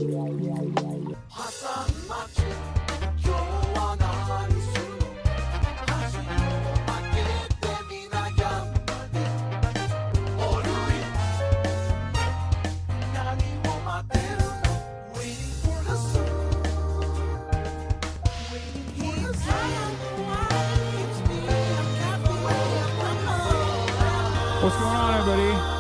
What's going on, everybody?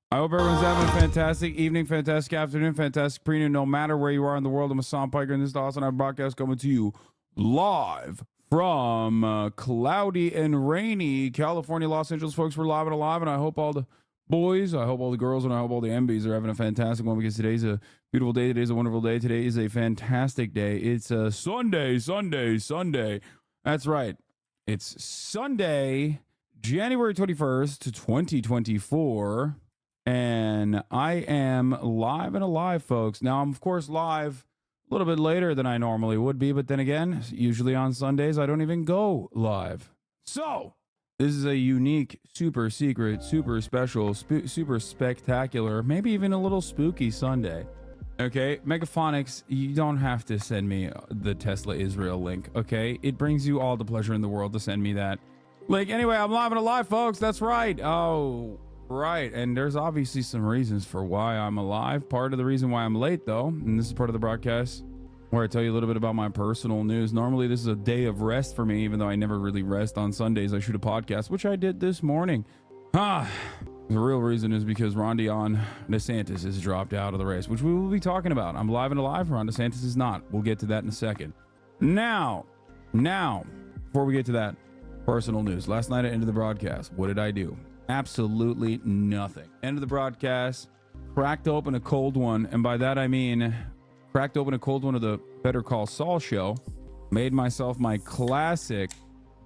I hope everyone's having a fantastic evening, fantastic afternoon, fantastic pre-noon, no matter where you are in the world. I'm Hassan Piker, and this is the Awesome Night Broadcast coming to you live from cloudy and rainy California, Los Angeles. Folks, we're live and alive, and I hope all the boys, I hope all the girls, and I hope all the MBs are having a fantastic one, because today's a beautiful day. Today's a wonderful day. Today is a fantastic day. It's a Sunday. That's right. It's Sunday, January 21st, 2024, and I am live and alive, folks. Now, I'm, of course, live a little bit later than I normally would be, but then again, usually on Sundays, I don't even go live. So, this is a unique, super secret, super special, super spectacular, maybe even a little spooky Sunday. Okay, Megaphonics, you don't have to send me the Tesla Israel link, okay? It brings you all the pleasure in the world to send me that. Like, anyway, I'm live and alive, folks. That's right. Oh, right. And there's obviously some reasons for why I'm alive. Part of the reason why I'm late, though, and this is part of the broadcast where I tell you a little bit about my personal news. Normally, this is a day of rest for me, even though I never really rest on Sundays. I shoot a podcast, which I did this morning. The real reason is because Ron DeSantis has dropped out of the race, which we will be talking about. I'm live and alive. Ron DeSantis is not. We'll get to that in a second. Now, before we get to that, personal news. Last night I ended the broadcast. What did I do? Absolutely nothing. End of the broadcast, cracked open a cold one. And by that, I mean, cracked open a cold one of the Better Call Saul show. Made myself my classic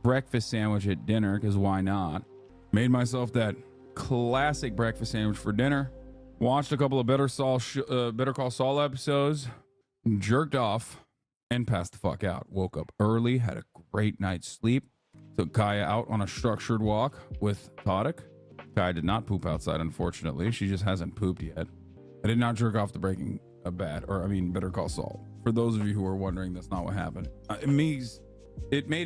breakfast sandwich at dinner, because why not? Made myself that classic breakfast sandwich for dinner. Watched a couple of Better Call Saul episodes. Jerked off and passed the fuck out. Woke up early. Had a great night's sleep. Took Kaya out on a structured walk with Todic. Kaya did not poop outside, unfortunately. She just hasn't pooped yet. I did not jerk off to Better Call Saul. For those of you who are wondering, that's not what happened. It made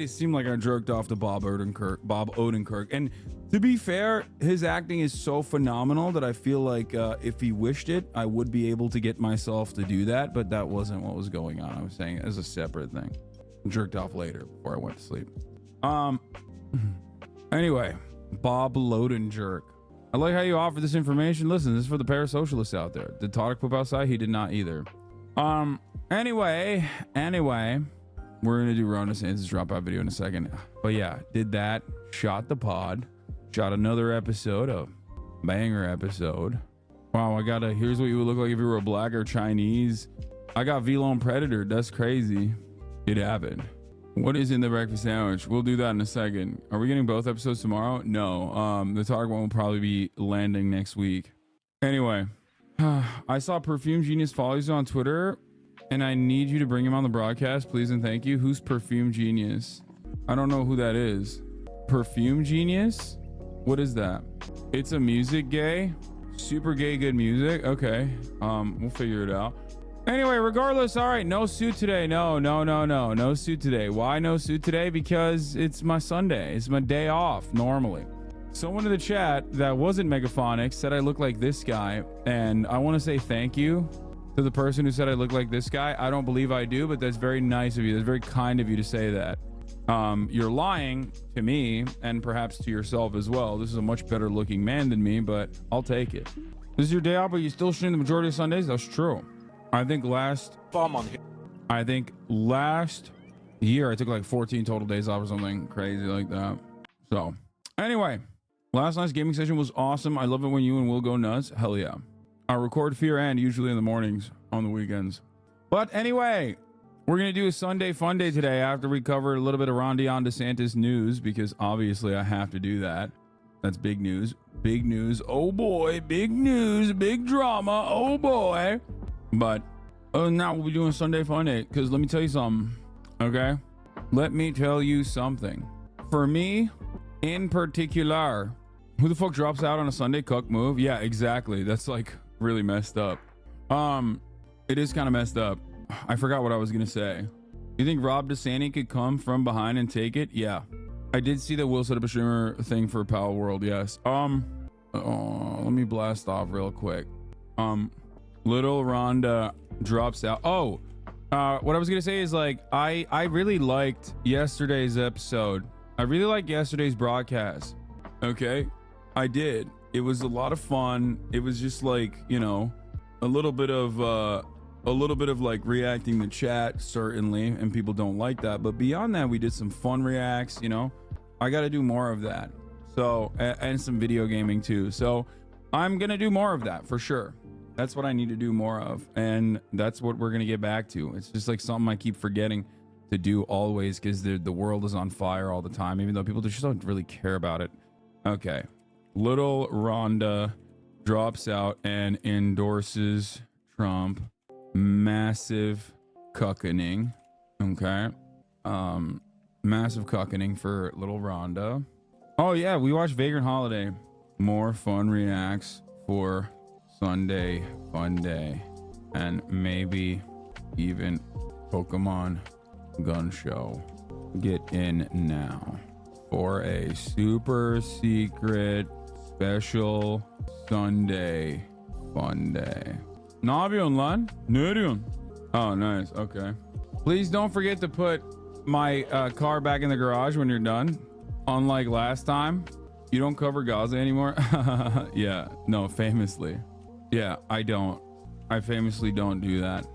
it seem like I jerked off to Bob Odenkirk. And to be fair, his acting is so phenomenal that I feel like if he wished it, I would be able to get myself to do that. But that wasn't what was going on. I was saying it as a separate thing. Jerked off later before I went to sleep. Anyway, Bob Lodenjerk. I like how you offer this information. Listen, this is for the parasocialists out there. Did Todic poop outside? He did not either. Anyway, we're gonna do Ron DeSantis dropout video in a second. But yeah, did that. Shot the pod. Shot another episode, a banger episode. Wow, here's what you would look like if you were a black or Chinese. I got V-Lone Predator. That's crazy. It happened. What is in the breakfast sandwich? We'll do that in a second. Are we getting both episodes tomorrow? No. The Target one will probably be landing next week. Anyway, I saw Perfume Genius follows you on Twitter, and I need you to bring him on the broadcast, please and thank you. Who's Perfume Genius? I don't know who that is. Perfume Genius? What is that? It's a music gay? Super gay good music? Okay. We'll figure it out. Anyway, regardless, all right, no suit today. No suit today. Why no suit today? Because it's my Sunday. It's my day off normally. Someone in the chat that wasn't Megaphonics said I look like this guy, and I want to say thank you to the person who said I look like this guy. I don't believe I do, but that's very nice of you. That's very kind of you to say that. You're lying to me and perhaps to yourself as well. This is a much better looking man than me, but I'll take it. This is your day off, but you still stream the majority of Sundays? That's true. I think last year I took like 14 total days off or something crazy like that. So anyway, last night's gaming session was awesome. I love it when you and Will go nuts. Hell yeah. I record Fear and usually in the mornings on the weekends. But anyway, we're going to do a Sunday fun day today after we cover a little bit of Ron DeSantis news, because obviously I have to do that. That's big news. Big news. Oh boy. Big news. Big drama. Oh boy. But other than that, we'll be doing Sunday fun day, because let me tell you something, okay? Let me tell you something. For me, in particular, who the fuck drops out on a Sunday? Cuck move? Yeah, exactly. That's like really messed up. It is kind of messed up. I forgot what I was gonna say. You think Rob DeSanti could come from behind and take it? Yeah. I did see that Will set up a streamer thing for Pal World, yes. Let me blast off real quick. Little Rhonda drops out. Oh, what I was gonna say is like I really liked yesterday's episode. I really liked yesterday's broadcast. Okay, I did. It was a lot of fun. It was just like, you know, a little bit of like reacting to chat, certainly, and people don't like that. But beyond that, we did some fun reacts. You know, I got to do more of that. So and some video gaming too. So I'm gonna do more of that for sure. That's what I need to do more of, and that's what we're gonna get back to. It's just like something I keep forgetting to do always, because the world is on fire all the time, even though people just don't really care about it. Okay, little Rhonda drops out and endorses Trump. Massive cuckening. Okay, massive cuckening for little Rhonda. Oh yeah, we watched Vagrant Holiday. More fun reacts for Sunday Fun Day, and maybe even Pokemon Gun Show. Get in now for a super secret special Sunday Fun Day. Navion lan? Ne diyorsun? Oh, nice. Okay. Please don't forget to put my car back in the garage when you're done. Unlike last time, you don't cover Gaza anymore. Yeah, no, famously. Yeah, I don't. I famously don't do that.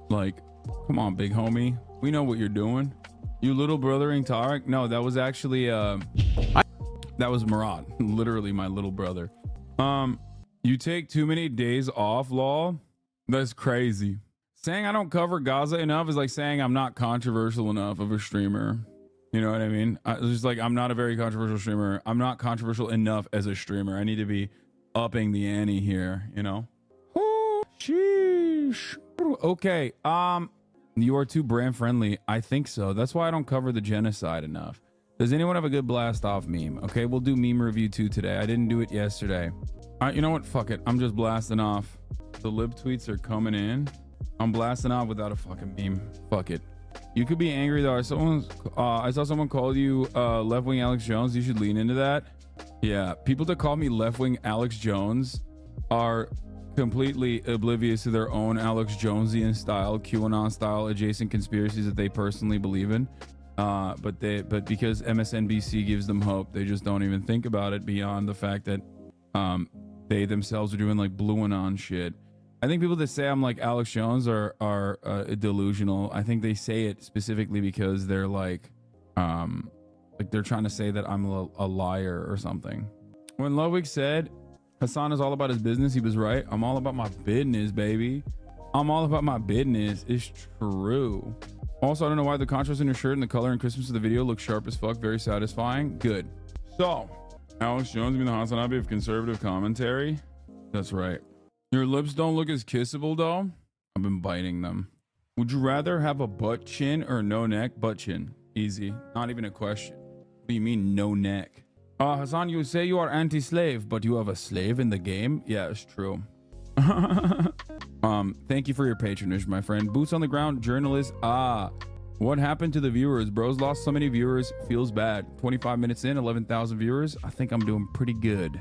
Like, come on, big homie. We know what you're doing. You little brothering Tarek? No, that was actually that was Murad. Literally my little brother. You take too many days off, lol. That's crazy. Saying I don't cover Gaza enough is like saying I'm not controversial enough of a streamer. You know what I mean? It's just like, I'm not a very controversial streamer. I'm not controversial enough as a streamer. I need to be upping the ante here, you know? Oh, sheesh. Okay. You are too brand friendly. I think so. That's why I don't cover the genocide enough. Does anyone have a good blast off meme? Okay, we'll do meme review 2 today. I didn't do it yesterday. All right, you know what? Fuck it. I'm just blasting off. The lib tweets are coming in. I'm blasting off without a fucking meme. Fuck it. You could be angry though. I saw someone call you left-wing Alex Jones. You should lean into that. Yeah, people that call me left-wing Alex Jones are completely oblivious to their own Alex Jonesian style, QAnon style adjacent conspiracies that they personally believe in. But because MSNBC gives them hope, they just don't even think about it beyond the fact that they themselves are doing like Blue Anon shit. I think people that say I'm like Alex Jones are delusional. I think they say it specifically because they're like they're trying to say that I'm a liar or something. When Ludwig said Hassan is all about his business, he was right. I'm all about my business, baby. I'm all about my business. It's true. Also, I don't know why the contrast in your shirt and the color and crispness of the video looks sharp as fuck. Very satisfying. Good. So, Alex Jones being the Hassan Abi of conservative commentary. That's right. Your lips don't look as kissable though. I've been biting them. Would you rather have a butt chin or no neck? Butt chin. Easy. Not even a question. What do you mean no neck? Hassan, you say you are anti-slave, but you have a slave in the game? Yeah, it's true. Thank you for your patronage, my friend. Boots on the ground journalist. What happened to the viewers? Bros lost so many viewers. Feels bad. 25 minutes in, 11,000 viewers. I think I'm doing pretty good.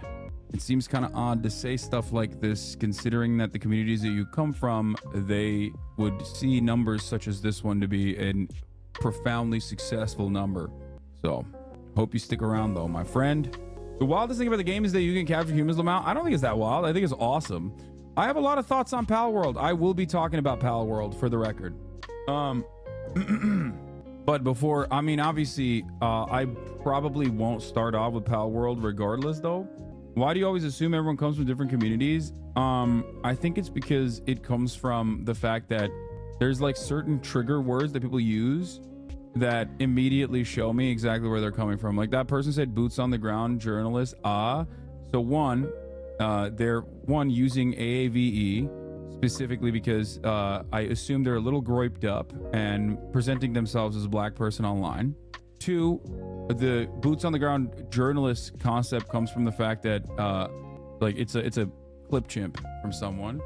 It seems kind of odd to say stuff like this, considering that the communities that you come from, they would see numbers such as this one to be a profoundly successful number. So, hope you stick around though, my friend. The wildest thing about the game is that you can capture humans, Lamau. I don't think it's that wild. I think it's awesome. I have a lot of thoughts on Pal World. I will be talking about Pal World for the record. But before, I mean, obviously, I probably won't start off with Pal World regardless though. Why do you always assume everyone comes from different communities? I think it's because it comes from the fact that there's like certain trigger words that people use that immediately show me exactly where they're coming from. Like that person said boots on the ground journalist. So they're using AAVE specifically because I assume they're a little groiped up and presenting themselves as a black person online. 2, the boots on the ground journalist concept comes from the fact that like it's a clip chimp from someone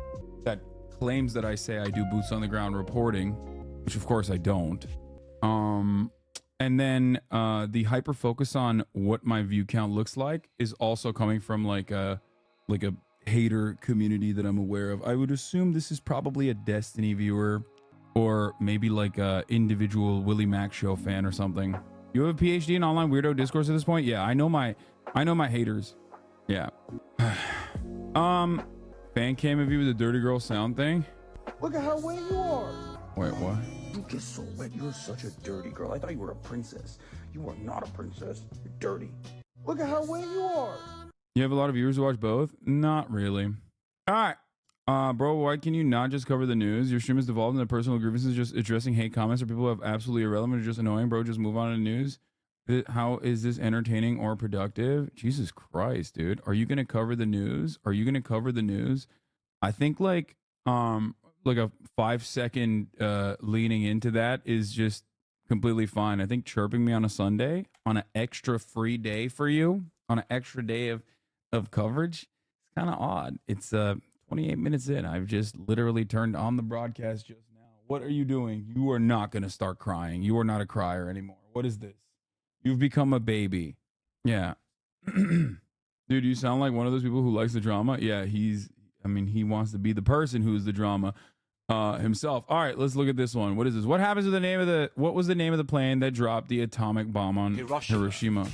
that claims that I say I do boots on the ground reporting, which of course I don't. And then the hyper focus on what my view count looks like is also coming from like a hater community that I'm aware of. I would assume this is probably a Destiny viewer or maybe like a individual Willie Mac show fan or something. You have a PhD in online weirdo discourse at this point? Yeah, I know my haters. Yeah. Fan cam of you with the dirty girl sound thing. Look at how wet you are. Wait, what? You get so wet. You're such a dirty girl. I thought you were a princess. You are not a princess. You're dirty. Look at how wet you are. You have a lot of viewers who watch both? Not really. All right. Bro, why can you not just cover the news? Your stream has devolved into personal grievances, just addressing hate comments or people who have absolutely irrelevant or just annoying. Bro, just move on to the news. How is this entertaining or productive? Jesus Christ, dude. Are you going to cover the news? Are you going to cover the news? I think like a 5-second leaning into that is just completely fine. I think chirping me on a Sunday, on an extra free day for you, on an extra day of coverage, it's kind of odd. It's 28 minutes in. I've just literally turned on the broadcast just now. What are you doing? You are not going to start crying. You are not a crier anymore. What is this? You've become a baby. Yeah. Dude, you sound like one of those people who likes the drama. Yeah, he wants to be the person who's the drama himself. All right, let's look at this one. What is this? What happens to what was the name of the plane that dropped the atomic bomb on Hiroshima?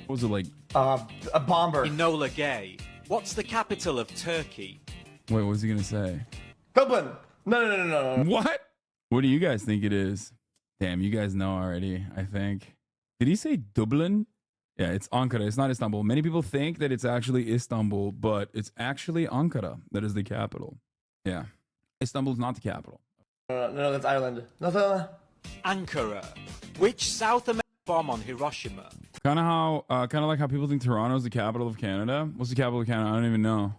What was it like? A bomber. Enola Gay. What's the capital of Turkey? Wait, what was he going to say? Dublin. No. What? What do you guys think it is? Damn, you guys know already, I think. Did he say Dublin? Yeah, it's Ankara. It's not Istanbul. Many people think that it's actually Istanbul, but it's actually Ankara that is the capital. Yeah. Istanbul is not the capital. No, that's Ireland. No. Ankara. Which South American bomb on Hiroshima? Kind of like how people think Toronto is the capital of Canada. What's the capital of Canada? I don't even know.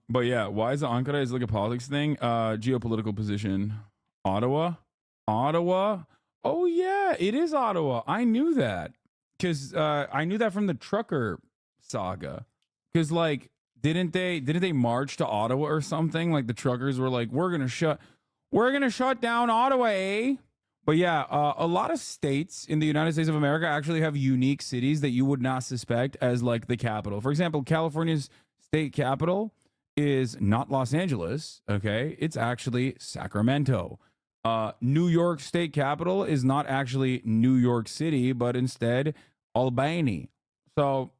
But yeah, why is it Ankara? Is it like a politics thing? Geopolitical position. Ottawa. Oh yeah, it is Ottawa. I knew that because I knew that from the trucker saga. Because like, didn't they march to Ottawa or something? Like the truckers were like, we're gonna shut down Ottawa, eh? But yeah, a lot of states in the United States of America actually have unique cities that you would not suspect as like the capital. For example, California's state capital is not Los Angeles. Okay, it's actually Sacramento. New York state capital is not actually New York City, but instead Albany. So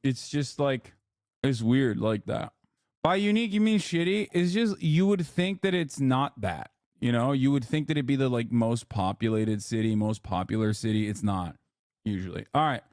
it's just like, it's weird like that. By unique, you mean shitty? It's just, you would think that it's not that. You know, you would think that it'd be the like most populated city, most popular city. It's not usually. All right.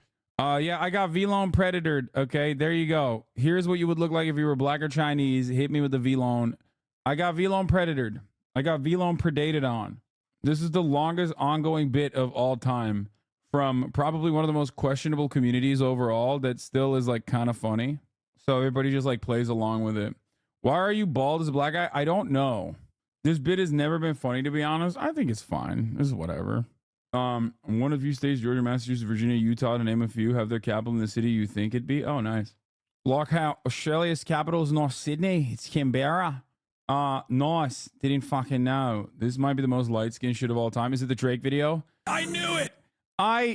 Yeah, I got V-Loan Predatored. Okay, there you go. Here's what you would look like if you were black or Chinese. Hit me with the V-Loan. I got V-Loan Predatored. I got V-Loan Predated on. This is the longest ongoing bit of all time from probably one of the most questionable communities overall that still is like kind of funny. So everybody just like plays along with it. Why are you bald as a black guy? I don't know. This bit has never been funny, to be honest. I think it's fine. This is whatever. One of you states, Georgia, Massachusetts, Virginia, Utah, to name a few, have their capital in the city you think it'd be. Oh, nice. Lockout. Australia's capital is not Sydney. It's Canberra. Nice. Didn't fucking know. This might be the most light-skinned shit of all time. Is it the Drake video? I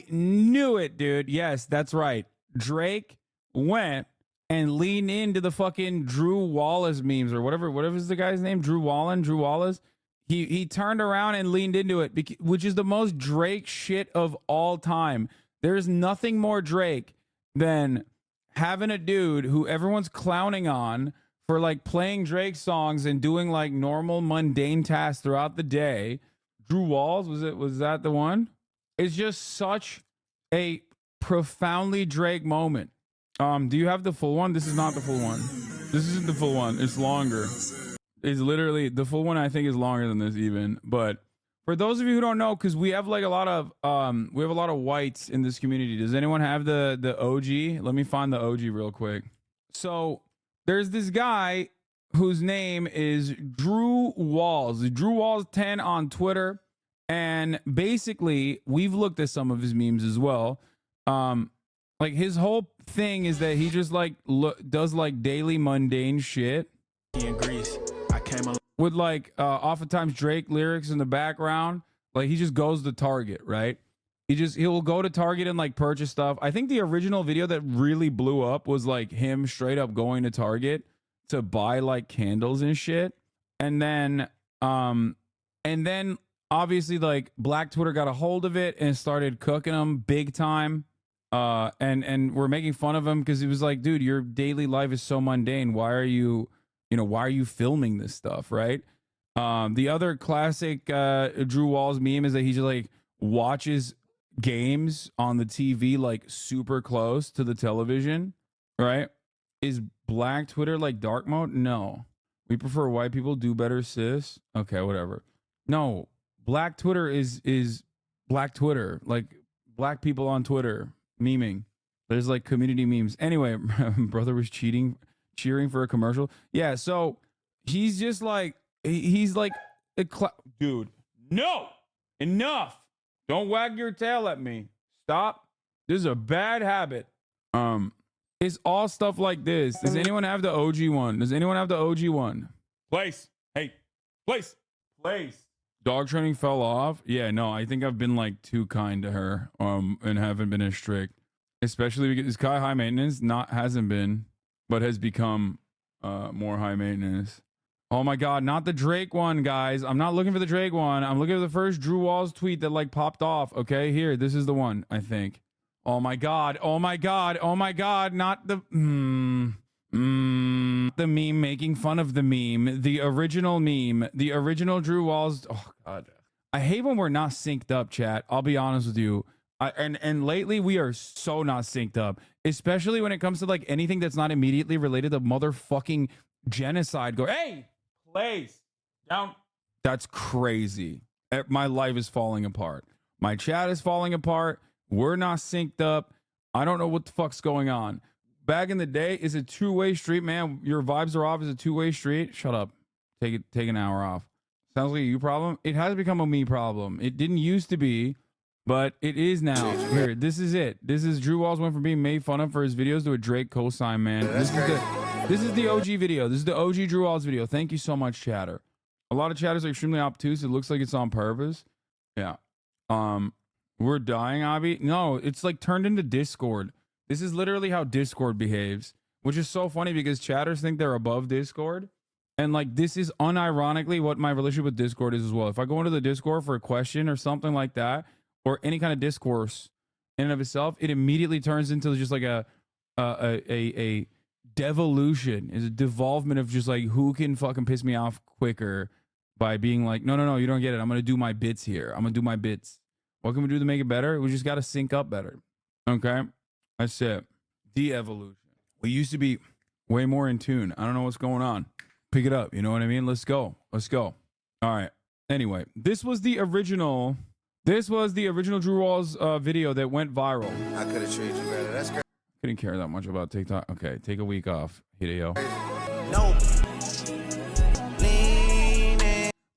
knew it, dude. Yes, that's right. Drake went and leaned into the fucking Drew Wallace memes or whatever's the guy's name? Drew Wallace. He turned around and leaned into it, which is the most Drake shit of all time. There's nothing more Drake than having a dude who everyone's clowning on for like playing Drake songs and doing like normal mundane tasks throughout the day. Drew Walls, was that the one? It's just such a profoundly Drake moment. Do you have the full one? This is not the full one. This isn't the full one. It's longer. It's literally the full one. I think is longer than this even. But for those of you who don't know, because we have like a lot of whites in this community. Does anyone have the OG? Let me find the OG real quick. So there's this guy whose name is Drew Walls. Drew Walls 10 on Twitter. And basically, we've looked at some of his memes as well. Like his whole thing is that he just like does like daily mundane shit. In Greece, I with like oftentimes Drake lyrics in the background. Like he just goes to Target, right? He'll go to Target and like purchase stuff. I think the original video that really blew up was like him straight up going to Target to buy like candles and shit. And then obviously like Black Twitter got a hold of it and started cooking him big time. And we're making fun of him because he was like, dude, your daily life is so mundane. Why are you filming this stuff, right? The other classic Drew Walls meme is that he just like watches games on the TV like super close to the television, right? Is Black Twitter like dark mode? No. We prefer white people. Do better, sis. Okay, whatever. No, Black Twitter is Black Twitter, like black people on Twitter memeing. There's like community memes. Anyway, brother was cheering for a commercial. Yeah, so he's just like he's like dude. No, enough. Don't wag your tail at me. Stop. This is a bad habit. It's all stuff like this. Does anyone have the OG one? Does anyone have the OG one? Place. Hey, place. Dog training fell off. Yeah, no, I think I've been like too kind to her, and haven't been as strict. Especially because Kai high maintenance hasn't been, but has become more high maintenance. Oh my God, not the Drake one, guys. I'm not looking for the Drake one. I'm looking for the first Drew Walls tweet that like popped off. Okay, here, this is the one, I think. Oh my God, not the the meme making fun of the meme, the original Drew Walls. Oh God, I hate when we're not synced up, chat. I'll be honest with you. And lately we are so not synced up, especially when it comes to like anything that's not immediately related to motherfucking genocide. Hey, place down. That's crazy. My life is falling apart. My chat is falling apart. We're not synced up. I don't know what the fuck's going on. Back in the day, it's a two-way street, man. Your vibes are off. It's a two-way street. Shut up. Take an hour off. Sounds like a you problem. It has become a me problem. It didn't used to be, but it is now. Here, this is it. This is Drew Walls went from being made fun of for his videos to a Drake cosign, man. This is the OG video. This is the OG Drew Walls video. Thank you so much, chatter. A lot of chatters are extremely obtuse. It looks like it's on purpose. Yeah. We're dying, Abby. No, it's like turned into Discord. This is literally how Discord behaves, which is so funny because chatters think they're above Discord. And like, this is unironically what my relationship with Discord is as well. If I go into the Discord for a question or something like that, or any kind of discourse in and of itself, it immediately turns into just like a devolution, is a devolvement of just like who can fucking piss me off quicker by being like, no, you don't get it. I'm going to do my bits here. I'm going to do my bits. What can we do to make it better? We just got to sync up better. Okay. That's it. De-evolution. We used to be way more in tune. I don't know what's going on. Pick it up. You know what I mean? Let's go. All right. Anyway, this was the original Drew Walls video that went viral. I could have treated you better. That's great. Couldn't care that much about TikTok. Okay, take a week off, Hideo. No.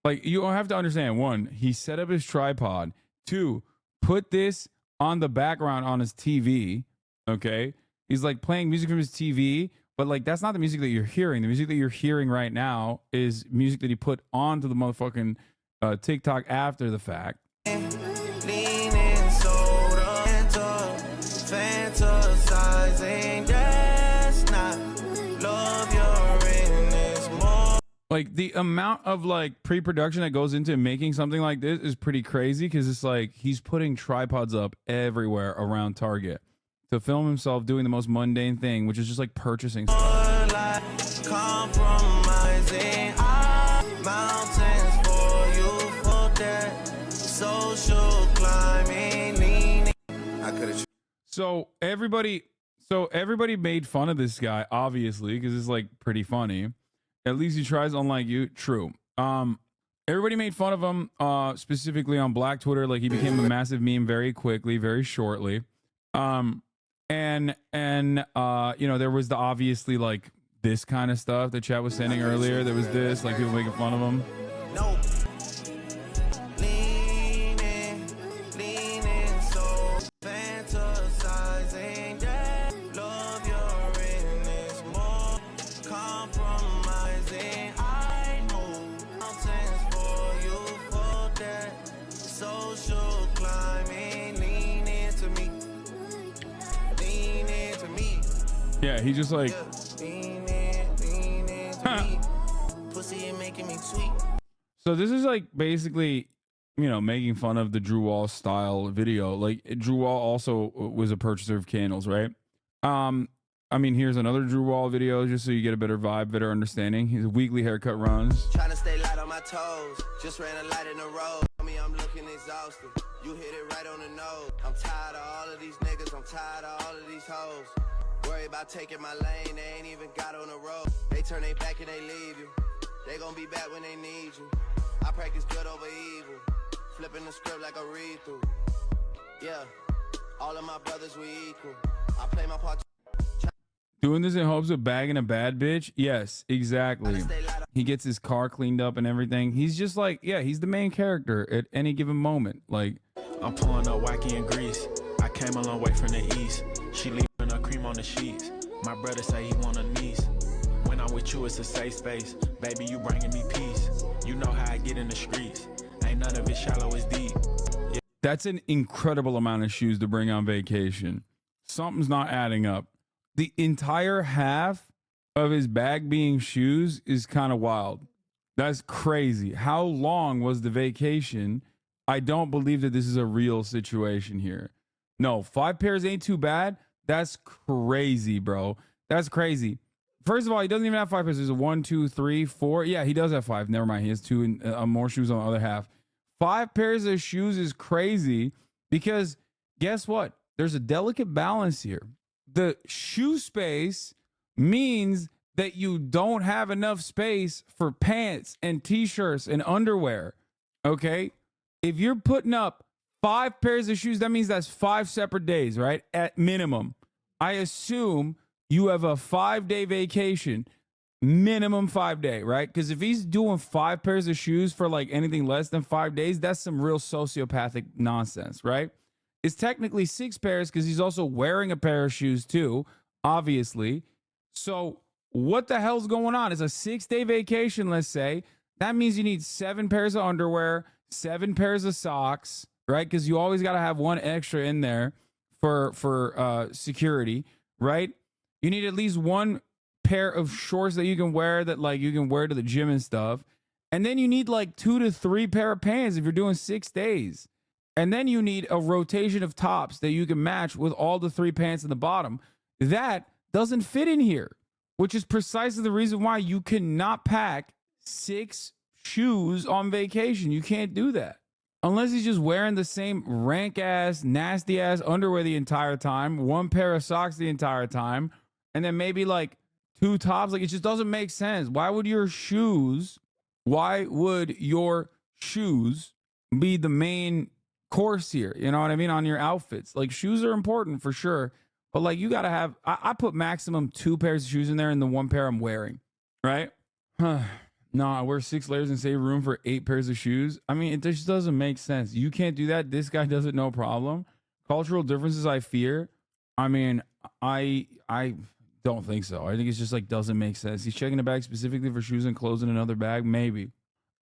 Like, you have to understand, one, he set up his tripod. Two, put this on the background on his TV. Okay, he's like playing music from his TV, but like that's not the music that you're hearing. The music that you're hearing right now is music that he put onto the motherfucking TikTok after the fact. Like the amount of like pre-production that goes into making something like this is pretty crazy, because it's like he's putting tripods up everywhere around Target to film himself doing the most mundane thing, which is just like purchasing stuff. Compromising mountains for you for that social climbing. I could have. So everybody made fun of this guy, obviously, because it's like pretty funny. At least he tries, unlike you. True. Everybody made fun of him, specifically on Black Twitter. Like, he became a massive meme very quickly, very shortly. And you know, there was the obviously like this kind of stuff that chat was sending earlier. There was this, like, people making fun of him. No. Leaning, so fantasizing that love you're in is more compromising. I know Yeah, he just like. Lean in to Huh. me. Pussy making me tweet. So this is like basically, you know, making fun of the Drew Wall style video. Like Drew Wall also was a purchaser of candles, right? I mean, here's another Drew Wall video just so you get a better vibe, better understanding. His weekly haircut runs. Trying to stay light on my toes. Just ran a light in the road. Tell me I'm looking exhausted. You hit it right on the nose. I'm tired of all of these niggas. I'm tired of all of these hoes. Worry about taking my lane. They ain't even got on the road. They turn their back and they leave you. They gon' be back when they need you. I practice good over evil. Flipping the script like a read through. Yeah. All of my brothers we equal. I play my part. Doing this in hopes of bagging a bad bitch? Yes, exactly. He gets his car cleaned up and everything. He's just like, yeah, he's the main character at any given moment. Like, I'm pulling up wacky in Greece. I came a long way from the east. She leaving her cream on the sheets. My brother say he want a niece. When I'm with you, it's a safe space. Baby, you bringing me peace. You know how I get in the streets. Ain't none of it shallow, it's deep. Yeah. that's an incredible amount of shoes to bring on vacation. Something's not adding up. The entire half of his bag being shoes is kind of wild. That's crazy. How long was the vacation? I don't believe that this is a real situation here. No, 5 pairs ain't too bad. That's crazy, bro. That's crazy. First of all, he doesn't even have 5 pairs. There's a 1, 2, 3, 4. Yeah, he does have 5. Never mind. He has 2 and more shoes on the other half. 5 pairs of shoes is crazy because guess what? There's a delicate balance here. The shoe space means that you don't have enough space for pants and t-shirts and underwear. Okay? If you're putting up 5 pairs of shoes, that means that's 5 separate days, right? At minimum. I assume you have a 5-day vacation, minimum 5-day, right? Because if he's doing 5 pairs of shoes for like anything less than 5 days, that's some real sociopathic nonsense, right? It's technically 6 pairs because he's also wearing a pair of shoes too, obviously. So what the hell's going on? It's a 6-day vacation, let's say. That means you need 7 pairs of underwear, 7 pairs of socks, right? Because you always got to have one extra in there for security, right? You need at least 1 pair of shorts that you can wear to the gym and stuff. And then you need like 2 to 3 pair of pants if you're doing 6 days. And then you need a rotation of tops that you can match with all the 3 pants in the bottom. That doesn't fit in here, which is precisely the reason why you cannot pack 6 shoes on vacation. You can't do that. Unless he's just wearing the same rank ass, nasty ass underwear the entire time, 1 pair of socks the entire time, and then maybe like 2 tops. Like, it just doesn't make sense. Why would your shoes be the main course here? You know what I mean? On your outfits. Like, shoes are important for sure. But like, you got to have, I put maximum 2 pairs of shoes in there and the 1 pair I'm wearing, right? No, I wear 6 layers and save room for 8 pairs of shoes. I mean, it just doesn't make sense. You can't do that. This guy does it, no problem. Cultural differences, I fear. I mean, I don't think so. I think it's just like doesn't make sense. He's checking the bag specifically for shoes and clothes in another bag. Maybe.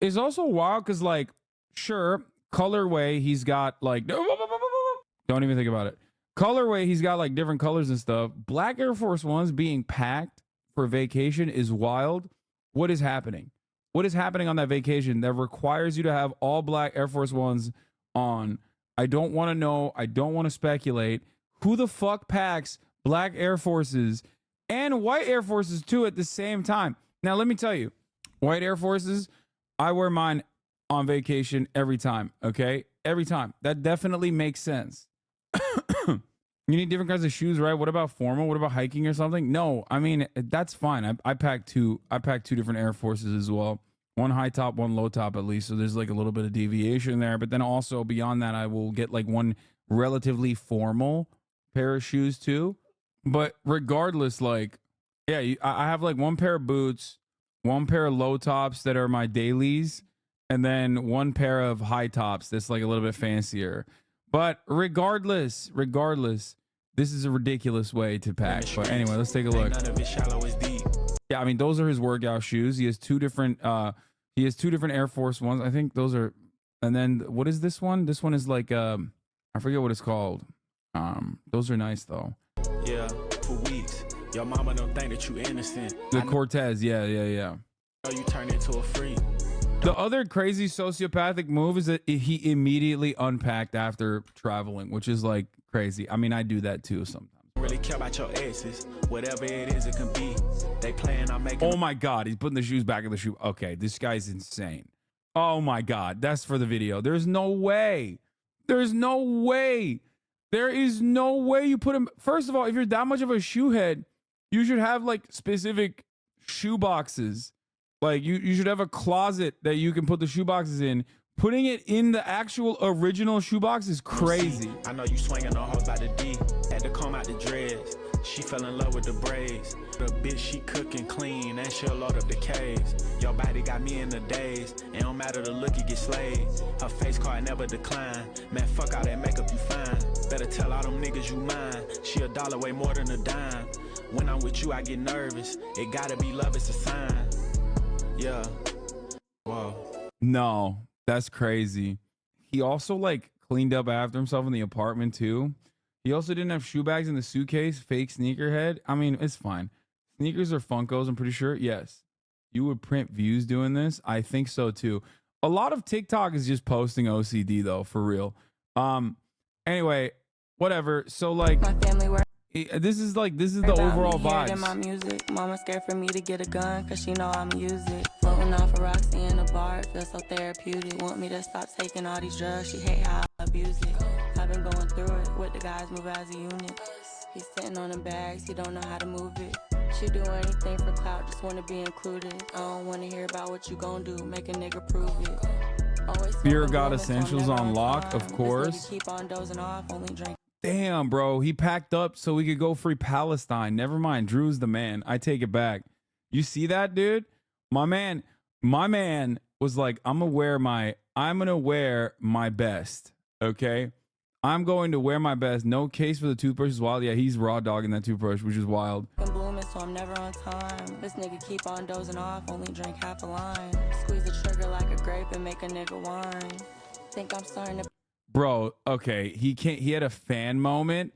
It's also wild because, like, sure, colorway, he's got like, don't even think about it. Colorway, he's got like different colors and stuff. Black Air Force Ones being packed for vacation is wild. What is happening? What is happening on that vacation that requires you to have all black Air Force Ones on? I don't want to know. I don't want to speculate. Who the fuck packs black Air Forces and white Air Forces too at the same time? Now, let me tell you, white Air Forces, I wear mine on vacation every time, okay? Every time. That definitely makes sense. You need different kinds of shoes, right? What about formal? What about hiking or something? No, I mean, that's fine. I pack 2 different Air Forces as well. 1 high top, 1 low top at least. So there's like a little bit of deviation there. But then also beyond that, I will get like 1 relatively formal pair of shoes too. But regardless, like, yeah, I have like 1 pair of boots, 1 pair of low tops that are my dailies, and then 1 pair of high tops that's like a little bit fancier. But regardless, this is a ridiculous way to pack. But anyway, let's take a look. Yeah, I mean, those are his workout shoes. He has 2 different Air Force Ones. I think those are, and then what is this one? This one is like I forget what it's called. Those are nice though. Yeah, for weeks. Your mama don't think that you innocent. The I Cortez, yeah. know you turn into a freak. The other crazy sociopathic move is that he immediately unpacked after traveling, which is like crazy. I mean, I do that too sometimes. Really care about your exes. Whatever it is, it can be. They playing on making. Oh my God, he's putting the shoes back in the shoe. Okay, this guy's insane. Oh my God, that's for the video. There's no way. There's no way. There is no way you put him. First of all, if you're that much of a shoe head, you should have like specific shoe boxes. Like you should have a closet that you can put the shoe boxes in. Putting it in the actual original shoebox is crazy. I know you swinging on her by the D. Had to comb out the dreads. She fell in love with the braids. The bitch, she cooking clean and she'll load up the caves. Your body got me in the days. It don't matter the look, you get slayed. Her face card never decline. Man, fuck all that makeup, you fine. Better tell all them niggas you mine. She $1 way more than a dime. When I'm with you, I get nervous. It gotta be love, it's a sign. Yeah. Whoa. No, that's crazy. He also like cleaned up after himself in the apartment too. He also didn't have shoe bags in the suitcase. Fake sneakerhead. I mean, it's fine. Sneakers are Funkos, I'm pretty sure. Yes. You would print views doing this? I think so too. A lot of TikTok is just posting OCD though, for real. Anyway, whatever. So like My family works this is the about overall me, hear it in vibes. my music. Mama scared for me to get a gun, cause she know I'ma use it. Floating off a Roxy in a bar, it feels so therapeutic. Want me to stop taking all these drugs, she hate how I abuse it. I've been going through it, with the guys move as a unit. He's sitting on them bags, he don't know how to move it. She do anything for clout, just wanna be included. I don't wanna hear about what you gon' do, make a nigga prove it. Always Fear of smoking God limits, so I'm Essentials never on lock, time. of This course. nigga keep on dozing off, only drink. Damn, bro. He packed up so we could go free Palestine. Never mind. Drew's the man. I take it back. You see that, dude? My man was like, I'm gonna wear my best. Okay? I'm going to wear my best. No case for the toothbrush is wild. Yeah, he's raw dogging that toothbrush, which is wild. Blooming, so I'm never on time. This nigga keep on dozing off, only drink half a line. Squeeze the trigger like a grape and make a nigga whine. Think I'm starting to. Bro, okay, he had a fan moment,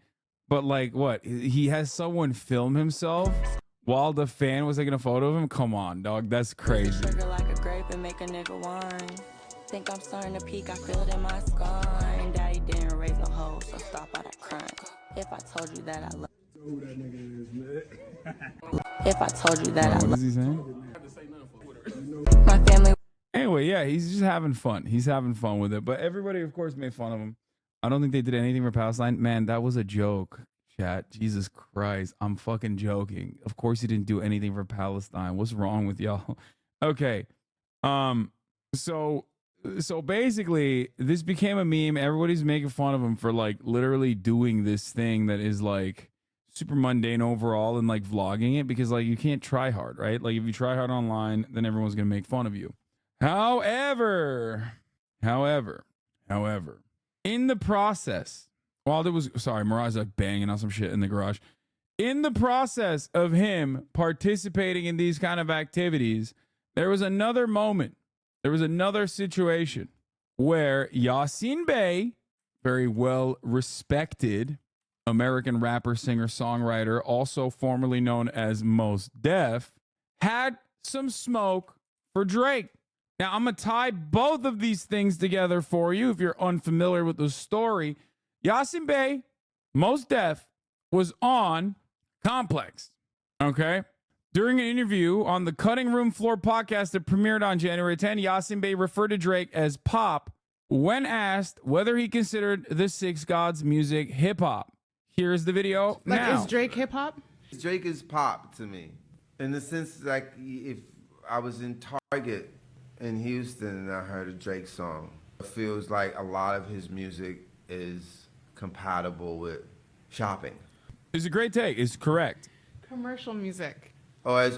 but like what? He has someone film himself while the fan was taking a photo of him? Come on, dog. That's crazy. Squeeze the trigger like a grape and make a nigga whine. Think I'm starting to peak, I feel it in my spine. Daddy didn't raise no hoe, so stop all that crying. If I told you that I love. If I told you that I What love is he saying? my family. Anyway, yeah, he's just having fun. He's having fun with it. But everybody, of course, made fun of him. I don't think they did anything for Palestine. Man, that was a joke, chat. Jesus Christ. I'm fucking joking. Of course he didn't do anything for Palestine. What's wrong with y'all? Okay. So basically, this became a meme. Everybody's making fun of him for like literally doing this thing that is like super mundane overall and like vlogging it because like you can't try hard, right? Like if you try hard online, then everyone's gonna make fun of you. However, in the process, while there was, sorry, Mirage like banging on some shit in the garage. In the process of him participating in these kind of activities, there was another moment. There was another situation where Yasin Bey, very well respected American rapper, singer, songwriter, also formerly known as Mos Def, had some smoke for Drake. Now, I'm going to tie both of these things together for you if you're unfamiliar with the story. Yasin Bey, Mos Def, was on Complex, okay? During an interview on the Cutting Room Floor podcast that premiered on January 10, Yasin Bey referred to Drake as Pop when asked whether he considered the Six Gods music hip-hop. Here's the video Like, now. is Drake hip hop? Drake is pop to me, in the sense like if I was in Target in Houston and I heard a Drake song, it feels like a lot of his music is compatible with shopping. It's a great take. It's correct. Commercial music. Or it's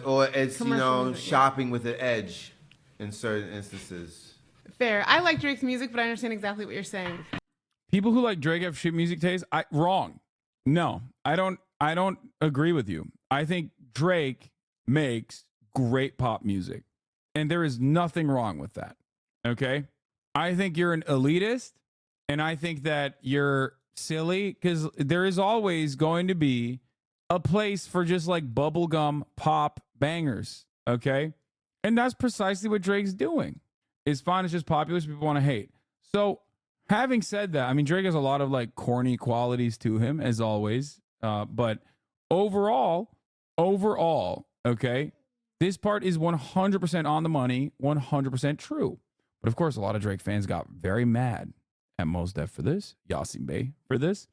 Commercial music, yeah. shopping with an edge in certain instances. Fair. I like Drake's music, but I understand exactly what you're saying. People who like Drake have shit music taste. Wrong. No, I don't agree with you. I think Drake makes great pop music, and there is nothing wrong with that. Okay? I think you're an elitist, and I think that you're silly because there is always going to be a place for just like bubblegum pop bangers. Okay. And that's precisely what Drake's doing. It's fine. It's just popular. So people want to hate. So having said that, I mean, Drake has a lot of like corny qualities to him as always. But overall, okay, this part is 100% on the money, 100% true. But of course, a lot of Drake fans got very mad at Mos Def for this, Yasin Bey for this,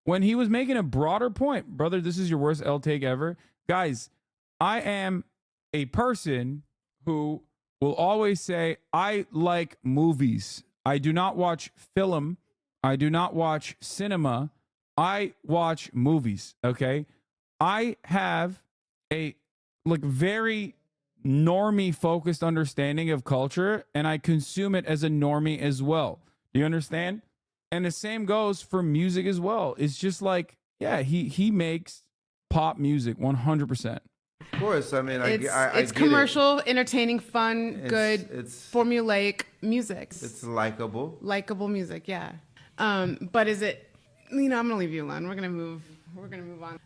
when he was making a broader point. Brother, this is your worst L take ever. Guys, I am a person who will always say, I like movies. I do not watch film. I do not watch cinema. I watch movies, okay? I have a like very normie focused understanding of culture, and I consume it as a normie as well. Do you understand? And the same goes for music as well. It's just like, yeah, he makes pop music 100%. Of course, I mean, It's I get commercial, entertaining, fun, good, It's formulaic music. it's likable. Likable music, yeah. But is it? You know, I'm gonna leave you alone. We're gonna move on.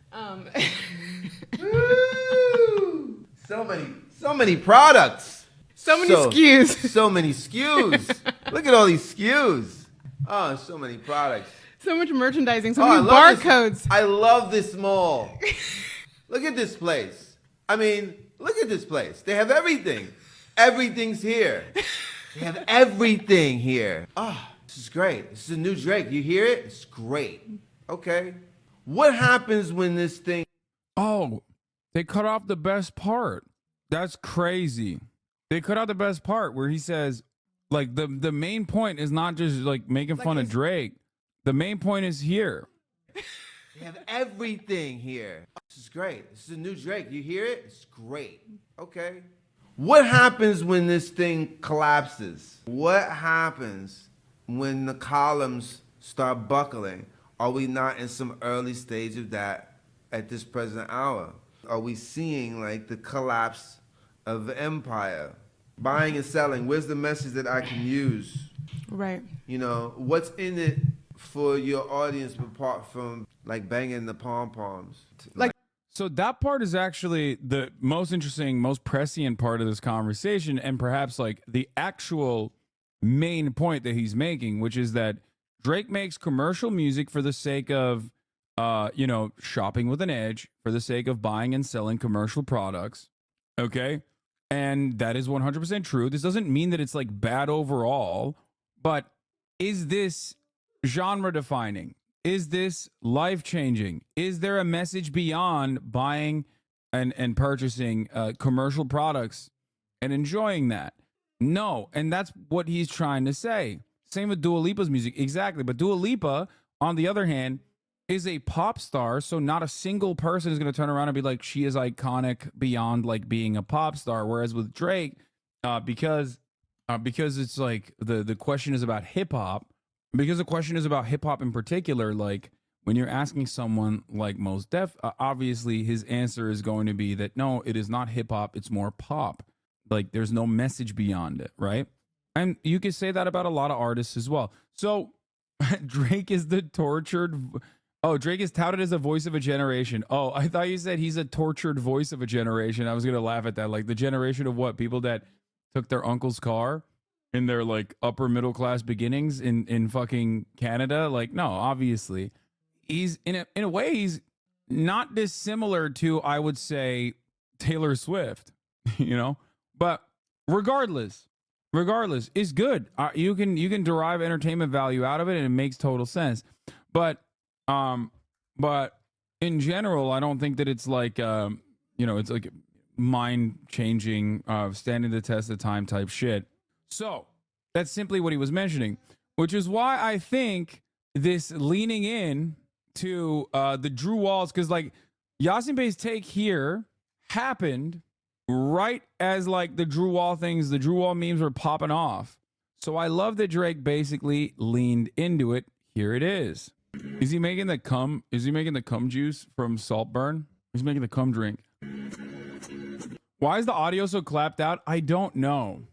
So many products. So many SKUs. So many SKUs. Look at all these SKUs. Oh, so many products. So much merchandising. So Oh, many barcodes. I love this mall. Look at this place. I mean, look at this place. They have everything. Everything's here. They have everything here. Oh, this is great. This is a new Drake. You hear it? It's great. Okay. What happens when this thing... Oh, they cut off the best part. That's crazy. They cut out the best part where he says, like, the main point is not just like making fun of Drake. The main point is here. They have everything here. This is great. This is a new Drake. You hear it? It's great. Okay. What happens when this thing collapses? What happens when the columns start buckling? Are we not in some early stage of that at this present hour? Are we seeing like the collapse of the empire? Buying and selling, where's the message that I can use? Right. You know, what's in it for your audience apart from like banging the pom-poms? Like, So that part is actually the most interesting, most prescient part of this conversation, and perhaps like the actual main point that he's making, which is that Drake makes commercial music for the sake of, shopping with an edge, for the sake of buying and selling commercial products. Okay. And that is 100% true. This doesn't mean that it's like bad overall, but is this genre defining? Is this life changing? Is there a message beyond buying and purchasing commercial products and enjoying that? No. And that's what he's trying to say. Same with Dua Lipa's music. Exactly. But Dua Lipa, on the other hand, is a pop star. So not a single person is going to turn around and be like, she is iconic beyond like being a pop star. Whereas with Drake, because it's like the question is about hip hop, because the question is about hip hop in particular, like when you're asking someone like Mos Def, obviously his answer is going to be that no, it is not hip hop, it's more pop. Like there's no message beyond it, right? And you could say that about a lot of artists as well. So Drake is the tortured. Oh, Drake is touted as a voice of a generation. Oh, I thought you said he's a tortured voice of a generation. I was going to laugh at that. Like the generation of what? People that took their uncle's car in their like upper middle class beginnings in fucking Canada. Like, no, obviously he's in a way, he's not dissimilar to, I would say, Taylor Swift, but regardless, it's good. You can derive entertainment value out of it and it makes total sense. But in general, I don't think that it's like, it's like mind changing, standing the test of time type shit. So that's simply what he was mentioning, which is why I think this leaning in to the Drew Walls, because like Yasin Bey's take here happened right as like the Drew Wall memes were popping off. So I love that Drake basically leaned into it. Here it is. Is he making the cum juice from Saltburn? He's making the cum drink. Why is the audio so clapped out? I don't know.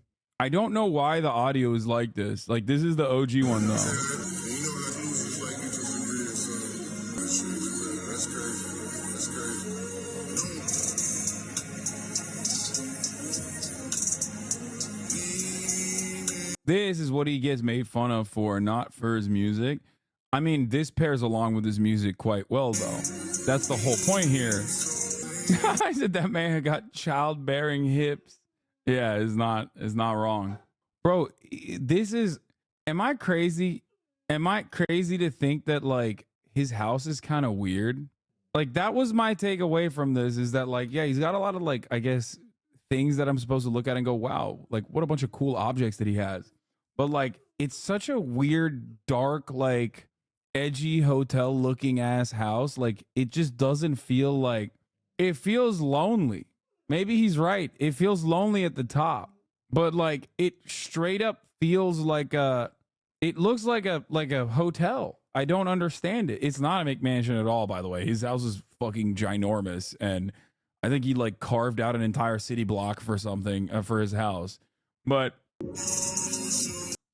I don't know why the audio is like this. Like this is the OG one though. This is what he gets made fun of for, not for his music. I mean, this pairs along with his music quite well, though. That's the whole point here. I said that man got childbearing hips. Yeah, it's not wrong. Bro, this is, am I crazy? Am I crazy to think that like his house is kind of weird? Like that was my takeaway from this, is that like, yeah, he's got a lot of like, I guess, things that I'm supposed to look at and go, wow, like what a bunch of cool objects that he has. But like, it's such a weird, dark, like edgy hotel looking ass house. Like it just doesn't feel like, it feels lonely. Maybe he's right. It feels lonely at the top, but like it straight up feels like it looks like a hotel. I don't understand it. It's not a McMansion at all, by the way. His house is fucking ginormous, and I think he like carved out an entire city block for something for his house. But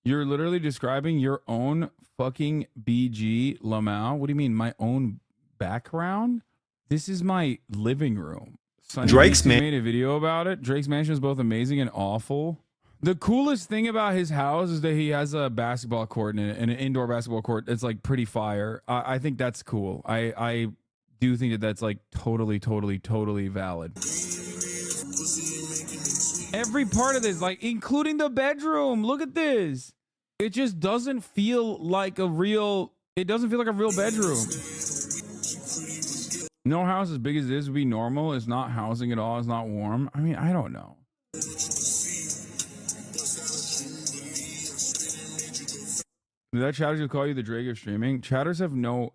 you're literally describing your own fucking BG Lamau. What do you mean, my own background? This is my living room. Drake's made a video about it. Drake's mansion is both amazing and awful. The coolest thing about his house is that he has a basketball court and an indoor basketball court that's like pretty fire. I think that's cool. I do think that that's like totally valid. Every part of this, like including the bedroom. Look at this. It just doesn't feel like a real. It doesn't feel like a real bedroom. No house as big as this would be normal. It's not housing at all. It's not warm. I mean, I don't know. Did that chatter just call you the Drake of streaming? Chatters have no,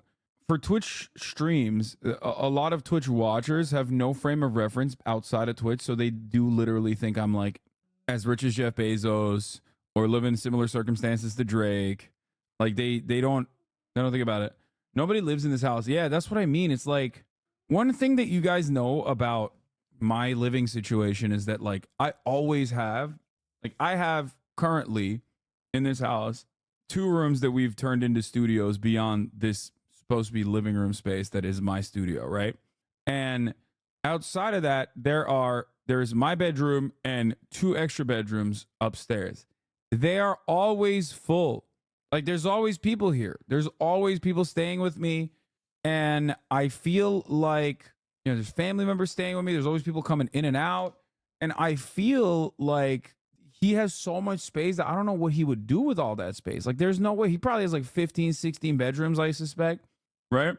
for Twitch streams, a lot of Twitch watchers have no frame of reference outside of Twitch, so they do literally think I'm like as rich as Jeff Bezos or live in similar circumstances to Drake. Like they don't think about it. Nobody lives in this house. Yeah, that's what I mean. It's like, one thing that you guys know about my living situation is that like I always have, like I have currently in this house 2 rooms that we've turned into studios beyond this supposed to be living room space that is my studio, right? And outside of that, there's my bedroom and 2 extra bedrooms upstairs. They are always full. Like there's always people here. There's always people staying with me. And I feel like, you know, there's family members staying with me. There's always people coming in and out. And I feel like he has so much space that I don't know what he would do with all that space. Like there's no way. He probably has like 15, 16 bedrooms, I suspect. Right?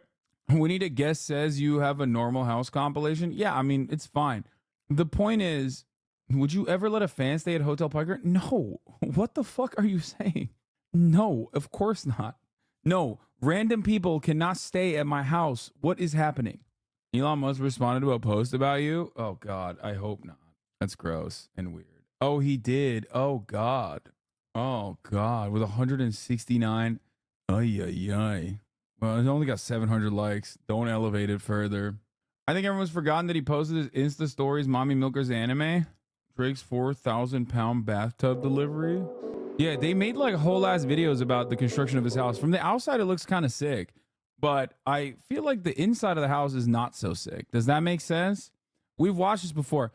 We need a guest says you have a normal house compilation. Yeah, I mean, it's fine. The point is, would you ever let a fan stay at Hotel Piker? No. What the fuck are you saying? No, of course not. No, random people cannot stay at my house. What is happening? Elon Musk responded to a post about you? Oh, God, I hope not. That's gross and weird. Oh, he did. Oh, God. Oh, God. With 169. Ay. Well, it only got 700 likes. Don't elevate it further. I think everyone's forgotten that he posted his Insta stories, Mommy Milker's anime. Drake's 4,000-pound bathtub delivery. Yeah, they made like whole ass videos about the construction of his house. From the outside, it looks kind of sick, but I feel like the inside of the house is not so sick. Does that make sense? We've watched this before.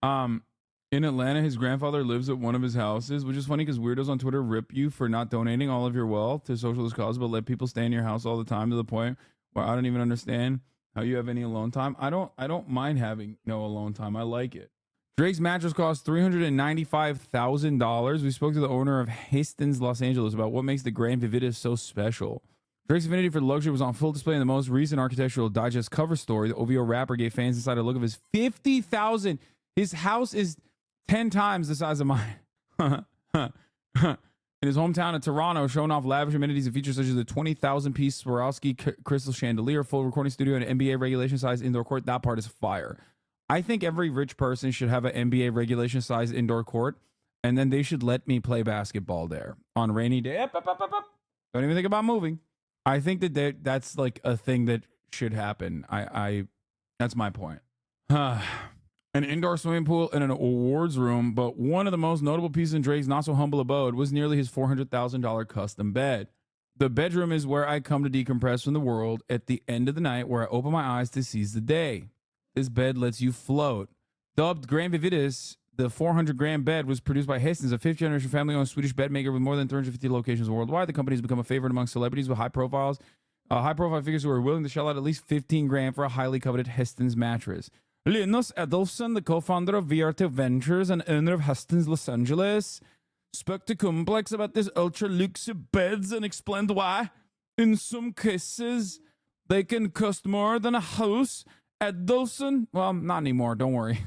In Atlanta, his grandfather lives at one of his houses, which is funny because weirdos on Twitter rip you for not donating all of your wealth to socialist causes, but let people stay in your house all the time to the point where I don't even understand how you have any alone time. I don't mind having no alone time. I like it. Drake's mattress cost $395,000. We spoke to the owner of Hastings, Los Angeles about what makes the Grand Vividis so special. Drake's affinity for luxury was on full display in the most recent Architectural Digest cover story. The OVO rapper gave fans inside a look of his 50,000. His house is 10 times the size of mine. In his hometown of Toronto, showing off lavish amenities and features such as the 20,000-piece Swarovski crystal chandelier, full recording studio, and an NBA regulation-sized indoor court. That part is fire. I think every rich person should have an NBA regulation-sized indoor court, and then they should let me play basketball there on rainy day. Don't even think about moving. I think that that's like a thing that should happen. That's my point. An indoor swimming pool and an awards room, but one of the most notable pieces in Drake's not so humble abode was nearly his $400,000 custom bed. The bedroom is where I come to decompress from the world at the end of the night, where I open my eyes to seize the day. This bed lets you float. Dubbed Grand Vividis, The 400-gram bed was produced by Hastings, a fifth-generation family-owned Swedish bed maker with more than 350 locations worldwide. The company has become a favorite among celebrities with high-profile figures who are willing to shell out at least 15 grand for a highly coveted Hastings mattress. Linus Edelson, the co-founder of VRT Ventures and owner of Hastings Los Angeles, spoke to Complex about this ultra-luxury beds and explained why, in some cases, they can cost more than a house. Edelson, well, not anymore, don't worry.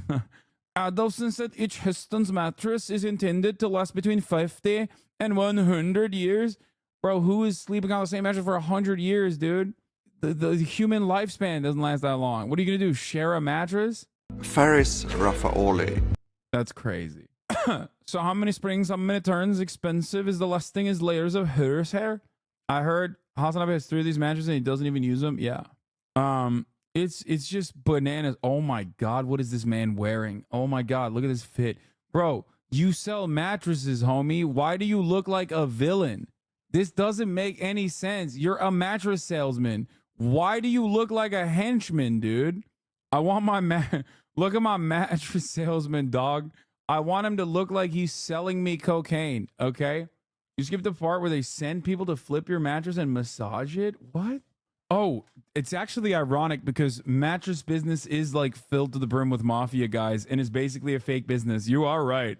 Adelson said each Hastings mattress is intended to last between 50 and 100 years. Bro, who is sleeping on the same mattress for 100 years, dude? The human lifespan doesn't last that long. What are you going to do, share a mattress? Faris Raffaoli. That's crazy. So how many springs, how many turns? Expensive is the last thing is layers of horsehair. I heard Hasanabe has 3 of these mattresses and he doesn't even use them. Yeah. It's just bananas. Oh my God, what is this man wearing? Oh my God, look at this fit. Bro, you sell mattresses, homie. Why do you look like a villain? This doesn't make any sense. You're a mattress salesman. Why do you look like a henchman, dude? I want my look at my mattress salesman, dog. I want him to look like he's selling me cocaine, okay? You skip the part where they send people to flip your mattress and massage it? What? Oh, it's actually ironic because mattress business is like filled to the brim with mafia guys and is basically a fake business. You are right.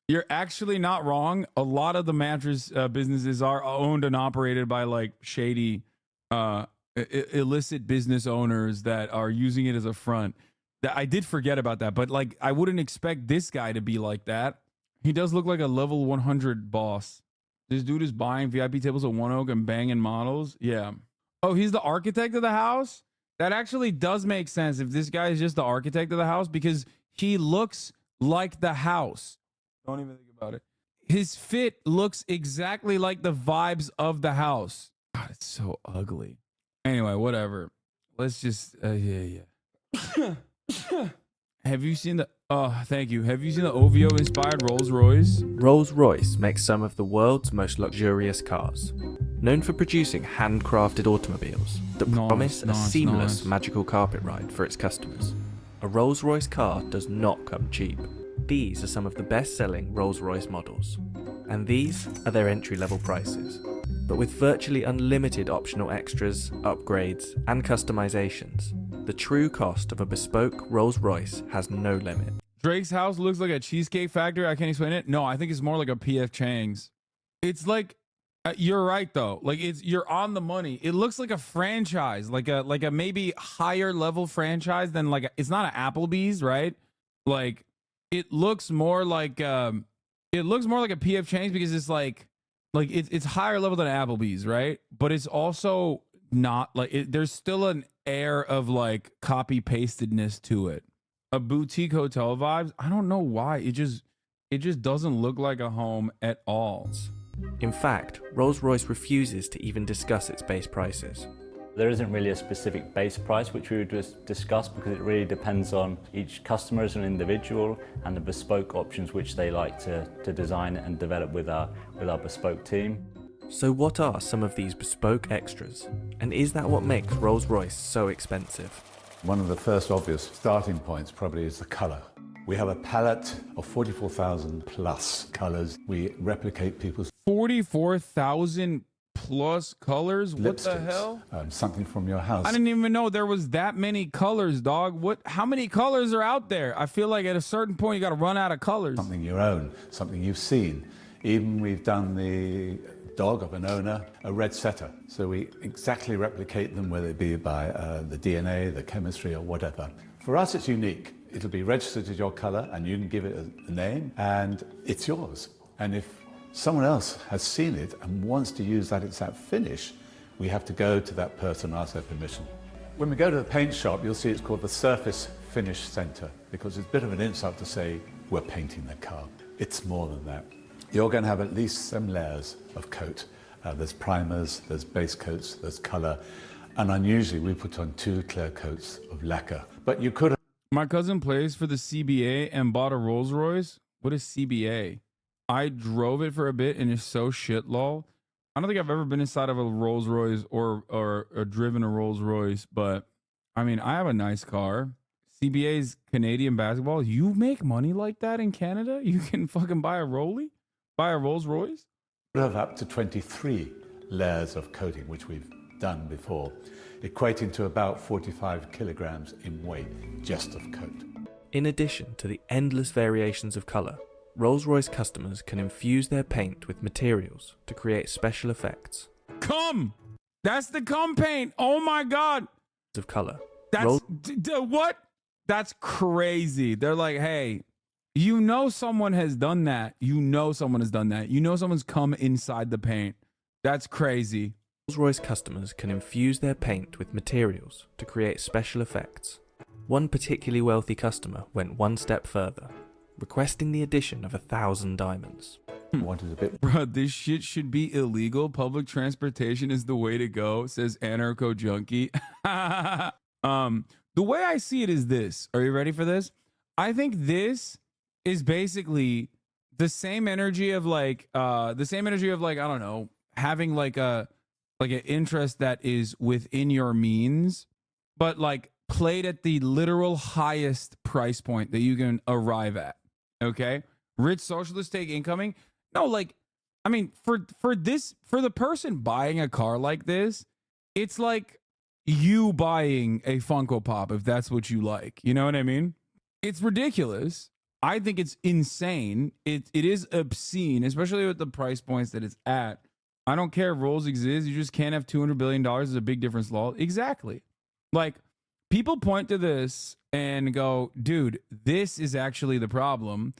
You're actually not wrong. A lot of the mattress businesses are owned and operated by like shady, illicit business owners that are using it as a front. I did forget about that, but like I wouldn't expect this guy to be like that. He does look like a level 100 boss. This dude is buying VIP tables at One Oak and banging models. Yeah. Oh, he's the architect of the house? That actually does make sense if this guy is just the architect of the house because he looks like the house. Don't even think about it. His fit looks exactly like the vibes of the house. God, it's so ugly. Anyway, whatever. Let's just, yeah. Have you seen the, thank you. Have you seen the OVO inspired Rolls Royce? Rolls-Royce makes some of the world's most luxurious cars. Known for producing handcrafted automobiles that promise a seamless magical carpet ride for its customers. A Rolls-Royce car does not come cheap. These are some of the best-selling Rolls-Royce models. And these are their entry-level prices. But with virtually unlimited optional extras, upgrades, and customizations, the true cost of a bespoke Rolls-Royce has no limit. Drake's house looks like a Cheesecake Factory. I can't explain it. No, I think it's more like a PF Chang's. It's like, you're right though. Like you're on the money. It looks like a franchise, like a maybe higher level franchise than like it's not an Applebee's, right? Like it looks more like a PF Chang's because it's like it's higher level than Applebee's, right? But it's also not like there's still an air of like copy pastedness to it. A boutique hotel vibes. I don't know why. It just doesn't look like a home at all. In fact, Rolls-Royce refuses to even discuss its base prices. There isn't really a specific base price which we would just discuss because it really depends on each customer as an individual and the bespoke options which they like to design and develop with our bespoke team. So what are some of these bespoke extras? And is that what makes Rolls-Royce so expensive? One of the first obvious starting points probably is the colour. We have a palette of 44,000 plus colours. We replicate people's 44,000 plus colors? What the lipsticks, hell? Something from your house. I didn't even know there was that many colors, dog. How many colors are out there? I feel like at a certain point you got to run out of colors. Something your own, something you've seen. Even we've done the dog of an owner, a red setter. So we exactly replicate them, whether it be by the DNA, the chemistry, or whatever. For us, it's unique. It'll be registered as your colour, and you can give it a name, and it's yours. And if someone else has seen it and wants to use that exact finish, we have to go to that person and ask their permission. When we go to the paint shop, you'll see it's called the Surface Finish Centre, because it's a bit of an insult to say we're painting the car. It's more than that. You're going to have at least some layers of coat. There's primers, there's base coats, there's colour, and unusually we put on 2 clear coats of lacquer. But you could. My cousin plays for the CBA and bought a Rolls Royce. What is CBA? I drove it for a bit and it's so shit, lol. I don't think I've ever been inside of a Rolls Royce or driven a Rolls Royce, but I mean, I have a nice car. CBA's Canadian basketball. You make money like that in Canada? You can fucking buy a Rolls Royce? We have up to 23 layers of coating, which we've done before, equating to about 45 kilograms in weight just of coat. In addition to the endless variations of colour, Rolls-Royce customers can infuse their paint with materials to create special effects. Cum! That's the cum paint! Oh my god! Of colour. That's... what? That's crazy. They're like, hey, you know someone has done that. You know someone has done that. You know someone's come inside the paint. That's crazy. Rolls-Royce customers can infuse their paint with materials to create special effects. One particularly wealthy customer went one step further, requesting the addition of 1,000 diamonds. Wanted a bit. Bro, this shit should be illegal. Public transportation is the way to go, says Anarcho Junkie. The way I see it is this. Are you ready for this? I think this is basically the same energy of like, I don't know, having like an interest that is within your means, but like played at the literal highest price point that you can arrive at. Okay, rich socialists take incoming. No, like, I mean, for the person buying a car like this, it's like you buying a Funko Pop if that's what you like. You know what I mean? It's ridiculous. I think it's insane. It is obscene, especially with the price points that it's at. I don't care if Rolls exists. You just can't have $200 billion is a big difference law. Exactly. Like, people point to this and go, dude, this is actually the problem.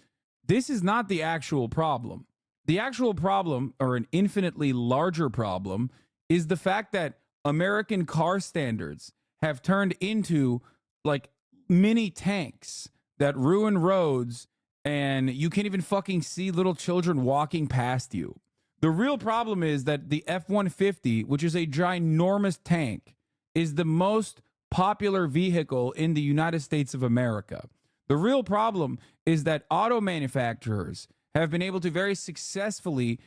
This is not the actual problem. The actual problem, or an infinitely larger problem, is the fact that American car standards have turned into like mini tanks that ruin roads, and you can't even fucking see little children walking past you. The real problem is that the F-150, which is a ginormous tank, is the most popular vehicle in the United States of America. The real problem is that auto manufacturers have been able to very successfully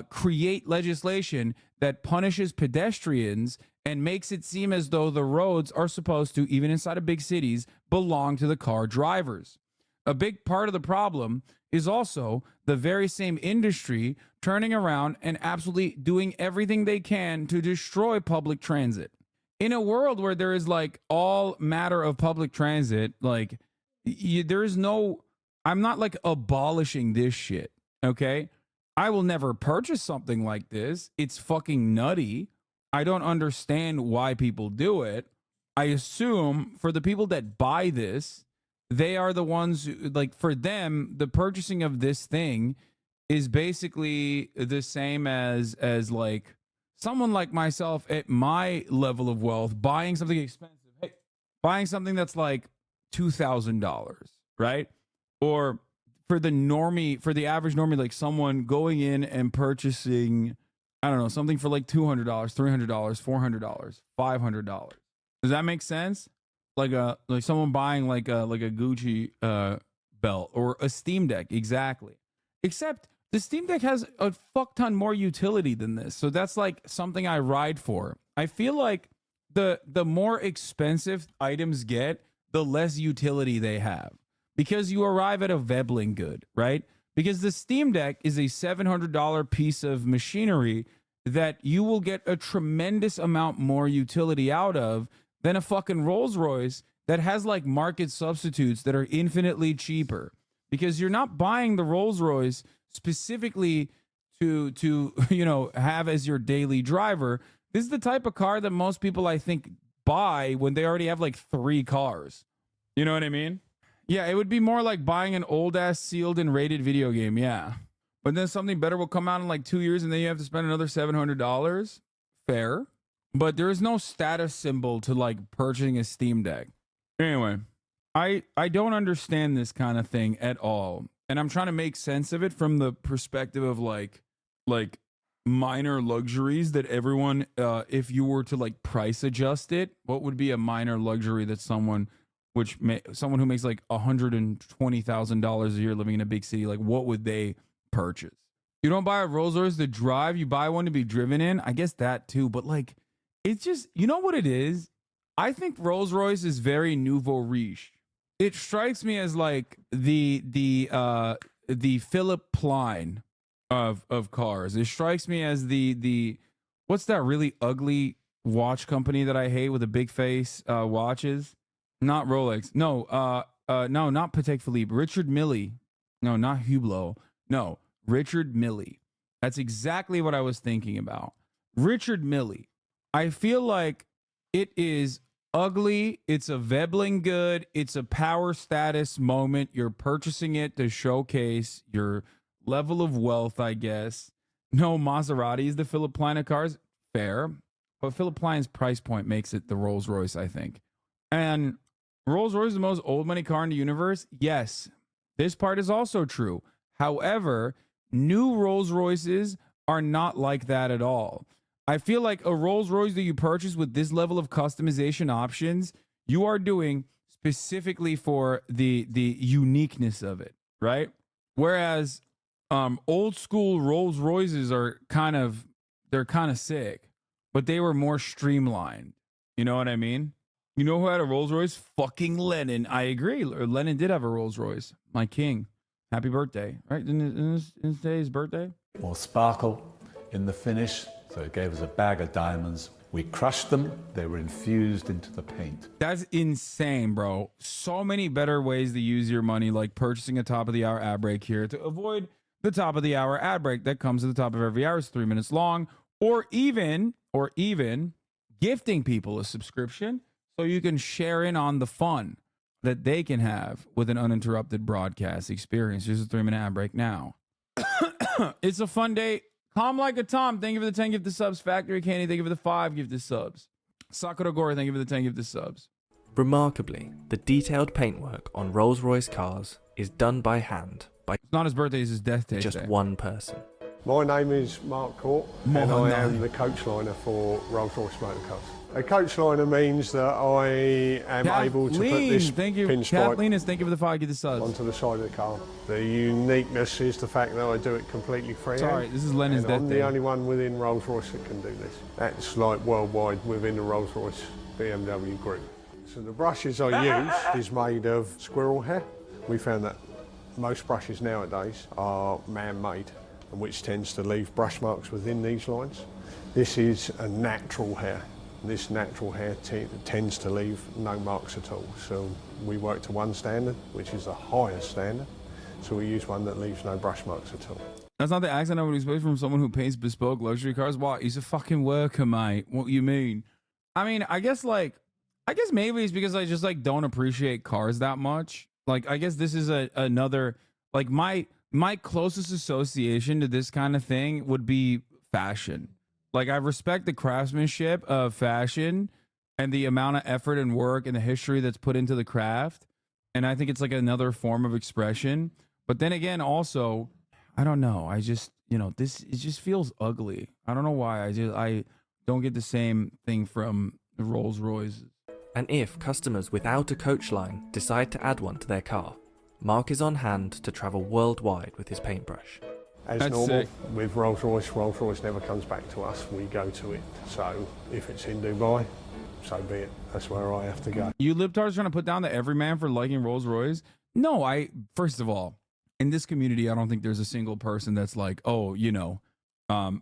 create legislation that punishes pedestrians and makes it seem as though the roads are supposed to, even inside of big cities, belong to the car drivers. A big part of the problem is also the very same industry turning around and absolutely doing everything they can to destroy public transit. In a world where there is like all matter of public transit, like there is no, I'm not like abolishing this shit, okay? I will never purchase something like this. It's fucking nutty. I don't understand why people do it. I assume for the people that buy this, they are the ones who, like, for them, the purchasing of this thing is basically the same as like someone like myself at my level of wealth buying something expensive. Hey, buying something that's like $2,000, right? Or for the average normie, like someone going in and purchasing, I don't know, something for like $200, $300, $400, $500. Does that make sense? Like someone buying like a Gucci belt or a Steam Deck, exactly. Except the Steam Deck has a fuck ton more utility than this, so that's like something I ride for. I feel like the more expensive items get, the less utility they have, because you arrive at a Veblen good, right? Because the Steam Deck is a $700 piece of machinery that you will get a tremendous amount more utility out of than a fucking Rolls Royce that has like market substitutes that are infinitely cheaper. Because you're not buying the Rolls Royce specifically to you know, have as your daily driver. This is the type of car that most people, I think, buy when they already have like 3 cars. You know what I mean? Yeah, it would be more like buying an old ass sealed and rated video game. Yeah. But then something better will come out in like 2 years and then you have to spend another $700. Fair. But there is no status symbol to like purchasing a Steam Deck. Anyway, I don't understand this kind of thing at all. And I'm trying to make sense of it from the perspective of like minor luxuries that everyone, if you were to like price adjust it, what would be a minor luxury that someone who makes like $120,000 a year living in a big city, like what would they purchase? You don't buy a Rolls Royce to drive, you buy one to be driven in. I guess that too, but like, it's just, you know what it is? I think Rolls Royce is very nouveau riche. it strikes me as like the Philip Plein of cars. It strikes me as the what's that really ugly watch company that I hate with a big face watches? Not Rolex. No, no, not Patek Philippe. Richard Mille. No, not Hublot. No, Richard Mille. That's exactly what I was thinking about. Richard Mille. I feel like it is ugly. It's a Veblen good. It's a power status moment. You're purchasing it to showcase your level of wealth, I guess. No, Maserati is the Philip Plein of cars. Fair. But Philip Plein's price point makes it the Rolls Royce, I think. And Rolls Royce is the most old money car in the universe. Yes, this part is also true. However, new Rolls Royces are not like that at all. I feel like a Rolls Royce that you purchase with this level of customization options, you are doing specifically for the uniqueness of it, right? Whereas old school Rolls Royces are they're kind of sick, but they were more streamlined. You know what I mean? You know who had a Rolls Royce? Fucking Lennon. I agree. Lennon did have a Rolls Royce. My king. Happy birthday, right? Isn't today his birthday? More sparkle in the finish. So it gave us a bag of diamonds. We crushed them. They were infused into the paint. That's insane, bro. So many better ways to use your money, like purchasing a top of the hour ad break here to avoid the top of the hour ad break that comes at the top of every hour. It's 3 minutes long, or even gifting people a subscription so you can share in on the fun that they can have with an uninterrupted broadcast experience. Here's a 3-minute ad break now. It's a fun day. Calm like a Tom, thank you for the 10 gifted subs. Factory Candy, thank you for the 5 gifted subs. Sakura Gore, thank you for the 10 gifted subs. Remarkably, the detailed paintwork on Rolls-Royce cars is done by hand by it's not his birthday, it's his death day. Just one person. My name is Mark Court, and I am the coach liner for Rolls-Royce Motor Cars. A coach liner means that I am able to put this pinstripe Kathleen is thank you for the 5 gifted subs. onto the side of the car. The uniqueness is the fact that I do it completely free. Sorry, this is Lennon's death I'm day. the only one within Rolls-Royce that can do this. That's like worldwide within the Rolls-Royce BMW group. So the brushes I use is made of squirrel hair. We found that most brushes nowadays are man-made, and which tends to leave brush marks within these lines. This is a natural hair. This natural hair tends to leave no marks at all. So we work to one standard, which is the highest standard. So we use one that leaves no brush marks at all. That's not the accent I would expect from someone who paints bespoke luxury cars. What? He's a fucking worker, mate. What you mean? I mean, I guess maybe it's because I just like don't appreciate cars that much. Like, I guess this is another, like my closest association to this kind of thing would be fashion. Like, I respect the craftsmanship of fashion and the amount of effort and work and the history that's put into the craft. And I think it's like another form of expression. But then again, also, I don't know. I just, it just feels ugly. I don't know why. I don't get the same thing from the Rolls Royce. And if customers without a coach line decide to add one to their car, Mark is on hand to travel worldwide with his paintbrush. As That's normal, sick. with Rolls-Royce never comes back to us. We go to it. So if it's in Dubai, so be it. That's where I have to go. You libtards trying to put down the everyman for liking Rolls Royce? No, first of all, in this community, I don't think there's a single person that's like, oh,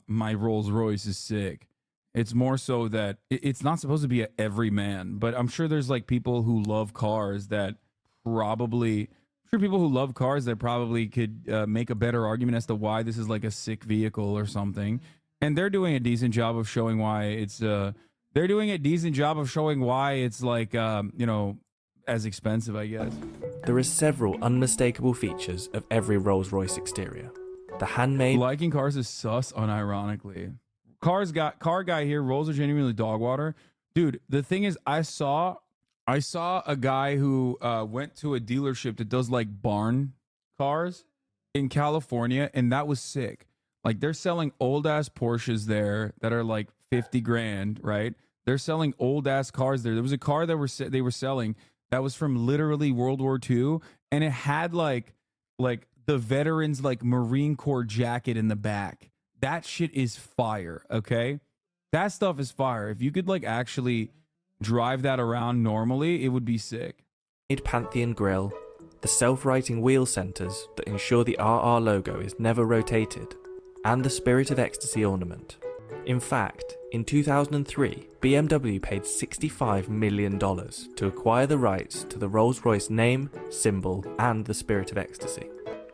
my Rolls Royce is sick. It's more so that it's not supposed to be a everyman, but I'm sure there's like people who love cars that probably could make a better argument as to why this is like a sick vehicle or something. And they're doing a decent job of showing why it's like, as expensive, I guess. There are several unmistakable features of every Rolls-Royce exterior. The handmade... Liking cars is sus, unironically. Car guy here, Rolls are genuinely dog water. Dude, the thing is, I saw a guy who went to a dealership that does like barn cars in California, and that was sick. Like, they're selling old ass Porsches there that are like 50 grand, right? They're selling old ass cars there. There was a car that they were selling that was from literally World War II, and it had like the veterans like Marine Corps jacket in the back. That shit is fire, okay? That stuff is fire. If you could like actually drive that around normally, it would be sick. Pantheon grille, the self-righting wheel centers that ensure the RR logo is never rotated, and the Spirit of Ecstasy ornament. In fact, in 2003, BMW paid $65 million to acquire the rights to the Rolls-Royce name, symbol, and the Spirit of Ecstasy.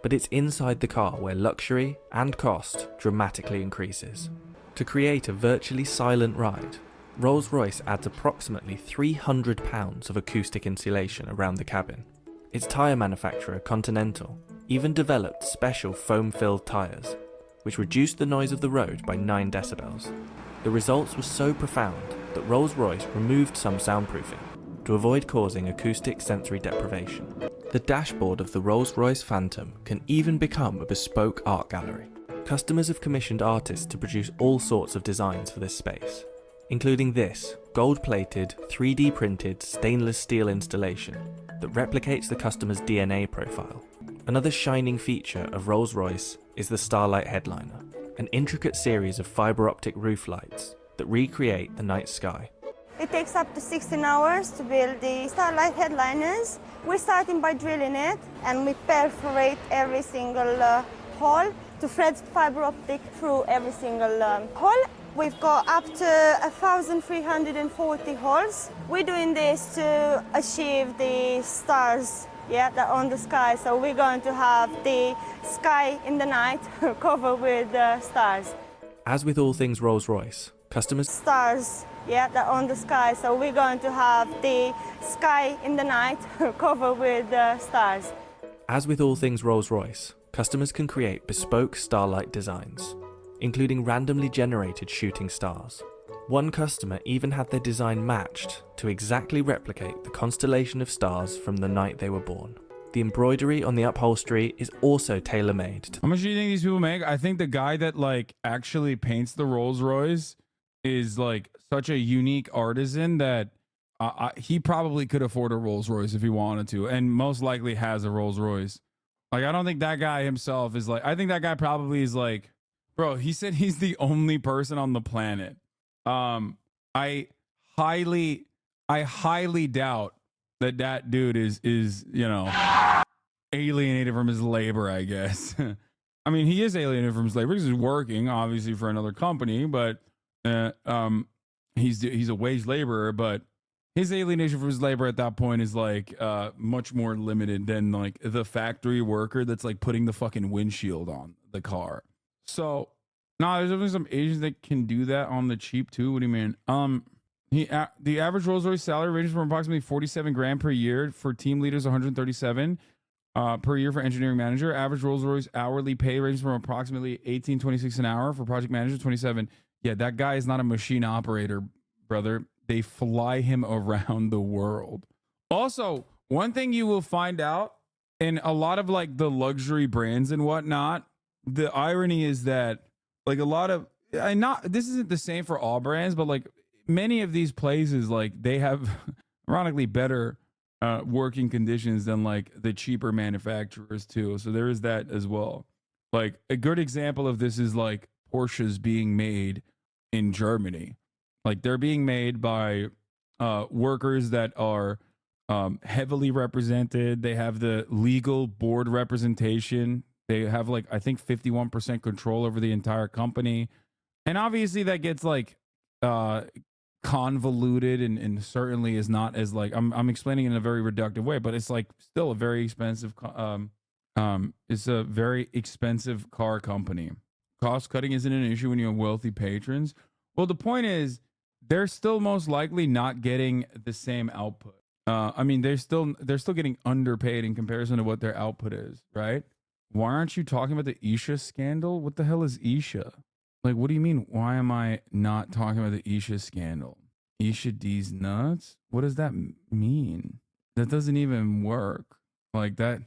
But it's inside the car where luxury and cost dramatically increases. To create a virtually silent ride, Rolls-Royce adds approximately £300 of acoustic insulation around the cabin. Its tyre manufacturer, Continental, even developed special foam-filled tyres, which reduced the noise of the road by 9 decibels. The results were so profound that Rolls-Royce removed some soundproofing to avoid causing acoustic sensory deprivation. The dashboard of the Rolls-Royce Phantom can even become a bespoke art gallery. Customers have commissioned artists to produce all sorts of designs for this space, including this gold-plated, 3D printed stainless steel installation that replicates the customer's DNA profile. Another shining feature of Rolls-Royce is the Starlight headliner, an intricate series of fibre optic roof lights that recreate the night sky. It takes up to 16 hours to build the Starlight headliners. We're starting by drilling it, and we perforate every single hole to thread fibre optic through every single hole. We've got up to 1,340 holes. We're doing this to achieve the stars, that are on the sky. So we're going to have the sky in the night covered with stars. As with all things Rolls-Royce, customers... Stars, that are on the sky. So we're going to have the sky in the night covered with stars. As with all things Rolls-Royce, customers can create bespoke starlight designs, including randomly generated shooting stars. One customer even had their design matched to exactly replicate the constellation of stars from the night they were born. The embroidery on the upholstery is also tailor-made. How much do you think these people make? I think the guy that like actually paints the Rolls Royce is like such a unique artisan that he probably could afford a Rolls Royce if he wanted to, and most likely has a Rolls Royce. Like, I don't think that guy himself is like, I think that guy probably is like, bro, he said he's the only person on the planet. I highly doubt that dude is, you know, alienated from his labor, I guess. I mean, he is alienated from his labor because he's working, obviously, for another company, but he's a wage laborer, but his alienation from his labor at that point is like much more limited than like the factory worker that's like putting the fucking windshield on the car. So, no, there's definitely some Asians that can do that on the cheap too. What do you mean? The average Rolls Royce salary ranges from approximately 47 grand per year for team leaders, 137 per year for engineering manager. Average Rolls Royce hourly pay ranges from approximately 18.26 an hour for project manager, 27. Yeah, that guy is not a machine operator, brother. They fly him around the world. Also, one thing you will find out in a lot of like the luxury brands and whatnot, the irony is that like a lot of, this isn't the same for all brands, but like many of these places, like they have ironically better working conditions than like the cheaper manufacturers too. So there is that as well. Like a good example of this is like Porsches being made in Germany. Like they're being made by workers that are heavily represented. They have the legal board representation. They have like, I think 51% control over the entire company. And obviously that gets like convoluted and certainly is not as like, I'm explaining it in a very reductive way, but it's like still a very expensive, it's a very expensive car company. Cost cutting isn't an issue when you have wealthy patrons. Well, the point is, they're still most likely not getting the same output. I mean, they're still getting underpaid in comparison to what their output is, right? Why aren't you talking about the Isha scandal? What the hell is Isha? Like, what do you mean? Why am I not talking about the Isha scandal? Isha D's nuts? What does that mean? That doesn't even work. Like that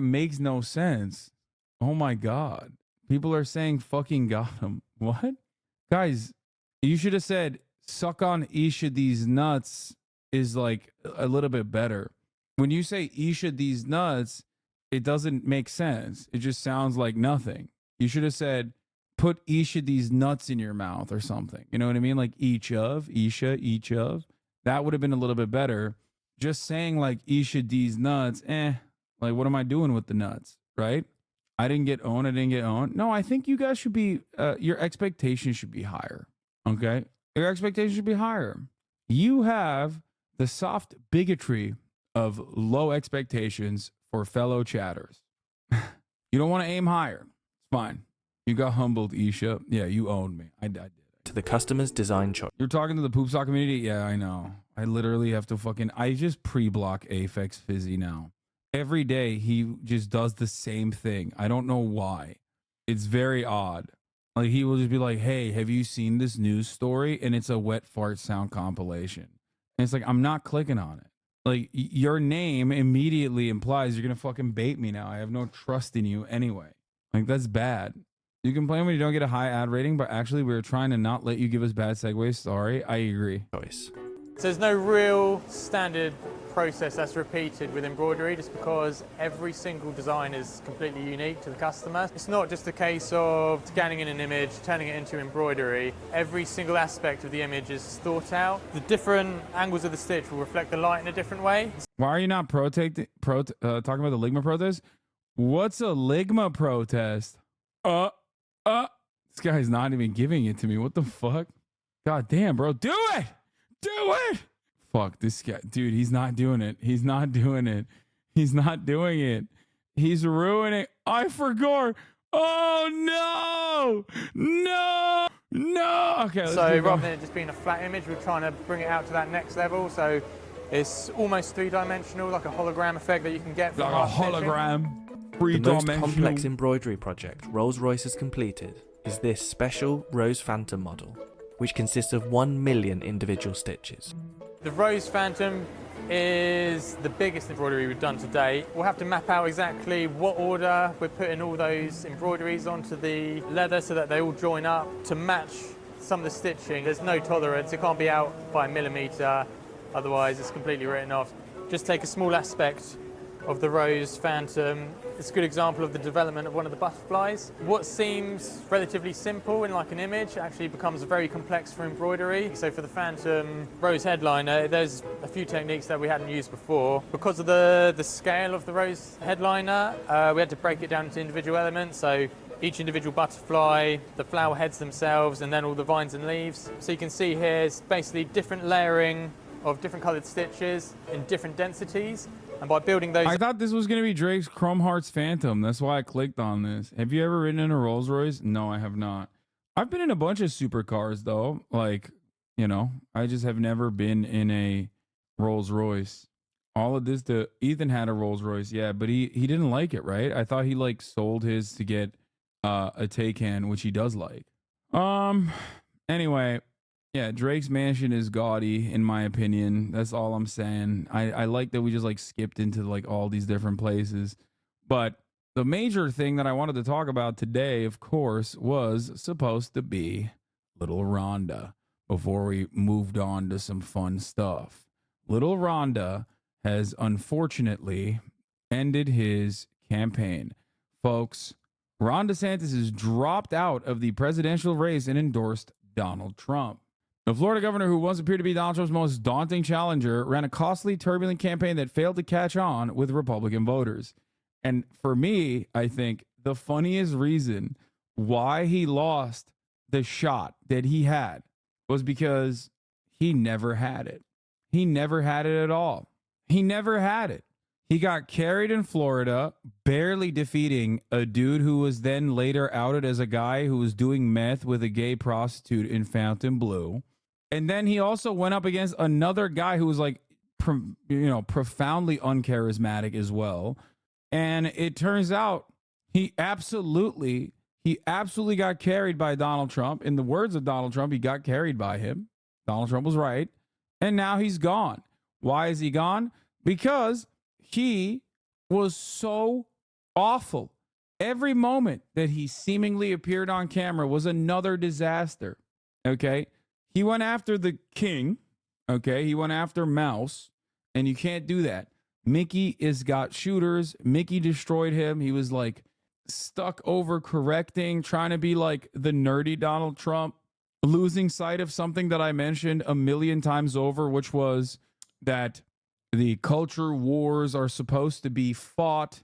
makes no sense. Oh my God. People are saying fucking got him. What? Guys, you should have said, suck on Isha these nuts is like a little bit better. When you say Isha these nuts, it doesn't make sense. It just sounds like nothing. You should have said, put Isha these nuts in your mouth or something. You know what I mean? Like each of, Isha, each of. That would have been a little bit better. just saying like Isha D's nuts, like what am I doing with the nuts, right? I didn't get owned. No, I think you guys should be, your expectations should be higher, okay? Your expectations should be higher. You have the soft bigotry of low expectations for fellow chatters. You don't want to aim higher. It's fine. You got humbled, Isha. Yeah, you owned me. I did. To the customer's design choice. You're talking to the poop sock community? Yeah, I know. I literally have to I just pre-block Aphex Fizzy now. Every day he just does the same thing. I don't know why. It's very odd. Like he will just be like, hey, have you seen this news story? And it's a wet fart sound compilation. And it's like, I'm not clicking on it. Like your name immediately implies you're going to fucking bait me now. I have no trust in you anyway. Like that's bad. You complain when you don't get a high ad rating, but actually we were trying to not let you give us bad segues. Sorry, I agree. Choice. So there's no real standard process that's repeated with embroidery just because every single design is completely unique to the customer. It's not just a case of scanning in an image, turning it into embroidery. Every single aspect of the image is thought out. The different angles of the stitch will reflect the light in a different way. Why are you not talking about the Ligma protest? What's a Ligma protest? This guy's not even giving it to me. What the fuck? God damn, bro. Do it! Do it! Fuck, this guy. Dude, he's not doing it. He's not doing it. He's not doing it. He's ruining. I forgot. Oh, no! No! No! Okay, let's So move rather on. than it just being a flat image, we're trying to bring it out to that next level. So it's almost three-dimensional, like a hologram effect that you can get from Like our a hologram. The most complex embroidery project Rolls-Royce has completed is this special Rose Phantom model, which consists of 1 million individual stitches. The Rose Phantom is the biggest embroidery we've done to date. We'll have to map out exactly what order we're putting all those embroideries onto the leather so that they all join up to match some of the stitching. There's no tolerance, it can't be out by a millimetre, otherwise it's completely written off. Just take a small aspect of the Rose Phantom. It's a good example of the development of one of the butterflies. What seems relatively simple in like an image actually becomes very complex for embroidery. So for the Phantom Rose headliner, there's a few techniques that we hadn't used before. Because of the scale of the Rose headliner, we had to break it down into individual elements. So each individual butterfly, the flower heads themselves, and then all the vines and leaves. So you can see here it's basically different layering of different coloured stitches in different densities. And by building those... I thought this was going to be Drake's Chrome Hearts Phantom. That's why I clicked on this. Have you ever ridden in a Rolls Royce? No, I have not. I've been in a bunch of supercars, though. Like, you know, I just have never been in a Rolls Royce. All of this, Ethan had a Rolls Royce, yeah, but he didn't like it, right? I thought he, like, sold his to get a Taycan, which he does like. Anyway... Yeah, Drake's mansion is gaudy, in my opinion. That's all I'm saying. I like that we just like skipped into like all these different places. But the major thing that I wanted to talk about today, of course, was supposed to be Little Rhonda before we moved on to some fun stuff. Little Rhonda has unfortunately ended his campaign. Folks, Ron DeSantis has dropped out of the presidential race and endorsed Donald Trump. The Florida governor, who once appeared to be Donald Trump's most daunting challenger, ran a costly, turbulent campaign that failed to catch on with Republican voters. And for me, I think the funniest reason why he lost the shot that he had was because he never had it. He never had it at all. He never had it. He got carried in Florida, barely defeating a dude who was then later outed as a guy who was doing meth with a gay prostitute in Fontainebleau. And then he also went up against another guy who was like, profoundly uncharismatic as well. And it turns out he absolutely got carried by Donald Trump. In the words of Donald Trump, he got carried by him. Donald Trump was right. And now he's gone. Why is he gone? Because he was so awful. Every moment that he seemingly appeared on camera was another disaster. Okay? He went after the king. Okay? He went after Mouse. And you can't do that. Mickey has got shooters. Mickey destroyed him. He was like stuck over correcting, trying to be like the nerdy Donald Trump, losing sight of something that I mentioned a million times over, which was that the culture wars are supposed to be fought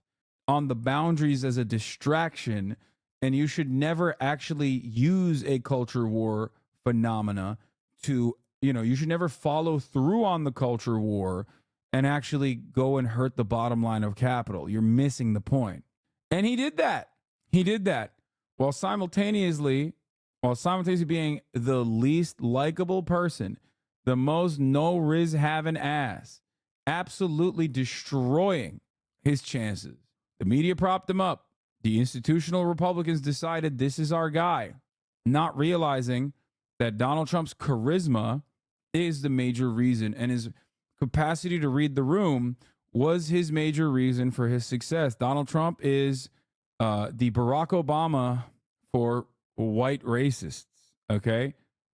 on the boundaries as a distraction, and you should never actually use a culture war phenomena to, you should never follow through on the culture war and actually go and hurt the bottom line of capital. You're missing the point. And he did that. He did that while simultaneously being the least likable person, the most no riz having ass, absolutely destroying his chances. The media propped him up. The institutional Republicans decided this is our guy, not realizing that Donald Trump's charisma is the major reason, and his capacity to read the room was his major reason for his success. Donald Trump is the Barack Obama for white racists, okay?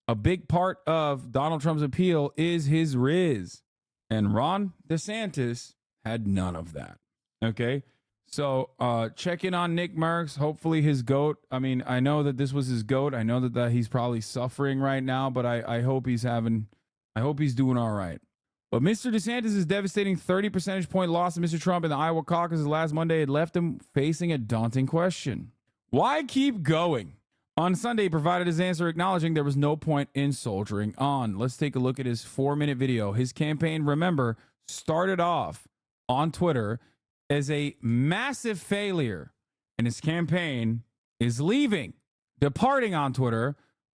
A big part of Donald Trump's appeal is his riz, and Ron DeSantis had none of that, okay? So check in on Nick Merckx. Hopefully his GOAT. I mean, I know that this was his GOAT. I know that he's probably suffering right now, but I hope he's doing all right. But Mr. DeSantis' devastating 30 percentage point loss to Mr. Trump in the Iowa caucuses last Monday had left him facing a daunting question. Why keep going? On Sunday, he provided his answer acknowledging there was no point in soldiering on. Let's take a look at his 4-minute video. His campaign, remember, started off on Twitter as a massive failure, and his campaign is departing on Twitter,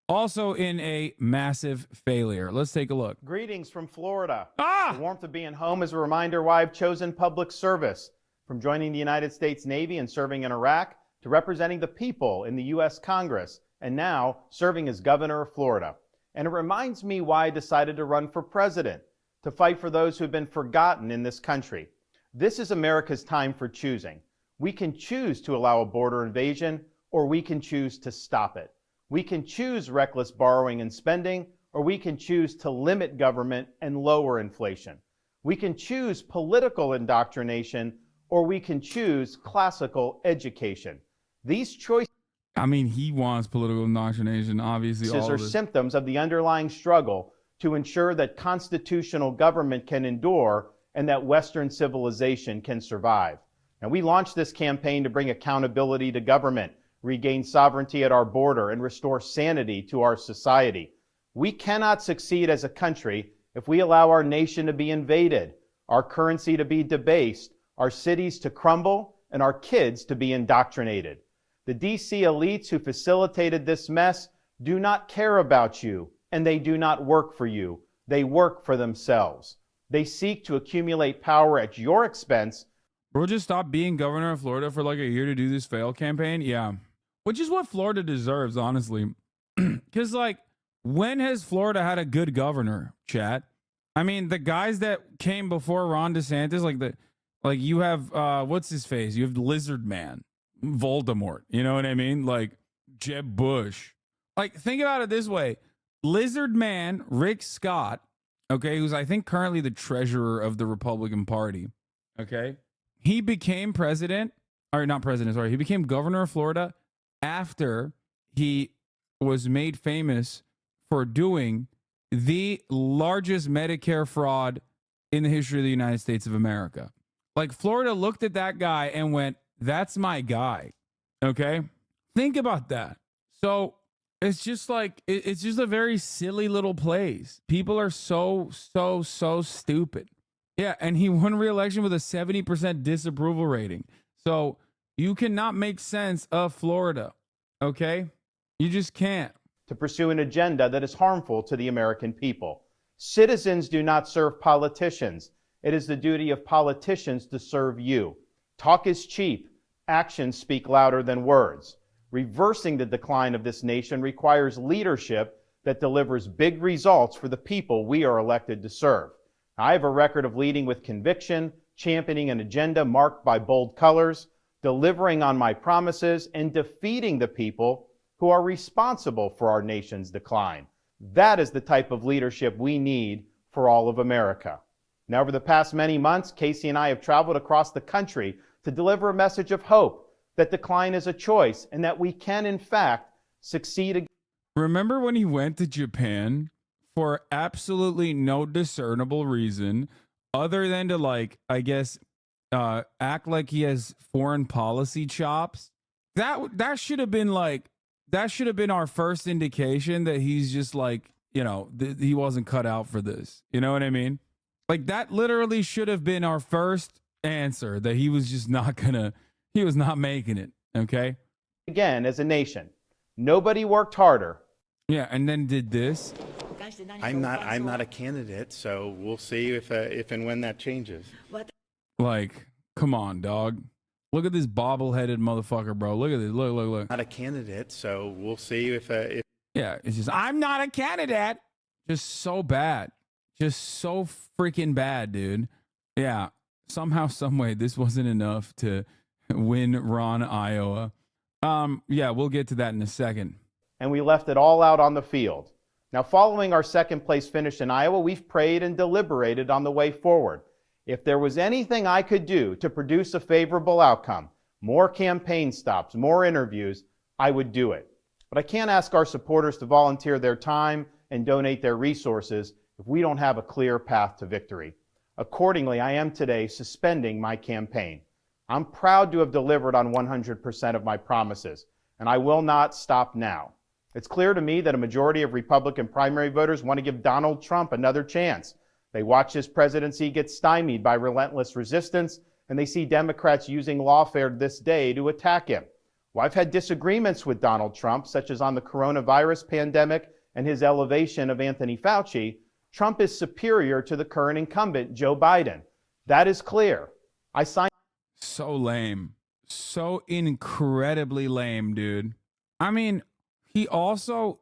also in a massive failure. Let's take a look. Greetings from Florida. The warmth of being home is a reminder why I've chosen public service. From joining the United States Navy and serving in Iraq, to representing the people in the U.S. Congress, and now serving as governor of Florida. And it reminds me why I decided to run for president, to fight for those who have been forgotten in this country. This is America's time for choosing. We can choose to allow a border invasion, or we can choose to stop it. We can choose reckless borrowing and spending, or we can choose to limit government and lower inflation. We can choose political indoctrination, or we can choose classical education. These choices he wants political indoctrination, obviously. All are of this. symptoms of the underlying struggle to ensure that constitutional government can endure and that Western civilization can survive. Now, we launched this campaign to bring accountability to government, regain sovereignty at our border, and restore sanity to our society. We cannot succeed as a country if we allow our nation to be invaded, our currency to be debased, our cities to crumble, and our kids to be indoctrinated. The DC elites who facilitated this mess do not care about you, and they do not work for you. They work for themselves. They seek to accumulate power at your expense. Bro, just stop being governor of Florida for like a year to do this fail campaign. Yeah. Which is what Florida deserves, honestly. Because, when has Florida had a good governor, chat? I mean, the guys that came before Ron DeSantis, you have, what's his face? You have Lizard Man, Voldemort. You know what I mean? Jeb Bush. Think about it this way. Lizard Man, Rick Scott, okay, who's I think currently the treasurer of the Republican Party, okay? He became he became governor of Florida after he was made famous for doing the largest Medicare fraud in the history of the United States of America. Florida looked at that guy and went, that's my guy, okay? Think about that. So it's just it's just a very silly little place. People are so stupid. Yeah, and he won re-election with a 70% disapproval rating. So you cannot make sense of Florida, okay? You just can't. To pursue an agenda that is harmful to the American people. Citizens do not serve politicians. It is the duty of politicians to serve you. Talk is cheap. Actions speak louder than words. Reversing the decline of this nation requires leadership that delivers big results for the people we are elected to serve. I have a record of leading with conviction, championing an agenda marked by bold colors, delivering on my promises, and defeating the people who are responsible for our nation's decline. That is the type of leadership we need for all of America. Now, over the past many months, Casey and I have traveled across the country to deliver a message of hope, that decline is a choice, and that we can, in fact, succeed again. Remember when he went to Japan for absolutely no discernible reason, other than to like, I guess, act like he has foreign policy chops. That should have been like, that should have been our first indication that he's just like, you know, he wasn't cut out for this. You know what I mean? Like that literally should have been our first answer, that he was just not gonna, he was not making it. Okay. Again, as a nation, nobody worked harder. Yeah, and then did this. I'm not a candidate, so we'll see if and when that changes. Like, come on, dog. Look at this bobble-headed motherfucker, bro. Look at this. Look. Not a candidate, so we'll see if Yeah, it's just, I'm not a candidate. Just so bad. Just so freaking bad, dude. Yeah, somehow, some way, this wasn't enough to win Ron, Iowa. Yeah, we'll get to that in a second. And we left it all out on the field. Now, following our second place finish in Iowa, we've prayed and deliberated on the way forward. If there was anything I could do to produce a favorable outcome, more campaign stops, more interviews, I would do it. But I can't ask our supporters to volunteer their time and donate their resources if we don't have a clear path to victory. Accordingly, I am today suspending my campaign. I'm proud to have delivered on 100% of my promises, and I will not stop now. It's clear to me that a majority of Republican primary voters want to give Donald Trump another chance. They watch his presidency get stymied by relentless resistance, and they see Democrats using lawfare this day to attack him. Well, I've had disagreements with Donald Trump, such as on the coronavirus pandemic and his elevation of Anthony Fauci. Trump is superior to the current incumbent, Joe Biden. That is clear. I signed. So lame. So incredibly lame, dude. I mean, he also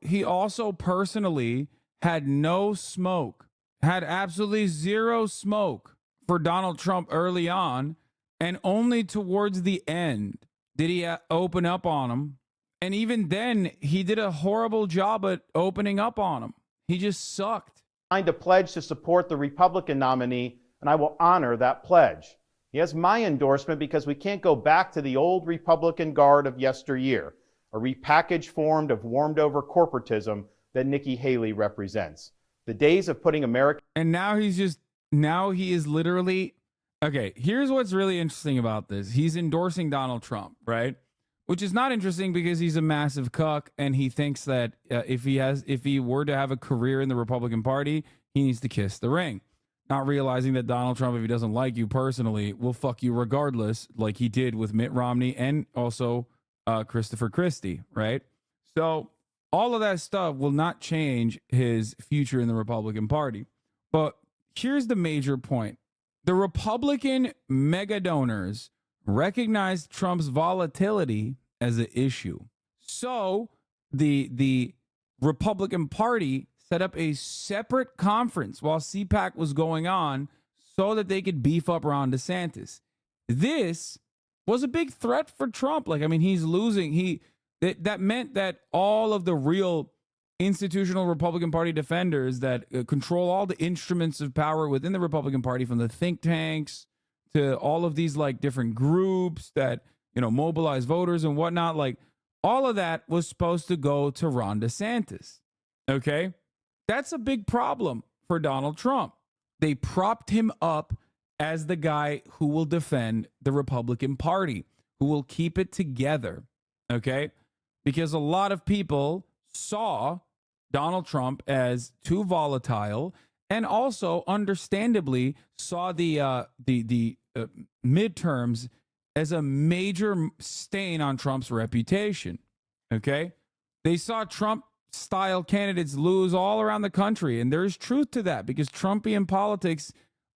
personally had no smoke, had absolutely zero smoke for Donald Trump early on, and only towards the end did he open up on him. And even then, he did a horrible job at opening up on him. He just sucked. Signed a pledge to support the Republican nominee, and I will honor that pledge. He has my endorsement because we can't go back to the old Republican guard of yesteryear, a repackaged form of warmed-over corporatism that Nikki Haley represents. The days of putting America... And now he is literally... Okay, here's what's really interesting about this. He's endorsing Donald Trump, right? Which is not interesting because he's a massive cuck, and he thinks that if he were to have a career in the Republican Party, he needs to kiss the ring. Not realizing that Donald Trump, if he doesn't like you personally, will fuck you regardless, like he did with Mitt Romney and also Christopher Christie, right? So all of that stuff will not change his future in the Republican Party. But here's the major point. The Republican mega donors recognized Trump's volatility as an issue. So the Republican Party set up a separate conference while CPAC was going on so that they could beef up Ron DeSantis. This was a big threat for Trump. Like, I mean, he's losing. That meant that all of the real institutional Republican Party defenders that control all the instruments of power within the Republican Party, from the think tanks to all of these like different groups that, you know, mobilize voters and whatnot, like all of that was supposed to go to Ron DeSantis. Okay? That's a big problem for Donald Trump. They propped him up as the guy who will defend the Republican Party, who will keep it together. Okay? Because a lot of people saw Donald Trump as too volatile, and also understandably saw the midterms as a major stain on Trump's reputation. Okay? They saw Trump-style candidates lose all around the country, and there's truth to that, because Trumpian politics,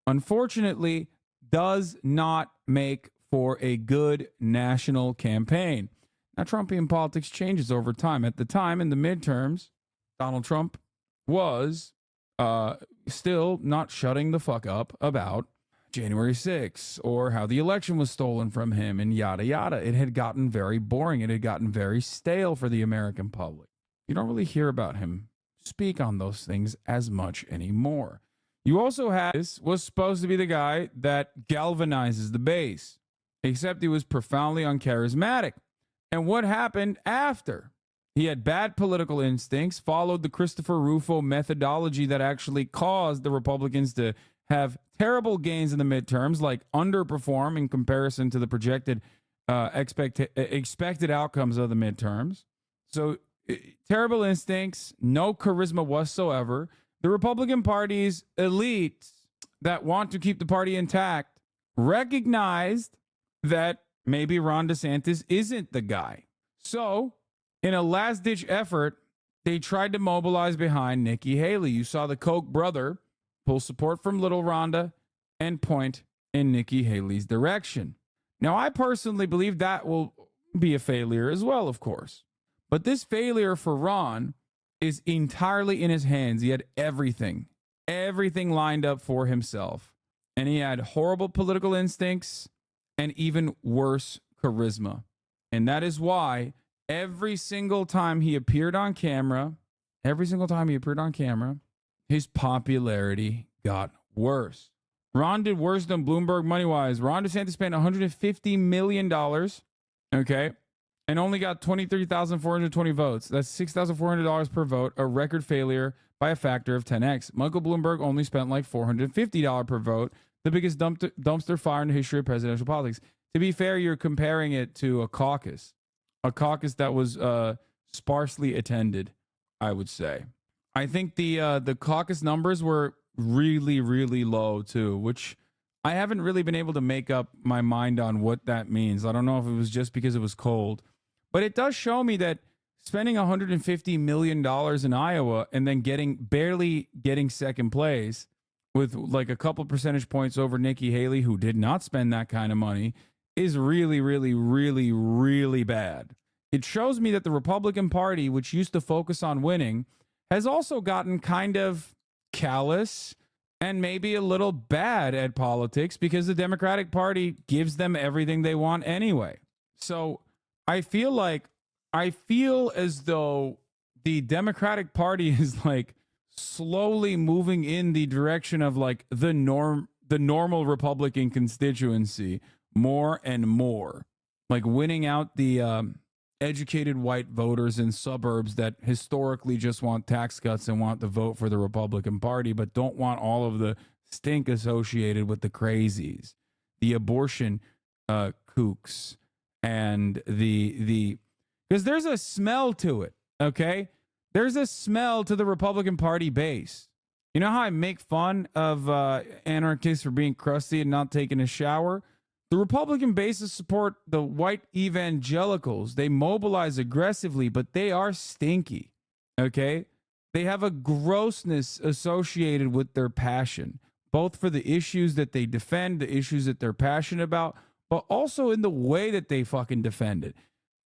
unfortunately, does not make for a good national campaign. Now, Trumpian politics changes over time. At the time, in the midterms, Donald Trump was still not shutting the fuck up about January 6th or how the election was stolen from him and yada, yada. It had gotten very boring. It had gotten very stale for the American public. You don't really hear about him speak on those things as much anymore. You also had, this was supposed to be the guy that galvanizes the base, except he was profoundly uncharismatic. And what happened after? He had bad political instincts, followed the Christopher Rufo methodology that actually caused the Republicans to have terrible gains in the midterms, like underperform in comparison to the projected expected outcomes of the midterms. So terrible instincts, no charisma whatsoever. The Republican Party's elites that want to keep the party intact recognized that maybe Ron DeSantis isn't the guy. So in a last-ditch effort, they tried to mobilize behind Nikki Haley. You saw the Koch brother pull support from Little Rhonda and point in Nikki Haley's direction. Now, I personally believe that will be a failure as well, of course. But this failure for Ron is entirely in his hands. He had everything lined up for himself. And he had horrible political instincts and even worse charisma. And that is why every single time he appeared on camera, his popularity got worse. Ron did worse than Bloomberg money-wise. Ron DeSantis spent $150 million, okay, and only got 23,420 votes. That's $6,400 per vote, a record failure by a factor of 10x. Michael Bloomberg only spent like $450 per vote, the biggest dumpster fire in the history of presidential politics. To be fair, you're comparing it to a caucus that was sparsely attended, I would say. I think the caucus numbers were really, really low too, which I haven't really been able to make up my mind on what that means. I don't know if it was just because it was cold, but it does show me that spending $150 million in Iowa and then barely getting second place with like a couple percentage points over Nikki Haley, who did not spend that kind of money, is really, really, really, really bad. It shows me that the Republican Party, which used to focus on winning, has also gotten kind of callous and maybe a little bad at politics because the Democratic Party gives them everything they want anyway. So I feel as though the Democratic Party is like slowly moving in the direction of like the normal Republican constituency more and more, like winning out the educated white voters in suburbs that historically just want tax cuts and want to vote for the Republican Party, but don't want all of the stink associated with the crazies, the abortion kooks, and because there's a smell to it, okay? There's a smell to the Republican Party base. You know how I make fun of anarchists for being crusty and not taking a shower? The Republican bases support the white evangelicals. They mobilize aggressively, but they are stinky, okay? They have a grossness associated with their passion, both for the issues that they defend, the issues that they're passionate about, but also in the way that they fucking defend it.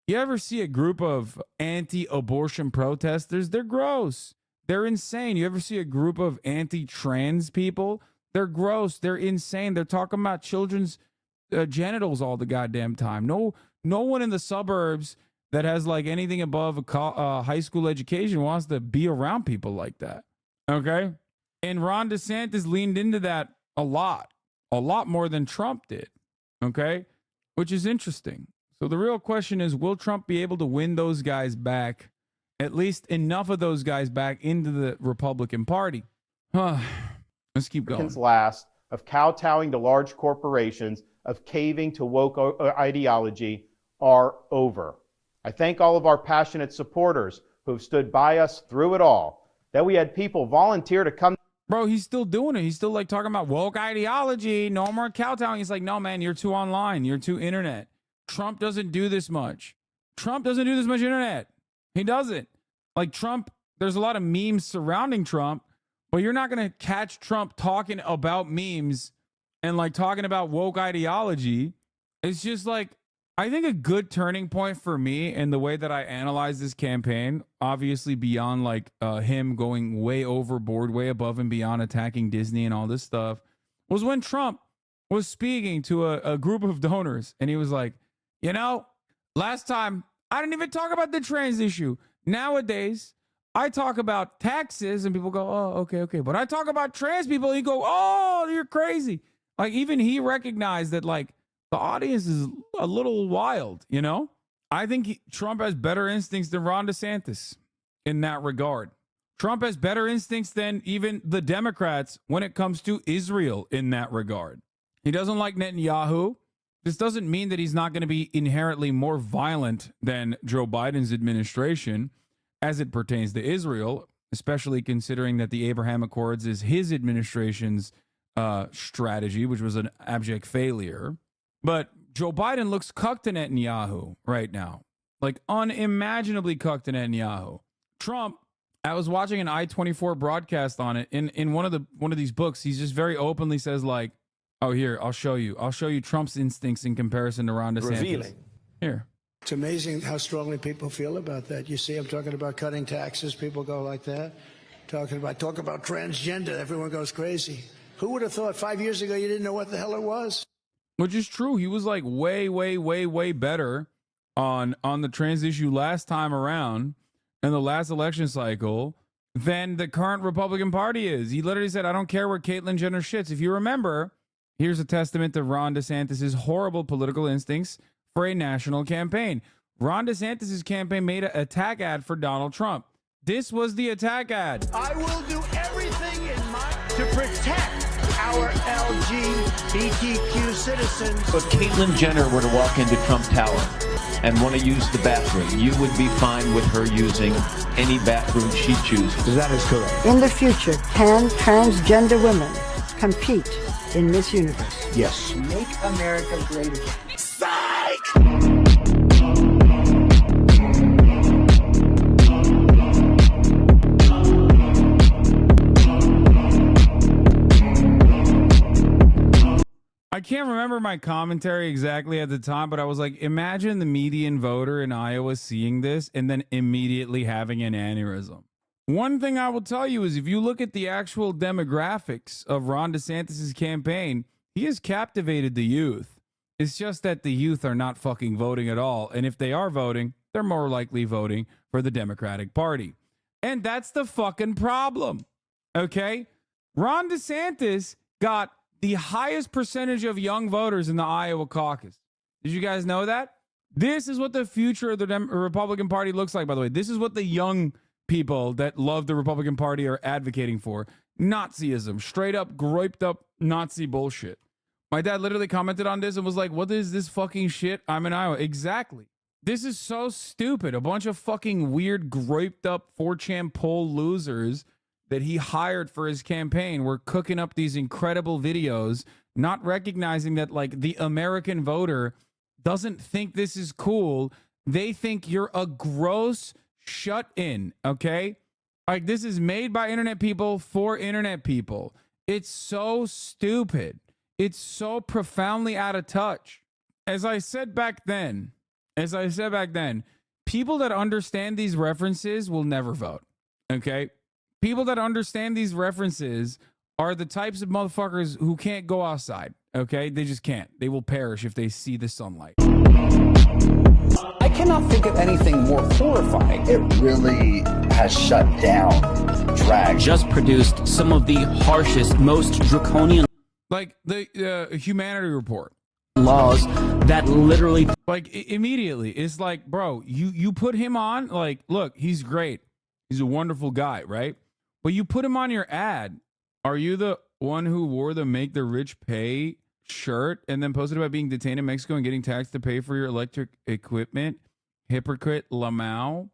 You ever see a group of anti-abortion protesters? They're gross. They're insane. You ever see a group of anti-trans people? They're gross. They're insane. They're talking about children's genitals all the goddamn time. No one in the suburbs that has like anything above a high school education wants to be around people like that. Okay? And Ron DeSantis leaned into that a lot more than Trump did. Okay? Which is interesting. So the real question is, will Trump be able to win those guys back, at least enough of those guys back into the Republican Party? Let's keep going. Last of kowtowing to large corporations, of caving to woke ideology are over. I thank all of our passionate supporters who have stood by us through it all. That we had people volunteer to come. Bro, he's still doing it. He's still like talking about woke ideology, no more kowtowing. He's like, no, man, you're too online. You're too internet. Trump doesn't do this much. Trump doesn't do this much internet. He doesn't. Like Trump, there's a lot of memes surrounding Trump, but you're not going to catch Trump talking about memes and like talking about woke ideology. It's just like, I think a good turning point for me in the way that I analyze this campaign, obviously beyond like him going way overboard, way above and beyond attacking Disney and all this stuff, was when Trump was speaking to a group of donors. And he was like, you know, last time I didn't even talk about the trans issue. Nowadays, I talk about taxes and people go, oh, okay. But I talk about trans people and you go, oh, you're crazy. Like even he recognized that like the audience is a little wild, you know? I think Trump has better instincts than Ron DeSantis in that regard. Trump has better instincts than even the Democrats when it comes to Israel in that regard. He doesn't like Netanyahu. This doesn't mean that he's not going to be inherently more violent than Joe Biden's administration as it pertains to Israel, especially considering that the Abraham Accords is his administration's strategy, which was an abject failure. But Joe Biden looks cucked to Netanyahu right now, like unimaginably cucked to Netanyahu. Trump, I was watching an I-24 broadcast on it. In one of these books, he's just very openly says like, "Oh, here, I'll show you Trump's instincts in comparison to Ron DeSantis." Revealing. Here. It's amazing how strongly people feel about that. You see, I'm talking about cutting taxes. People go like that. Talk about transgender. Everyone goes crazy. Who would have thought 5 years ago you didn't know what the hell it was? Which is true. He was like way better on the trans issue last time around in the last election cycle than the current Republican Party is. He literally said, "I don't care where Caitlyn Jenner shits." If you remember, here's a testament to Ron DeSantis' horrible political instincts for a national campaign. Ron DeSantis' campaign made an attack ad for Donald Trump. This was the attack ad. I will do everything to protect our LGBTQ citizens. If Caitlyn Jenner were to walk into Trump Tower and want to use the bathroom, you would be fine with her using any bathroom she chooses. That is correct. In the future, can transgender women compete in Miss Universe? Yes. Make America great again. I can't remember my commentary exactly at the time, but I was like, imagine the median voter in Iowa seeing this and then immediately having an aneurysm. One thing I will tell you is if you look at the actual demographics of Ron DeSantis' campaign, he has captivated the youth. It's just that the youth are not fucking voting at all. And if they are voting, they're more likely voting for the Democratic Party. And that's the fucking problem. Okay? Ron DeSantis got the highest percentage of young voters in the Iowa caucus. Did you guys know that? This is what the future of the Republican Party looks like, by the way. This is what the young people that love the Republican Party are advocating for. Nazism. Straight up, griped up Nazi bullshit. My dad literally commented on this and was like, "What is this fucking shit? I'm in Iowa." Exactly. This is so stupid. A bunch of fucking weird, griped up 4chan poll losers that he hired for his campaign were cooking up these incredible videos, not recognizing that like the American voter doesn't think this is cool. They think you're a gross shut-in, okay? Like this is made by internet people for internet people. It's so stupid. It's so profoundly out of touch. As I said back then, people that understand these references will never vote, okay? People that understand these references are the types of motherfuckers who can't go outside, okay? They just can't. They will perish if they see the sunlight. I cannot think of anything more horrifying. It really has shut down drag. Just produced some of the harshest, most draconian like the Humanity Report laws that literally like immediately. It's like, bro, you put him on, like, look, he's great. He's a wonderful guy, right? But you put him on your ad. Are you the one who wore the Make the Rich Pay shirt and then posted about being detained in Mexico and getting taxed to pay for your electric equipment? Hypocrite Lamau.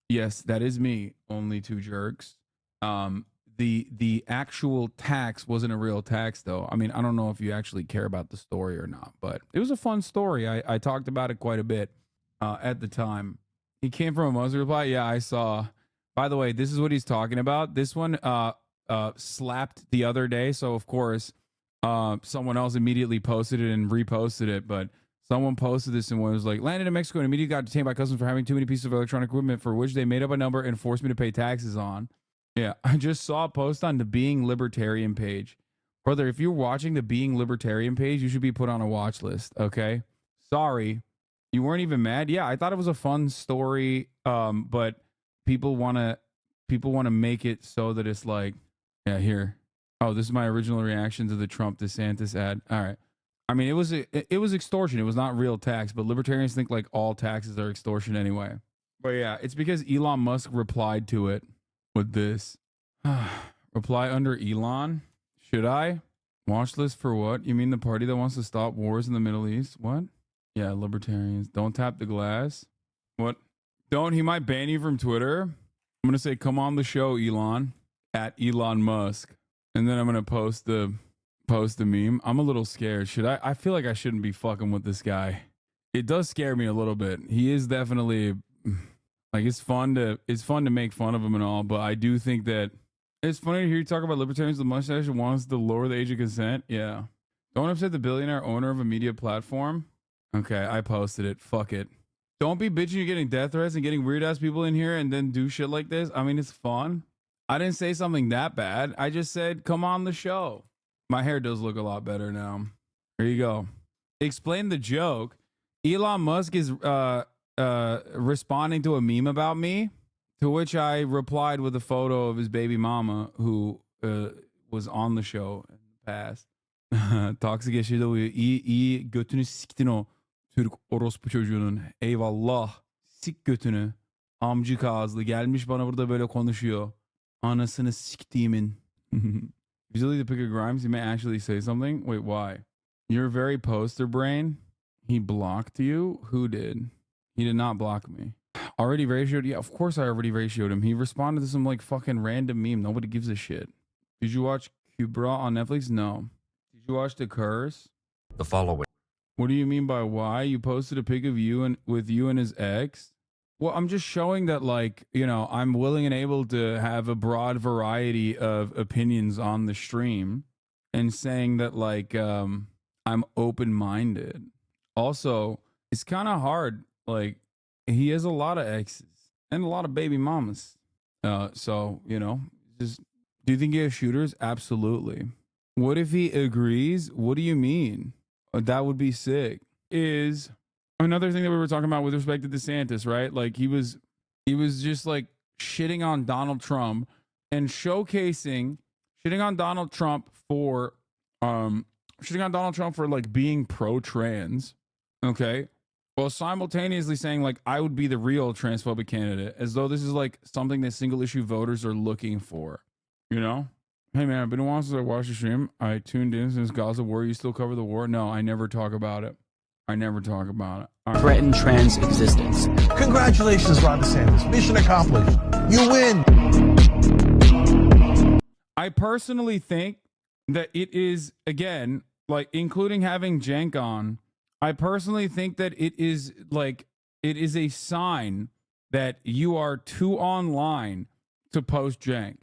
Yes, that is me. Only two jerks. The actual tax wasn't a real tax, though. I mean, I don't know if you actually care about the story or not, but it was a fun story. I talked about it quite a bit at the time. He came from a Muslim reply. Yeah, I saw. By the way, this is what he's talking about. This one slapped the other day. So, of course, someone else immediately posted it and reposted it. But someone posted this and was like, landed in Mexico and immediately got detained by customs for having too many pieces of electronic equipment for which they made up a number and forced me to pay taxes on. Yeah, I just saw a post on the Being Libertarian page. Brother, if you're watching the Being Libertarian page, you should be put on a watch list, okay? Sorry. You weren't even mad? Yeah, I thought it was a fun story, but people want to make it so that it's like, yeah, here. Oh, this is my original reaction to the Trump DeSantis ad. All right. I mean, it was extortion. It was not real tax, but libertarians think like all taxes are extortion anyway. But yeah, it's because Elon Musk replied to it with this. Reply under Elon. Should I? Watch list for what? You mean the party that wants to stop wars in the Middle East? What? Yeah, libertarians. Don't tap the glass. What? Don't. He might ban you from Twitter. I'm going to say, come on the show, Elon. At Elon Musk. And then I'm going to post the meme. I'm a little scared. Should I? I feel like I shouldn't be fucking with this guy. It does scare me a little bit. He is definitely, like, it's fun to make fun of him and all, but I do think that it's funny to hear you talk about libertarians with the mustache who wants to lower the age of consent. Yeah. Don't upset the billionaire owner of a media platform. Okay, I posted it. Fuck it. Don't be bitching you're getting death threats and getting weird ass people in here and then do shit like this. I mean, it's fun. I didn't say something that bad. I just said, come on the show. My hair does look a lot better now. Here you go. Explain the joke. Elon Musk is responding to a meme about me, to which I replied with a photo of his baby mama who was on the show in the past. Toksik yaşadı iyi götünü siktin o Türk orospu çocuğunun. Eyvallah. Sik götünü. Amcık ağızlı. Gelmiş bana burada böyle konuşuyor. Anasını siktiğimin. Usually the pick of Grimes, he may actually say something. Wait, why? You're very poster brain. He blocked you? Who did? He did not block me. Already ratioed? Yeah, of course I already ratioed him. He responded to some like fucking random meme. Nobody gives a shit. Did you watch Kubra on Netflix? No. Did you watch The Curse? The following. What do you mean by why? You posted a pic of you and with you and his ex? Well, I'm just showing that, like, you know, I'm willing and able to have a broad variety of opinions on the stream and saying that, like, I'm open-minded. Also, it's kind of hard. Like, he has a lot of exes and a lot of baby mamas. So, you know, just, do you think he has shooters? Absolutely. What if he agrees? What do you mean? That would be sick. Is another thing that we were talking about with respect to DeSantis, right? Like, he was just like shitting on Donald Trump and shitting on Donald Trump for like being pro-trans. Okay. Well, simultaneously saying, like, I would be the real transphobic candidate, as though this is like something that single issue voters are looking for, you know? Hey man, I've been a while since I watched the stream. I tuned in since Gaza war. You still cover the war? No, I never talk about it. I never talk about it. Right. Threaten trans existence. Congratulations, Ron DeSantis. Mission accomplished. You win. I personally think that it is, again, like, including having Cenk on, I personally think that it is a sign that you are too online to post Cenk.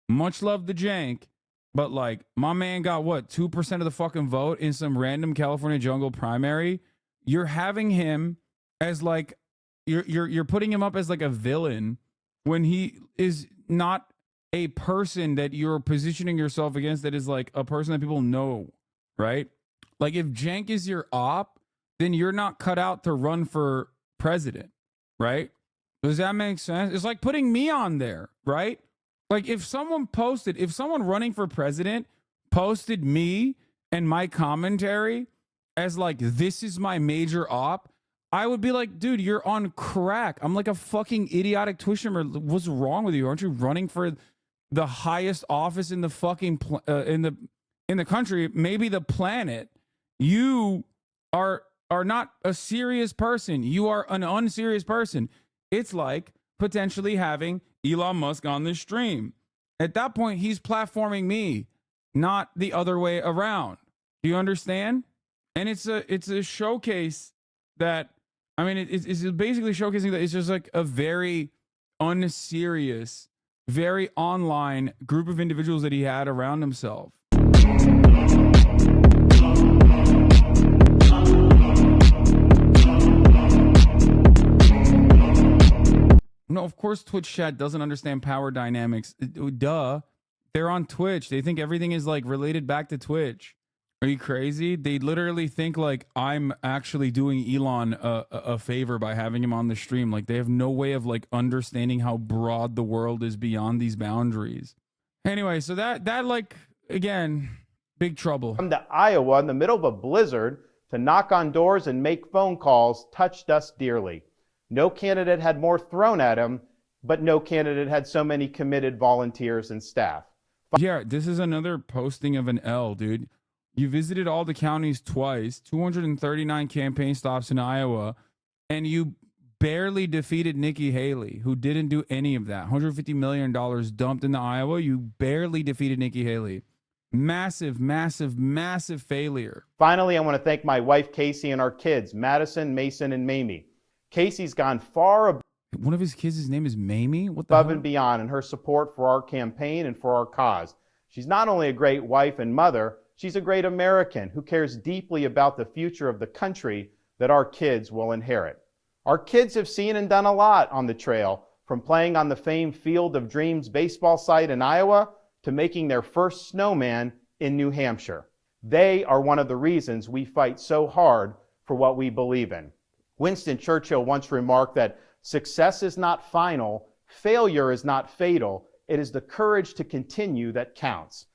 Much love to Cenk, but, like, my man got what, 2% of the fucking vote in some random California jungle primary. You're having him as, like, you're putting him up as like a villain when he is not a person that you're positioning yourself against, that is like a person that people know, right? Like, if Cenk is your op, then you're not cut out to run for president, right? Does that make sense? It's like putting me on there, right? Like, if someone running for president posted me and my commentary as like, this is my major op, I would be like, dude, you're on crack. I'm like a fucking idiotic Twitch streamer. What's wrong with you? Aren't you running for the highest office in the fucking in the country, maybe the planet? You are not a serious person. You are an unserious person. It's like potentially having Elon Musk on this stream. At that point, he's platforming me, not the other way around. Do you understand? And it's a showcase that, I mean, it's basically showcasing that it's just like a very unserious, very online group of individuals that he had around himself. No, of course Twitch chat doesn't understand power dynamics. Duh. They're on Twitch. They think everything is like related back to Twitch. Are you crazy? They literally think like I'm actually doing Elon a favor by having him on the stream. Like, they have no way of like understanding how broad the world is beyond these boundaries. Anyway, so that like, again, big trouble. Come to Iowa in the middle of a blizzard to knock on doors and make phone calls touched us dearly. No candidate had more thrown at him but no candidate had so many committed volunteers and staff. Yeah, this is another posting of an L, dude. You visited all the counties twice, 239 campaign stops in Iowa, and you barely defeated Nikki Haley, who didn't do any of that. $150 million dumped into Iowa. You barely defeated Nikki Haley. Massive, massive, massive failure. Finally, I want to thank my wife, Casey, and our kids, Madison, Mason, and Mamie. Casey's gone far One of his kids, his name is Mamie? What the above hell? and beyond in her support for our campaign and for our cause. She's not only a great wife and mother, she's a great American who cares deeply about the future of the country that our kids will inherit. Our kids have seen and done a lot on the trail, from playing on the famed Field of Dreams baseball site in Iowa to making their first snowman in New Hampshire. They are one of the reasons we fight so hard for what we believe in. Winston Churchill once remarked that success is not final, failure is not fatal, it is the courage to continue that counts.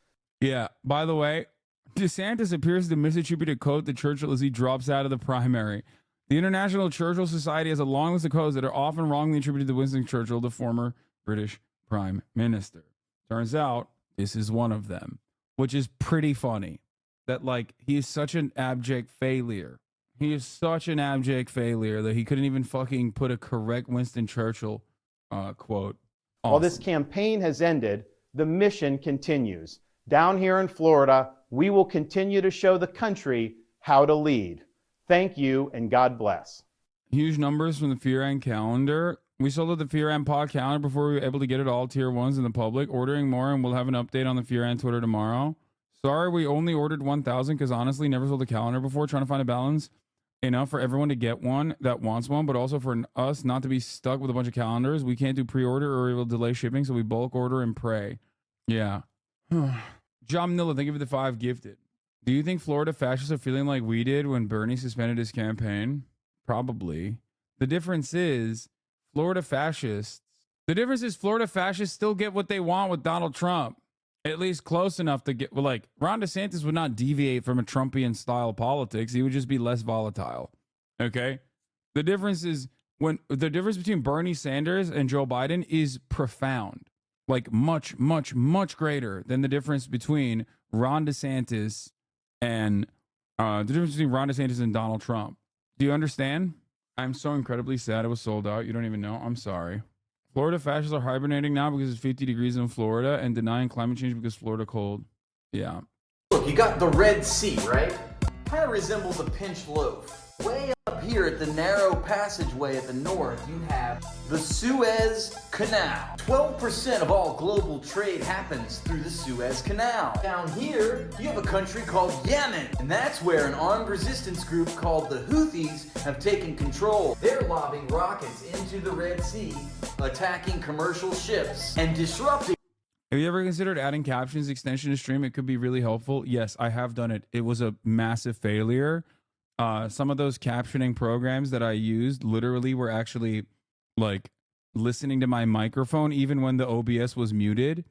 Yeah, by the way, DeSantis appears to misattribute a quote to Churchill as he drops out of the primary. The International Churchill Society has a long list of quotes that are often wrongly attributed to Winston Churchill, the former British Prime Minister. Turns out, this is one of them, which is pretty funny. That, like, he is such an abject failure. He is such an abject failure that he couldn't even fucking put a correct Winston Churchill quote. While this campaign has ended, the mission continues. Down here in Florida, we will continue to show the country how to lead. Thank you, and God bless. Huge numbers from the Fearan calendar. We sold out the Fearan pod calendar before we were able to get it all tier ones in the public. Ordering more, and we'll have an update on the Fearan Twitter tomorrow. Sorry, we only ordered 1,000 because honestly, never sold a calendar before. Trying to find a balance enough for everyone to get one that wants one, but also for us not to be stuck with a bunch of calendars. We can't do pre-order or it will delay shipping, so we bulk order and pray. Yeah. John Miller, thank you for the 5 gifted. Do you think Florida fascists are feeling like we did when Bernie suspended his campaign? Probably. The difference is Florida fascists still get what they want with Donald Trump. At least close enough to get, well, like, Ron DeSantis would not deviate from a Trumpian style politics. He would just be less volatile. Okay? The difference between Bernie Sanders and Joe Biden is profound. Like, much, much, much greater than the difference between Ron DeSantis and Donald Trump. Do you understand? I'm so incredibly sad it was sold out. You don't even know. I'm sorry. Florida fascists are hibernating now because it's 50 degrees in Florida and denying climate change because Florida cold. Yeah. Look, you got the Red Sea, right? Kind of resembles a pinched loaf. Way up here at the narrow passageway at the north, you have the Suez Canal. 12% of all global trade happens through the Suez Canal. Down here, you have a country called Yemen, and that's where an armed resistance group called the Houthis have taken control. They're lobbing rockets into the Red Sea, attacking commercial ships, and disrupting. Have you ever considered adding captions extension to stream? It could be really helpful. Yes, I have done it. It was a massive failure. Some of those captioning programs that I used literally were actually like listening to my microphone even when the OBS was muted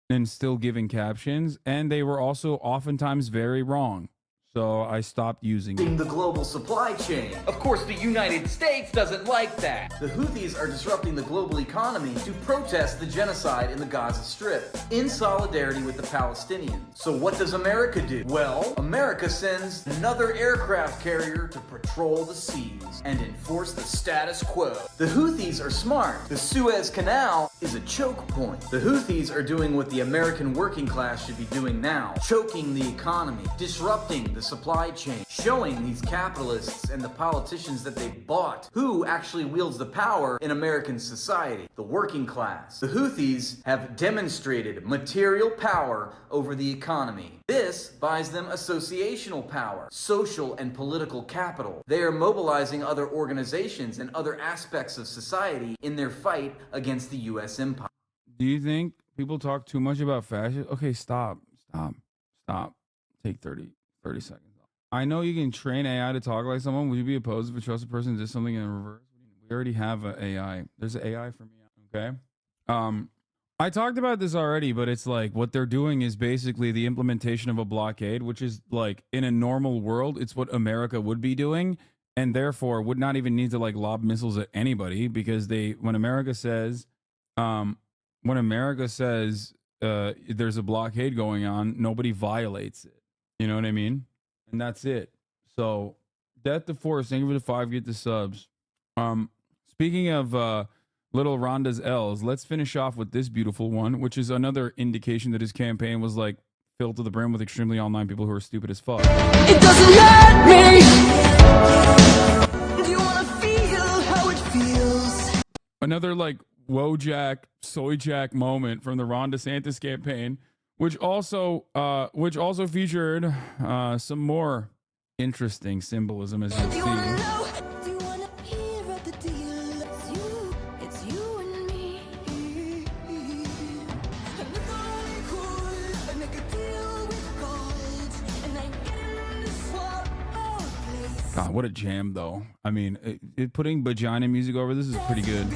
and still giving captions. And they were also oftentimes very wrong. So I stopped using it. The global supply chain. Of course, the United States doesn't like that. The Houthis are disrupting the global economy to protest the genocide in the Gaza Strip, in solidarity with the Palestinians. So what does America do? Well, America sends another aircraft carrier to patrol the seas and enforce the status quo. The Houthis are smart. The Suez Canal is a choke point. The Houthis are doing what the American working class should be doing now, choking the economy, disrupting the supply chain, showing these capitalists and the politicians that they bought who actually wields the power in American society, the working class. The Houthis have demonstrated material power over the economy. This buys them associational power, social and political capital. They are mobilizing other organizations and other aspects of society in their fight against the U.S. empire. Do you think people talk too much about fascism? Okay, stop. Take 30 seconds. I know you can train AI to talk like someone. Would you be opposed if a trusted person did something in reverse? We already have an AI. There's an AI for me. Okay. I talked about this already, but it's like what they're doing is basically the implementation of a blockade, which is like in a normal world, it's what America would be doing, and therefore would not even need to like lob missiles at anybody because when America says when America says there's a blockade going on, nobody violates it. You know what I mean? And that's it. So, Death to Force, thank you for the 5, get the subs. Speaking of little Rhonda's L's, let's finish off with this beautiful one, which is another indication that his campaign was like filled to the brim with extremely online people who are stupid as fuck. It doesn't hurt me. Do you want to feel how it feels? Another like Wojak, Soyjak moment from the Ron DeSantis campaign, which also featured some more interesting symbolism, as you'll see. Do you want to hear of the deal? It's you and me. And if I could make a deal with God, and I get in this swap, oh please. God, what a jam, though. I mean, putting vagina music over this is pretty good.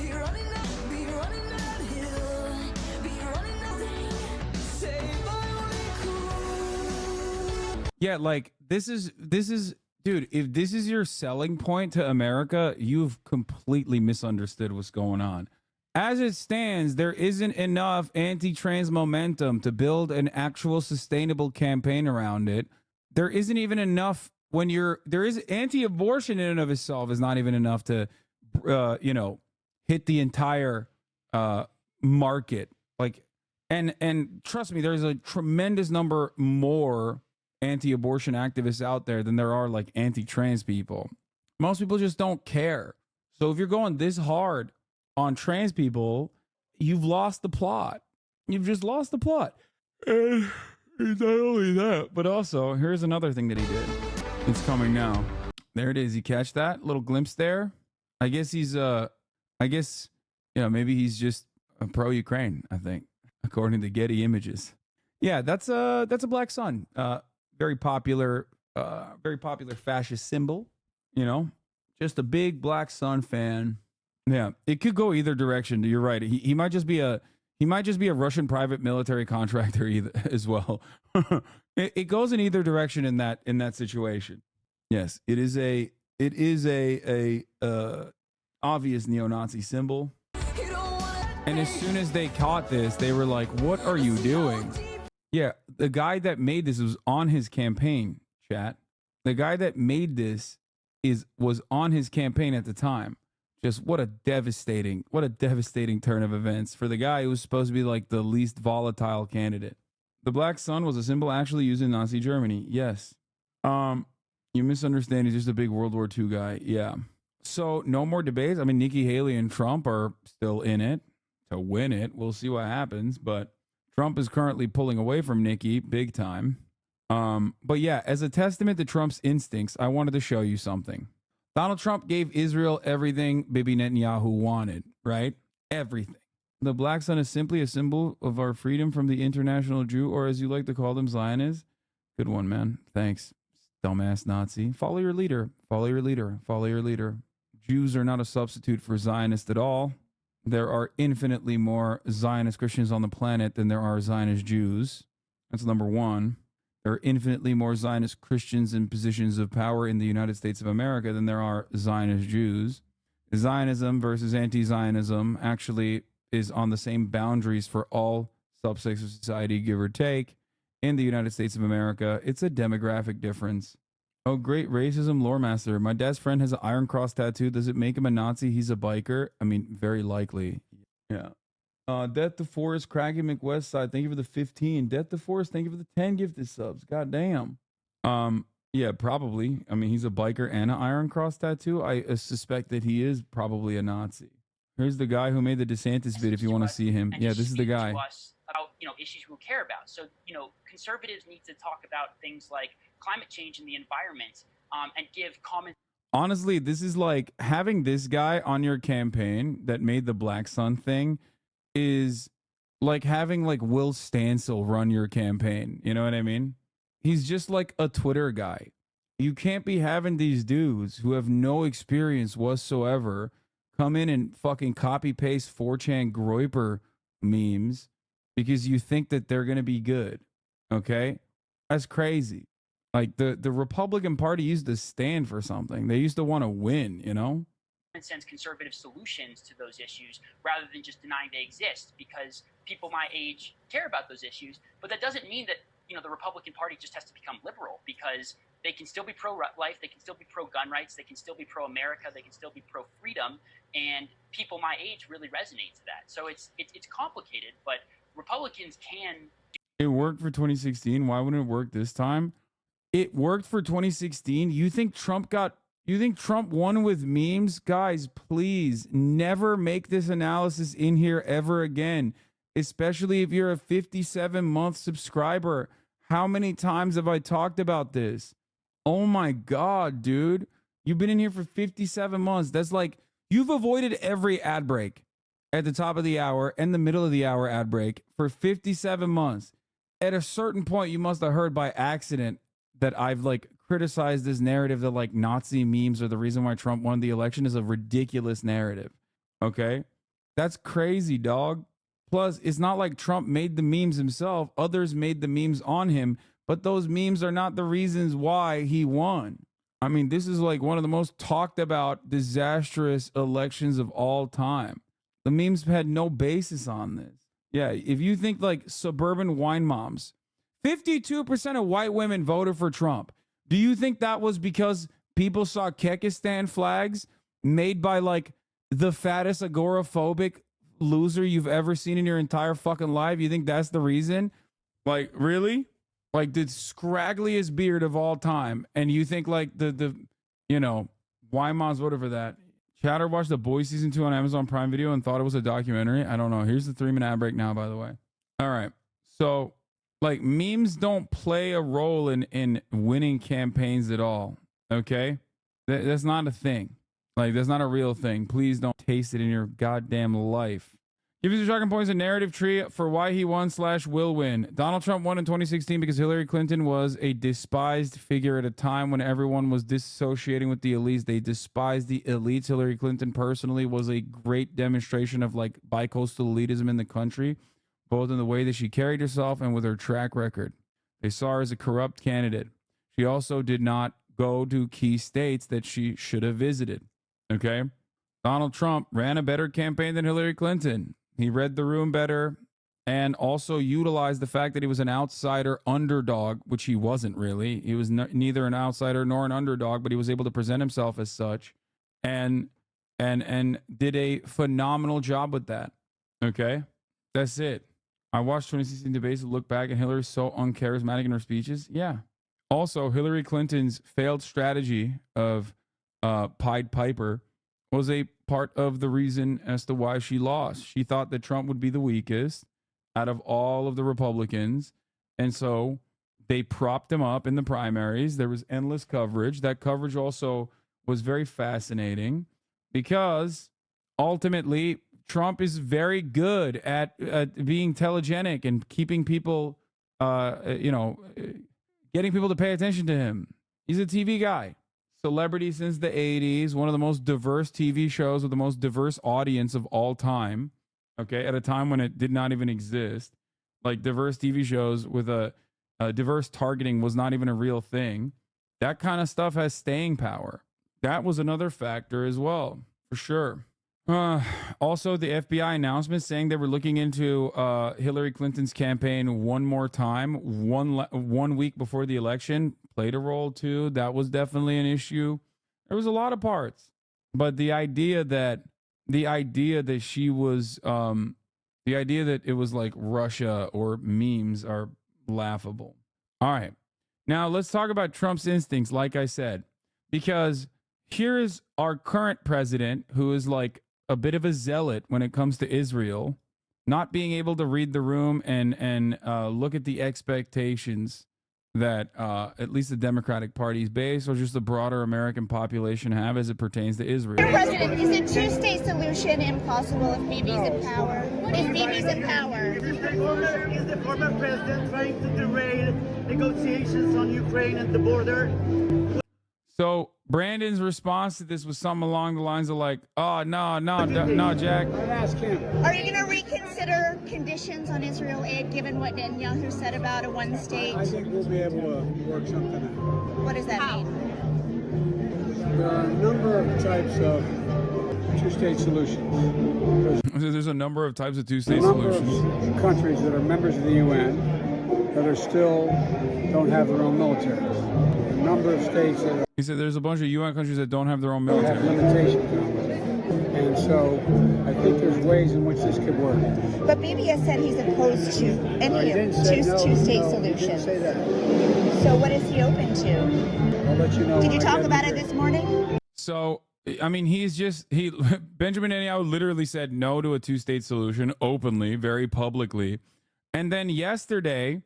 Yeah, like this is dude, if this is your selling point to America, you've completely misunderstood what's going on. As it stands, there isn't enough anti-trans momentum to build an actual sustainable campaign around it. There isn't even enough there is anti-abortion in and of itself is not even enough to hit the entire market. Like and trust me, there's a tremendous number more anti-abortion activists out there than there are like anti-trans people. Most people just don't care. So if you're going this hard on trans people, you've lost the plot. You've just lost the plot. And not only that, but also here's another thing that he did. It's coming now. There it is. You catch that little glimpse there? I guess he's maybe he's just a pro-Ukraine, I think, according to Getty Images. Yeah, that's a black sun. Very popular fascist symbol, just a big black sun fan. Yeah, it could go either direction. You're right. He might just be a Russian private military contractor as well. It goes in either direction in that situation. Yes, it is a obvious neo-Nazi symbol. And as soon as they caught this, they were like, "What are you doing?" Yeah, the guy that made this was on his campaign, chat. The guy that made this was on his campaign at the time. Just what a devastating turn of events for the guy who was supposed to be like the least volatile candidate. The black sun was a symbol actually used in Nazi Germany. Yes. You misunderstand. He's just a big World War II guy. Yeah. So no more debates. I mean, Nikki Haley and Trump are still in it to win it. We'll see what happens, but Trump is currently pulling away from Nikki big time. But yeah, as a testament to Trump's instincts, I wanted to show you something. Donald Trump gave Israel everything Bibi Netanyahu wanted, right? Everything. The black sun is simply a symbol of our freedom from the international Jew, or as you like to call them, Zionists. Good one, man. Thanks, dumbass Nazi. Follow your leader. Follow your leader. Follow your leader. Jews are not a substitute for Zionists at all. There are infinitely more Zionist Christians on the planet than there are Zionist Jews. That's number one. There are infinitely more Zionist Christians in positions of power in the United States of America than there are Zionist Jews. Zionism versus anti-Zionism actually is on the same boundaries for all subsects of society, give or take. In the United States of America, it's a demographic difference. Oh, great racism lore master. My dad's friend has an Iron Cross tattoo. Does it make him a Nazi? He's a biker. I mean, very likely. Yeah. Death to Forest, Craggy McWestside, thank you for the 15. Death to Forest, thank you for the 10 gifted subs. God damn. Yeah, probably. I mean, he's a biker and an Iron Cross tattoo. I suspect that he is probably a Nazi. Here's the guy who made the DeSantis vid if you want to see him. Yeah, this is the guy. To us about, issues we care about. So, conservatives need to talk about things like climate change and the environment, and give common. Honestly, this is like having this guy on your campaign that made the Black Sun thing is like having like Will Stancil run your campaign. You know what I mean? He's just like a Twitter guy. You can't be having these dudes who have no experience whatsoever come in and fucking copy paste 4chan Groyper memes because you think that they're going to be good. Okay? That's crazy. Like the Republican Party used to stand for something. They used to want to win, sense conservative solutions to those issues rather than just denying they exist, because people my age care about those issues. But that doesn't mean that, you know, the Republican Party just has to become liberal, because they can still be pro-life, they can still be pro-gun rights, they can still be pro-America, they can still be pro-freedom, and people my age really resonate to that. So it's complicated, but Republicans can. It worked for 2016. Why wouldn't it work this time? It worked for 2016. You think Trump won with memes? Guys, please never make this analysis in here ever again, especially if you're a 57-month subscriber. How many times have I talked about this? Oh my God, dude. You've been in here for 57 months. That's like, you've avoided every ad break at the top of the hour and the middle of the hour ad break for 57 months. At a certain point, you must have heard by accident that I've like criticized this narrative that like Nazi memes are the reason why Trump won the election is a ridiculous narrative. Okay? That's crazy, dog. Plus, it's not like Trump made the memes himself. Others made the memes on him, but those memes are not the reasons why he won. I mean, this is like one of the most talked about disastrous elections of all time. The memes had no basis on this. Yeah, if you think like suburban wine moms, 52% of white women voted for Trump. Do you think that was because people saw Kekistan flags made by like the fattest agoraphobic loser you've ever seen in your entire fucking life? You think that's the reason? Like, really? Like the scraggliest beard of all time. And you think like the you know, why moms voted for that? Chatter watched The Boys season 2 on Amazon Prime Video and thought it was a documentary. I don't know. Here's the 3-minute ad break now, by the way. All right. So like memes don't play a role in winning campaigns at all. Okay. That's not a thing. Like, that's not a real thing. Please don't taste it in your goddamn life. Give us your talking points and narrative tree for why he won / will win. Donald Trump won in 2016 because Hillary Clinton was a despised figure at a time when everyone was disassociating with the elites. They despised the elites. Hillary Clinton personally was a great demonstration of like bicoastal elitism in the country, both in the way that she carried herself and with her track record. They saw her as a corrupt candidate. She also did not go to key states that she should have visited. Okay? Donald Trump ran a better campaign than Hillary Clinton. He read the room better and also utilized the fact that he was an outsider underdog, which he wasn't really. He was neither an outsider nor an underdog, but he was able to present himself as such and did a phenomenal job with that. Okay? That's it. I watched 2016 debates and look back, and Hillary's so uncharismatic in her speeches. Yeah. Also, Hillary Clinton's failed strategy of Pied Piper was a part of the reason as to why she lost. She thought that Trump would be the weakest out of all of the Republicans. And so they propped him up in the primaries. There was endless coverage. That coverage also was very fascinating because ultimately Trump is very good at being telegenic and keeping people, getting people to pay attention to him. He's a TV guy. Celebrity since the 80s, one of the most diverse TV shows with the most diverse audience of all time. Okay, at a time when it did not even exist. Like diverse TV shows with a diverse targeting was not even a real thing. That kind of stuff has staying power. That was another factor as well, for sure. Also, the FBI announcement saying they were looking into Hillary Clinton's campaign one more time, one week before the election, played a role too. That was definitely an issue. There was a lot of parts, but the idea that she was, the idea that it was like Russia or memes are laughable. All right, now let's talk about Trump's instincts. Like I said, because here is our current president who is like a bit of a zealot when it comes to Israel, not being able to read the room and look at the expectations that at least the Democratic Party's base or just the broader American population have as it pertains to Israel. Mr. President, is a two-state solution impossible if Bibi's in power? If Bibi's in power? Is the former president trying to derail negotiations on Ukraine and the border? So Brandon's response to this was something along the lines of like, oh, no, Jack. Ask him. Are you going to reconsider conditions on Israel aid given what Netanyahu said about a one-state? I think we'll be able to work something out. What does that mean? There are a number of types of two-state solutions. There's a number of types of There's two-state a number solutions. of countries that are members of the UN that are still don't have their own militaries. A number of states that He said there's a bunch of UN countries that don't have their own have military. limitations on it. And so I think there's ways in which this could work. But Bibi has said he's opposed to I any didn't say no, two-state no, solution. He didn't say that. So what is he open to? I'll let you know. Did you when I talk get about the it this morning? So, I mean, Benjamin Netanyahu literally said no to a two-state solution openly, very publicly. And then yesterday,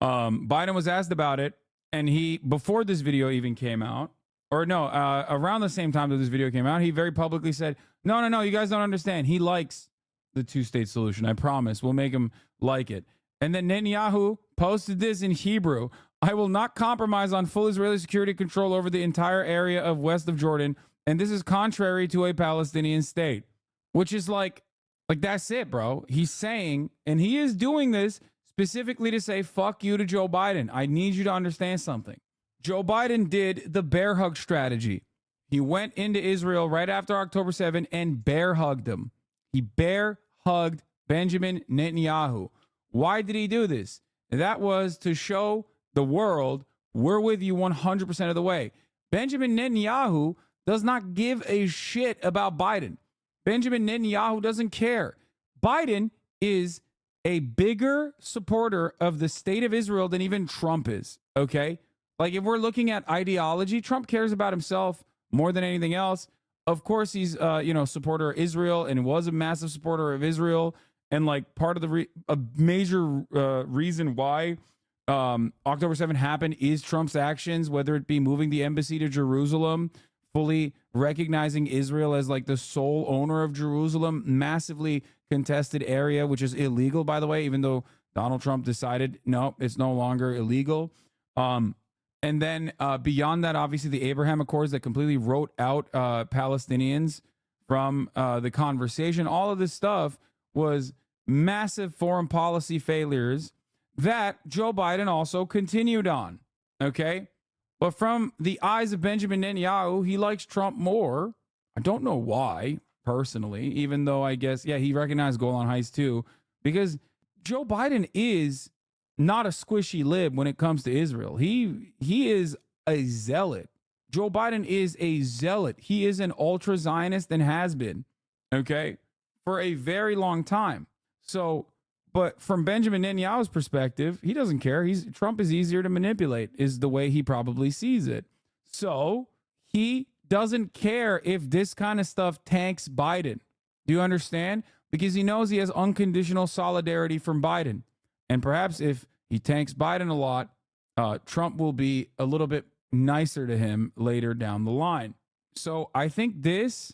Biden was asked about it, and before this video even came out, or no, around the same time that this video came out, he very publicly said, no, you guys don't understand. He likes the two-state solution. I promise. We'll make him like it. And then Netanyahu posted this in Hebrew. I will not compromise on full Israeli security control over the entire area of west of Jordan. And this is contrary to a Palestinian state, which is like that's it, bro. He's saying, and he is doing this specifically to say, fuck you to Joe Biden. I need you to understand something. Joe Biden did the bear hug strategy. He went into Israel right after October 7 and bear hugged him. He bear hugged Benjamin Netanyahu. Why did he do this? That was to show the world we're with you 100% of the way. Benjamin Netanyahu does not give a shit about Biden. Benjamin Netanyahu doesn't care. Biden is a bigger supporter of the state of Israel than even Trump is, okay? Like, if we're looking at ideology, Trump cares about himself more than anything else. Of course, he's, supporter of Israel and was a massive supporter of Israel. And, like, part of a major reason why October 7 happened is Trump's actions, whether it be moving the embassy to Jerusalem, fully recognizing Israel as like the sole owner of Jerusalem, massively contested area, which is illegal, by the way, even though Donald Trump decided, no, it's no longer illegal. And then beyond that, obviously the Abraham Accords that completely wrote out Palestinians from the conversation. All of this stuff was massive foreign policy failures that Joe Biden also continued on. Okay. But from the eyes of Benjamin Netanyahu, he likes Trump more. I don't know why, personally, even though I guess, yeah, he recognized Golan Heights too, because Joe Biden is not a squishy lib when it comes to Israel. He is a zealot. Joe Biden is a zealot. He is an ultra Zionist and has been, okay, for a very long time. So, but from Benjamin Netanyahu's perspective, he doesn't care. Trump is easier to manipulate, is the way he probably sees it. So he doesn't care if this kind of stuff tanks Biden. Do you understand? Because he knows he has unconditional solidarity from Biden. And perhaps if he tanks Biden a lot, Trump will be a little bit nicer to him later down the line. So I think this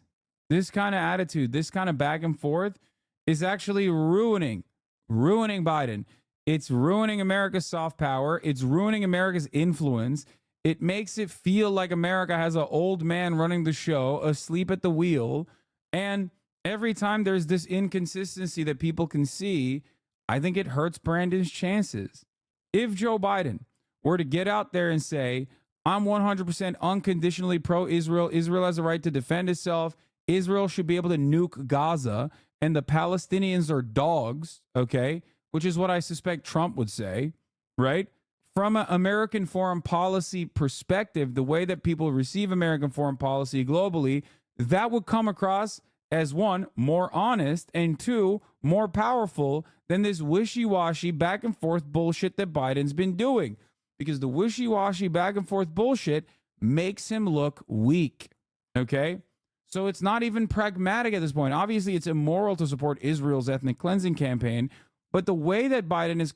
kind of attitude, this kind of back and forth is actually ruining Biden. It's ruining America's soft power. It's ruining America's influence. It makes it feel like America has an old man running the show, asleep at the wheel. And every time there's this inconsistency that people can see, I think it hurts Brandon's chances. If Joe Biden were to get out there and say, I'm 100% unconditionally pro-Israel, Israel has a right to defend itself, Israel should be able to nuke Gaza, and the Palestinians are dogs, okay, which is what I suspect Trump would say, right? From an American foreign policy perspective, the way that people receive American foreign policy globally, that would come across as, one, more honest, and two, more powerful than this wishy-washy back and forth bullshit that Biden's been doing. Because the wishy-washy back and forth bullshit makes him look weak, okay? So it's not even pragmatic at this point. Obviously, it's immoral to support Israel's ethnic cleansing campaign, but the way that Biden is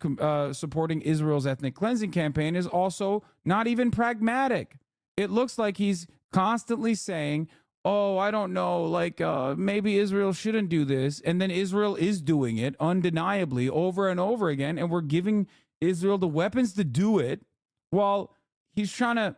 supporting Israel's ethnic cleansing campaign is also not even pragmatic. It looks like he's constantly saying, oh, I don't know, like maybe Israel shouldn't do this. And then Israel is doing it undeniably over and over again. And we're giving Israel the weapons to do it while he's trying to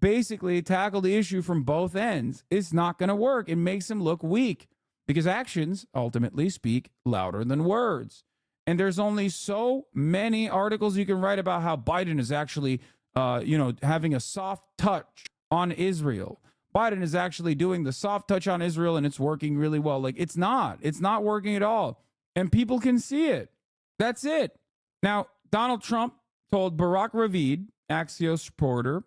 basically tackle the issue from both ends. It's not going to work. It makes him look weak because actions ultimately speak louder than words. And there's only so many articles you can write about how Biden is actually, having a soft touch on Israel. Biden is actually doing the soft touch on Israel and it's working really well. Like, it's not. It's not working at all. And people can see it. That's it. Now, Donald Trump told Barack Ravid, Axios reporter,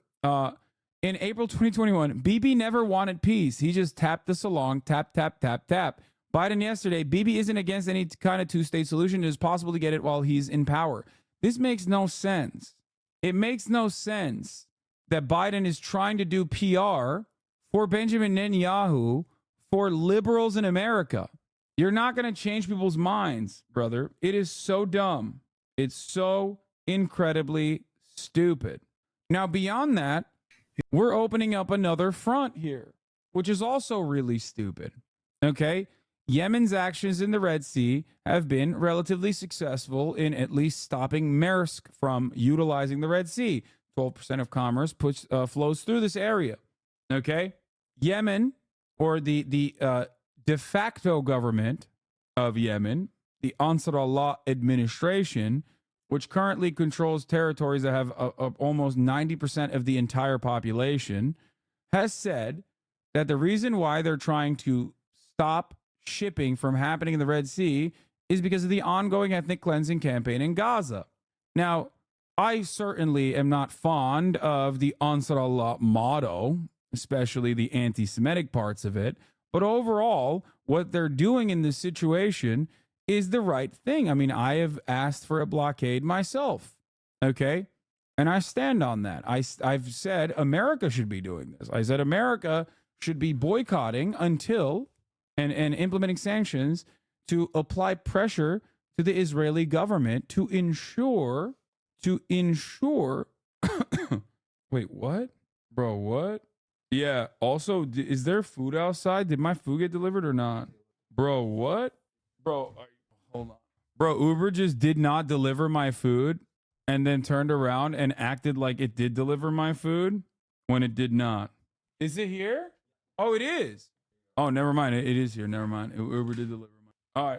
in April 2021, Bibi never wanted peace. He just tapped us along, tap, tap, tap, tap. Biden yesterday, Bibi isn't against any kind of two-state solution. It is possible to get it while he's in power. This makes no sense. It makes no sense that Biden is trying to do PR for Benjamin Netanyahu for liberals in America. You're not going to change people's minds, brother. It is so dumb. It's so incredibly stupid. Now, beyond that, we're opening up another front here, which is also really stupid. Okay? Yemen's actions in the Red Sea have been relatively successful in at least stopping Maersk from utilizing the Red Sea. 12% of commerce flows through this area. Okay? Yemen, or the de facto government of Yemen, the Ansar Allah administration, which currently controls territories that have almost 90% of the entire population, has said that the reason why they're trying to stop shipping from happening in the Red Sea is because of the ongoing ethnic cleansing campaign in Gaza. Now, I certainly am not fond of the Ansar Allah motto, especially the anti-Semitic parts of it. But overall, what they're doing in this situation is the right thing. I mean, I have asked for a blockade myself, okay? And I stand on that. I've said America should be doing this. I said America should be boycotting until and implementing sanctions to apply pressure to the Israeli government to ensure wait, what? Bro, what? Yeah, also, is there food outside? Did my food get delivered or not? Bro, what? Bro, hold on. Bro, Uber just did not deliver my food and then turned around and acted like it did deliver my food when it did not. Is it here? Oh, it is. Oh, never mind. It is here. Never mind. Uber did deliver my.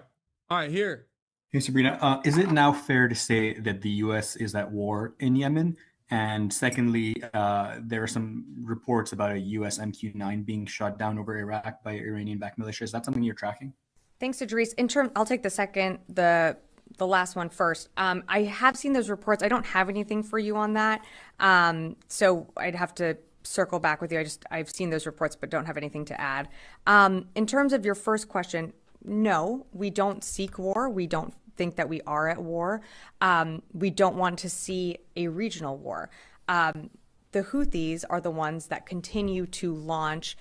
All right, here. Hey, Sabrina, is it now fair to say that the U.S. is at war in Yemen? And secondly, there are some reports about a U.S. MQ-9 being shot down over Iraq by Iranian-backed militia. Is that something you're tracking? Thanks, Idris. I'll take the second, the last one first. I have seen those reports. I don't have anything for you on that, so I'd have to circle back with you. I've seen those reports, but don't have anything to add. In terms of your first question, no, we don't seek war. We don't think that we are at war. We don't want to see a regional war. The Houthis are the ones that continue to launch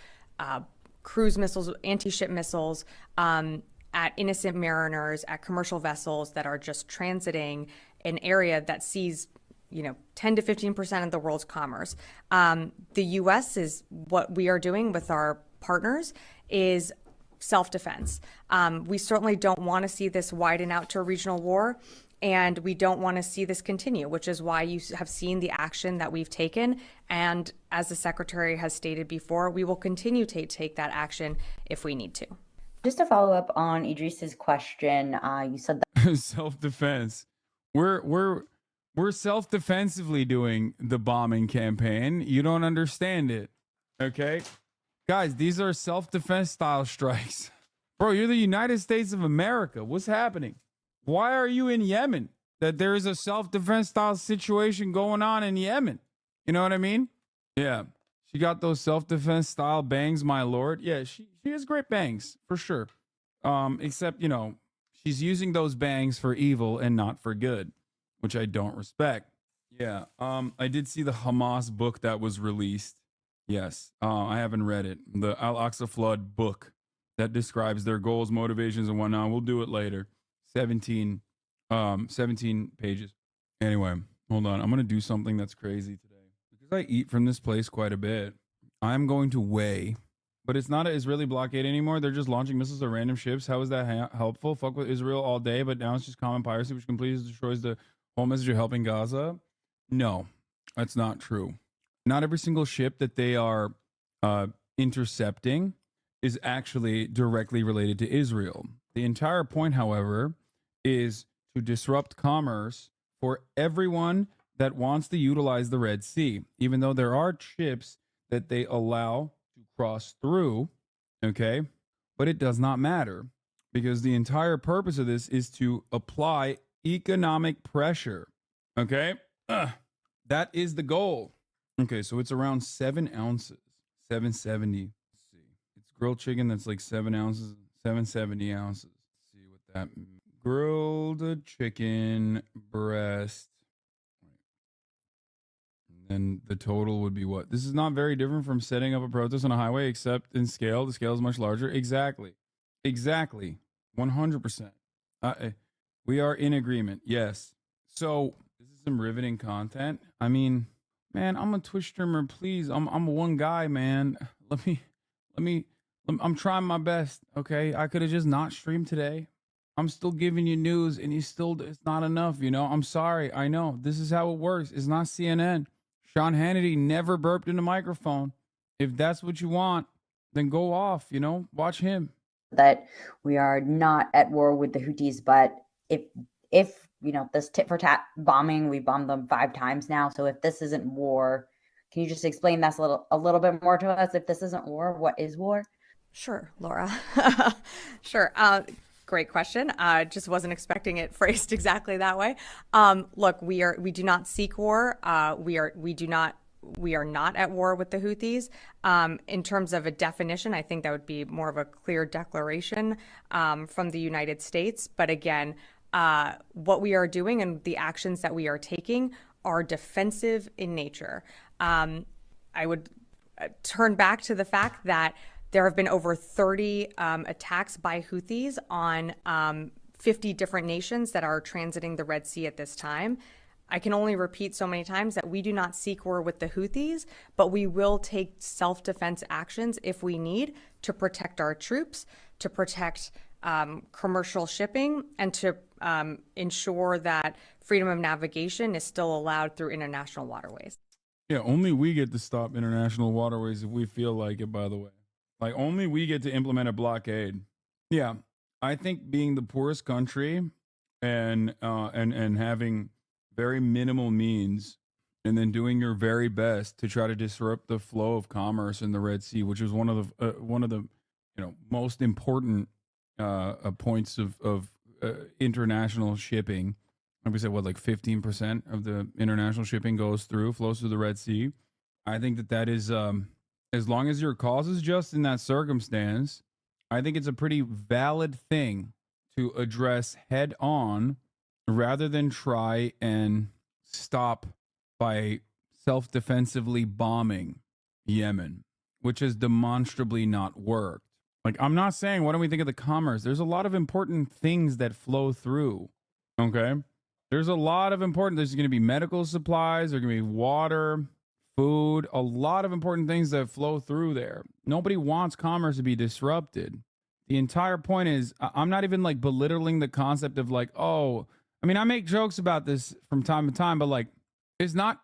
cruise missiles, anti-ship missiles at innocent mariners, at commercial vessels that are just transiting an area that sees 10 to 15% of the world's commerce. The U.S. is what we are doing with our partners is self-defense. We certainly don't want to see this widen out to a regional war, and we don't want to see this continue, which is why you have seen the action that we've taken. And as the Secretary has stated before, we will continue to take that action if we need to. Just to follow up on Idris's question, you said that self-defense. We're self-defensively doing the bombing campaign. You don't understand it, okay? Guys, these are self-defense style strikes. Bro, you're the United States of America. What's happening? Why are you in Yemen? That there is a self-defense style situation going on in Yemen. You know what I mean? Yeah. She got those self-defense style bangs, my lord. Yeah, she has great bangs, for sure. Except, she's using those bangs for evil and not for good, which I don't respect. Yeah. I did see the Hamas book that was released. Yes, I haven't read it. The Al-Aqsa Flood book that describes their goals, motivations, and whatnot. We'll do it later. 17 pages. Anyway, hold on. I'm going to do something that's crazy today. Because I eat from this place quite a bit, I'm going to weigh. But it's not an Israeli blockade anymore. They're just launching missiles at random ships. How is that helpful? Fuck with Israel all day, but now it's just common piracy, which completely destroys the whole message of helping Gaza? No, that's not true. Not every single ship that they are intercepting is actually directly related to Israel. The entire point, however, is to disrupt commerce for everyone that wants to utilize the Red Sea, even though there are ships that they allow to cross through, okay? But it does not matter because the entire purpose of this is to apply economic pressure, okay? That is the goal. Okay, so it's around 7 ounces, 770. Let's see. It's grilled chicken that's like 7 ounces, 770 ounces. Let's see what that means. Grilled chicken breast. And then the total would be what? This is not very different from setting up a protest on a highway, except in scale. The scale is much larger. Exactly. 100%. We are in agreement. Yes. So this is some riveting content. I mean, man, I'm a Twitch streamer. Please, I'm one guy, man. I'm trying my best. Okay, I could have just not streamed today. I'm still giving you news, and it's not enough. You know, I'm sorry. I know this is how it works. It's not CNN. Sean Hannity never burped in a microphone. If that's what you want, then go off. You know, watch him. That we are not at war with the Houthis, but if you know, this tit for tat bombing, we bombed them 5 times now. So if this isn't war, can you just explain that a little bit more to us? If this isn't war, what is war? Sure, Laura. Sure. Great question. Just wasn't expecting it phrased exactly that way. Look, we do not seek war. We are not at war with the Houthis. In terms of a definition, I think that would be more of a clear declaration from the United States. But again, what we are doing and the actions that we are taking are defensive in nature. I would turn back to the fact that there have been over 30 attacks by Houthis on 50 different nations that are transiting the Red Sea at this time. I can only repeat so many times that we do not seek war with the Houthis, but we will take self-defense actions if we need to protect our troops, to protect commercial shipping, and to ensure that freedom of navigation is still allowed through international waterways. Yeah, only we get to stop international waterways if we feel like it, by the way. Like, only we get to implement a blockade. Yeah, I think being the poorest country and having very minimal means, and then doing your very best to try to disrupt the flow of commerce in the Red Sea, which is one of the most important points of international shipping. Like we said, what, like 15% of the international shipping flows through the Red Sea. I think that is, as long as your cause is just in that circumstance, I think it's a pretty valid thing to address head on, rather than try and stop by self-defensively bombing Yemen, which has demonstrably not worked. Like, I'm not saying, what do we think of the commerce? There's a lot of important things that flow through, okay? There's a lot of important, there's going to be medical supplies, there's going to be water, food, a lot of important things that flow through there. Nobody wants commerce to be disrupted. The entire point is, I'm not even like belittling the concept of like, oh, I mean, I make jokes about this from time to time, but like, it's not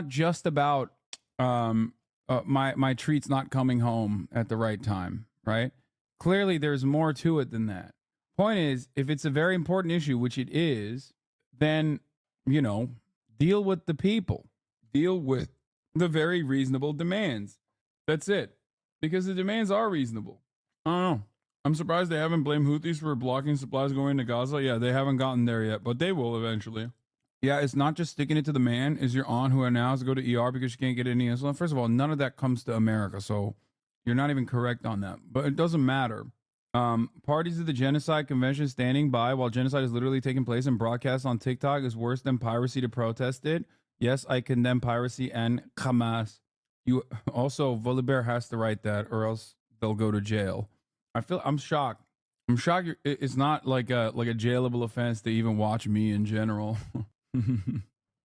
just about my treats not coming home at the right time, right? Clearly, there's more to it than that. Point is, if it's a very important issue, which it is, then, deal with the people. Deal with the very reasonable demands. That's it. Because the demands are reasonable. I don't know. I'm surprised they haven't blamed Houthis for blocking supplies going to Gaza. Yeah, they haven't gotten there yet, but they will eventually. Yeah, it's not just sticking it to the man. Is your aunt who now has to go to ER because she can't get any insulin? First of all, none of that comes to America, so you're not even correct on that. But it doesn't matter. Parties of the Genocide Convention standing by while genocide is literally taking place and broadcast on TikTok is worse than piracy to protest it. Yes, I condemn piracy and Hamas. You also, Volibear has to write that, or else they'll go to jail. I'm shocked. I'm shocked. It's not like a jailable offense to even watch me in general.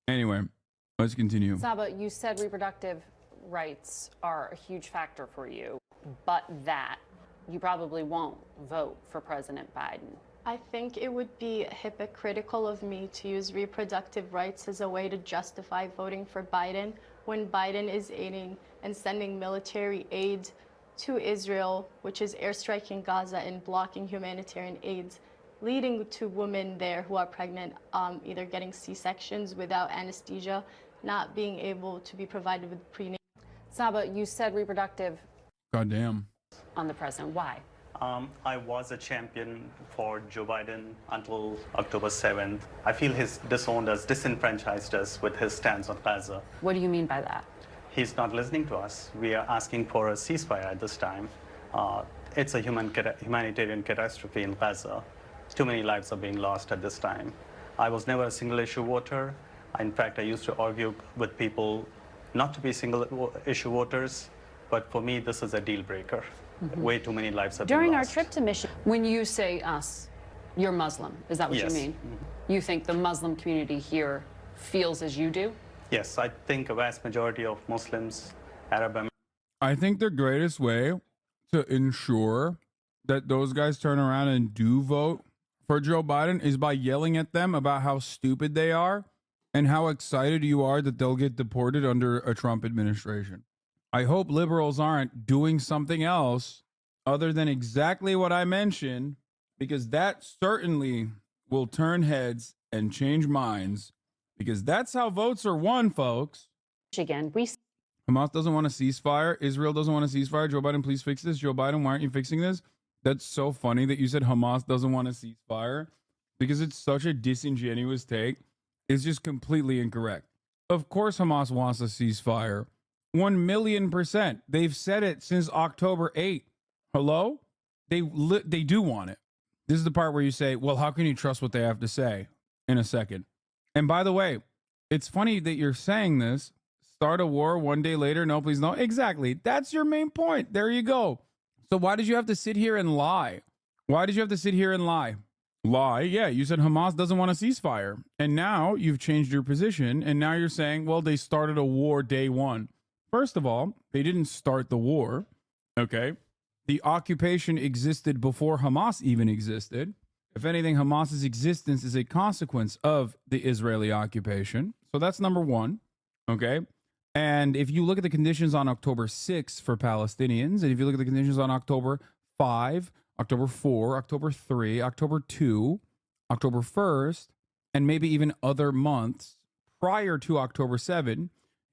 Anyway, let's continue. Saba, you said reproductive rights are a huge factor for you, but that you probably won't vote for President Biden. I think it would be hypocritical of me to use reproductive rights as a way to justify voting for Biden when Biden is aiding and sending military aid to Israel, which is airstriking Gaza and blocking humanitarian aid, leading to women there who are pregnant, either getting C-sections without anesthesia, not being able to be provided with prenatal. Saba, you said reproductive Goddamn. on the president. Why? I was a champion for Joe Biden until October 7th. I feel he's disowned us, disenfranchised us with his stance on Gaza. What do you mean by that? He's not listening to us. We are asking for a ceasefire at this time. It's a humanitarian catastrophe in Gaza. Too many lives are being lost at this time. I was never a single issue voter. In fact, I used to argue with people not to be single issue voters, but for me, this is a deal breaker. Way too many lives have During been our lost. trip to Michigan, when you say us, you're Muslim. Is that what Yes. you mean? You think the Muslim community here feels as you do? Yes, I think a vast majority of Muslims, Arab Americans, I think the greatest way to ensure that those guys turn around and do vote for Joe Biden is by yelling at them about how stupid they are and how excited you are that they'll get deported under a Trump administration. I hope liberals aren't doing something else other than exactly what I mentioned, because that certainly will turn heads and change minds, because that's how votes are won, folks. Michigan, we Hamas doesn't want a ceasefire. Israel doesn't want a ceasefire. Joe Biden, please fix this. Joe Biden, why aren't you fixing this? That's so funny that you said Hamas doesn't want a ceasefire, because it's such a disingenuous take. It's just completely incorrect. Of course Hamas wants a ceasefire. 1,000,000%. They've said it since October 8th. Hello? They do want it. This is the part where you say, well, how can you trust what they have to say? In a second. And by the way, it's funny that you're saying this. Start a war one day later. No, please, no. Exactly. That's your main point. There you go. So why did you have to sit here and lie? Why did you have to sit here and lie? Lie? Yeah, you said Hamas doesn't want a ceasefire. And now you've changed your position. And now you're saying, well, they started a war day one. First of all, they didn't start the war. Okay. The occupation existed before Hamas even existed. If anything, Hamas's existence is a consequence of the Israeli occupation. So that's number one. Okay. And if you look at the conditions on October 6 for Palestinians, and if you look at the conditions on October 5, October 4, October 3, October 2, October 1st, and maybe even other months prior to October 7,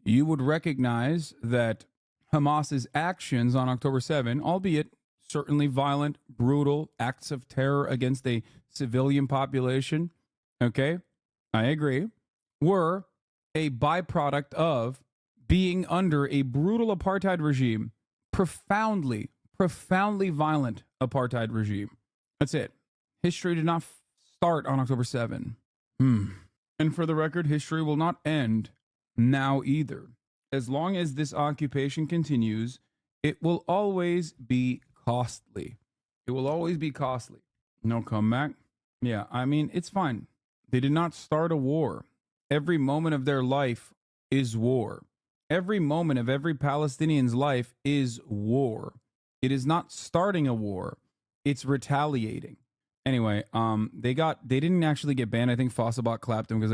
you would recognize that Hamas's actions on October 7, albeit certainly violent, brutal acts of terror against a civilian population, okay, I agree, were a byproduct of being under a brutal apartheid regime, profoundly violent apartheid regime. That's it. History did not start on October 7. And for the record, history will not end now either. As long as this occupation continues, it will always be costly. It will always be costly. No comeback. Yeah, I mean, it's fine. They did not start a war. Every moment of their life is war. Every moment of every Palestinian's life is war. It is not starting a war. It's retaliating. Anyway, they didn't actually get banned. I think Fossilbot clapped them because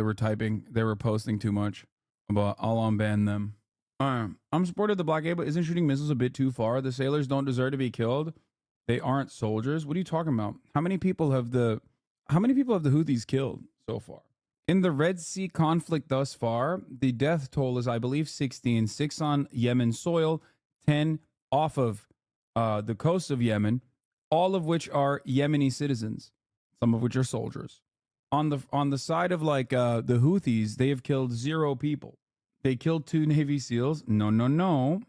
they were posting too much. But I'll unban them. I'm supportive of the blockade, but isn't shooting missiles a bit too far? The sailors don't deserve to be killed. They aren't soldiers. What are you talking about? How many people have the Houthis killed so far? In the Red Sea conflict thus far, the death toll is, I believe, 16, 6 on Yemen soil, 10 off of the coast of Yemen, all of which are Yemeni citizens, some of which are soldiers. On the side of the Houthis, they have killed 0 people. They killed 2 Navy SEALs. No.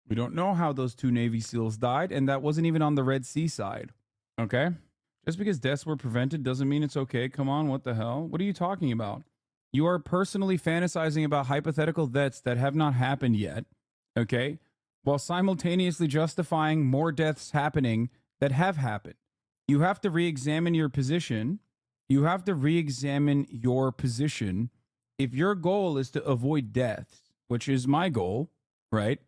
We don't know how those 2 Navy SEALs died, and that wasn't even on the Red Sea side. Okay? Just because deaths were prevented doesn't mean it's okay. Come on, what the hell? What are you talking about? You are personally fantasizing about hypothetical deaths that have not happened yet, okay? While simultaneously justifying more deaths happening that have happened. You have to re-examine your position. You have to re-examine your position. If your goal is to avoid deaths, which is my goal, right?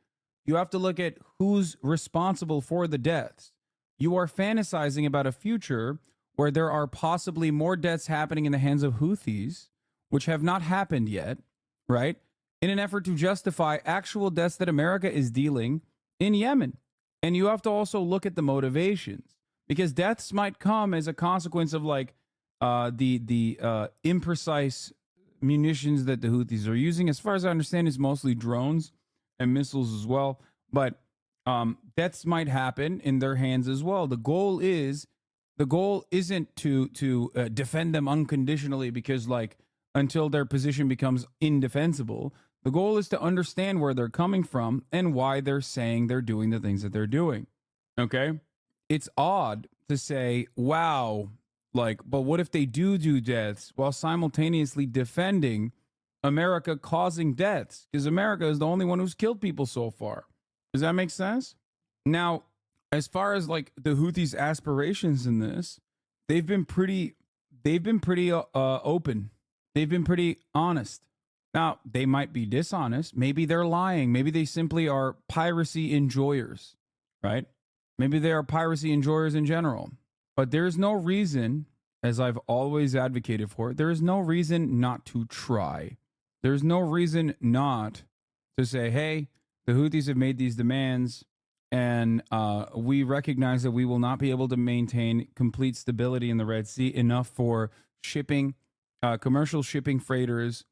You have to look at who's responsible for the deaths. You are fantasizing about a future where there are possibly more deaths happening in the hands of Houthis, which have not happened yet, right? In an effort to justify actual deaths that America is dealing in Yemen. And you have to also look at the motivations, because deaths might come as a consequence of the imprecise munitions that the Houthis are using. As far as I understand, it's mostly drones and missiles as well. But deaths might happen in their hands as well. The goal isn't to defend them unconditionally because like until their position becomes indefensible. The goal is to understand where they're coming from and why they're saying they're doing the things that they're doing. Okay? It's odd to say, wow, like, but what if they do deaths while simultaneously defending America causing deaths? Because America is the only one who's killed people so far. Does that make sense? Now, as far as like the Houthis' aspirations in this, they've been pretty open. They've been pretty honest. Now, they might be dishonest. Maybe they're lying. Maybe they simply are piracy enjoyers, right? Maybe they are piracy enjoyers in general. But there's no reason, as I've always advocated for, there is no reason not to try. There's no reason not to say, hey, the Houthis have made these demands, and we recognize that we will not be able to maintain complete stability in the Red Sea enough for shipping, commercial shipping freighters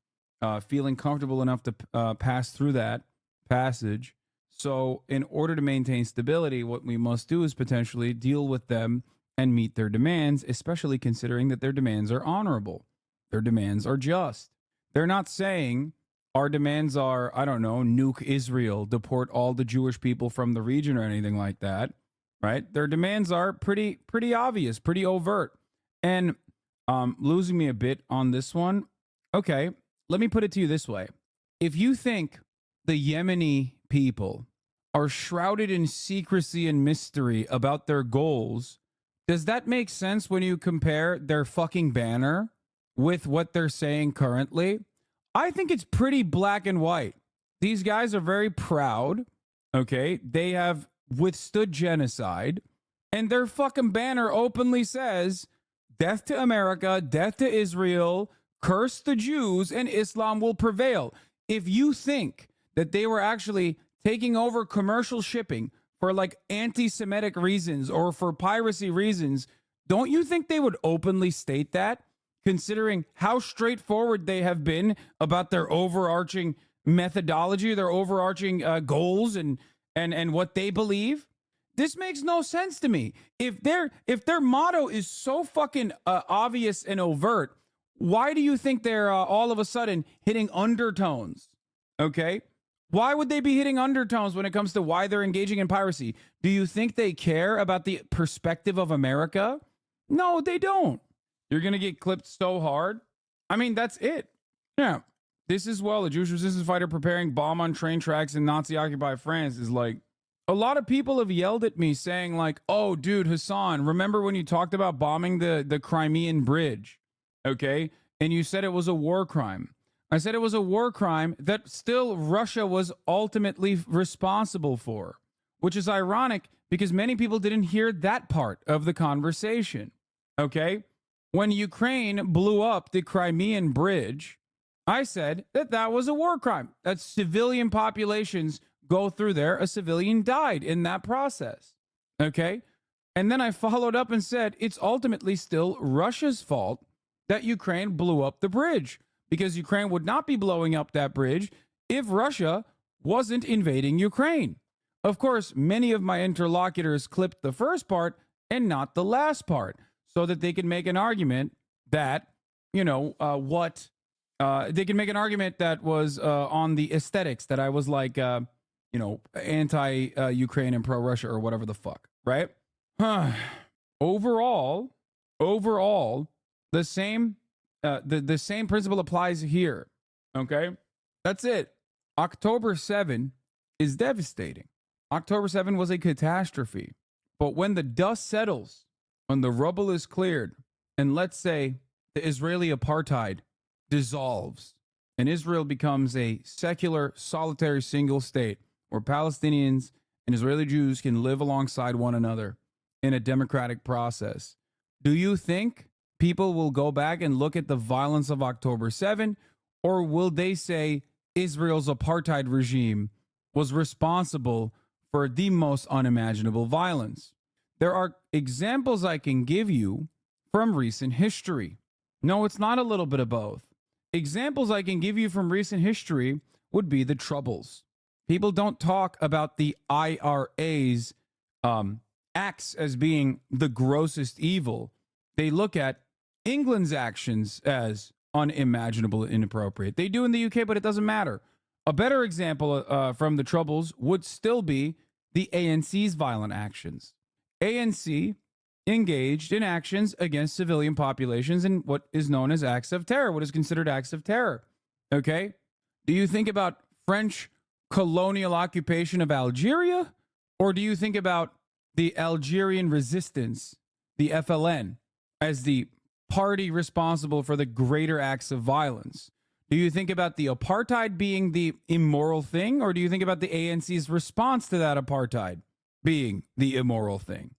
feeling comfortable enough to pass through that passage. So in order to maintain stability, what we must do is potentially deal with them and meet their demands, especially considering that their demands are honorable. Their demands are just. They're not saying our demands are, I don't know, nuke Israel, deport all the Jewish people from the region or anything like that, right? Their demands are pretty obvious, pretty overt. And losing me a bit on this one, okay, let me put it to you this way. If you think the Yemeni people are shrouded in secrecy and mystery about their goals, does that make sense when you compare their fucking banner with what they're saying currently? I think it's pretty black and white. These guys are very proud, okay? They have withstood genocide, and their fucking banner openly says, death to America, death to Israel, curse the Jews, and Islam will prevail. If you think that they were actually taking over commercial shipping for like anti-Semitic reasons or for piracy reasons, don't you think they would openly state that, considering how straightforward they have been about their overarching methodology, their overarching goals and what they believe? This makes no sense to me. If their motto is so fucking obvious and overt, why do you think they're all of a sudden hitting undertones? Okay? Why would they be hitting undertones when it comes to why they're engaging in piracy? Do you think they care about the perspective of America? No, they don't. You're going to get clipped so hard. I mean, that's it. Yeah. This is, well, a Jewish resistance fighter preparing bomb on train tracks in Nazi-occupied France is like, a lot of people have yelled at me saying like, oh, dude, Hassan, remember when you talked about bombing the Crimean bridge? Okay. And you said it was a war crime. I said it was a war crime that still Russia was ultimately responsible for, which is ironic because many people didn't hear that part of the conversation. Okay. When Ukraine blew up the Crimean bridge, I said that that was a war crime, that civilian populations go through there. A civilian died in that process. Okay. And then I followed up and said it's ultimately still Russia's fault that Ukraine blew up the bridge, because Ukraine would not be blowing up that bridge if Russia wasn't invading Ukraine. Of course, many of my interlocutors clipped the first part and not the last part so that they can make an argument that, they can make an argument that was on the aesthetics, that I was like, anti-Ukraine and pro-Russia or whatever the fuck, right? Overall, the same principle applies here. Okay, that's it. October 7 is devastating. October 7 was a catastrophe. But when the dust settles, when the rubble is cleared, and let's say the Israeli apartheid dissolves and Israel becomes a secular, solitary, single state where Palestinians and Israeli Jews can live alongside one another in a democratic process, do you think people will go back and look at the violence of October 7, or will they say Israel's apartheid regime was responsible for the most unimaginable violence? There are examples I can give you from recent history. No, it's not a little bit of both. Examples I can give you from recent history would be the Troubles. People don't talk about the IRA's acts as being the grossest evil. They look at England's actions as unimaginable and inappropriate. They do in the UK, but it doesn't matter. A better example from the Troubles would still be the ANC's violent actions. ANC engaged in actions against civilian populations in what is known as acts of terror, what is considered acts of terror. Okay? Do you think about French colonial occupation of Algeria? Or do you think about the Algerian resistance, the FLN, as the party responsible for the greater acts of violence? Do you think about the apartheid being the immoral thing? Or do you think about the ANC's response to that apartheid being the immoral thing?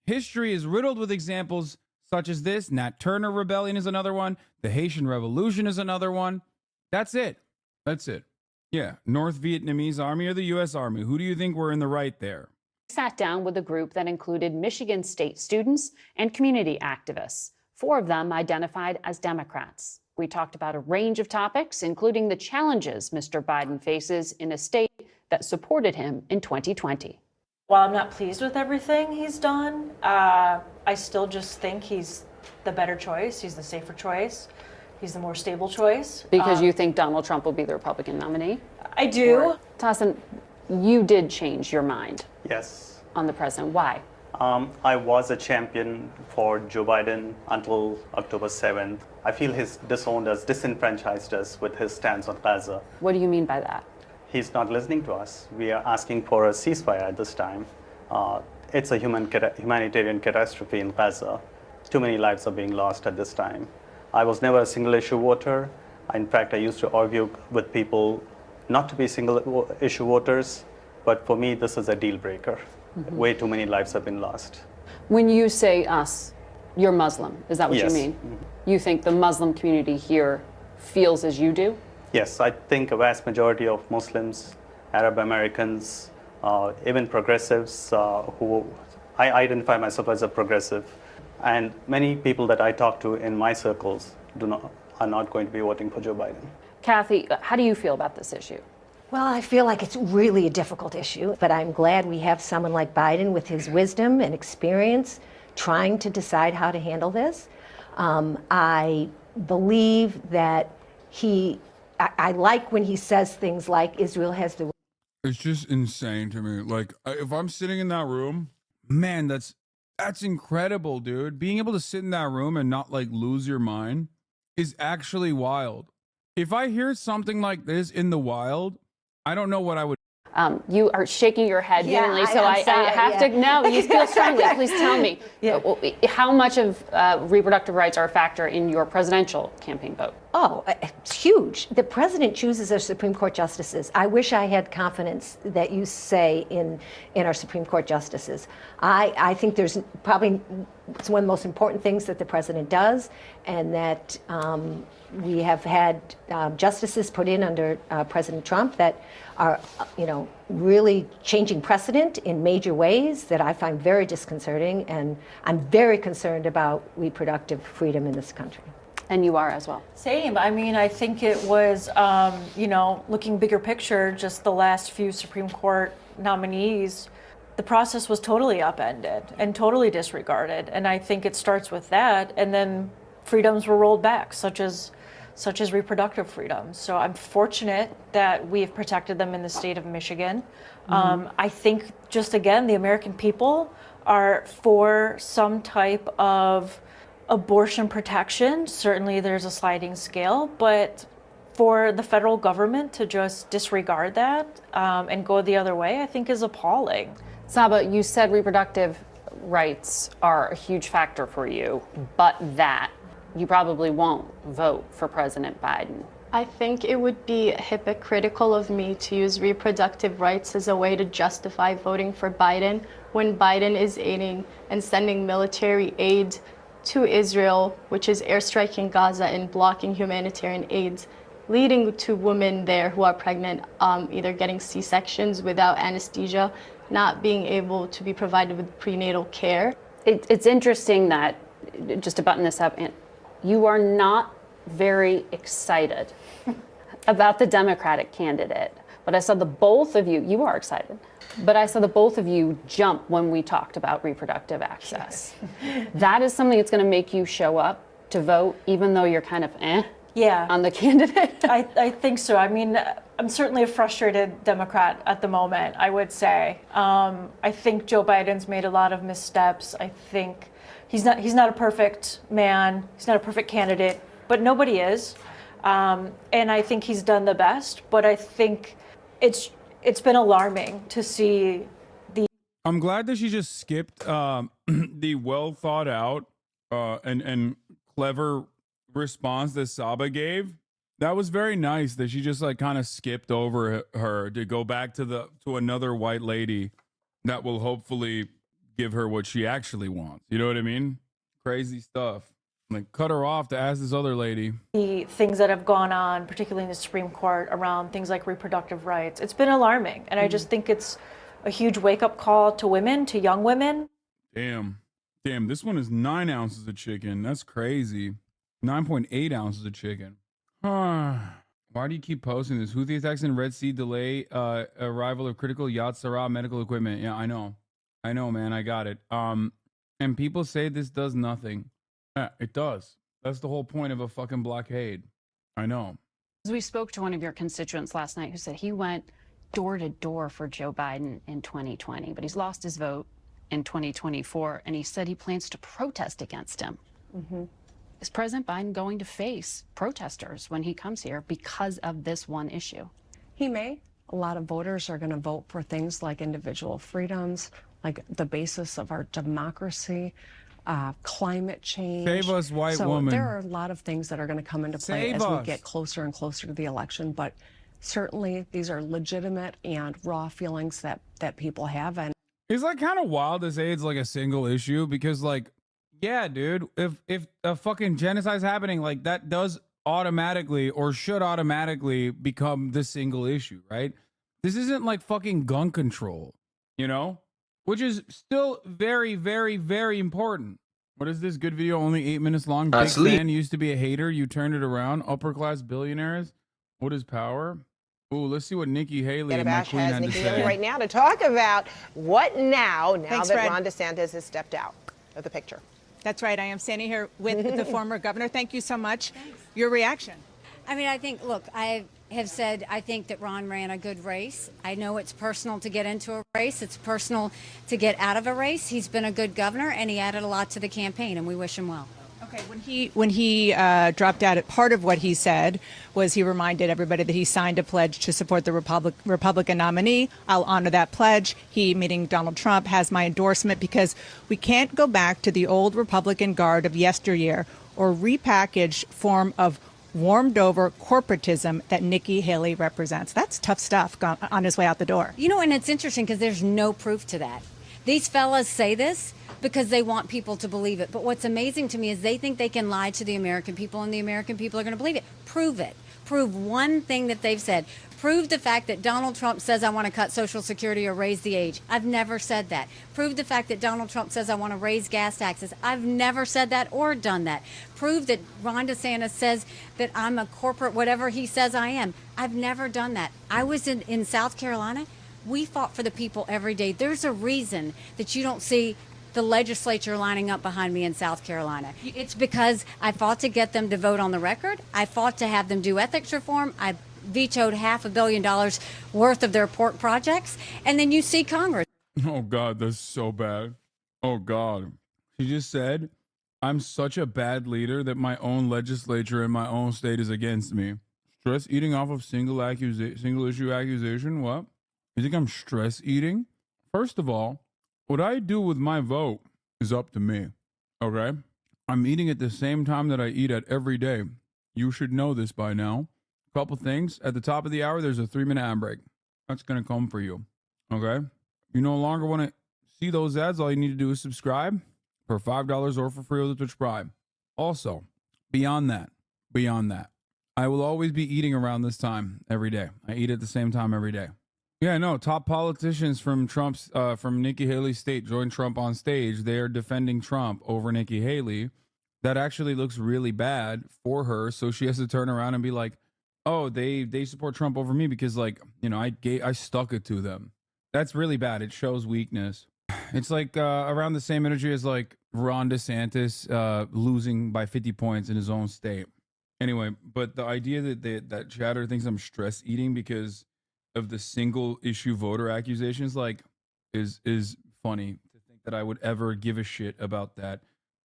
History is riddled with examples such as this. Nat Turner Rebellion is another one. The Haitian Revolution is another one. That's it. Yeah, North Vietnamese Army or the U.S. Army? Who do you think were in the right there? Sat down with a group that included Michigan State students and community activists. 4 of them identified as Democrats. We talked about a range of topics, including the challenges Mr. Biden faces in a state that supported him in 2020. While I'm not pleased with everything he's done, I still just think he's the better choice. He's the safer choice. He's the more stable choice. Because you think Donald Trump will be the Republican nominee? I do. Tassin, you did change your mind. Yes. On the president. Why? I was a champion for Joe Biden until October 7th. I feel he's disowned us, disenfranchised us with his stance on Gaza. What do you mean by that? He's not listening to us. We are asking for a ceasefire at this time. It's a humanitarian catastrophe in Gaza. Too many lives are being lost at this time. I was never a single issue voter. In fact, I used to argue with people not to be single issue voters, but for me, this is a deal breaker. Mm-hmm. Way too many lives have been lost. When you say us, you're Muslim. Is that what Yes. you mean? Mm-hmm. You think the Muslim community here feels as you do? Yes, I think a vast majority of Muslims, Arab Americans, even progressives who I identify myself as a progressive, and many people that I talk to in my circles are not going to be voting for Joe Biden. Kathy, how do you feel about this issue? Well, I feel like it's really a difficult issue, but I'm glad we have someone like Biden with his wisdom and experience trying to decide how to handle this. I believe that I like when he says things like Israel has the. It's just insane to me. Like, if I'm sitting in that room, man, that's incredible, dude. Being able to sit in that room and not like lose your mind is actually wild. If I hear something like this in the wild, I don't know what I would. You are shaking your head vehemently, so I'm I sorry, have to. No, you feel strongly. Please tell me how much of reproductive rights are a factor in your presidential campaign vote. Oh, it's huge. The president chooses our Supreme Court justices. I wish I had confidence that you say in our Supreme Court justices. I think there's probably it's one of the most important things that the president does, and that we have had justices put in under President Trump that are, really changing precedent in major ways that I find very disconcerting, and I'm very concerned about reproductive freedom in this country. And you are as well. Same. I mean, I think it was, looking bigger picture, just the last few Supreme Court nominees, the process was totally upended and totally disregarded. And I think it starts with that. And then freedoms were rolled back, such as reproductive freedoms. So I'm fortunate that we have protected them in the state of Michigan. I think, just again, the American people are for some type of abortion protection. Certainly there's a sliding scale, but for the federal government to just disregard that and go the other way, I think is appalling. Saba, you said reproductive rights are a huge factor for you, but that you probably won't vote for President Biden. I think it would be hypocritical of me to use reproductive rights as a way to justify voting for Biden when Biden is aiding and sending military aid to Israel, which is airstriking Gaza and blocking humanitarian aid, leading to women there who are pregnant, either getting C-sections without anesthesia, not being able to be provided with prenatal care. It's interesting that, just to button this up, you are not very excited about the Democratic candidate, But I saw the both of you are excited, but I saw the both of you jump when we talked about reproductive access. That is something that's going to make you show up to vote, even though you're kind of on the candidate? I think so. I mean, I'm certainly a frustrated Democrat at the moment, I would say. I think Joe Biden's made a lot of missteps. I think he's not a perfect man. He's not a perfect candidate, but nobody is. And I think he's done the best, but I think it's been alarming to see the. I'm glad that she just skipped the well thought out and clever response that Saba gave. That was very nice that she just like kind of skipped over her to go back to another white lady that will hopefully give her what she actually wants. You know what I mean? Crazy stuff. Like cut her off to ask this other lady. The things that have gone on, particularly in the Supreme Court, around things like reproductive rights, it's been alarming. And I just think it's a huge wake-up call to women, to young women. Damn, this one is 9 ounces of chicken. That's crazy. 9.8 ounces of chicken. Why do you keep posting this? Houthi attacks in Red Sea delay arrival of critical Yat Sarah medical equipment. Yeah, I know, man. I got it. And people say this does nothing. Yeah, it does. That's the whole point of a fucking blockade. I know. We spoke to one of your constituents last night who said he went door to door for Joe Biden in 2020, but he's lost his vote in 2024, and he said he plans to protest against him. Is President Biden going to face protesters when he comes here because of this one issue? He may. A lot of voters are going to vote for things like individual freedoms, like the basis of our democracy, climate change. Save us, white woman. There are a lot of things that are going to come into play Save as us. we get closer and closer to the election. But certainly these are legitimate and raw feelings that people have. And it's like kind of wild to say it's like a single issue because like, yeah, dude, if a fucking genocide's happening, like that does automatically or should automatically become the single issue, right? This isn't like fucking gun control, you know, which is still very, very, very important. What is this good video? Only 8 minutes long. Big fan, used to be a hater. You turned it around. Upper class billionaires. What is power? Ooh, let's see what Nikki Haley, my Bash queen, has had to Nikki say. Haley right now to talk about what now Thanks, that Fred. Ron DeSantis has stepped out of the picture. That's right. I am standing here with the former governor. Thank you so much. Your reaction? I mean, I think, look, I have said I think that Ron ran a good race. I know it's personal to get into a race. It's personal to get out of a race. He's been a good governor, and he added a lot to the campaign, and we wish him well. Okay, when he dropped out, part of what he said was he reminded everybody that he signed a pledge to support the Republican nominee. I'll honor that pledge. He, meaning Donald Trump, has my endorsement because we can't go back to the old Republican guard of yesteryear or repackaged form of warmed over corporatism that Nikki Haley represents. That's tough stuff on his way out the door. You know, and it's interesting because there's no proof to that. These fellas say this because they want people to believe it. But what's amazing to me is they think they can lie to the American people and the American people are going to believe it. Prove it. Prove one thing that they've said. Prove the fact that Donald Trump says I want to cut Social Security or raise the age. I've never said that. Prove the fact that Donald Trump says I want to raise gas taxes. I've never said that or done that. Prove that Ron DeSantis says that I'm a corporate whatever he says I am. I've never done that. I was in South Carolina. We fought for the people every day. There's a reason that you don't see the legislature lining up behind me in South Carolina. It's because I fought to get them to vote on the record. I fought to have them do ethics reform. I vetoed $500 million worth of their pork projects. And then you see Congress. Oh, God, that's so bad. Oh, God. She just said, I'm such a bad leader that my own legislature in my own state is against me. Stress eating off of single issue accusation? What? You think I'm stress eating? First of all, what I do with my vote is up to me, okay? I'm eating at the same time that I eat at every day. You should know this by now. A couple things. At the top of the hour, there's a 3-minute ad break. That's going to come for you, okay? You no longer want to see those ads. All you need to do is subscribe for $5 or for free with the Twitch Prime. Also, beyond that, I will always be eating around this time every day. I eat at the same time every day. Yeah, no, top politicians from from Nikki Haley's state join Trump on stage. They are defending Trump over Nikki Haley. That actually looks really bad for her. So she has to turn around and be like, oh, they support Trump over me because, like, you know, I stuck it to them. That's really bad. It shows weakness. It's like around the same energy as like Ron DeSantis losing by 50 points in his own state. Anyway, but the idea that Chatter thinks I'm stress eating because of the single issue voter accusations, like, is funny to think that I would ever give a shit about that.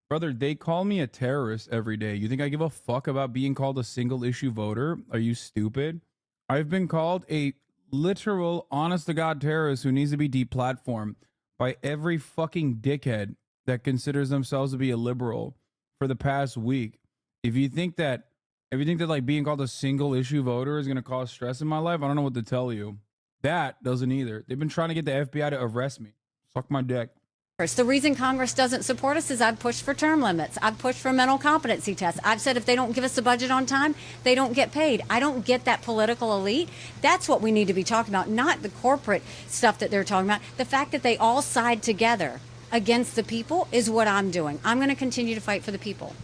Brother, they call me a terrorist every day. You think I give a fuck about being called a single issue voter? Are you stupid? I've been called a literal, honest to God terrorist who needs to be deplatformed by every fucking dickhead that considers themselves to be a liberal for the past week. If you think that like being called a single issue voter is going to cause stress in my life, I don't know what to tell you. That doesn't either. They've been trying to get the FBI to arrest me. Suck my dick. The reason Congress doesn't support us is I've pushed for term limits. I've pushed for mental competency tests. I've said if they don't give us the budget on time, they don't get paid. I don't get that political elite. That's what we need to be talking about, not the corporate stuff that they're talking about. The fact that they all side together against the people is what I'm doing. I'm going to continue to fight for the people.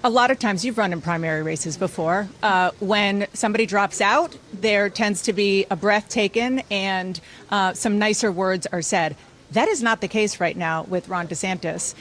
A lot of times you've run in primary races before. When somebody drops out, there tends to be a breath taken and some nicer words are said. That is not the case right now with Ron DeSantis.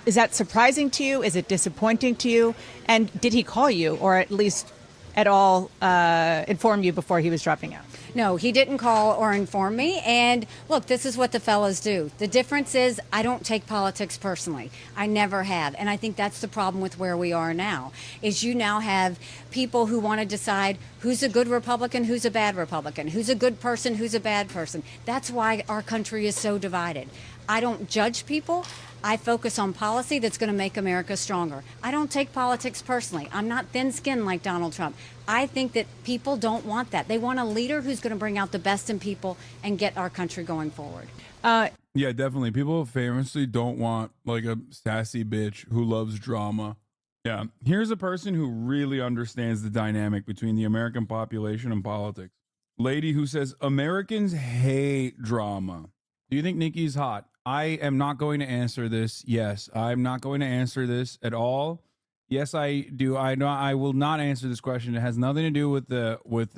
Is that surprising to you? Is it disappointing to you? And did he call you or at least at all inform you before he was dropping out? No, he didn't call or inform me. And look, this is what the fellas do. The difference is I don't take politics personally. I never have. And I think that's the problem with where we are now, is you now have people who want to decide who's a good Republican, who's a bad Republican, who's a good person, who's a bad person. That's why our country is so divided. I don't judge people. I focus on policy that's going to make America stronger. I don't take politics personally. I'm not thin-skinned like Donald Trump. I think that people don't want that. They want a leader who's going to bring out the best in people and get our country going forward. Yeah, definitely. People famously don't want like a sassy bitch who loves drama. Yeah. Here's a person who really understands the dynamic between the American population and politics. Lady who says Americans hate drama. Do you think Nikki's hot? I am not going to answer this. Yes, I'm not going to answer this at all. Yes, I do. I know I will not answer this question. It has nothing to do with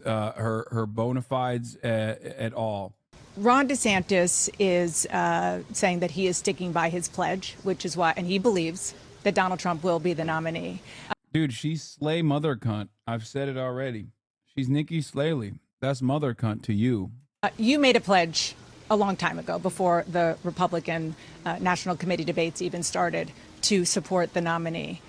her bona fides at all. Ron DeSantis is saying that he is sticking by his pledge, which is why, and he believes that Donald Trump will be the nominee. Dude, she's slay mother cunt. I've said it already. She's Nikki Slaley. That's mother cunt to you. You made a pledge a long time ago, before the Republican National Committee debates even started, to support the nominee.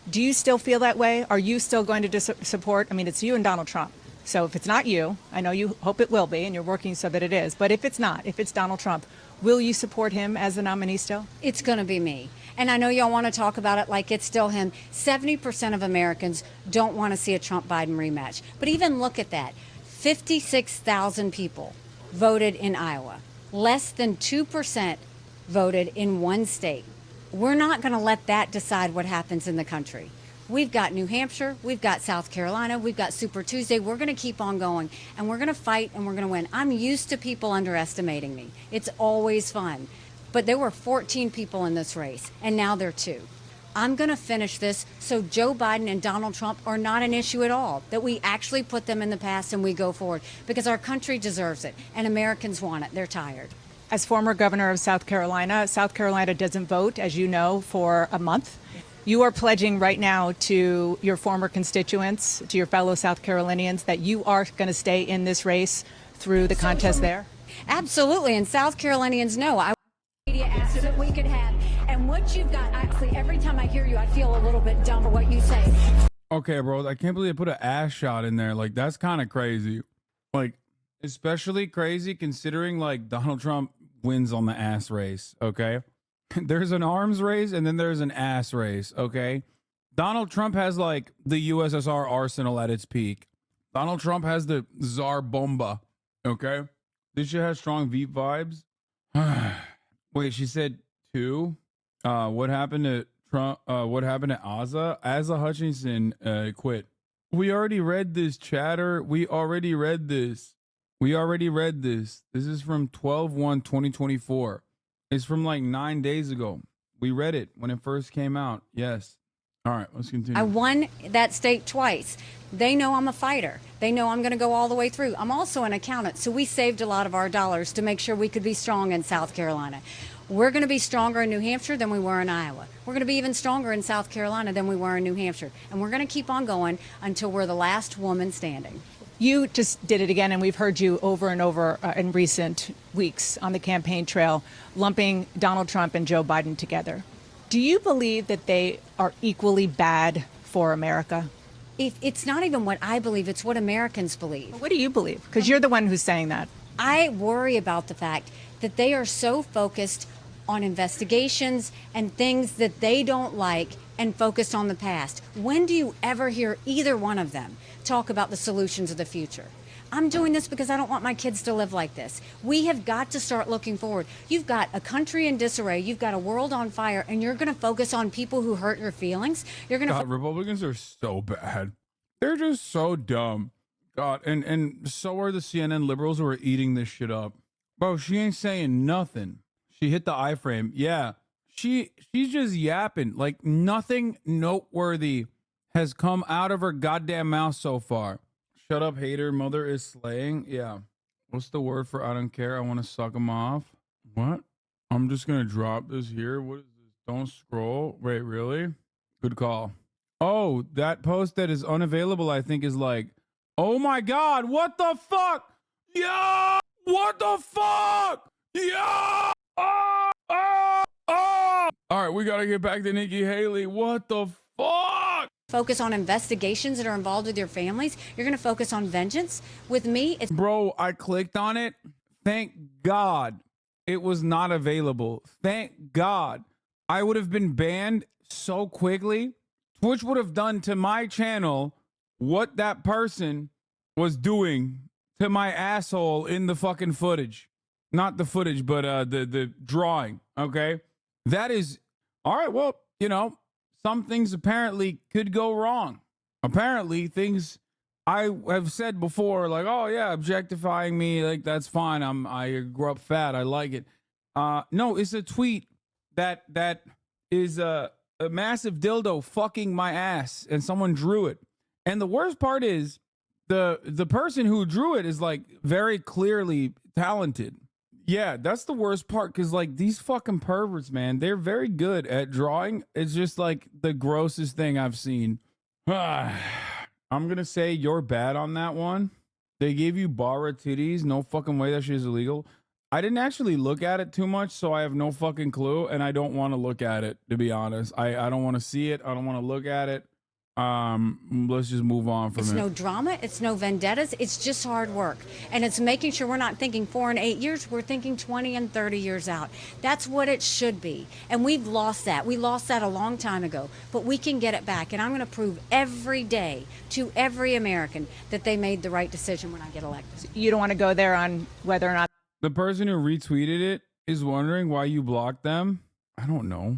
Do you still feel that way? Are you still going to support? I mean, it's you and Donald Trump. So if it's not you, I know you hope it will be, and you're working so that it is. But if it's not, if it's Donald Trump, will you support him as the nominee still? It's going to be me. And I know y'all want to talk about it like it's still him. 70% of Americans don't want to see a Trump-Biden rematch. But even look at that. 56,000 people voted in Iowa. Less than 2% voted in one state. We're not going to let that decide what happens in the country. We've got New Hampshire, we've got South Carolina, we've got Super Tuesday. We're going to keep on going, and we're going to fight, and we're going to win. I'm used to people underestimating me. It's always fun. But there were 14 people in this race, and now there are 2. I'm going to finish this so Joe Biden and Donald Trump are not an issue at all, that we actually put them in the past and we go forward, because our country deserves it and Americans want it. They're tired. As former governor of South Carolina doesn't vote, as you know, for a month. You are pledging right now to your former constituents, to your fellow South Carolinians, that you are going to stay in this race through the contest there? Absolutely. And South Carolinians know. I media asset that we could have. And what you've got, actually, every time I hear you, I feel a little bit dumb for what you say. Okay, bro, I can't believe they put an ass shot in there. Like, that's kind of crazy. Like, especially crazy considering, like, Donald Trump wins on the ass race, okay? There's an arms race and then there's an ass race, okay? Donald Trump has, like, the USSR arsenal at its peak. Donald Trump has the Tsar Bomba, okay? This shit has strong Veep vibes. Wait, she said 2? What happened to Trump? What happened to Asa? Asa Hutchinson quit. We already read this, chatter. We already read this. This is from 12/1/2024. It's from like 9 days ago. We read it when it first came out. Yes. All right, let's continue. I won that state twice. They know I'm a fighter. They know I'm going to go all the way through. I'm also an accountant, so we saved a lot of our dollars to make sure we could be strong in South Carolina. We're going to be stronger in New Hampshire than we were in Iowa. We're going to be even stronger in South Carolina than we were in New Hampshire. And we're going to keep on going until we're the last woman standing. You just did it again, and we've heard you over and over in recent weeks on the campaign trail, lumping Donald Trump and Joe Biden together. Do you believe that they are equally bad for America? It's not even what I believe, it's what Americans believe. What do you believe? Because you're the one who's saying that. I worry about the fact that they are so focused on investigations and things that they don't like and focused on the past. When do you ever hear either one of them talk about the solutions of the future? I'm doing this because I don't want my kids to live like this. We have got to start looking forward. You've got a country in disarray. You've got a world on fire, and you're going to focus on people who hurt your feelings. You're going to. Republicans are so bad. They're just so dumb. God, and so are the CNN liberals who are eating this shit up. Bro, she ain't saying nothing. She hit the iframe. Yeah, she's just yapping. Like nothing noteworthy has come out of her goddamn mouth so far. Shut up, hater. Mother is slaying. Yeah. What's the word for I don't care? I want to suck them off. What? I'm just going to drop this here. What is this? Don't scroll. Wait, really? Good call. Oh, that post that is unavailable, I think, is like, oh my God, what the fuck? Yeah! What the fuck? Yeah! Oh! Oh! Oh! All right, we got to get back to Nikki Haley. What the fuck? Focus on investigations that are involved with your families. You're going to focus on vengeance. With me, it's. Bro, I clicked on it. Thank God it was not available. Thank God. I would have been banned so quickly. Twitch would have done to my channel what that person was doing to my asshole in the fucking footage. Not the footage, but the drawing. Okay. That is all right. Well, you know, some things apparently could go wrong. Apparently, things I have said before, like, oh yeah, objectifying me, like that's fine. I grew up fat. I like it. No, it's a tweet that is a massive dildo fucking my ass, and someone drew it. And the worst part is the person who drew it is like very clearly talented. Yeah, that's the worst part, because like these fucking perverts, man, they're very good at drawing. It's just like the grossest thing I've seen. I'm gonna say you're bad on that one. They gave you bara titties. No fucking way that shit is illegal. I didn't actually look at it too much, so I have no fucking clue, and I don't want to look at it, to be honest. I don't want to see it. I don't want to look at it. Let's just move on from it. It's no drama. It's no vendettas. It's just hard work. And it's making sure we're not thinking 4 and 8 years. We're thinking 20 and 30 years out. That's what it should be. And we've lost that. We lost that a long time ago. But we can get it back. And I'm going to prove every day to every American that they made the right decision when I get elected. You don't want to go there on whether or not. The person who retweeted it is wondering why you blocked them. I don't know.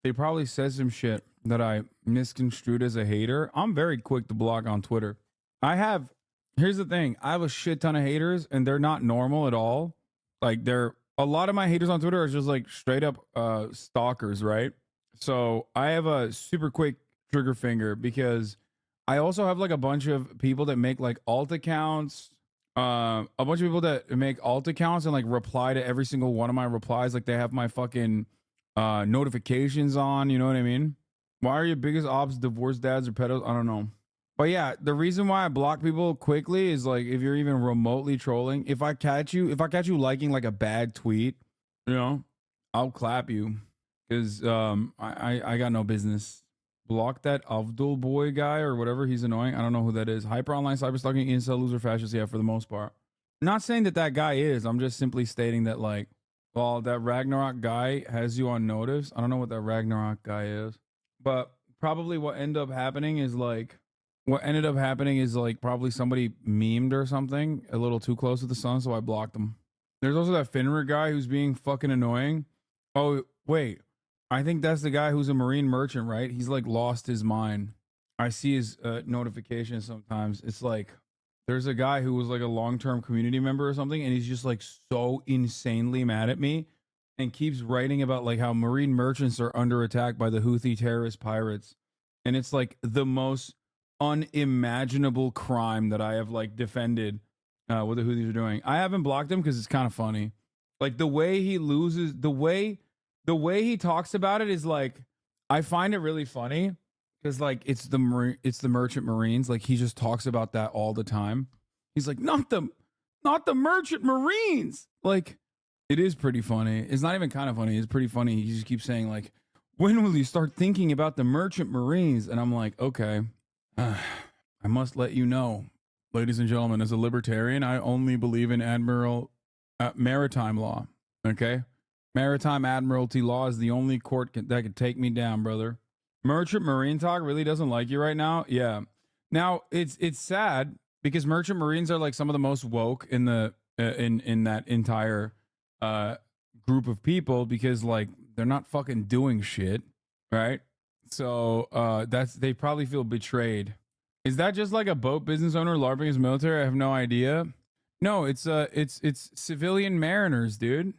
They probably said some shit that I misconstrued as a hater. I'm very quick to block on Twitter. Here's the thing. I have a shit ton of haters, and they're not normal at all. Like, a lot of my haters on Twitter are just like straight up stalkers, right? So I have a super quick trigger finger, because I also have like a bunch of people that make like alt accounts. A bunch of people that make alt accounts and like reply to every single one of my replies. Like, they have my fucking notifications on, you know what I mean? Why are your biggest ops divorced dads or pedos? I don't know. But yeah, the reason why I block people quickly is like, if you're even remotely trolling, if I catch you liking like a bad tweet, you know, I'll clap you, because I got no business. Block that Abdul boy guy or whatever. He's annoying. I don't know who that is. Hyper online cyber stalking, incel, loser, fascist. Yeah, for the most part. Not saying that guy is. I'm just simply stating that, like, well, that Ragnarok guy has you on notice. I don't know what that Ragnarok guy is. But probably what ended up happening is probably somebody memed or something a little too close to the sun, so I blocked them. There's also that Finra guy who's being fucking annoying. Oh, wait. I think that's the guy who's a marine merchant, right? He's like lost his mind. I see his notifications sometimes. It's like there's a guy who was like a long-term community member or something, and he's just like so insanely mad at me and keeps writing about like how marine merchants are under attack by the Houthi terrorist pirates. And it's like the most unimaginable crime that I have like defended what the Houthis are doing. I haven't blocked him because it's kind of funny. Like the way he loses, the way he talks about it is like, I find it really funny because like it's the merchant marines. Like he just talks about that all the time. He's like, not the merchant marines. Like it is pretty funny. It's not even kind of funny. It's pretty funny. He just keeps saying like, when will you start thinking about the merchant marines? And I'm like, okay, I must let you know, ladies and gentlemen, as a libertarian, I only believe in maritime law. Okay. Maritime admiralty law is the only court that could take me down, brother. Merchant marine talk really doesn't like you right now. Yeah. Now it's sad because merchant marines are like some of the most woke in the in that entire group of people because like they're not fucking doing shit, right? So they probably feel betrayed. Is that just like a boat business owner LARPing his military? I have no idea. No, it's civilian mariners, dude.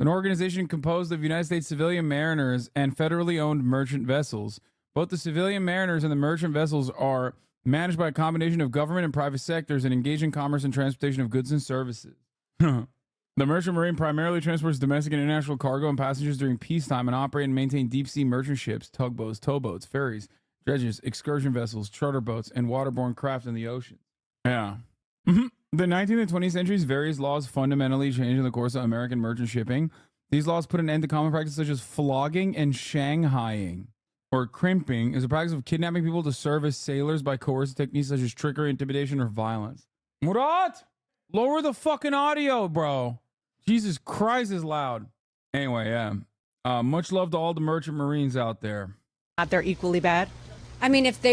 An organization composed of United States civilian mariners and federally owned merchant vessels. Both the civilian mariners and the merchant vessels are managed by a combination of government and private sectors and engage in commerce and transportation of goods and services. The merchant marine primarily transports domestic and international cargo and passengers during peacetime and operate and maintain deep-sea merchant ships, tugboats, towboats, ferries, dredges, excursion vessels, charter boats, and waterborne craft in the ocean. Yeah. The 19th and 20th centuries, various laws fundamentally changed in the course of American merchant shipping. These laws put an end to common practices such as flogging and shanghaiing, or crimping, is a practice of kidnapping people to serve as sailors by coercive techniques such as trickery, intimidation, or violence. What? Lower the fucking audio, bro. Jesus Christ is loud. Anyway, yeah. Much love to all the merchant marines out there. They're equally bad. I mean, if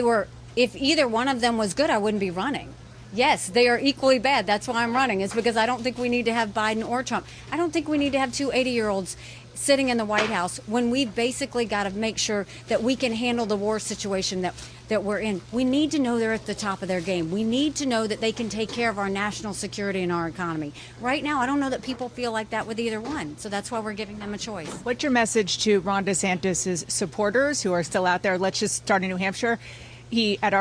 either one of them was good, I wouldn't be running. Yes, they are equally bad. That's why I'm running. It's because I don't think we need to have Biden or Trump. I don't think we need to have two 80-year-olds sitting in the White House when we've basically got to make sure that we can handle the war situation that we're in. We need to know they're at the top of their game. We need to know that they can take care of our national security and our economy. Right now, I don't know that people feel like that with either one. So that's why we're giving them a choice. What's your message to Ron DeSantis' supporters who are still out there? Let's just start in New Hampshire. At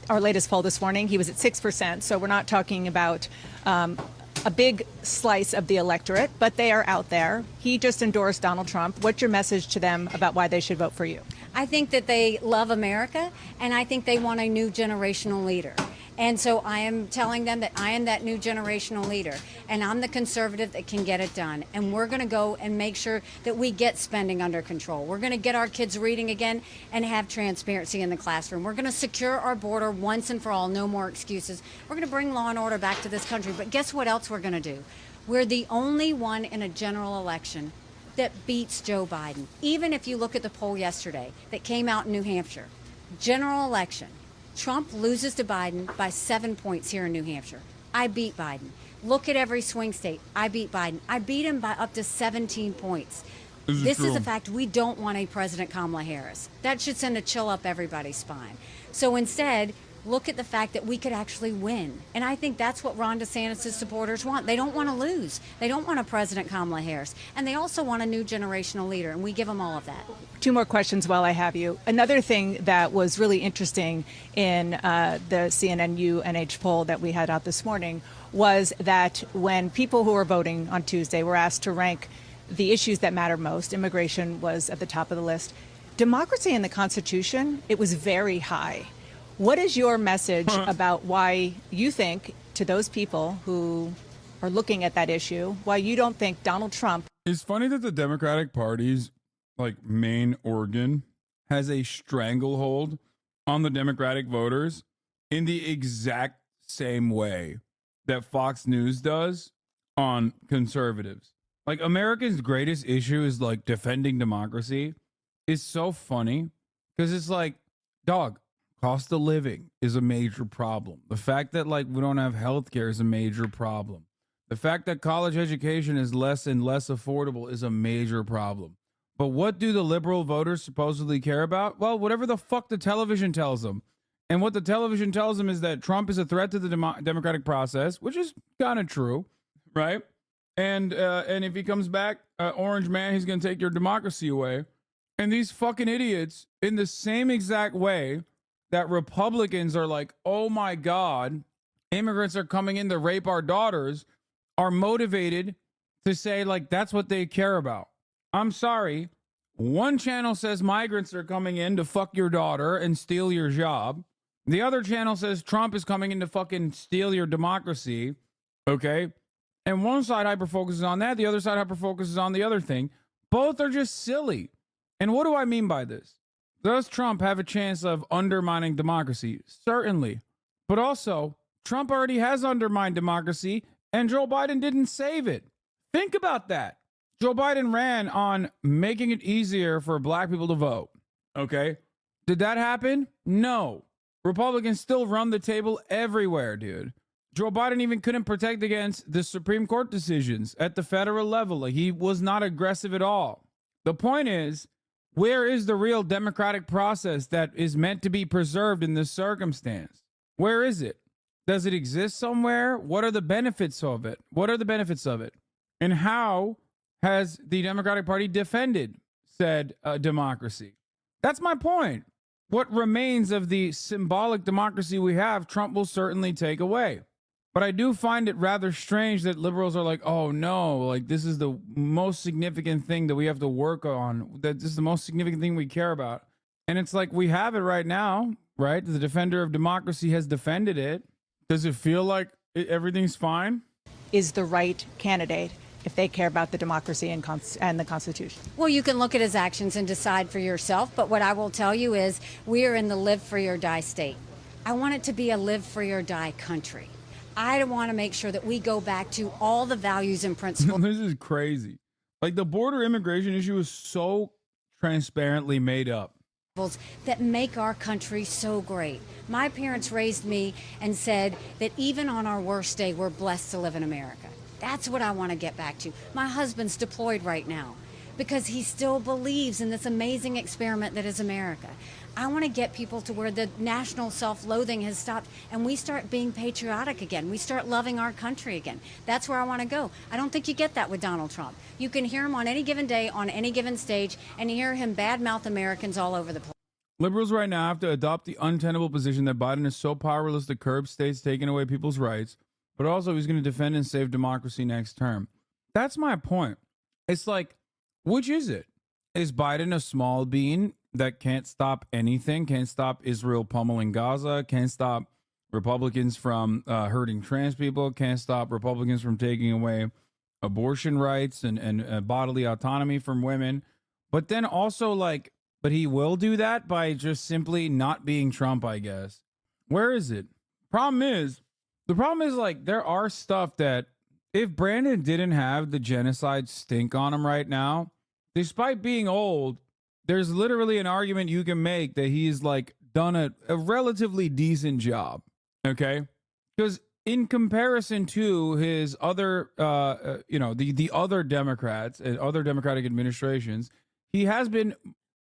our latest poll this morning, he was at 6%. So we're not talking about a big slice of the electorate, but they are out there. He just endorsed Donald Trump. What's your message to them about why they should vote for you? I think that they love America, and I think they want a new generational leader. And so I am telling them that I am that new generational leader, and I'm the conservative that can get it done. And we're going to go and make sure that we get spending under control. We're going to get our kids reading again and have transparency in the classroom. We're going to secure our border once and for all, no more excuses. We're going to bring law and order back to this country. But guess what else we're going to do? We're the only one in a general election that beats Joe Biden. Even if you look at the poll yesterday that came out in New Hampshire, general election, Trump loses to Biden by 7 points here in New Hampshire. I beat Biden. Look at every swing state. I beat Biden. I beat him by up to 17 points. This is a fact. We don't want a President Kamala Harris. That should send a chill up everybody's spine. So instead, look at the fact that we could actually win. And I think that's what Ron DeSantis' supporters want. They don't want to lose. They don't want a President Kamala Harris. And they also want a new generational leader, and we give them all of that. Two more questions while I have you. Another thing that was really interesting in the CNN UNH poll that we had out this morning was that when people who were voting on Tuesday were asked to rank the issues that matter most, immigration was at the top of the list. Democracy and the Constitution, it was very high. What is your message about why you think, to those people who are looking at that issue, why you don't think Donald Trump... It's funny that the Democratic Party's main organ has a stranglehold on the Democratic voters in the exact same way that Fox News does on conservatives. America's greatest issue is defending democracy. It's so funny because it's dog, cost of living is a major problem. The fact that we don't have health care is a major problem. The fact that college education is less and less affordable is a major problem. But what do the liberal voters supposedly care about? Well, whatever the fuck the television tells them. And what the television tells them is that Trump is a threat to the democratic process, which is kind of true, right? And if he comes back, orange man, he's going to take your democracy away. And these fucking idiots, in the same exact way, that Republicans are like, oh my God, immigrants are coming in to rape our daughters, are motivated to say, like, that's what they care about. I'm sorry. One channel says migrants are coming in to fuck your daughter and steal your job. The other channel says Trump is coming in to fucking steal your democracy. Okay. And one side hyper focuses on that. The other side hyper focuses on the other thing. Both are just silly. And what do I mean by this? Does Trump have a chance of undermining democracy? Certainly. But also, Trump already has undermined democracy, and Joe Biden didn't save it. Think about that. Joe Biden ran on making it easier for black people to vote. Okay. Did that happen? No. Republicans still run the table everywhere, dude. Joe Biden even couldn't protect against the Supreme Court decisions at the federal level. Like, he was not aggressive at all. The point is, where is the real democratic process that is meant to be preserved in this circumstance? Where is it? Does it exist somewhere? What are the benefits of it? What are the benefits of it? And how has the Democratic Party defended said democracy? That's my point. What remains of the symbolic democracy we have, Trump will certainly take away. But I do find it rather strange that liberals are like, oh no, like this is the most significant thing that we have to work on, that this is the most significant thing we care about. And it's like, we have it right now, right? The defender of democracy has defended it. Does it feel like everything's fine? Is the right candidate if they care about the democracy and the Constitution? Well, you can look at his actions and decide for yourself. But what I will tell you is we are in the live free or die state. I want it to be a live free or die country. I want to make sure that we go back to all the values and principles. This is crazy. Like, the border immigration issue is so transparently made up. That make our country so great. My parents raised me and said that even on our worst day, we're blessed to live in America. That's what I want to get back to. My husband's deployed right now because he still believes in this amazing experiment that is America. I want to get people to where the national self-loathing has stopped and we start being patriotic again. We start loving our country again. That's where I want to go. I don't think you get that with Donald Trump. You can hear him on any given day, on any given stage, and hear him badmouth Americans all over the place. Liberals right now have to adopt the untenable position that Biden is so powerless to curb states taking away people's rights, but also he's going to defend and save democracy next term. That's my point. It's like, which is it? Is Biden a small bean that can't stop anything, can't stop Israel pummeling Gaza, can't stop Republicans from hurting trans people, can't stop Republicans from taking away abortion rights and bodily autonomy from women? But then also, like, but he will do that by just simply not being Trump, I guess. Where is it? The problem is, like, there are stuff that if Brandon didn't have the genocide stink on him right now, despite being old, there's literally an argument you can make that he's like done a relatively decent job. Okay. Because in comparison to his other, the other Democrats and other Democratic administrations, he has been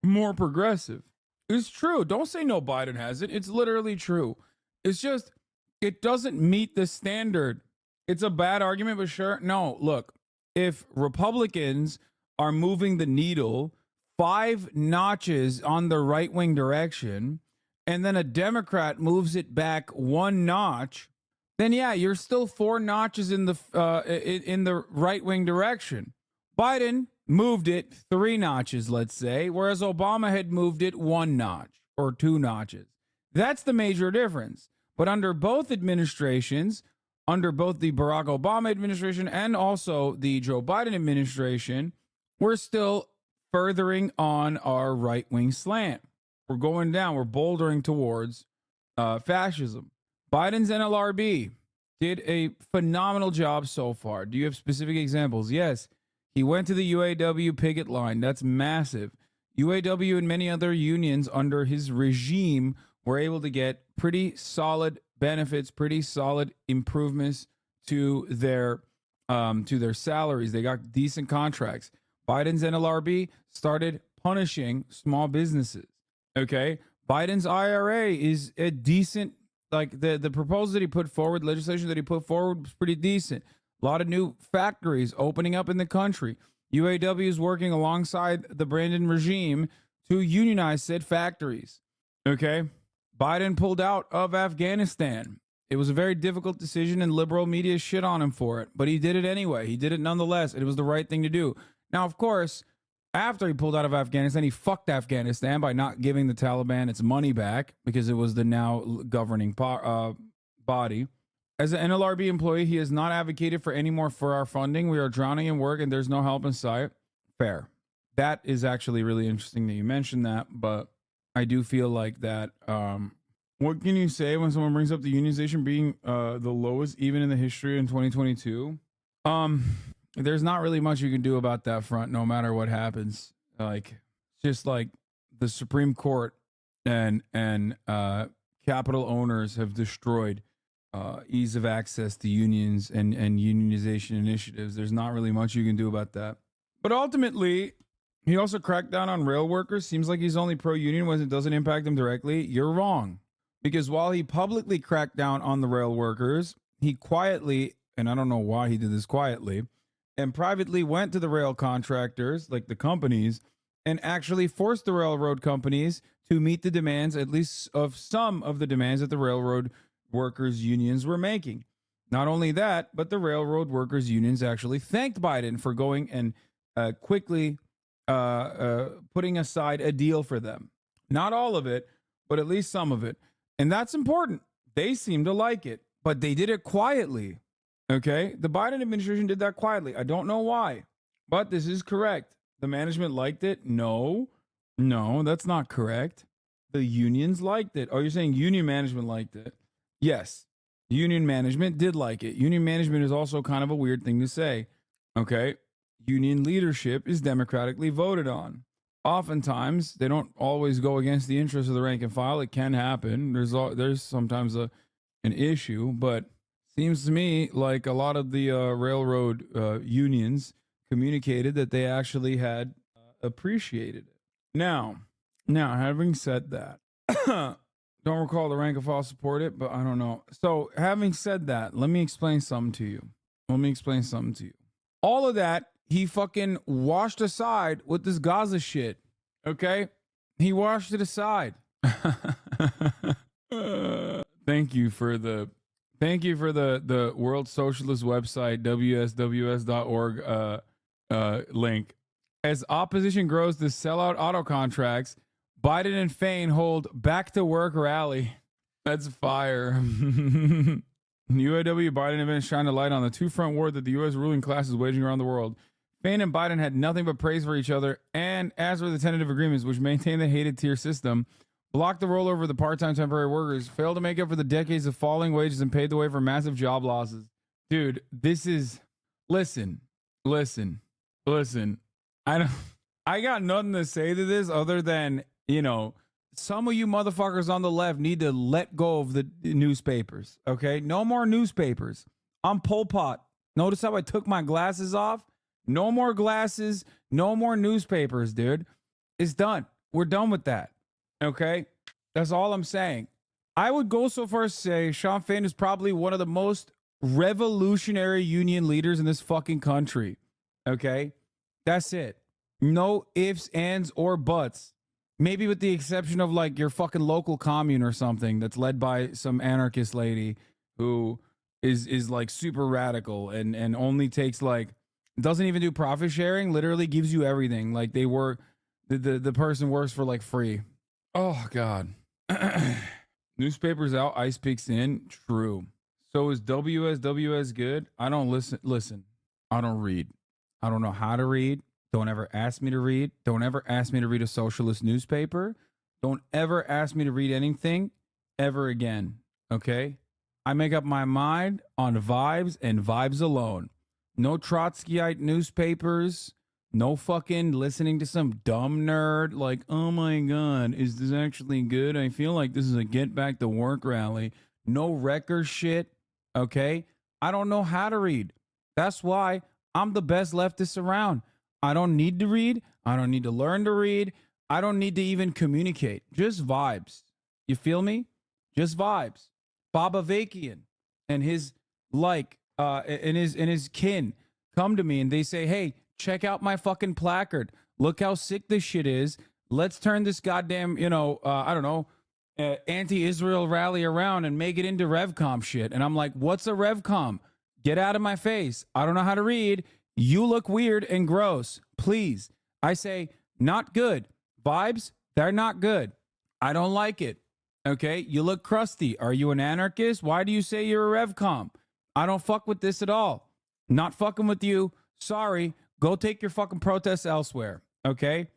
more progressive. It's true. Don't say no, Biden hasn't. It's literally true. It's just, it doesn't meet the standard. It's a bad argument, but sure. No, look, if Republicans are moving the needle 5 notches on the right-wing direction, and then a Democrat moves it back 1 notch, then yeah, you're still 4 notches in the right-wing direction. Biden moved it 3 notches, let's say, whereas Obama had moved it 1 notch or 2 notches. That's the major difference. But under both administrations, under both the Barack Obama administration and also the Joe Biden administration, we're still furthering on our right-wing slant. We're going down. We're bouldering towards fascism. Biden's NLRB did a phenomenal job so far. Do you have specific examples? Yes. He went to the UAW picket line. That's massive. UAW and many other unions under his regime were able to get pretty solid benefits, pretty solid improvements to their salaries. They got decent contracts. Biden's NLRB started punishing small businesses. Okay. Biden's IRA is a decent, like the proposal that he put forward, legislation that he put forward was pretty decent. A lot of new factories opening up in the country. UAW is working alongside the Brandon regime to unionize said factories. Okay. Biden pulled out of Afghanistan. It was a very difficult decision, and liberal media shit on him for it. But he did it anyway. He did it nonetheless. It was the right thing to do. Now, of course, after he pulled out of Afghanistan, he fucked Afghanistan by not giving the Taliban its money back because it was the now governing body. As an NLRB employee, he has not advocated for any more for our funding. We are drowning in work and there's no help in sight. Fair. That is actually really interesting that you mentioned that, but I do feel like that. What can you say when someone brings up the unionization being the lowest even in the history in 2022? There's not really much you can do about that front, no matter what happens. Like, just like the Supreme Court and capital owners have destroyed ease of access to unions and unionization initiatives. There's not really much you can do about that. But ultimately, he also cracked down on rail workers. Seems like he's only pro-union when it doesn't impact them directly. You're wrong. Because while he publicly cracked down on the rail workers, he quietly, and I don't know why he did this quietly, and privately went to the rail contractors, like the companies, and actually forced the railroad companies to meet the demands, at least of some of the demands that the railroad workers' unions were making. Not only that, but the railroad workers' unions actually thanked Biden for going and quickly putting aside a deal for them. Not all of it, but at least some of it. And that's important. They seem to like it, but they did it quietly. Okay? The Biden administration did that quietly. I don't know why, but this is correct. The management liked it? No, that's not correct. The unions liked it. Oh, you're saying union management liked it? Yes, union management did like it. Union management is also kind of a weird thing to say. Okay? Union leadership is democratically voted on. Oftentimes, they don't always go against the interests of the rank and file. It can happen. There's sometimes an issue, but seems to me like a lot of the railroad unions communicated that they actually had appreciated it. Now, having said that, don't recall the rank and file support it, but I don't know. So, having said that, let me explain something to you. All of that, he fucking washed aside with this Gaza shit. Okay? He washed it aside. Thank you for the World Socialist website, wsws.org link. As opposition grows to sellout auto contracts, Biden and Fain hold back to work rally. That's fire. UAW Biden event shine a light on the two-front war that the U.S. ruling class is waging around the world. Fain and Biden had nothing but praise for each other, and as for the tentative agreements, which maintain the hated tier system, blocked the rollover of the part-time temporary workers, failed to make up for the decades of falling wages, and paved the way for massive job losses. Dude, this is... Listen. I got nothing to say to this other than, some of you motherfuckers on the left need to let go of the newspapers, okay? No more newspapers. I'm Pol Pot. Notice how I took my glasses off? No more glasses, no more newspapers, dude. It's done. We're done with that, okay? That's all I'm saying. I would go so far as to say Shawn Fain is probably one of the most revolutionary union leaders in this fucking country, okay? That's it. No ifs, ands, or buts. Maybe with the exception of like your fucking local commune or something that's led by some anarchist lady who is like super radical and only takes like, doesn't even do profit sharing, literally gives you everything. Like they work, the person works for like free. Oh God. Newspapers out, Ice Peaks in. True. So is WSWS good? I don't listen. I don't read. I don't know how to read. Don't ever ask me to read. Don't ever ask me to read a socialist newspaper. Don't ever ask me to read anything ever again. Okay? I make up my mind on vibes and vibes alone. No Trotskyite newspapers. No fucking listening to some dumb nerd like, oh my God, is this actually good? I feel like this is a get back to work rally. No record shit. Okay? I don't know how to read. That's why I'm the best leftist around. I don't need to read. I don't need to learn to read. I don't need to even communicate. Just vibes. You feel me? Just vibes. Bob Avakian and his and his kin come to me and they say, hey, check out my fucking placard. Look how sick this shit is. Let's turn this goddamn, I don't know, anti-Israel rally around and make it into RevCom shit. And I'm like, what's a RevCom? Get out of my face. I don't know how to read. You look weird and gross. Please. I say, not good. Vibes, they're not good. I don't like it. Okay? You look crusty. Are you an anarchist? Why do you say you're a RevCom? I don't fuck with this at all. Not fucking with you. Sorry. Go take your fucking protests elsewhere. Okay?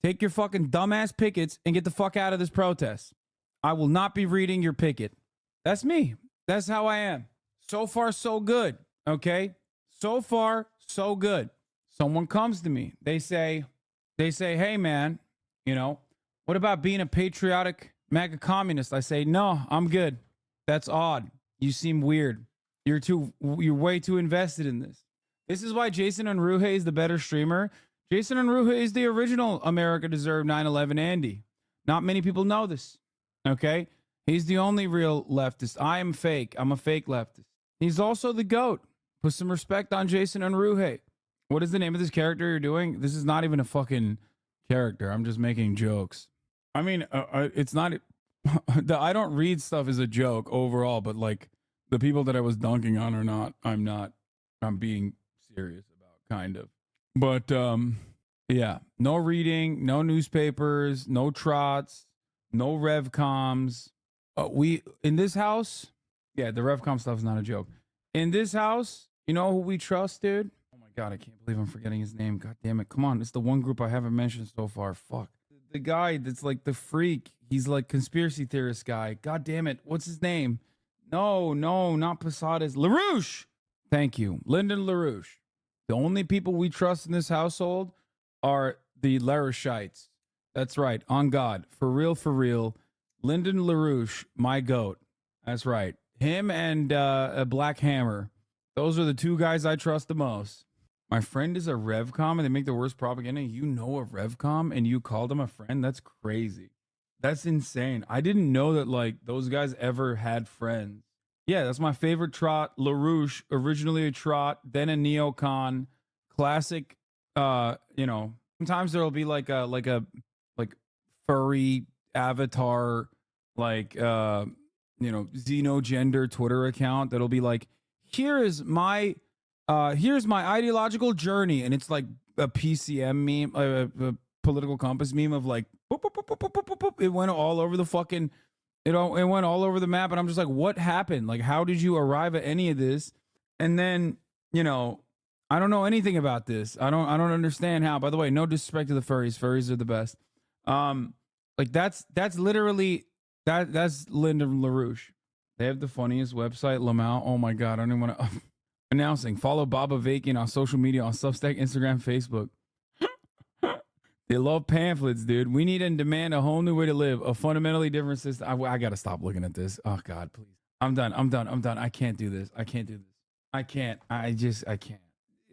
Take your fucking dumbass pickets and get the fuck out of this protest. I will not be reading your picket. That's me. That's how I am. So far, so good. Okay? So far, so good. Someone comes to me. They say, hey, man, you know, what about being a patriotic MAGA communist? I say, no, I'm good. That's odd. You seem weird. You're way too invested in this. This is why Jason Unruhe is the better streamer. Jason Unruhe is the original America Deserved 9/11 Andy. Not many people know this. Okay? He's the only real leftist. I am fake. I'm a fake leftist. He's also the GOAT. Put some respect on Jason Unruhe. What is the name of this character you're doing? This is not even a fucking character. I'm just making jokes. I mean, it's not... I don't read stuff as a joke overall, but like the people that I was dunking on are not. I'm not. I'm being serious about, kind of. But yeah, no reading, no newspapers, no trots, no RevComs. We in this house, yeah, the RevCom stuff is not a joke. In this house, you know who we trust, dude? Oh my God, I can't believe I'm forgetting his name. God damn it. Come on, it's the one group I haven't mentioned so far. Fuck. The guy that's like the freak. He's like conspiracy theorist guy. God damn it. What's his name? No, not Posadas. LaRouche. Thank you. Lyndon LaRouche. The only people we trust in this household are the LaRouchites. That's right. On God. For real. Lyndon LaRouche, my GOAT. That's right. Him and a Black Hammer. Those are the two guys I trust the most. My friend is a RevCom and they make the worst propaganda. You know a RevCom and you called him a friend? That's crazy. That's insane. I didn't know that like those guys ever had friends. Yeah, that's my favorite trot. LaRouche, originally a trot, then a neocon. Classic, you know, sometimes there'll be like a furry avatar, like you know, xenogender Twitter account that'll be like, here's my ideological journey, and it's like a PCM meme, a political compass meme of like boop, boop, boop, boop, boop, boop, boop. It went all over the fucking it went all over the map, and I'm just like, what happened? Like, how did you arrive at any of this? And then, you know, I don't know anything about this. I don't understand how. By the way, no disrespect to the furries. Furries are the best. Like that's literally that's Lyndon LaRouche. They have the funniest website, Lamau. Oh my God, I don't even want to announcing. Follow Baba Vakian on social media, on Substack, Instagram, Facebook. They love pamphlets, dude. We need and demand a whole new way to live, a fundamentally different system. I got to stop looking at this. Oh, God, please. I'm done. I can't do this. I can't. I can't.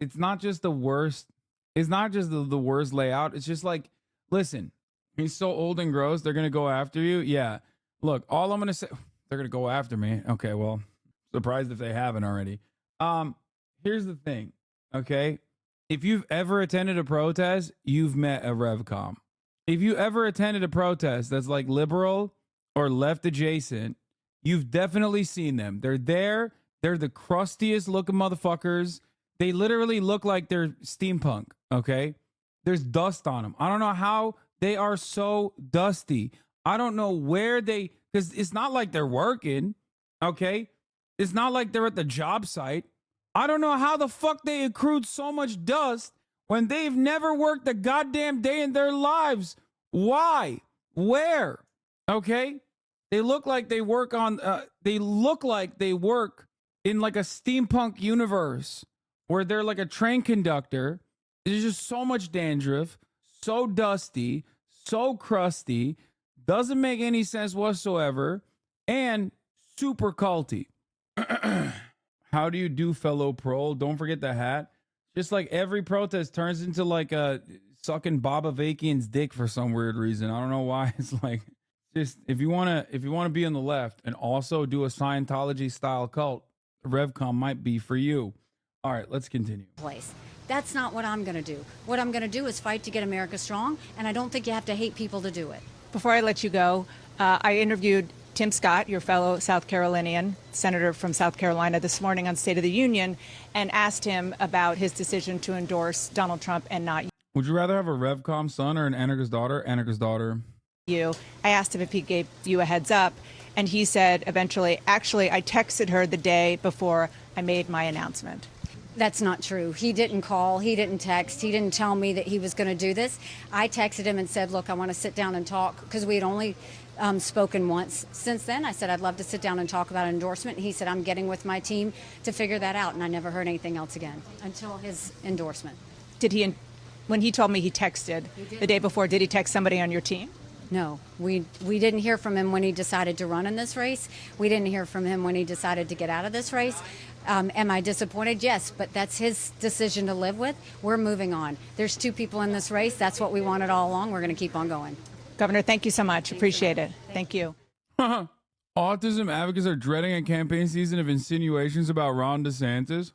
It's not just the worst. It's not just the worst layout. It's just like, listen, he's so old and gross. They're going to go after you. Yeah. Look, all I'm going to say, they're going to go after me. Okay, well, surprised if they haven't already. Here's the thing, okay? If you've ever attended a protest, you've met a RevCom. If you ever attended a protest that's like liberal or left adjacent, you've definitely seen them. They're there. They're the crustiest looking motherfuckers. They literally look like they're steampunk, okay? There's dust on them. I don't know how they are so dusty. I don't know where because it's not like they're working, okay? It's not like they're at the job site. I don't know how the fuck they accrued so much dust when they've never worked a goddamn day in their lives. Why? Where? Okay? They look like they work in like a steampunk universe where they're like a train conductor. There's just so much dandruff, so dusty, so crusty, doesn't make any sense whatsoever, and super culty. How do you do, fellow prole? Don't forget the hat. Just like every protest turns into like a sucking Baba Vakian's dick for some weird reason. I don't know why. It's like, just if you want to be on the left and also do a Scientology style cult, RevCom might be for you. All right, let's continue. That's not what I'm going to do. What I'm going to do is fight to get America strong, and I don't think you have to hate people to do it. Before I let you go, I interviewed Tim Scott, your fellow South Carolinian senator from South Carolina, this morning on State of the Union, and asked him about his decision to endorse Donald Trump and not Would you rather have a RevCom son or an Anarchist daughter? Anarchist daughter. you. I asked him if he gave you a heads up, and he said eventually, actually, I texted her the day before I made my announcement. That's not true. He didn't call. He didn't text. He didn't tell me that he was going to do this. I texted him and said, look, I want to sit down and talk, because we had only spoken once since then. I said, I'd love to sit down and talk about an endorsement. He said, I'm getting with my team to figure that out. And I never heard anything else again until his endorsement. Did he, when he told me he texted the day before, did he text somebody on your team? No, we didn't hear from him when he decided to run in this race. We didn't hear from him when he decided to get out of this race. Am I disappointed? Yes, but that's his decision to live with. We're moving on. There's two people in this race. That's what we wanted all along. We're going to keep on going. Governor, thank you so much. Appreciate it. Thank you. Autism advocates are dreading a campaign season of insinuations about Ron DeSantis.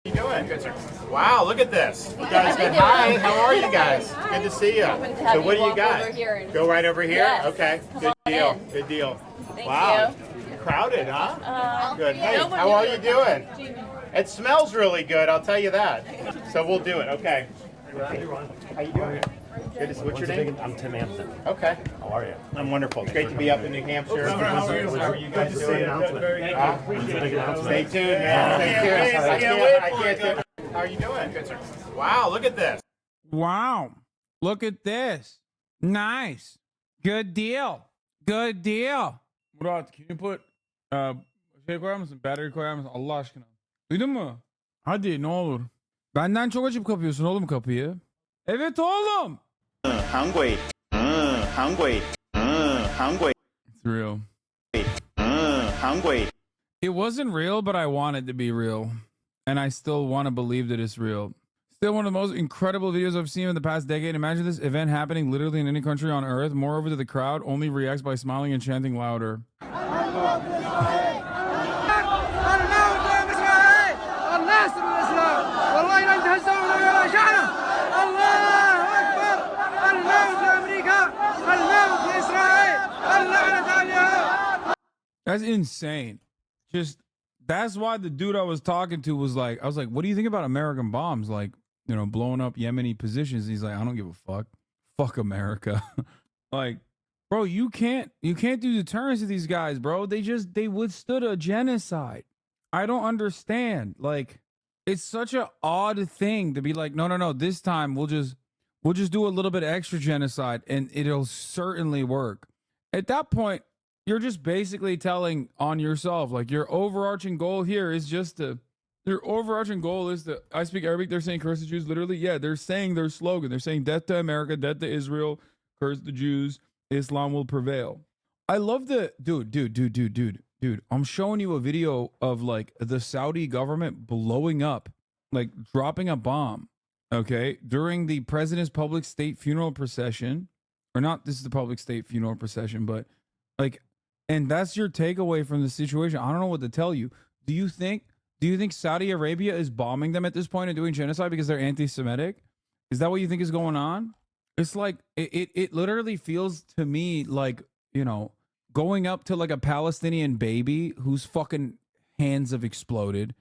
How you doing? Good, sir. Wow, look at this. You guys said hi. How are you guys? Good to see you. So what do you got? Go right over here? Yes. Okay. Good deal. Good deal. Thank Wow. Crowded, huh? Good. Hey, how are you doing? It smells really good, I'll tell you that. So we'll do it. Okay. How you doing? Good to see. What's your name? I'm Tim Hampton. Okay. How are you? I'm wonderful. It's great to be up in New Hampshire. How are you? How are you guys Good to see doing? you. Very good. Stay tuned, man. Stay tuned. I can't do. How are you doing? Good, sir. Wow, look at this. Wow. Look at this. Nice. Good deal. Good deal. Murat, can you put şey koyar mısın? Battery koyar mısın? Allah aşkına. Duydun mu? Hadi ne olur. Benden çok açıp kapıyorsun oğlum kapıyı. Evet oğlum. Hungry. Hungry. Hungry. It's real. Hungry. It wasn't real, but I want it to be real. And I still want to believe that it's real. Still one of the most incredible videos I've seen in the past decade. Imagine this event happening literally in any country on earth. Moreover, the crowd only reacts by smiling and chanting louder. That's insane. Just that's why the dude I was talking to was like, I was like, what do you think about American bombs? Like, you know, blowing up Yemeni positions. He's like, I don't give a fuck. Fuck America. Like, bro, you can't do deterrence to these guys, bro. They withstood a genocide. I don't understand. Like, it's such an odd thing to be like, no. This time we'll just do a little bit of extra genocide and it'll certainly work. At that point, you're just basically telling on yourself, like your overarching goal here is just to, I speak Arabic, they're saying curse the Jews, literally. Yeah, they're saying their slogan. They're saying death to America, death to Israel, curse the Jews, Islam will prevail. I love the, dude, I'm showing you a video of like the Saudi government blowing up, like dropping a bomb, okay, during the president's public state funeral procession, or not, this is the public state funeral procession, but like, and that's your takeaway from the situation. I don't know what to tell you. Do you think Saudi Arabia is bombing them at this point and doing genocide because they're anti-Semitic? Is that what you think is going on? It's like, it literally feels to me like, you know, going up to like a Palestinian baby whose fucking hands have exploded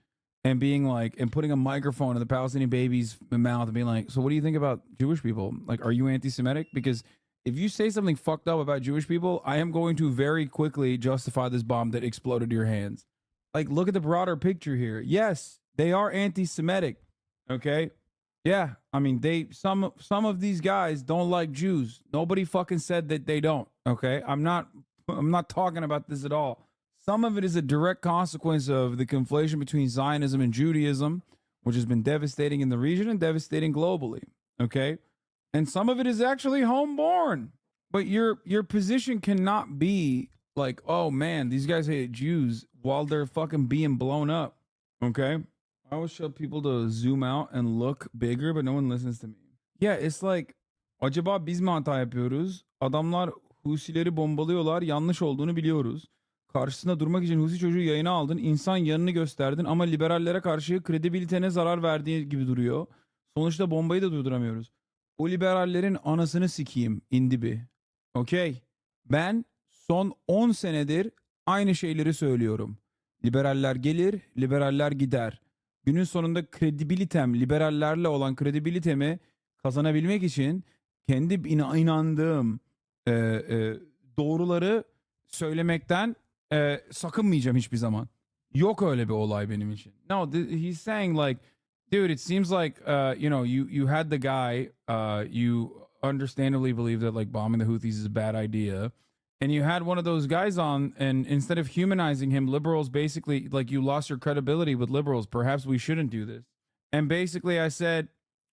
and being like, and putting a microphone in the Palestinian baby's mouth and being like, so what do you think about Jewish people? Like, are you anti-Semitic? Because if you say something fucked up about Jewish people, I am going to very quickly justify this bomb that exploded your hands. Like, look at the broader picture here. Yes, they are anti-Semitic. Okay. Yeah. I mean, some of these guys don't like Jews. Nobody fucking said that they don't. Okay. I'm not talking about this at all. Some of it is a direct consequence of the conflation between Zionism and Judaism, which has been devastating in the region and devastating globally. Okay. And some of it is actually homeborn. But your position cannot be like, oh man, these guys hate Jews while they're fucking being blown up. Okay? I always tell people to zoom out and look bigger, but no one listens to me. Yeah, it's like, acaba biz mi hata yapıyoruz? Adamlar Husileri bombalıyorlar, yanlış olduğunu biliyoruz. Karşısında durmak için Husi çocuğu yayına aldın, insan yanını gösterdin ama liberallere karşı kredibilitene zarar verdiği gibi duruyor. Sonuçta bombayı da durduramıyoruz. O liberallerin anasını sikeyim indibi. Okey. Ben Son 10 senedir aynı şeyleri söylüyorum. Liberaller gelir, liberaller gider. Günün sonunda kredibilitem, liberallerle olan kredibilitemi kazanabilmek için kendi inandığım doğruları söylemekten sakınmayacağım hiçbir zaman. Yok öyle bir olay benim için. No, he's saying like, dude, it seems like you know, you had the guy, you understandably believe that like bombing the Houthis is a bad idea, and you had one of those guys on, and instead of humanizing him, liberals basically, like, you lost your credibility with liberals. Perhaps we shouldn't do this. And basically I said,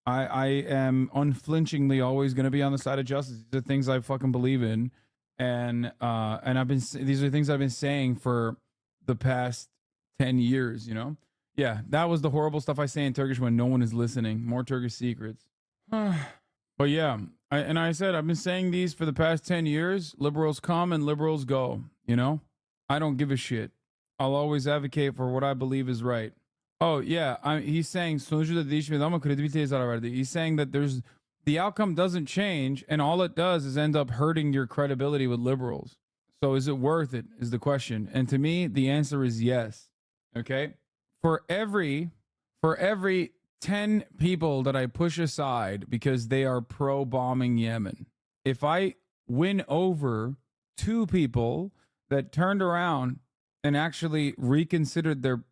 I am unflinchingly always going to be on the side of justice. These are things I fucking believe in. And these are things I've been saying for the past 10 years, you know? Yeah, that was the horrible stuff I say in Turkish when no one is listening. More Turkish secrets. But yeah, I said I've been saying these for the past 10 years. Liberals come and liberals go, you know? I don't give a shit. I'll always advocate for what I believe is right. Oh yeah, he's saying sonucu da değişmedi ama kredibiliteye zarar verdi. He's saying that the outcome doesn't change, and all it does is end up hurting your credibility with liberals. So is it worth it is the question. And to me, the answer is yes. Okay? For every 10 people that I push aside because they are pro-bombing Yemen, if I win over 2 people that turned around and actually reconsidered their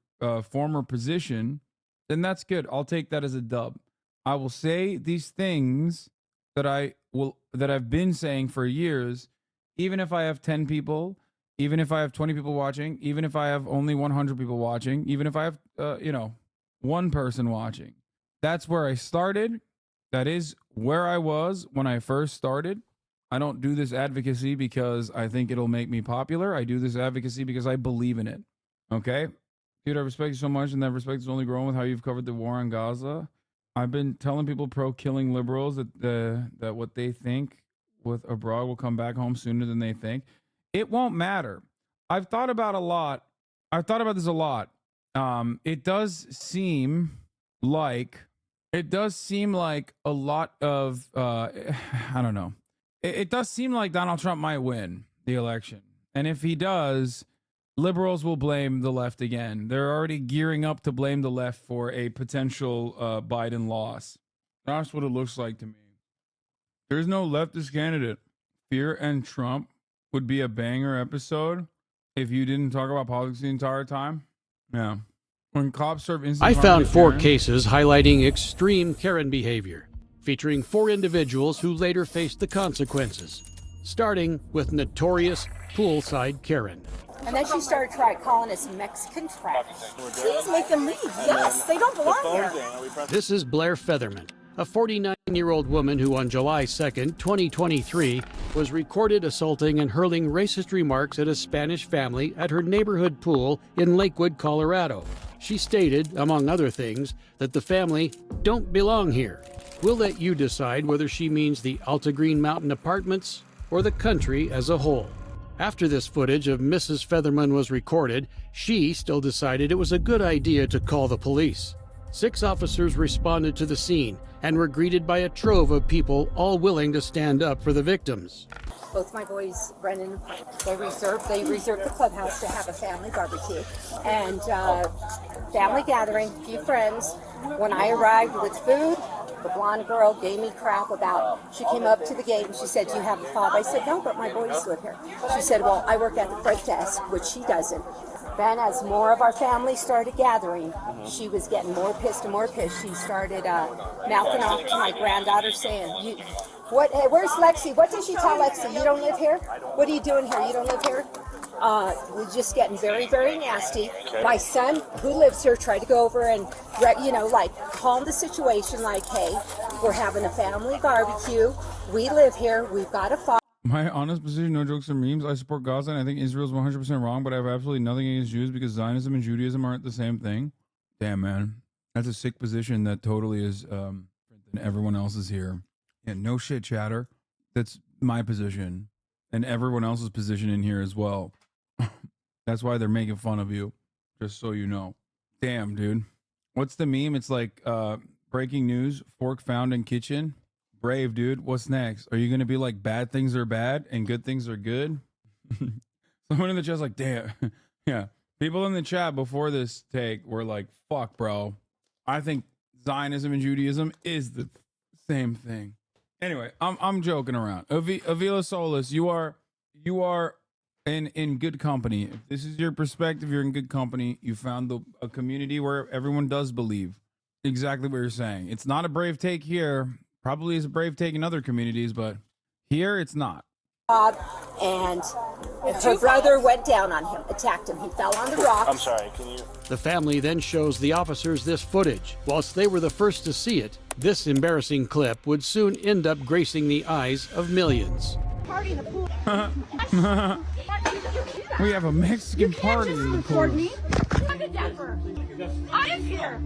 former position, then that's good. I'll take that as a dub. I will say these things that I've been saying for years, even if I have 10 people, even if I have 20 people watching, even if I have only 100 people watching, even if I have, one person watching. That's where I started. That is where I was when I first started. I don't do this advocacy because I think it'll make me popular. I do this advocacy because I believe in it. Okay? Dude, I respect you so much, and that respect is only growing with how you've covered the war on Gaza. I've been telling people pro-killing liberals that what they think with abroad will come back home sooner than they think. It won't matter. I've thought about this a lot. It does seem like a lot of I don't know. It does seem like Donald Trump might win the election, and if he does, liberals will blame the left again. They're already gearing up to blame the left for a potential Biden loss. That's what it looks like to me. There's no leftist candidate. Fear and Trump would be a banger episode if you didn't talk about politics the entire time. Yeah. When cops serve instant I found 4 Karen, cases highlighting extreme Karen behavior, featuring 4 individuals who later faced the consequences, starting with notorious poolside Karen. And then she started calling us Mexican trash. Please make them leave. Yes, they don't belong here. This is Blair Featherman, a 49-year-old woman who on July 2nd, 2023, was recorded assaulting and hurling racist remarks at a Spanish family at her neighborhood pool in Lakewood, Colorado. She stated, among other things, that the family don't belong here. We'll let you decide whether she means the Alta Green Mountain Apartments or the country as a whole. After this footage of Mrs. Featherman was recorded, she still decided it was a good idea to call the police. 6 officers responded to the scene and were greeted by a trove of people all willing to stand up for the victims. Both my boys, Brennan and Frank, they reserved the clubhouse to have a family barbecue and family gathering, a few friends. When I arrived with food, the blonde girl gave me crap about, she came up to the gate and she said, "Do you have a fob?" I said, "No, but my boys live here." She said, "Well, I work at the front desk," which she doesn't. Then as more of our family started gathering, she was getting more pissed and more pissed. She started mouthing off to my granddaughter saying, hey, where's Lexi? What did she tell Lexi? You don't live here? What are you doing here? You don't live here? We're just getting very, very nasty. My son, who lives here, tried to go over and, calm the situation like, hey, we're having a family barbecue. We live here. We've got a father. My honest position, no jokes or memes, I support Gaza and I think Israel's 100% wrong, but I have absolutely nothing against Jews because Zionism and Judaism aren't the same thing. Damn, man. That's a sick position that totally is different than everyone else's here. Yeah, no shit, chatter. That's my position. And everyone else's position in here as well. That's why they're making fun of you. Just so you know. Damn, dude. What's the meme? It's like breaking news, fork found in kitchen. Brave, dude. What's next? Are you going to be like bad things are bad and good things are good? Someone in the chat's like, damn. Yeah. People in the chat before this take were like, fuck, bro. I think Zionism and Judaism is the same thing. Anyway, I'm joking around. Avila Solis, you are in good company. If this is your perspective, you're in good company. You found a community where everyone does believe exactly what you're saying. It's not a brave take here. Probably is a brave take in other communities, but here it's not. And her brother went down on him, attacked him. He fell on the rocks. I'm sorry, can you? The family then shows the officers this footage. Whilst they were the first to see it, this embarrassing clip would soon end up gracing the eyes of millions. Party in the pool. We have a Mexican party in the pool. I'm here.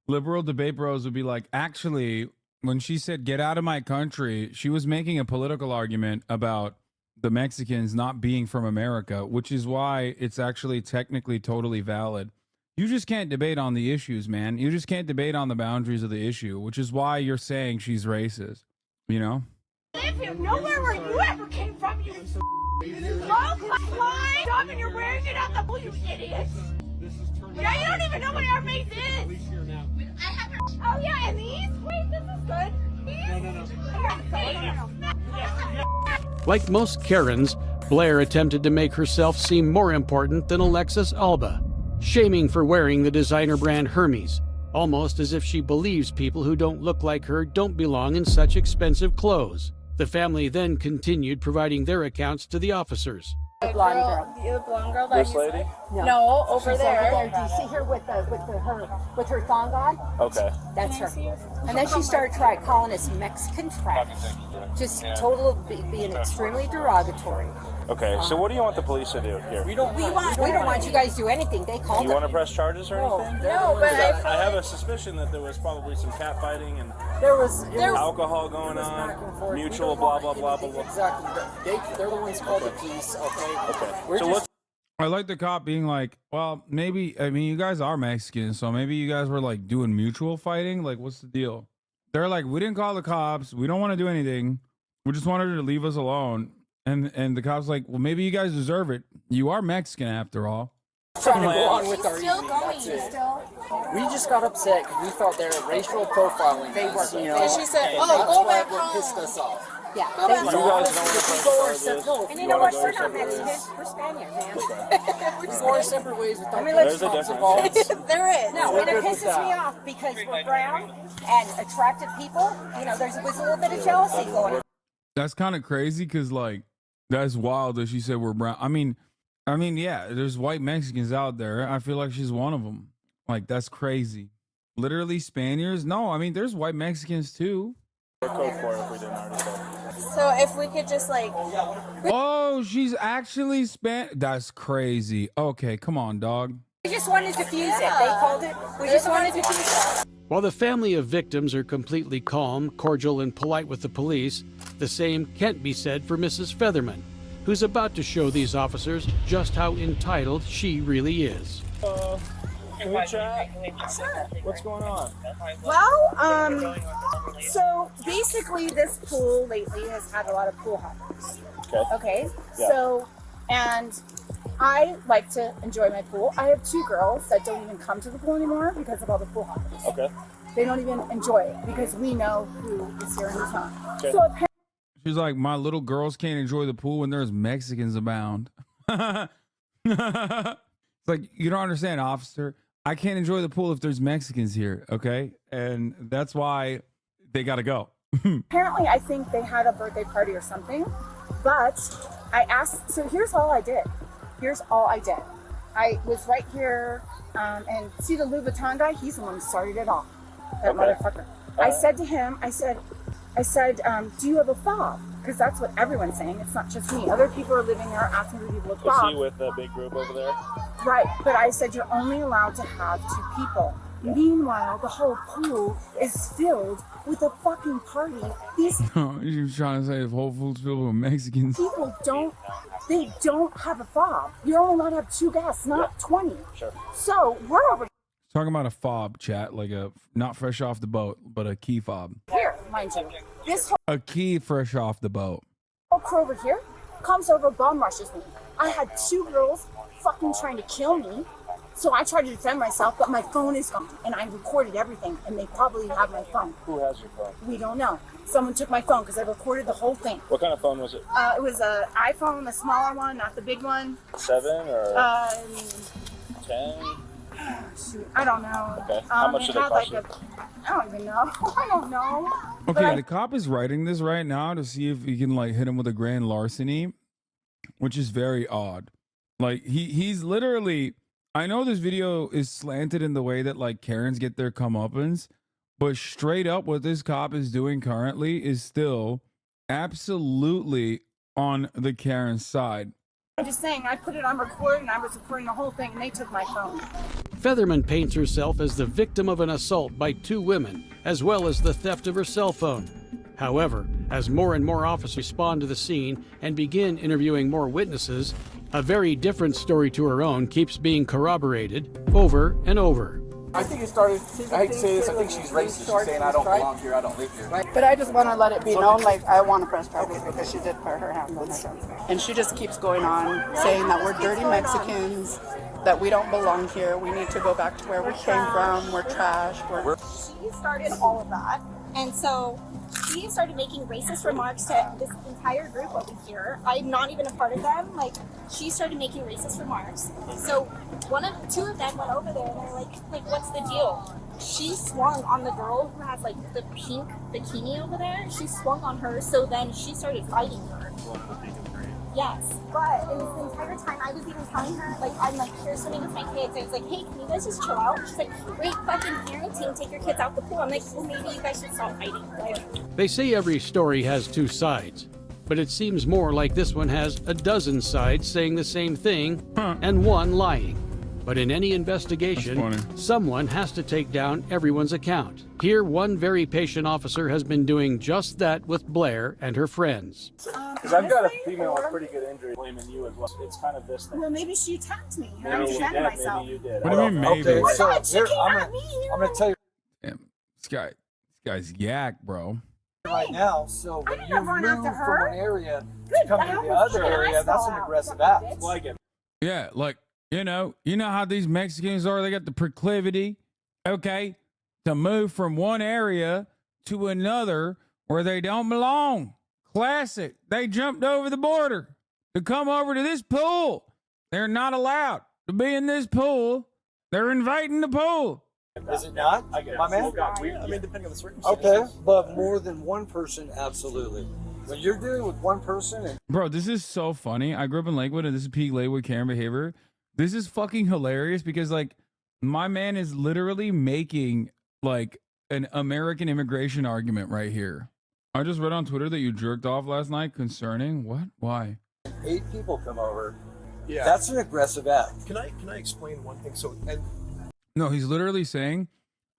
Liberal debate bros would be like, actually, when she said get out of my country, she was making a political argument about the Mexicans not being from America, which is why it's actually technically totally valid. You just can't debate on the issues, man. You just can't debate on the boundaries of the issue, which is why you're saying she's racist, you know? Live here, nowhere where you ever came from, you lie, dumb, and you're wearing it out the pool, you idiots. Yeah, you don't even know what our face is. Oh yeah, and these? Wait, this is good. Like most Karens, Blair attempted to make herself seem more important than Alexis Alba, shaming for wearing the designer brand Hermes, almost as if she believes people who don't look like her don't belong in such expensive clothes. The family then continued providing their accounts to the officers. The blonde girl. The blonde girl This lady? No, over she's there. Over there. Do you see her with her thong on? Okay. That's her. And then she started calling us Mexican trash. Just total being extremely derogatory. Okay, so what do you want the police to do here? We don't want you guys to do anything. They called Do you want to press charges or anything? No, but I have a suspicion that there was probably some cat fighting and there was alcohol going on, mutual blah blah blah blah blah. Exactly. They're the ones called the police. Okay. So what's I like the cop being like, well, maybe, I mean, you guys are Mexican, so maybe you guys were like doing mutual fighting. Like, what's the deal? They're like, we didn't call the cops. We don't want to do anything. We just wanted her to leave us alone. And the cop's like, well, maybe you guys deserve it. You are Mexican after all. Trying to go on with our Still going. Still. We just got upset because we thought they were racial profiling. They were. You know, And she said, and "Oh, that's go why back what home." pissed us off. Yeah. Go back You guys don't want to press charges? And you know what? We're not Mexicans. We're Spaniard, man. We're going separate ways with our There's a difference. There is. No, We're and it good with pisses that. me off because we're brown and attractive people. You know, there's a little bit of jealousy going on. That's kind of crazy because, like, that's wild that she said we're brown. I mean, yeah, there's white Mexicans out there. I feel like she's one of them. Like, that's crazy. Literally Spaniards? No, I mean, there's white Mexicans too. Code for it if we didn't already say. So if we could just like. Oh, she's actually That's crazy. Okay, come on, dog. We just wanted to fuse it. They called it. We just wanted to fuse it. While the family of victims are completely calm, cordial, and polite with the police, the same can't be said for Mrs. Featherman, who's about to show these officers just how entitled she really is. Can we chat? Sure. What's going on? Well, so basically this pool lately has had a lot of pool hoppers. Okay. Yeah. So, and I like to enjoy my pool. I have 2 girls that don't even come to the pool anymore because of all the pool hoppers. Okay. They don't even enjoy it because we know who is here in the town. Okay. So apparently, She's like, my little girls can't enjoy the pool when there's Mexicans abound. It's like, you don't understand, officer. I can't enjoy the pool if there's Mexicans here, okay? And that's why they got to go. apparently I think they had a birthday party or something, but I asked, so here's all I did. I was right here, and see the Louis Vuitton guy? He's the one who started it off, that motherfucker. I said to him, I said, do you have a fob? Because that's what everyone's saying. It's not just me. Other people are living there asking for people with Was fobs. he with the big group over there? Right, but I said you're only allowed to have 2 people. Meanwhile, the whole pool is filled with a fucking party. These You're trying to say if Whole Foods filled with Mexicans. people don't have a fob. You're only allowed to have 2 guests, not 20. Sure. So we're over Talking about a fob, chat, like a not fresh off the boat, but a key fob. here, mind you. This A key fresh off the boat. whole crew over here comes over, bomb rushes me. I had 2 girls fucking trying to kill me. So I tried to defend myself, but my phone is gone, and I recorded everything, and they probably have my phone. Who has your phone? We don't know. Someone took my phone because I recorded the whole thing. What kind of phone was it? It was an iPhone, the smaller one, not the big one. 7 or 10? Shoot, I don't know. Okay. How much it did it had cost like I don't even know. I don't know. But Okay, the cop is writing this right now to see if he can like hit him with a grand larceny, which is very odd. Like he's literally. I know this video is slanted in the way that like Karens get their comeuppance, but straight up what this cop is doing currently is still absolutely on the Karen side. I'm just saying, I put it on record and I was recording the whole thing and they took my phone. Featherman paints herself as the victim of an assault by 2 women, as well as the theft of her cell phone. However, as more and more officers respond to the scene and begin interviewing more witnesses, a very different story to her own keeps being corroborated over and over. I think it started, I hate to say this, I think she's racist. She's saying I don't belong here, I don't live here. But I just want to let it be known, like, I want to press charges because she did put her hands on her. And she just keeps going on saying that we're dirty Mexicans, that we don't belong here, we need to go back to where we came from, we're trash. She started all of that, and so she started making racist remarks to this entire group over here. I'm not even a part of them. Like, she started making racist remarks. So 2 of them went over there and they're like, what's the deal? She swung on the girl who has like the pink bikini over there. She swung on her, so then she started fighting her. Yes, but in this entire time, I was even telling her, like, I'm like, here's swimming with my kids. And it's like, hey, can you guys just chill out? She's like, great fucking parenting, take your kids out the pool. I'm like, well, maybe you guys should stop fighting. Like, They say every story has 2 sides, but it seems more like this one has a dozen sides saying the same thing and one lying. But in any investigation, someone has to take down everyone's account. Here, one very patient officer has been doing just that with Blair and her friends. Because I've got a female with pretty good injury blaming you as well. It's kind of this thing. Well, maybe she attacked me. And I Maybe she defended did, myself. maybe you did. What do you mean maybe? Okay, so God, she here, came I'm at me. gonna tell you Damn, this guy's yak, bro. right now, so when didn't you run after move her. from one area Good, to come but to I the almost other shot area, myself that's an out. aggressive Fuck, act. bitch. Well, I get it. Yeah, like, you know how these Mexicans are, they got the proclivity, okay, to move from one area to another where they don't belong. Classic. They jumped over the border to come over to this pool. They're not allowed to be in this pool. They're invading the pool. Is it not, I get it. my man? I mean, depending on the circumstances. Okay, but more than one person, absolutely. When you're dealing with one person and Bro, this is so funny. I grew up in Lakewood, and this is peak Lakewood Karen behavior. This is fucking hilarious because, like, my man is literally making, like, an American immigration argument right here. I just read on Twitter that you jerked off last night concerning what? Why? 8 people come over, Yeah. that's an aggressive act. Can I explain one thing? So, and No, he's literally saying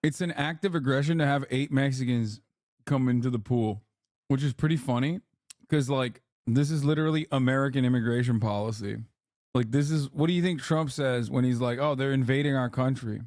it's an act of aggression to have 8 Mexicans come into the pool, which is pretty funny because, like, this is literally American immigration policy. Like, this is, what do you think Trump says when he's like, oh, they're invading our country?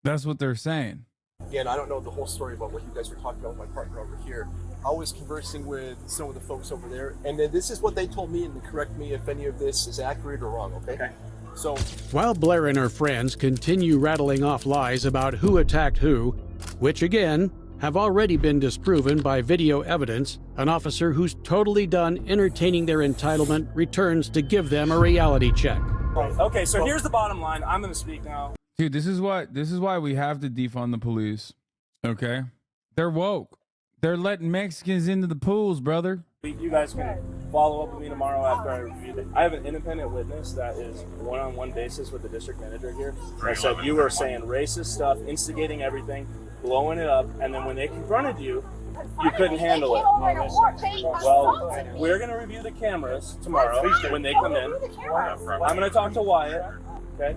That's what they're saying. again, I don't know the whole story about what you guys were talking about with my partner over here. I was conversing with some of the folks over there, and then this is what they told me, and then correct me if any of this is accurate or wrong, okay? So, While Blair and her friends continue rattling off lies about who attacked who, which again have already been disproven by video evidence, an officer who's totally done entertaining their entitlement returns to give them a reality check. Okay, so here's the bottom line. I'm going to speak now. Dude, this is why we have to defund the police. Okay? They're woke. They're letting Mexicans into the pools, brother. You guys can follow up with me tomorrow after I review it. I have an independent witness that is one-on-one basis with the district manager here. I said you were saying racist stuff, instigating everything, blowing it up, and then when they confronted you, you couldn't handle it. Well, we're going to review the cameras tomorrow when they come in. I'm going to talk to Wyatt, okay?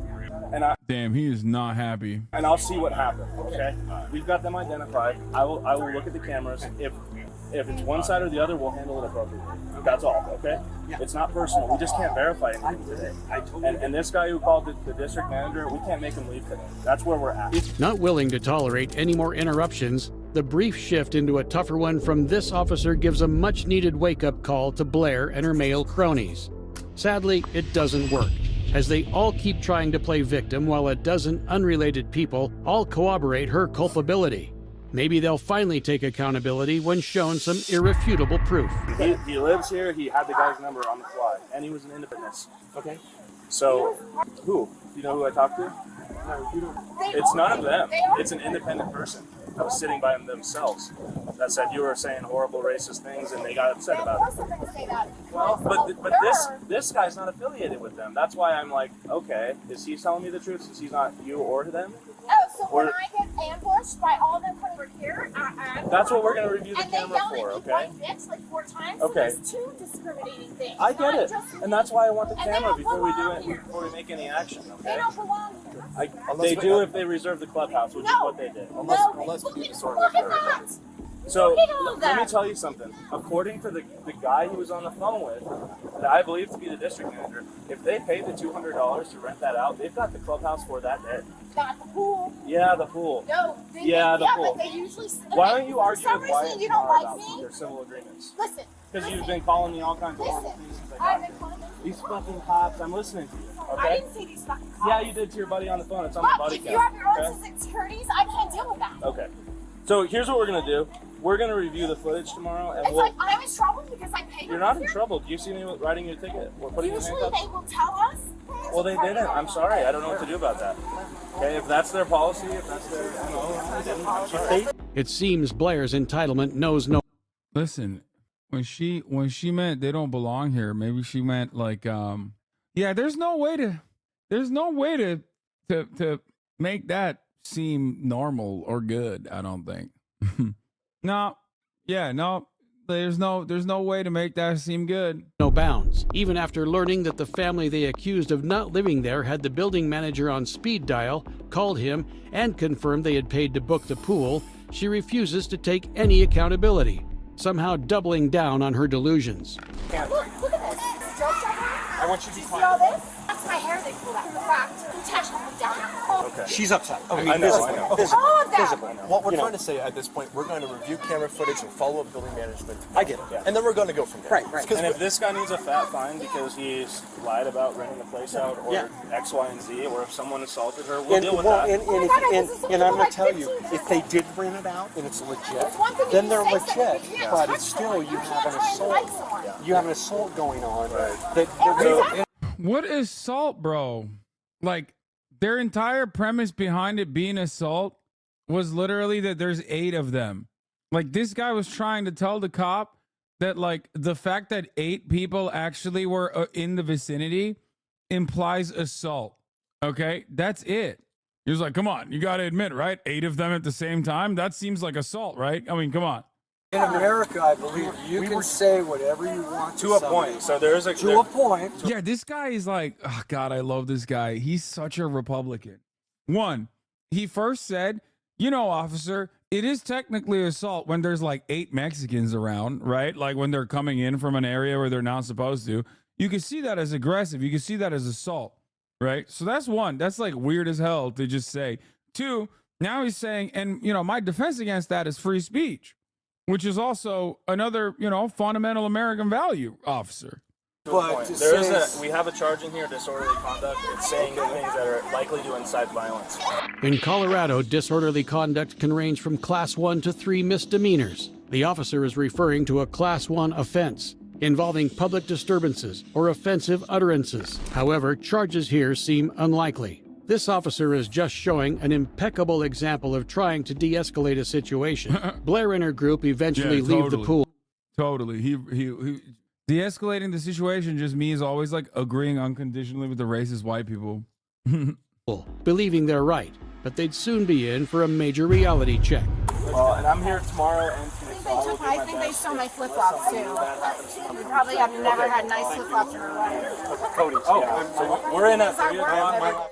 Damn, he is not happy. And I'll see what happened, okay? We've got them identified. I will look at the cameras. If it's one side or the other, we'll handle it appropriately. That's all, okay? It's not personal. We just can't verify anything today. And this guy who called the district manager, we can't make him leave today. That's where we're at. Not willing to tolerate any more interruptions, The brief shift into a tougher one from this officer gives a much-needed wake-up call to Blair and her male cronies. Sadly, it doesn't work, as they all keep trying to play victim while a dozen unrelated people all corroborate her culpability. Maybe they'll finally take accountability when shown some irrefutable proof. He lives here, he had the guy's number on the fly, and he was an independent. Okay. So, who? Do you know who I talked to? It's none of them. It's an independent person that was sitting by themselves that said you were saying horrible racist things, and they got upset about it. Well, but this guy's not affiliated with them. That's why I'm like, okay, is he telling me the truth since he's not you or them? Oh, so when I get ambushed by all of them coming over here, that's what we're going to review the camera for, okay? And they yell at me, white bitch, like 4 times. Okay. So there's 2 discriminating things. I get it, Just and that's why I want the And they camera don't before we do belong it, here. before we make any action, They okay? don't belong here. They do if they reserve the clubhouse, which is what they did. Unless we disorderly Look at that. So Look at all of let me that. tell you something. According to the guy he was on the phone with, that I believe to be the district manager, if they paid the $200 to rent that out, they've got the clubhouse for that day. Not the pool. Yeah, the pool. No. Yeah, the pool. But they usually. Why don't you argue For some with Wyatt reason, you don't tomorrow like about me. your civil agreements? Listen. Because you've been calling me all kinds of horrible things since I I've got been here. calling them. These fucking cops, I'm listening to you, I okay? didn't say these fucking cops. Yeah, you did to your buddy on the phone. It's on the Look, buddy if cam. you have your okay? own attorneys, I can't deal with that. Okay. So here's what we're gonna do. We're gonna review the footage tomorrow, and It's like I'm in trouble because I paid. You're not in trouble. Do you see me writing your ticket? We're putting Usually your they handcuffs. will tell us. Well, they didn't. I'm sorry. I don't know what to do about that. Okay, if that's their policy, if that's their, they didn't. I'm sorry. It seems Blair's entitlement knows no. Listen, when she meant they don't belong here, maybe she meant like yeah, there's no way to make that seem normal or good, I don't think. No. There's no way to make that seem good. No bounds, even after learning that the family they accused of not living there had the building manager on speed dial, called him, and confirmed they had paid to book the pool. She refuses to take any accountability, somehow doubling down on her delusions. Look at this. Joe I want you to Do be you see quiet. all this? That's my hair they pulled out. In fact, intentionally down. Okay. She's upset. Okay, I know, visible. I know. Visible. All of that. Visible. What we're trying to say at this point, we're going to review camera footage and follow up building management. I get it. Yeah. And then we're going to go from there. Right. And if this guy needs a fat fine because he's lied about renting the place out, or X, Y, and Z, or if someone assaulted her, we'll deal with that. And I'm going to tell you, if they did rent it out and it's legit, then they're legit. But it's still, you have an assault. You have an assault going on. That What is assault, bro? Like, their entire premise behind it being assault was literally that there's 8 of them. Like, this guy was trying to tell the cop that, like, the fact that 8 people actually were in the vicinity implies assault. Okay? That's it. He was like, come on, you got to admit, right? 8 of them at the same time? That seems like assault, right? I mean, come on. In America, I believe you can say whatever you want To a somebody. point. So there's a To a point. Yeah, this guy is like, oh God, I love this guy. He's such a Republican. One, he first said, you know, officer, it is technically assault when there's like 8 Mexicans around, right? Like when they're coming in from an area where they're not supposed to. You can see that as aggressive. You can see that as assault, right? So that's one. That's like weird as hell to just say. 2, now he's saying, and you know, my defense against that is free speech, which is also another, you know, fundamental American value, officer. But we have a charge in here, disorderly conduct. It's saying things that are likely to incite violence. In Colorado, disorderly conduct can range from Class 1 to 3 misdemeanors. The officer is referring to a Class 1 offense involving public disturbances or offensive utterances. However, charges here seem unlikely. This officer is just showing an impeccable example of trying to de-escalate a situation. Blair and her group eventually leave the pool. Totally. He de-escalating the situation just means always like agreeing unconditionally with the racist white people. Believing they're right, but they'd soon be in for a major reality check. Well, and I'm here tomorrow and I think they stole my flip-flops too. You probably have never had nice flip-flops in your life. Cody. Oh, so we're in at 3 o'clock.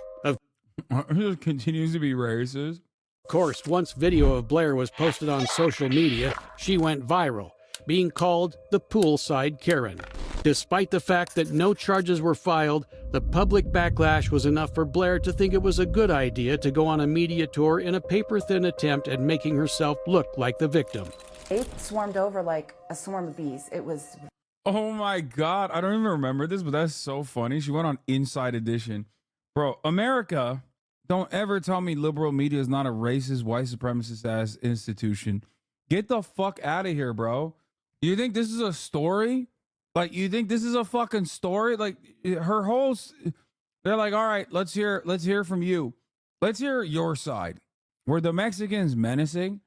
He just continues to be racist. Of course, once video of Blair was posted on social media, she went viral, being called the poolside Karen. Despite the fact that no charges were filed, the public backlash was enough for Blair to think it was a good idea to go on a media tour in a paper-thin attempt at making herself look like the victim. They swarmed over like a swarm of bees. It was... Oh my God. I don't even remember this, but that's so funny. She went on Inside Edition. Bro, America, don't ever tell me liberal media is not a racist, white supremacist ass institution. Get the fuck out of here, bro. You think this is a story? Like, you think this is a fucking story? Like, her whole... They're like, all right, let's hear from you. Let's hear your side. Were the Mexicans menacing?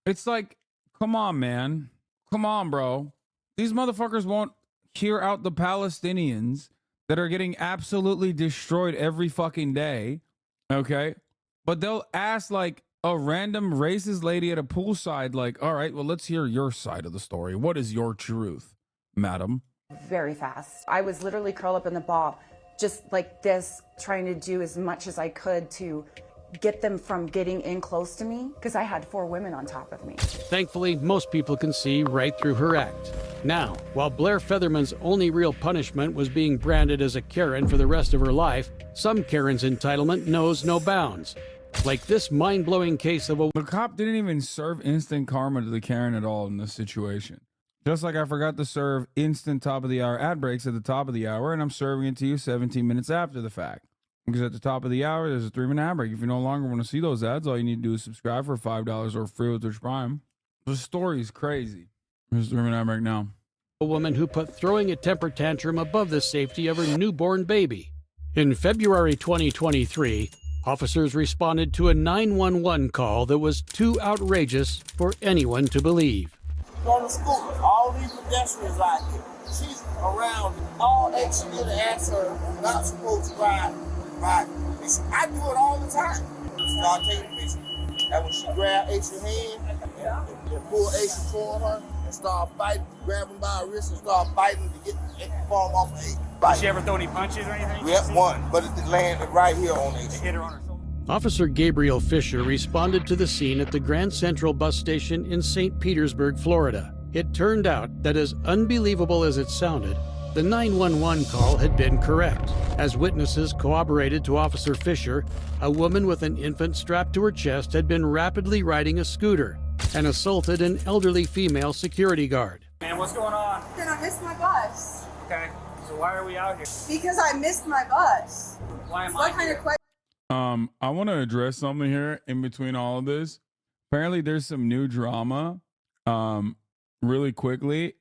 It's like, come on, man. Come on, bro. These motherfuckers won't hear out the Palestinians that are getting absolutely destroyed every fucking day, okay? But they'll ask, like, a random racist lady at a poolside, like, all right, well, let's hear your side of the story. What is your truth, madam? Very fast. I was literally curled up in the ball, just like this, trying to do as much as I could to get them from getting in close to me, because I had 4 women on top of me. Thankfully, most people can see right through her act. Now, while Blair Featherman's only real punishment was being branded as a Karen for the rest of her life, some Karen's entitlement knows no bounds. Like this mind-blowing case of a... The cop didn't even serve instant karma to the Karen at all in this situation. Just like I forgot to serve instant top-of-the-hour ad breaks at the top of the hour, and I'm serving it to you 17 minutes after the fact. Because at the top of the hour, there's a 3-minute ad break. If you no longer want to see those ads, all you need to do is subscribe for $5 or free with Twitch Prime. The story is crazy. Here's the 3-minute ad break now. A woman who put throwing a temper tantrum above the safety of her newborn baby. In February 2023, officers responded to a 911 call that was too outrageous for anyone to believe. On the school, all these pedestrians out here. She's around all that she did to ask her not supposed to ride. I do it all the time. Start taking pictures. And when she grabbed Ace's hand and pulled Ace toward her and start fighting, grab him by her wrist and start fighting to get the palm off of Ace. Did she ever throw any punches or anything? Yep, one, but it landed right here on Ace. It hit her on her shoulder. Officer Gabriel Fisher responded to the scene at the Grand Central bus station in St. Petersburg, Florida. It turned out that, as unbelievable as it sounded, the 911 call had been correct. As witnesses corroborated to Officer Fisher, a woman with an infant strapped to her chest had been rapidly riding a scooter and assaulted an elderly female security guard. Man, what's going on? Then I missed my bus. Okay, so why are we out here? Because I missed my bus. Why am what I kind here? of question? I want to address something here in between all of this. Apparently, there's some new drama. Really quickly,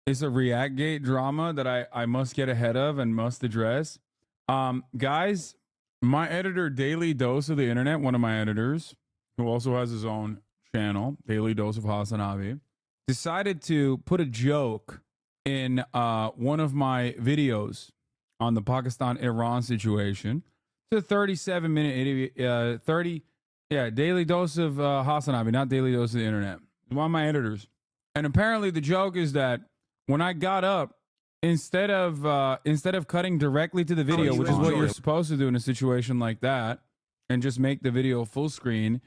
it's a ReactGate drama that I must get ahead of and must address. Guys, my editor, Daily Dose of the Internet, one of my editors, who also has his own channel, Daily Dose of Hasanabi, decided to put a joke in one of my videos on the Pakistan-Iran situation. It's a 37-minute, Daily Dose of Hasanabi, not Daily Dose of the Internet. One of my editors. And apparently the joke is that when I got up, instead of cutting directly to the video, which is what you're supposed to do in a situation like that, and just make the video full screen,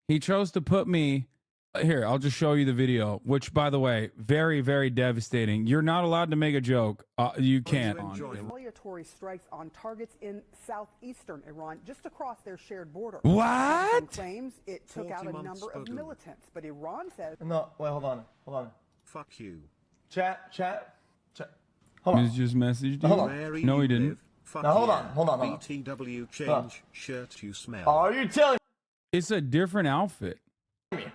he chose to put me here. I'll just show you the video, which, by the way, very, very devastating. You're not allowed to make a joke. You can't. Retaliatory strikes on targets in southeastern Iran, just across their shared border. What? Claims it took out a number of militants, but Iran says. No, wait, hold on. Fuck you. Chat. Hold on. He's just messaged you? Hold on. No, he didn't. Now hold on. BTW change shirt you smell. Are you telling It's a different outfit. me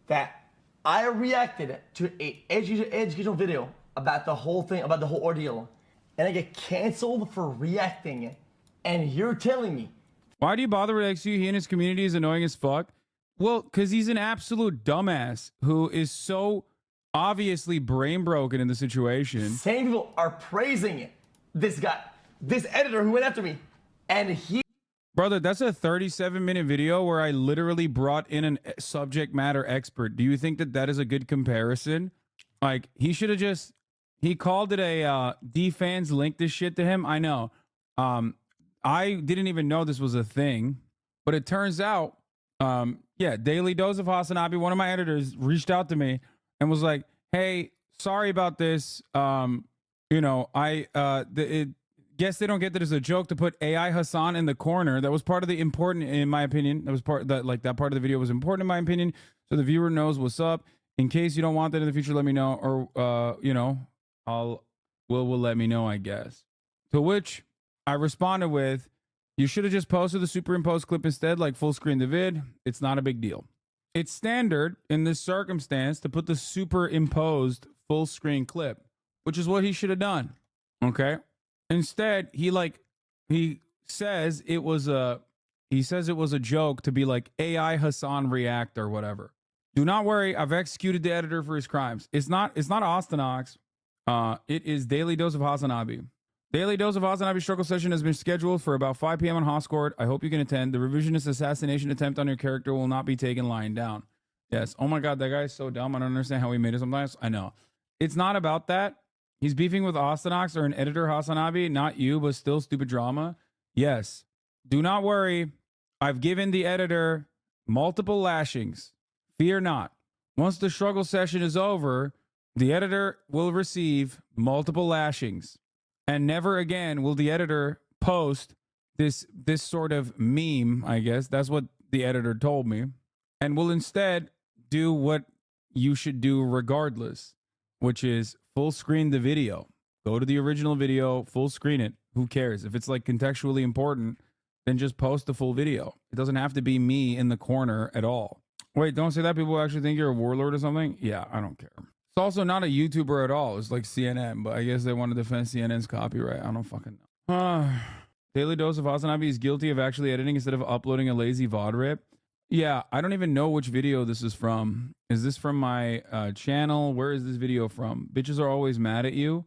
that I reacted to an educational video about the whole thing, about the whole ordeal, and I get canceled for reacting, and you're telling me? Why do you bother with XU? He and his community is annoying as fuck. Well, because he's an absolute dumbass who is so obviously brain broken in the situation. Same people are praising this guy, this editor who went after me, and he... Brother, that's a 37-minute video where I literally brought in a subject matter expert. Do you think that that is a good comparison? Like, he should have just... He called it a... D-fans linked this shit to him. I know. I didn't even know this was a thing. But it turns out... yeah, Daily Dose of Hasanabi, one of my editors, reached out to me and was like, hey, sorry about this. you know, guess they don't get that as a joke to put AI Hassan in the corner. That was part of the important, in my opinion. That was part that that part of the video was important in my opinion. So the viewer knows what's up. In case you don't want that in the future, let me know, or you know, will let me know, I guess. To which I responded with, you should have just posted the superimposed clip instead, like full screen the vid. It's not a big deal. It's standard in this circumstance to put the superimposed full screen clip, which is what he should have done. Okay. Instead, he says it was a joke to be like AI Hassan react or whatever. Do not worry, I've executed the editor for his crimes. It's not Austinox. It is Daily Dose of Hasanabi. Daily Dose of Hasanabi struggle session has been scheduled for about 5 p.m. on Hoscord. I hope you can attend. The revisionist assassination attempt on your character will not be taken lying down. Yes. Oh my God, that guy is so dumb. I don't understand how he made it sometimes. I know. It's not about that. He's beefing with Austinox or an editor Hasanabi, not you, but still stupid drama. Yes. Do not worry. I've given the editor multiple lashings. Fear not. Once the struggle session is over, the editor will receive multiple lashings. And never again will the editor post this sort of meme, I guess. That's what the editor told me. And will instead do what you should do regardless, which is full screen the video. Go to the original video, full screen it. Who cares? If it's like contextually important, then just post the full video. It doesn't have to be me in the corner at all. Wait, don't say that. People actually think you're a warlord or something. Yeah, I don't care. It's also not a YouTuber at all. It's like CNN, but I guess they want to defend CNN's copyright. I don't fucking know. Daily Dose of Hasanabi is guilty of actually editing instead of uploading a lazy VOD rip. Yeah, I don't even know which video this is from. Is this from my channel? Where is this video from? Bitches are always mad at you.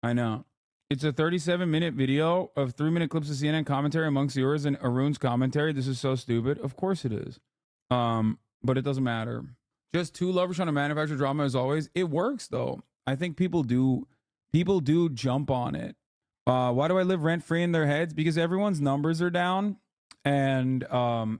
I know. It's a 37-minute video of 3-minute clips of CNN commentary amongst yours and Arun's commentary. This is so stupid. Of course it is. But it doesn't matter. Just two lovers trying to manufacture drama as always. It works though. I think people do jump on it. Why do I live rent free in their heads? Because everyone's numbers are down and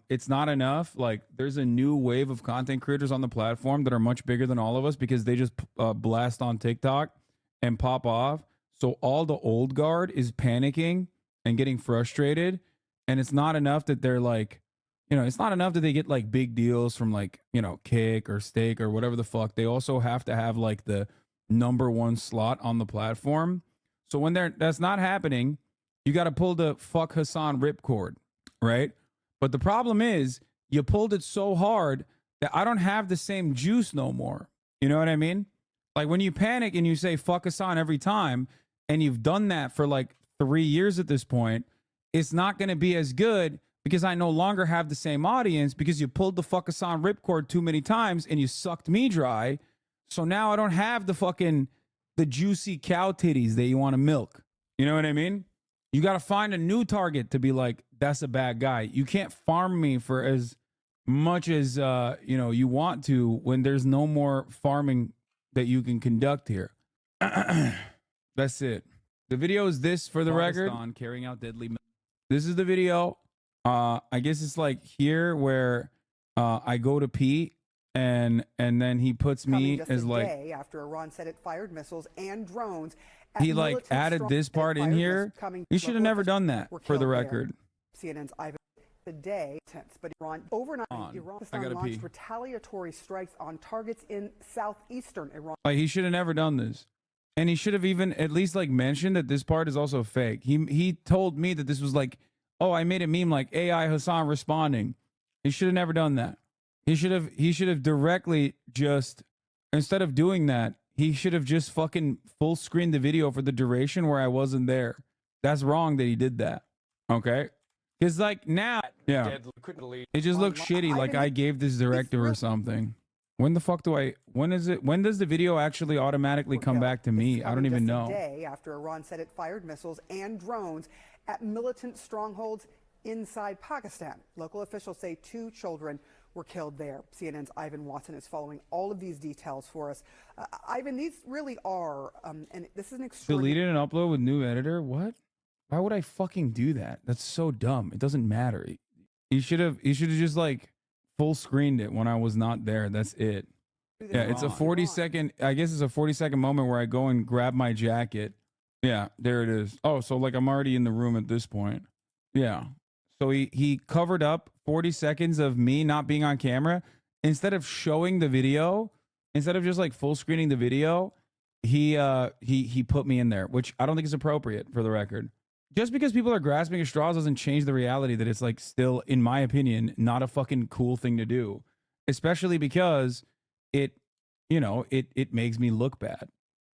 it's not enough. Like there's a new wave of content creators on the platform that are much bigger than all of us because they just blast on TikTok and pop off. So all the old guard is panicking and getting frustrated. And it's not enough that they're like, you know, it's not enough that they get like big deals from like, you know, Kick or Stake or whatever the fuck. They also have to have like the #1 slot on the platform. So when that's not happening, you got to pull the fuck Hassan ripcord, right? But the problem is you pulled it so hard that I don't have the same juice no more. You know what I mean? Like when you panic and you say fuck Hassan every time, and you've done that for like 3 years at this point, it's not going to be as good because I no longer have the same audience because you pulled the fuck Hassan ripcord too many times and you sucked me dry. So now I don't have the juicy cow titties that you want to milk. You know what I mean? You got to find a new target to be like, that's a bad guy. You can't farm me for as much as, you know, you want to when there's no more farming that you can conduct here. That's it. The video is this for the record. On carrying out deadly. This is the video. I guess it's like here where I go to pee and then he puts me as like day after Iran said it fired missiles and drones. He like added this part in here. You should have never done that for the record. CNN's Ivan today, but Iran overnight Iran launched retaliatory strikes on targets in southeastern Iran. Like he should have never done this. And he should have even at least like mentioned that this part is also fake. He told me that this was like, oh, I made a meme like AI Hassan responding. He should have never done that. He should have directly just, instead of doing that, he should have just fucking full screened the video for the duration where I wasn't there. That's wrong that he did that. Okay? Because like now, yeah, it just looks shitty like I gave this directive or something. When the fuck when does the video actually automatically come back to me? I don't even know. Day after Iran said it fired missiles and drones at militant strongholds inside Pakistan. Local officials say 2 children were killed there. CNN's Ivan Watson is following all of these details for us. Ivan, these really are, and this is an extraordinary... Deleted and upload with new editor? What? Why would I fucking do that? That's so dumb. It doesn't matter. He should have just like full screened it when I was not there. That's it. Yeah, it's a 40-second, I guess it's a 40-second moment where I go and grab my jacket Yeah, there it is. Oh, so like I'm already in the room at this point. Yeah. So he covered up 40 seconds of me not being on camera. Instead of showing the video, instead of just like full screening the video, he put me in there, which I don't think is appropriate for the record. Just because people are grasping at straws doesn't change the reality that it's like still, in my opinion, not a fucking cool thing to do. Especially because it makes me look bad.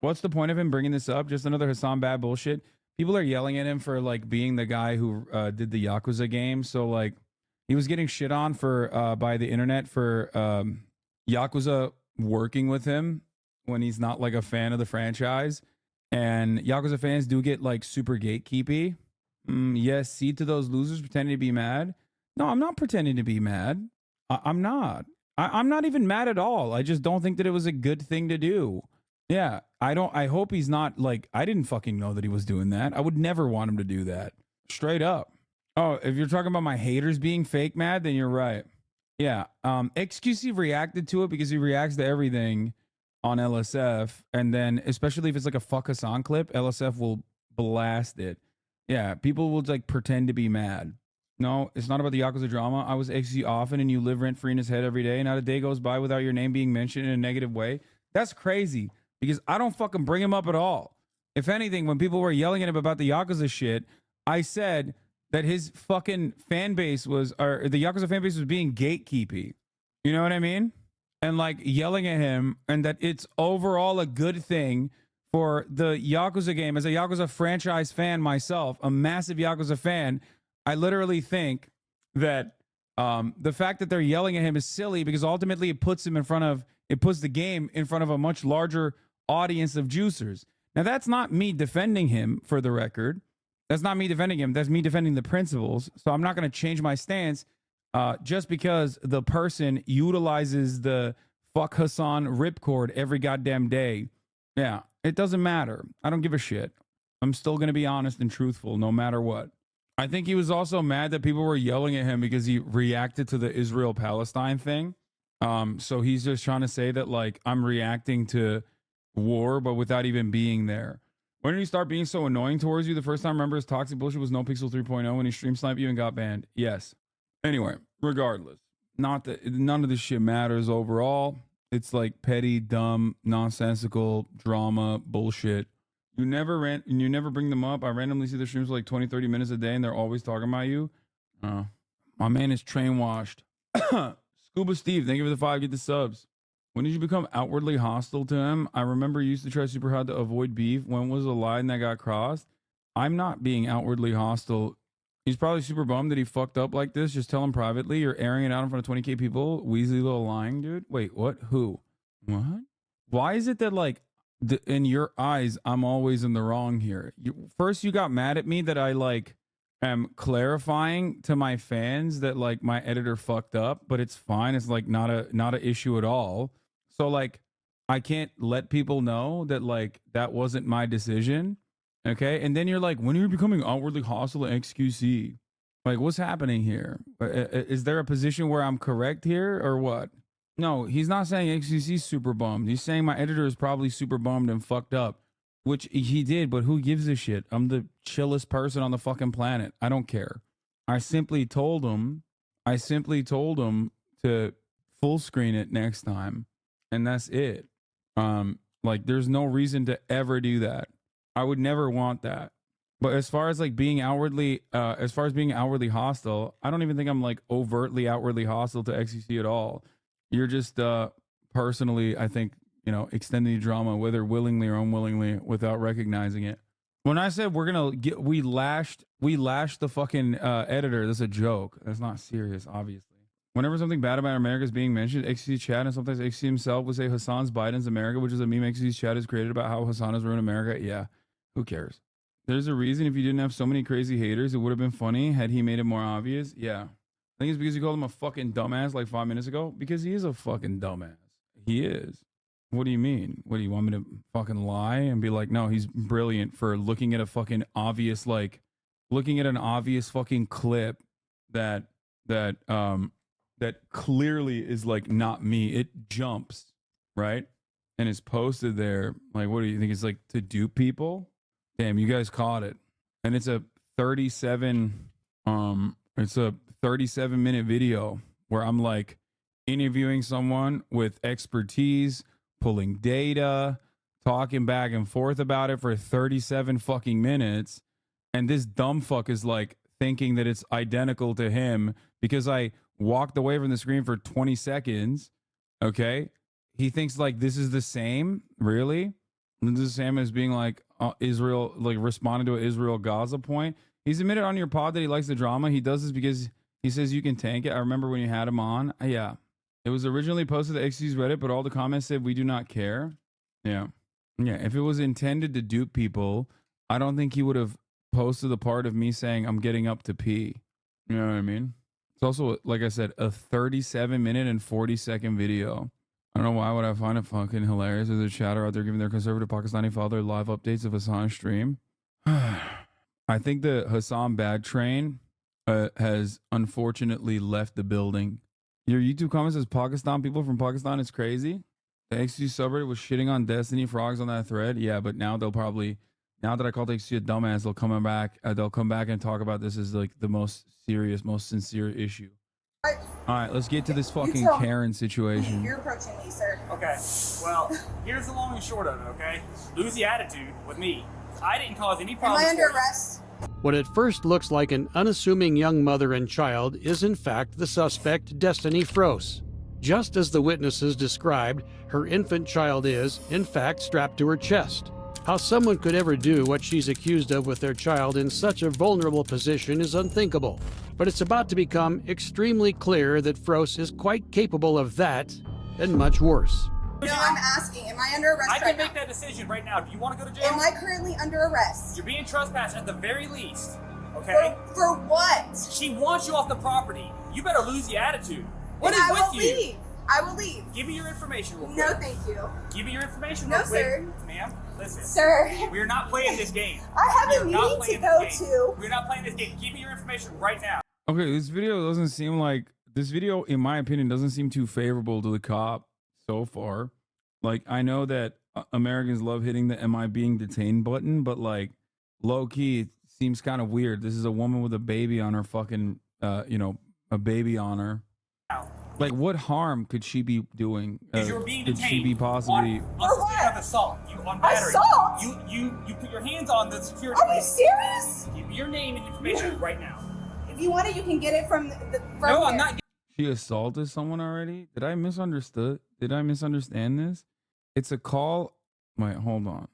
What's the point of him bringing this up? Just another Hassan Bad bullshit. People are yelling at him for like being the guy who did the Yakuza game. So like he was getting shit on for by the internet for Yakuza working with him when he's not like a fan of the franchise. And Yakuza fans do get like super gatekeepy. Yes, cede to those losers pretending to be mad. No, I'm not pretending to be mad. I'm not. I'm not even mad at all. I just don't think that it was a good thing to do. Yeah, I hope he's not like, I didn't fucking know that he was doing that. I would never want him to do that. Straight up. Oh, if you're talking about my haters being fake mad, then you're right. Yeah. XQC reacted to it because he reacts to everything on LSF. And then, especially if it's like a fuck Hassan clip, LSF will blast it. Yeah, people will like pretend to be mad. No, it's not about the Yakuza drama. I was XQC often and you live rent free in his head every day. Not a day goes by without your name being mentioned in a negative way. That's crazy. Because I don't fucking bring him up at all. If anything, when people were yelling at him about the Yakuza shit, I said that his fucking fan base was, or the Yakuza fan base was being gatekeepy. You know what I mean? And like yelling at him, and that it's overall a good thing for the Yakuza game. As a Yakuza franchise fan myself, a massive Yakuza fan, I literally think that the fact that they're yelling at him is silly because ultimately it puts the game in front of a much larger audience of juicers. Now, that's not me defending him, for the record. That's not me defending him. That's me defending the principles. So I'm not going to change my stance just because the person utilizes the fuck Hassan ripcord every goddamn day. Yeah, it doesn't matter. I don't give a shit. I'm still going to be honest and truthful no matter what. I think he was also mad that people were yelling at him because he reacted to the Israel-Palestine thing. So he's just trying to say that like I'm reacting to war, but without even being there. When did he start being so annoying towards you? The first time I remember his toxic bullshit was NoPixel 3.0 when he stream sniped you and got banned. Yes. Anyway, regardless, not that none of this shit matters overall. It's like petty, dumb, nonsensical drama bullshit. You never bring them up. I randomly see the streams for like 20, 30 minutes a day and they're always talking about you. My man is train washed. Scuba Steve, thank you for the 5. Get the subs. When did you become outwardly hostile to him? I remember you used to try super hard to avoid beef. When was the line that got crossed? I'm not being outwardly hostile. He's probably super bummed that he fucked up like this. Just tell him privately. You're airing it out in front of 20K people. Weasley little lying, dude. Wait, what? Who? What? Why is it that like in your eyes, I'm always in the wrong here? First, you got mad at me that I like am clarifying to my fans that like my editor fucked up, but it's fine. It's like not a issue at all. So like I can't let people know that like that wasn't my decision. Okay. And then you're like, when are you becoming outwardly hostile to XQC? Like what's happening here? Is there a position where I'm correct here or what? No, he's not saying XQC's super bummed. He's saying my editor is probably super bummed and fucked up. Which he did, but who gives a shit? I'm the chillest person on the fucking planet. I don't care. I simply told him to full screen it next time. And that's it. Like there's no reason to ever do that. I would never want that. But as far as like being outwardly hostile, I don't even think I'm like overtly outwardly hostile to XQC at all. You're just personally, I think, extending the drama, whether willingly or unwillingly, without recognizing it. When I said we lashed the fucking editor, that's a joke. That's not serious, obviously. Whenever something bad about America is being mentioned, XQC chat, and sometimes XQC himself would say Hassan's Biden's America, which is a meme XQC's chat has created about how Hassan has ruined America. Yeah, who cares? There's a reason if you didn't have so many crazy haters, it would have been funny had he made it more obvious. Yeah. I think it's because you called him a fucking dumbass like 5 minutes ago. Because he is a fucking dumbass. He is. What do you mean? What do you want me to fucking lie and be like, no, he's brilliant for looking at a fucking obvious, like, looking at an obvious fucking clip that clearly is like not me. It jumps, right? And it's posted there. Like, what do you think? It's like to dupe people? Damn, you guys caught it. And it's a 37-minute video where I'm like interviewing someone with expertise, pulling data, talking back and forth about it for 37 fucking minutes. And this dumb fuck is like thinking that it's identical to him because I walked away from the screen for 20 seconds. Okay. He thinks like this is the same. Really? And this is the same as being like Israel, like responding to an Israel Gaza point. He's admitted on your pod that he likes the drama. He does this because he says you can tank it. I remember when you had him on. Yeah. It was originally posted to XQ's Reddit, but all the comments said we do not care. Yeah. Yeah. If it was intended to dupe people, I don't think he would have posted the part of me saying I'm getting up to pee. You know what I mean? It's also, like I said, a 37-minute and 40-second video. I don't know why would I find it fucking hilarious. There's a chatter out there giving their conservative Pakistani father live updates of Hassan's stream. I think the Hassan bad train has unfortunately left the building. Your YouTube comment says Pakistan, people from Pakistan is crazy. The XQ subreddit was shitting on Destiny Frogs on that thread. Yeah, but now they'll probably, now that I called XQ a dumbass, they'll come back and talk about this as like the most serious, most sincere issue. All right, let's get to this fucking Karen situation. You're approaching me, sir. Okay, well, here's the long and short of it, okay? Lose the attitude with me. I didn't cause any problems. Am I under arrest? What at first looks like an unassuming young mother and child is in fact the suspect, Destiny Froese. Just as the witnesses described, her infant child is, in fact, strapped to her chest. How someone could ever do what she's accused of with their child in such a vulnerable position is unthinkable. But it's about to become extremely clear that Froese is quite capable of that and much worse. No, I'm asking, am I under arrest I can right make that decision right now. Do you want to go to jail? Am I currently under arrest? You're being trespassed at the very least, okay? For what? She wants you off the property. You better lose the attitude. What is I with will you? leave. I will leave. Give me your information real quick. No, thank you. Give me your information No, real quick. sir. Ma'am, listen. Sir. We're not playing this game. I have a We're not meeting to playing go this game. to. We're not playing this game. Give me your information right now. Okay, this video doesn't seem like, this video, in my opinion, doesn't seem too favorable to the cop so far. Like, I know that Americans love hitting the am I being detained button, but like, low key, it seems kind of weird. This is a woman with a baby on her fucking, you know, a baby on her. Like, what harm could she be doing? You're being could detained. she be possibly? On suspicion of assault. You on battery. Assault? You put your hands on the security. Are you serious? Give me your name and information right now. If you want it, you can get it from No, I'm not. She assaulted someone already? Did I misunderstood? Did I misunderstand this? It's a call. Wait, hold on.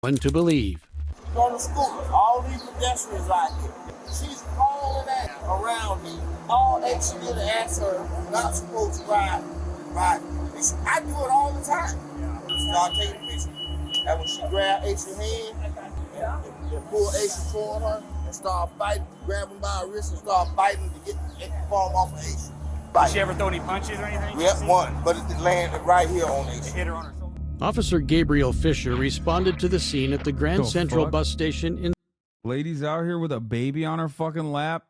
One to believe. On the scooter, all these pedestrians out here. She's hauling that around me. All that she did ask her not supposed to ride. I do it all the time. Start taking pictures. And when she grabbed Ace's hand and pulled Ace toward her and start fighting, grab him by her wrist and start fighting to get the palm off of Ace. Did she ever throw any punches or anything? Yep, one, but it landed right here on Ace. It hit her on her shoulder. Officer Gabriel Fisher responded to the scene at the Grand Central fuck? bus station in Ladies out here with a baby on her fucking lap,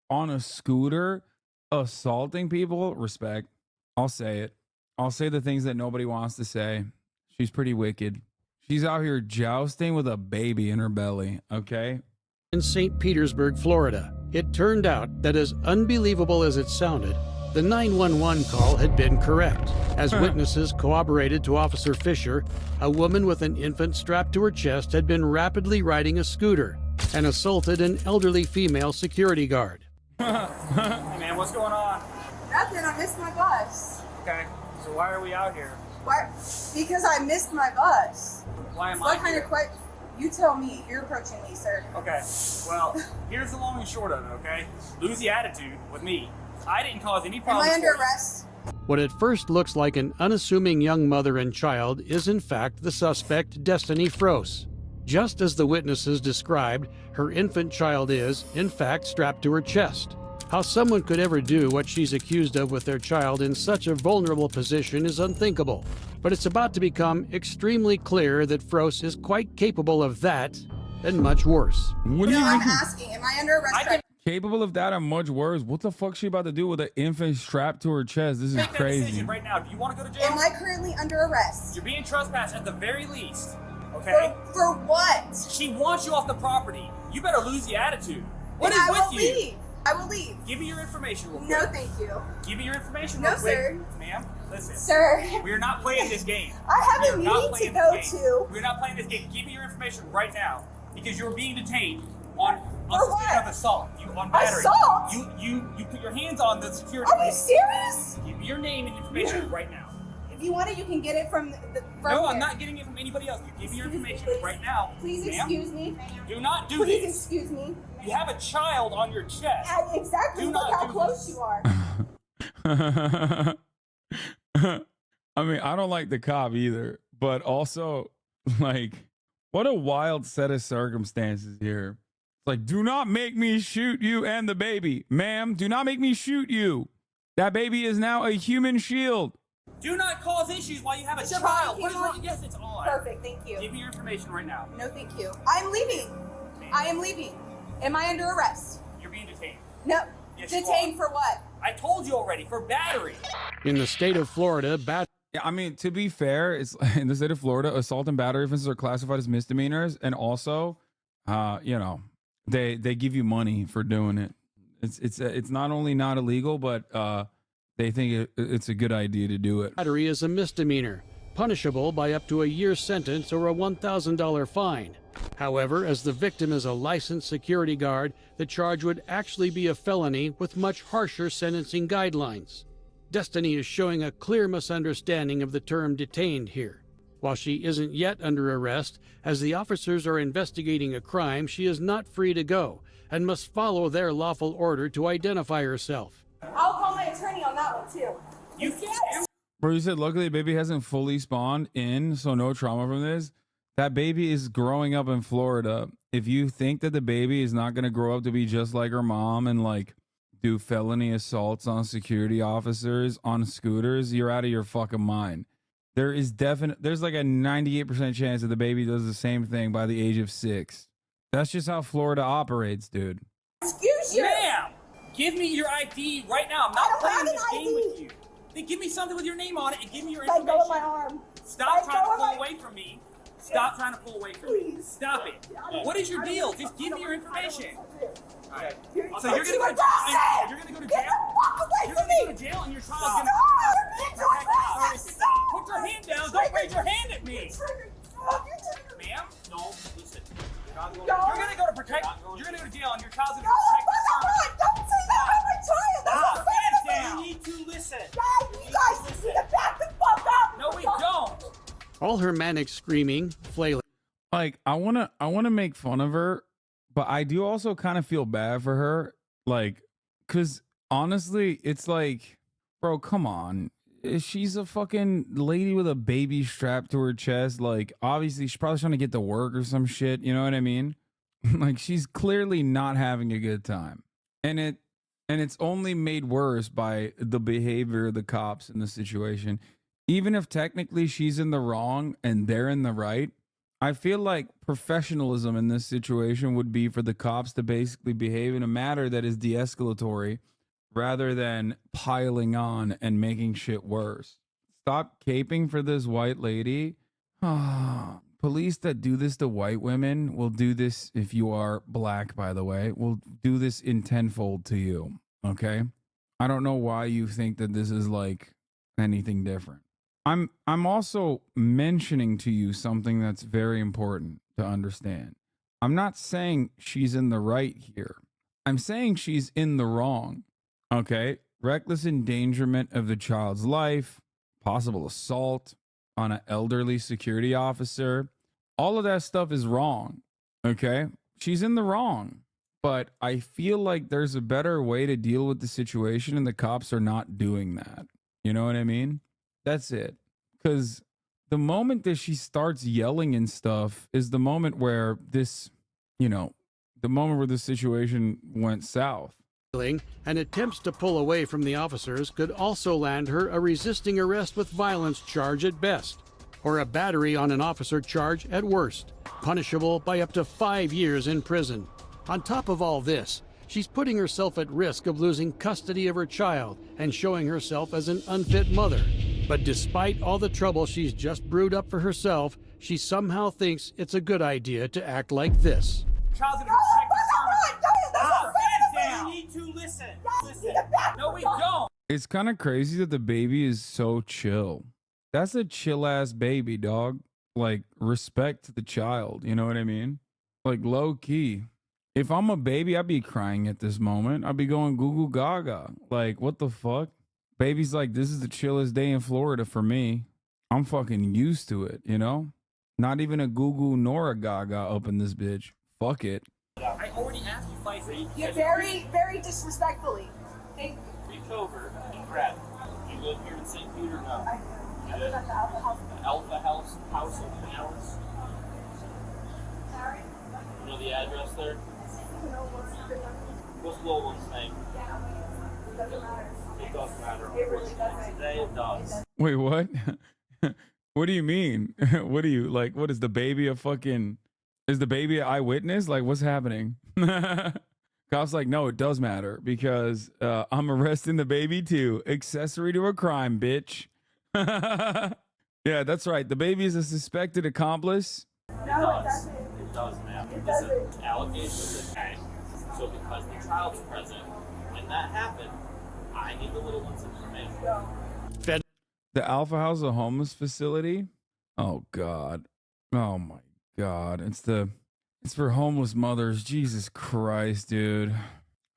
on a scooter, assaulting people. Respect. I'll say it. I'll say the things that nobody wants to say. She's pretty wicked. She's out here jousting with a baby in her belly. Okay. in St. Petersburg, Florida. It turned out that as unbelievable as it sounded, the 911 call had been correct. As witnesses corroborated to Officer Fisher, a woman with an infant strapped to her chest had been rapidly riding a scooter and assaulted an elderly female security guard. Hey man, what's going on? Nothing, I missed my bus. Okay, so why are we out here? Why? Because I missed my bus. Why am What I kind here? of question? You tell me. You're approaching me, sir. Okay, well, here's the long and short of it, okay? Lose the attitude with me. I didn't cause any Am problems. I under for you. arrest? What at first looks like an unassuming young mother and child is in fact the suspect, Destiny Froese. Just as the witnesses described, her infant child is, in fact, strapped to her chest. How someone could ever do what she's accused of with their child in such a vulnerable position is unthinkable. But it's about to become extremely clear that Froese is quite capable of that and much worse. What do No, you I'm mean? asking. Am I under arrest right Capable of that and much worse. What the fuck she about to do with an infant strapped to her chest? This is Make that crazy. decision right now. Do you want to go to jail? Am I currently under arrest? You're being trespassed at the very least. Okay? For what? She wants you off the property. You better lose the attitude. What And is I with will you? leave. I will leave. Give me your information real quick. No, thank you. Give me your information No, real quick. sir. Ma'am, listen. Sir. We're not playing this game. I have We a are not meeting to playing go this game. to. We're not playing this game. Give me your information right now because you're being detained on For suspicion what? of assault. You on battery. Assault? You put your hands on the security. Are you serious? Give me your name and information right now. If you want it, you can get it from No, here. I'm not getting it from anybody else. You give me your information right now. Please ma'am. excuse me. Do not do Please this. excuse me. You have a child on your chest. Exactly. Do Look not how do close this. you are. I mean, I don't like the cop either, but also, like, what a wild set of circumstances here. It's like, do not make me shoot you and the baby. Ma'am, do not make me shoot you. That baby is now a human shield. Do not cause issues while you have a Is your child. body What is cam wrong? on? Yes, it's on. Perfect. Thank you. Give me your information right now. No, thank you. I'm leaving. I am leaving. Am I under arrest? You're being detained. No. Yes, you Detained for what? I told you already, for battery. In the state of Florida, Yeah, I mean, to be fair, it's in the state of Florida, assault and battery offenses are classified as misdemeanors, and also, you know, they give you money for doing it. It's not only not illegal, but they think it's a good idea to do it. battery is a misdemeanor, punishable by up to a year's sentence or a $1,000 fine. However, as the victim is a licensed security guard, the charge would actually be a felony with much harsher sentencing guidelines. Destiny is showing a clear misunderstanding of the term detained here. While she isn't yet under arrest, as the officers are investigating a crime, she is not free to go and must follow their lawful order to identify herself. I'll call my attorney on that one too. You can't. Bro, you said luckily the baby hasn't fully spawned in, so no trauma from this. That baby is growing up in Florida. If you think that the baby is not going to grow up to be just like her mom and like do felony assaults on security officers on scooters, you're out of your fucking mind. There's like a 98% chance that the baby does the same thing by the age of 6. That's just how Florida operates, dude. Excuse you. Ma'am, give me your ID right now. I'm not playing this game with you. Then give me something with your name on it and give me your Let information. go of my arm. Stop Let trying go to of pull my- away from me. Stop trying to pull away from me. Stop it. What is your deal? Just give me your information. Alright. So you're gonna go to jail. You're gonna go to jail. You're gonna go to jail and your child's gonna put your hand down. Don't raise your hand at me. Ma'am, no, listen. You're gonna go to protect. You're gonna go to jail and your child's gonna protect the service. Don't say that about my child. That's Stop. not fair to Hands down. me. You need to listen. Dad, you guys need to back the fuck up. No, we don't. All her manic screaming, flailing, Like, I wanna make fun of her, but I do also kind of feel bad for her. Like, cause honestly, it's like, bro, come on. She's a fucking lady with a baby strapped to her chest. Like, obviously, she's probably trying to get to work or some shit. You know what I mean? Like, she's clearly not having a good time, and it's only made worse by the behavior of the cops in the situation. Even if technically she's in the wrong and they're in the right, I feel like professionalism in this situation would be for the cops to basically behave in a manner that is de-escalatory rather than piling on and making shit worse. Stop caping for this white lady. Police that do this to white women will do this, if you are black, by the way, will do this in tenfold to you, okay? I don't know why you think that this is like anything different. I'm also mentioning to you something that's very important to understand. I'm not saying she's in the right here. I'm saying she's in the wrong. Okay? Reckless endangerment of the child's life, possible assault on an elderly security officer. All of that stuff is wrong. Okay? She's in the wrong. But I feel like there's a better way to deal with the situation, and the cops are not doing that. You know what I mean? That's it. Because the moment that she starts yelling and stuff is the moment where this, you know, the moment where the situation went south. and attempts to pull away from the officers could also land her a resisting arrest with violence charge at best, or a battery on an officer charge at worst, punishable by up to 5 years in prison. On top of all this, she's putting herself at risk of losing custody of her child and showing herself as an unfit mother. But despite all the trouble she's just brewed up for herself, she somehow thinks it's a good idea to act like this. Child's in a protective service. Stop. Get down. We need to listen. Listen. No, we don't. It's kind of crazy that the baby is so chill. That's a chill ass baby, dog. Like, respect to the child. You know what I mean? Like, low key. If I'm a baby, I'd be crying at this moment. I'd be going goo goo gaga. Like, what the fuck? Baby's like, this is the chillest day in Florida for me. I'm fucking used to it, you know? Not even a goo goo nor a gaga up in this bitch. Fuck it. I already asked you, Feisty. You very, very disrespectfully. Thank you. Reach over and grab. You live here in St. Peter? No. I live at the Alpha House. The Alpha House in Dallas. Sorry. You know the address there? What's the little one's name? It doesn't matter. It does matter. It really doesn't. Today it does. Wait, what? What do you mean? What do you, like, what is the baby a fucking, is the baby an eyewitness? Like, what's happening? Cop's like, no, it does matter because I'm arresting the baby too. Accessory to a crime, bitch. Yeah, that's right. The baby is a suspected accomplice. No, it doesn't. It does, ma'am. It This doesn't. is allegations of attack. So because the child's present, when that happened, I need the little one's information. The Alpha House, a homeless facility. Oh God. Oh my God. It's for homeless mothers. Jesus Christ, dude.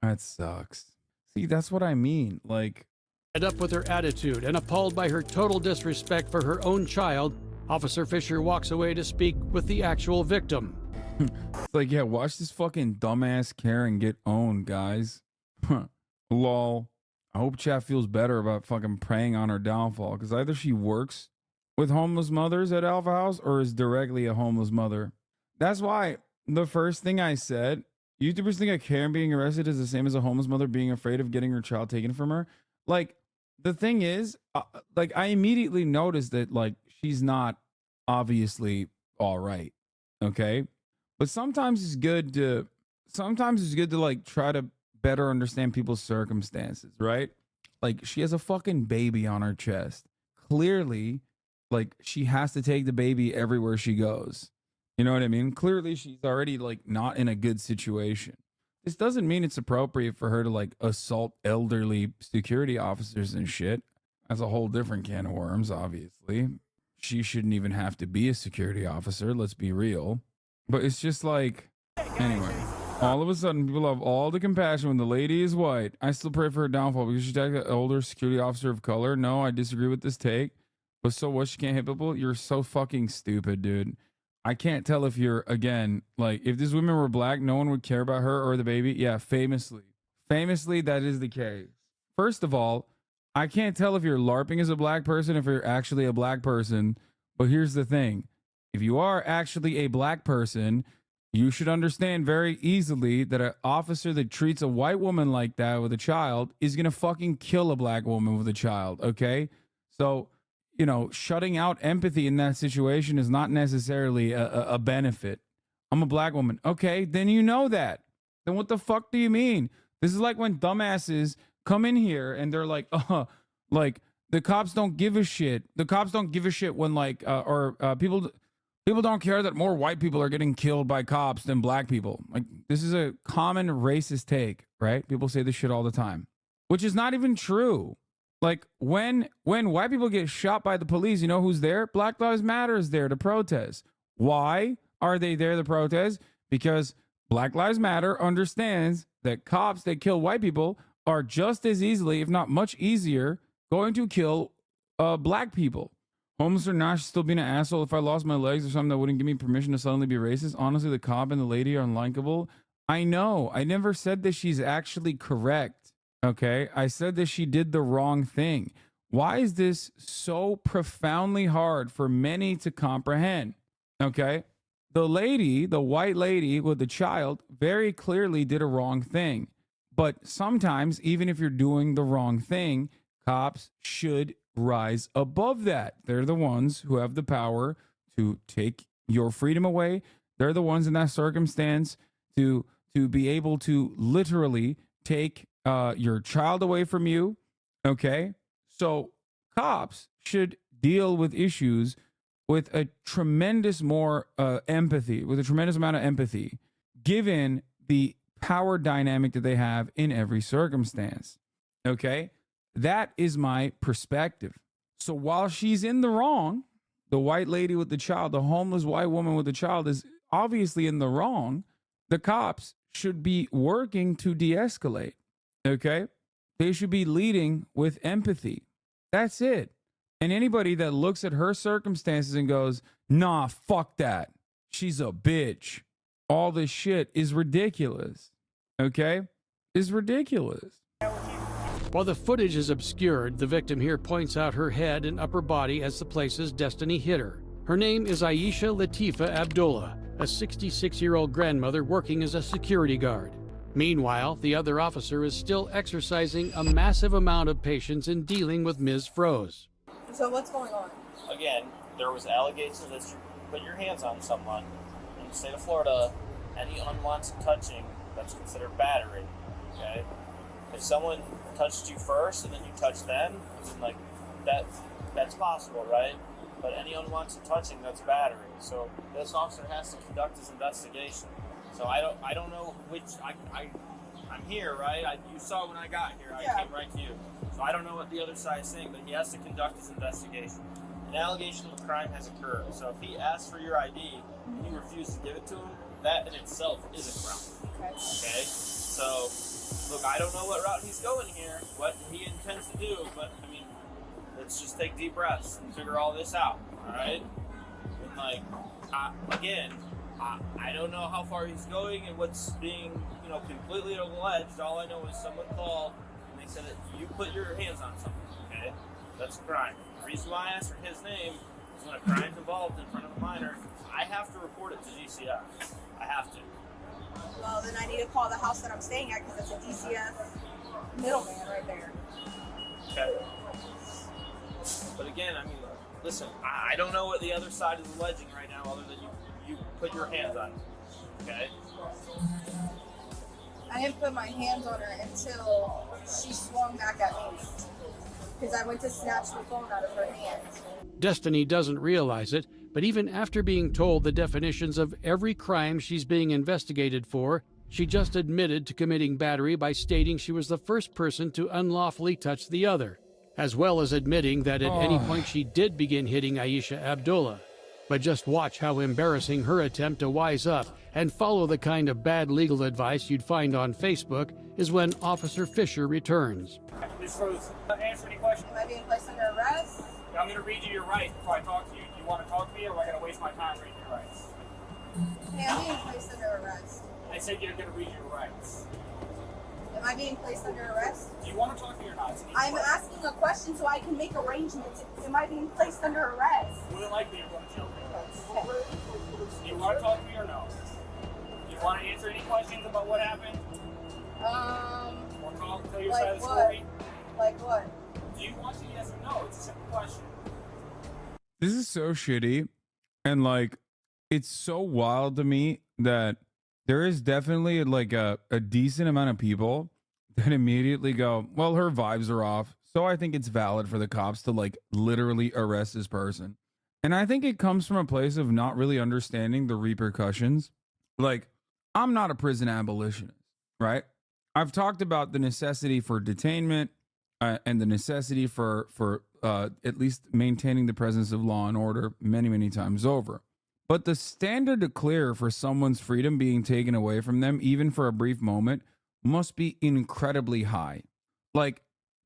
That sucks. See, that's what I mean. Like, Fed up with her attitude and appalled by her total disrespect for her own child, Officer Fisher walks away to speak with the actual victim. it's like, yeah, watch this fucking dumbass Karen get owned, guys. Lol. I hope chat feels better about fucking preying on her downfall, because either she works with homeless mothers at Alpha House or is directly a homeless mother. That's why the first thing I said, YouTubers think a Karen being arrested is the same as a homeless mother being afraid of getting her child taken from her. Like, the thing is, like, I immediately noticed that, like, she's not obviously all right. Okay. But sometimes it's good to like try to better understand people's circumstances, right? Like, she has a fucking baby on her chest. Clearly, like, she has to take the baby everywhere she goes. You know what I mean? Clearly, she's already, like, not in a good situation. This doesn't mean it's appropriate for her to, like, assault elderly security officers and shit. That's a whole different can of worms, obviously. She shouldn't even have to be a security officer, let's be real. But it's just like, anyway. All of a sudden, people have all the compassion when the lady is white. I still pray for her downfall because she's like an older security officer of color. No, I disagree with this take. But so what? She can't hit people? You're so fucking stupid, dude. I can't tell if you're, again, like, if this woman were black, no one would care about her or the baby. Yeah, famously. Famously, that is the case. First of all, I can't tell if you're LARPing as a black person, if you're actually a black person. But here's the thing. If you are actually a black person, you should understand very easily that an officer that treats a white woman like that with a child is going to fucking kill a black woman with a child, okay? So, you know, shutting out empathy in that situation is not necessarily a benefit. I'm a black woman. Okay, then you know that. Then what the fuck do you mean? This is like when dumbasses come in here and they're like, like, the cops don't give a shit. The cops don't give a shit when, like, people don't care that more white people are getting killed by cops than black people. Like, this is a common racist take, right? People say this shit all the time, which is not even true. Like, when white people get shot by the police, you know who's there? Black Lives Matter is there to protest. Why are they there to protest? Because Black Lives Matter understands that cops that kill white people are just as easily, if not much easier, going to kill black people. Homeless or not, she's still being an asshole. If I lost my legs or something, that wouldn't give me permission to suddenly be racist. Honestly, the cop and the lady are unlikable. I know. I never said that she's actually correct. Okay? I said that she did the wrong thing. Why is this so profoundly hard for many to comprehend? Okay? The lady, the white lady with the child, very clearly did a wrong thing. But sometimes, even if you're doing the wrong thing, cops should rise above that. They're the ones who have the power to take your freedom away. They're the ones in that circumstance to be able to literally take your child away from you. Okay? So cops should deal with issues with a tremendous more empathy, with a tremendous amount of empathy, given the power dynamic that they have in every circumstance. Okay? That is my perspective. So while she's in the wrong, the white lady with the child, the homeless white woman with the child is obviously in the wrong. The cops should be working to de-escalate. Okay? They should be leading with empathy. That's it. And anybody that looks at her circumstances and goes, nah, fuck that, she's a bitch, all this shit is ridiculous. Okay? Is ridiculous. While the footage is obscured, the victim here points out her head and upper body as the places Destiny hit her. Her name is Aisha Latifa Abdullah, a 66-year-old grandmother working as a security guard. Meanwhile, the other officer is still exercising a massive amount of patience in dealing with Ms. Froze. So what's going on? Again, there was allegations that you put your hands on someone. In the state of Florida, any unwanted touching, that's considered battery. Okay? If someone touched you first and then you touch them, then like that's possible, right? But any unwanted touching, that's battery. So this officer has to conduct his investigation. So I don't know which I'm here, right? You saw when I got here, I came right to you. So I don't know what the other side is saying, but he has to conduct his investigation. An allegation of a crime has occurred. So if he asks for your ID and you refuse to give it to him, that in itself is a crime. Okay? So look, I don't know what route he's going here, what he intends to do, but I mean, let's just take deep breaths and figure all this out, all right? And like, again, I don't know how far he's going and what's being, completely alleged. All I know is someone called and they said that you put your hands on someone, okay? That's a crime. The reason why I asked for his name is when a crime's involved in front of a minor, I have to report it to GCF. I have to. Well, then I need to call the house that I'm staying at because it's a DCF middleman right there. Okay. But again, I mean, listen, I don't know what the other side is alleging right now other than you put your hands on her, okay? I didn't put my hands on her until she swung back at me because I went to snatch the phone out of her hands. Destiny doesn't realize it, but even after being told the definitions of every crime she's being investigated for, she just admitted to committing battery by stating she was the first person to unlawfully touch the other, as well as admitting that at any point she did begin hitting Aisha Abdullah. But just watch how embarrassing her attempt to wise up and follow the kind of bad legal advice you'd find on Facebook is when Officer Fisher returns. Ms. Rose, answer any questions. Am I being placed under arrest? I'm going to read you your rights before I talk to you. Do you want to talk to me or am I going to waste my time reading your rights? Hey, I'm being placed under arrest. I said you're going to read your rights. Am I being placed under arrest? Do you want to talk to me or not? I'm asking a question so I can make arrangements. Am I being placed under arrest? More than likely you're going to jail. Do you want to talk to me or no? Do you want to answer any questions about what happened? Or tell your side of the story? Like what? Do you want to? Yes or no? It's a simple question. This is so shitty. And like, it's so wild to me that there is definitely like a decent amount of people that immediately go, well, her vibes are off. So I think it's valid for the cops to like literally arrest this person. And I think it comes from a place of not really understanding the repercussions. Like, I'm not a prison abolitionist, right? I've talked about the necessity for detainment and the necessity for at least maintaining the presence of law and order many, many times over. But the standard to clear for someone's freedom being taken away from them, even for a brief moment, must be incredibly high. Like,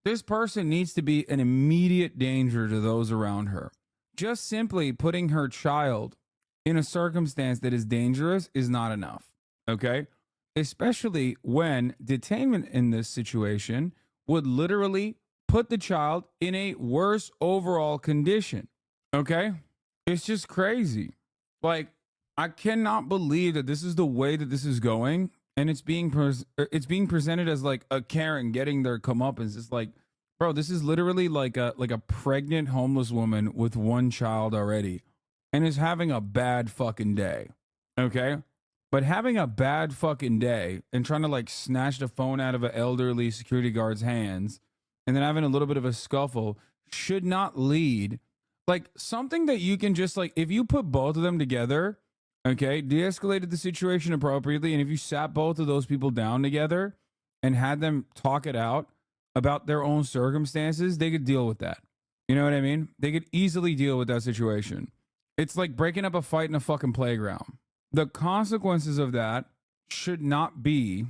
this person needs to be an immediate danger to those around her. Just simply putting her child in a circumstance that is dangerous is not enough, okay? Especially when detainment in this situation would literally put the child in a worse overall condition, okay? It's just crazy. Like, I cannot believe that this is the way that this is going, and it's being presented as like a Karen getting their comeuppance. It's like, bro, this is literally like a pregnant homeless woman with one child already and is having a bad fucking day. Okay? But having a bad fucking day and trying to like snatch the phone out of an elderly security guard's hands and then having a little bit of a scuffle should not lead Like something that you can just like, if you put both of them together, okay, de-escalated the situation appropriately, and if you sat both of those people down together and had them talk it out about their own circumstances, they could deal with that. You know what I mean? They could easily deal with that situation. It's like breaking up a fight in a fucking playground. The consequences of that should not be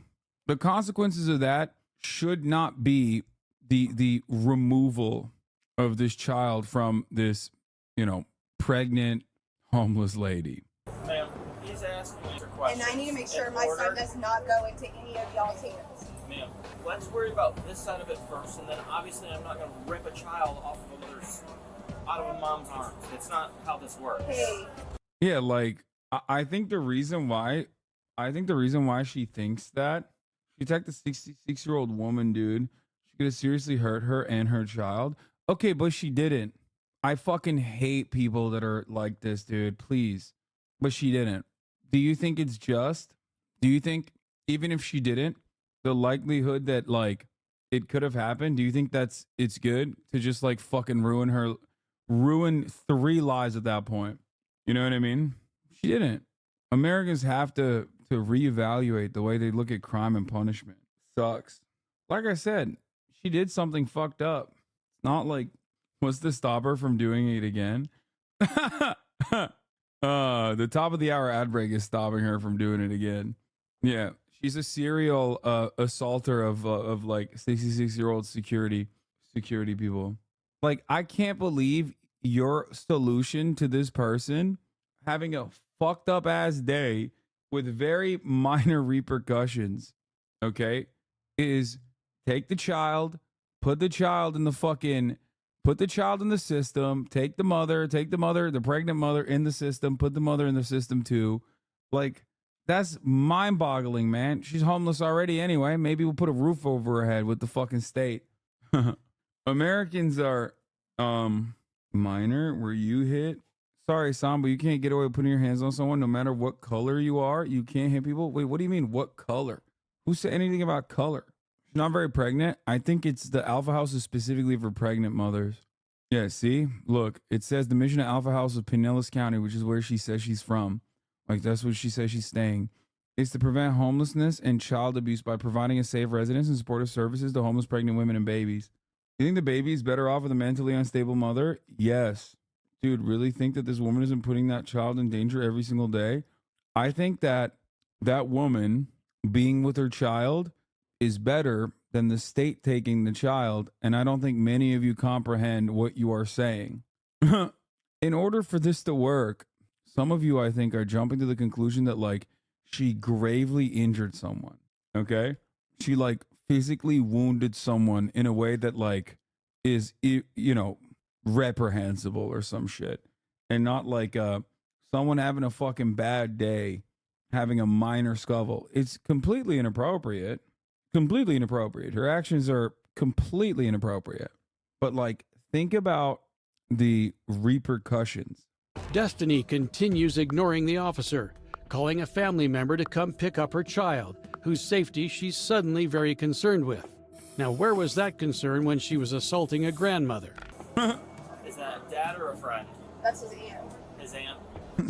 the removal of this child from this, you know, pregnant homeless lady. Ma'am, he's asking me a question. And I need to make sure my son does not go into any of y'all's hands. Ma'am, let's worry about this side of it first, and then obviously I'm not going to rip a child off of out of a mom's arms. It's not how this works. Hey. Yeah, like I think the reason why she thinks that, she attacked a 66-year-old woman, dude. She could have seriously hurt her and her child. Okay, but she didn't. I fucking hate people that are like this, dude. Please. But she didn't. Do you think it's just? Do you think even if she didn't, the likelihood that like it could have happened, do you think it's good to just like fucking ruin 3 lives at that point? You know what I mean? She didn't. Americans have to reevaluate the way they look at crime and punishment. Sucks. Like I said, she did something fucked up. It's not like, what's to stop her from doing it again? The top of the hour ad break is stopping her from doing it again. Yeah, she's a serial assaulter of like 66-year-old security people. Like, I can't believe your solution to this person having a fucked up ass day with very minor repercussions, okay, is take the child, put the child in the system, take the pregnant mother in the system, put the mother in the system too. Like, that's mind-boggling, man. She's homeless already anyway. Maybe we'll put a roof over her head with the fucking state. Americans are minor. Were you hit? Sorry, Sam, but you can't get away with putting your hands on someone no matter what color you are. You can't hit people. Wait, what do you mean, what color? Who said anything about color? She's not very pregnant. I think it's the Alpha House is specifically for pregnant mothers. Yeah, see? Look, it says the mission of Alpha House of Pinellas County, which is where she says she's from. Like, that's what she says she's staying. It's to prevent homelessness and child abuse by providing a safe residence and supportive services to homeless pregnant women and babies. You think the baby is better off with a mentally unstable mother? Yes. Dude, really think that this woman isn't putting that child in danger every single day? I think that that woman being with her child is better than the state taking the child, and I don't think many of you comprehend what you are saying. In order for this to work, some of you, I think, are jumping to the conclusion that, like, she gravely injured someone, okay? She, like, physically wounded someone in a way that, like, is, you know, reprehensible or some shit. And not like someone having a fucking bad day, having a minor scuffle. It's completely inappropriate. Completely inappropriate. Her actions are completely inappropriate. But, like, think about the repercussions. Destiny continues ignoring the officer, calling a family member to come pick up her child, whose safety she's suddenly very concerned with. Now, where was that concern when she was assaulting a grandmother? Is that dad or a friend? That's his aunt. His aunt?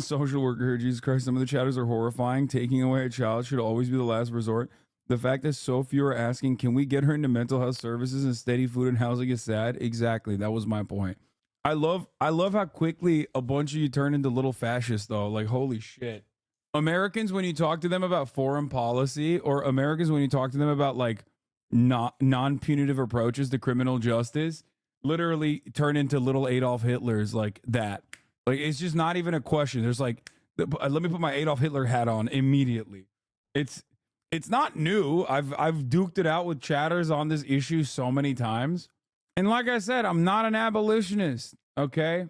Social worker here, Jesus Christ, some of the chatters are horrifying. Taking away a child should always be the last resort. The fact that so few are asking, can we get her into mental health services and steady food and housing is sad. Exactly. That was my point. I love how quickly a bunch of you turn into little fascists, though. Like, holy shit. Americans, when you talk to them about foreign policy, or Americans, when you talk to them about, like, non-punitive approaches to criminal justice, literally turn into little Adolf Hitlers like that. Like, it's just not even a question. There's like, let me put my Adolf Hitler hat on immediately. It's not new. I've duked it out with chatters on this issue so many times. And like I said, I'm not an abolitionist, okay?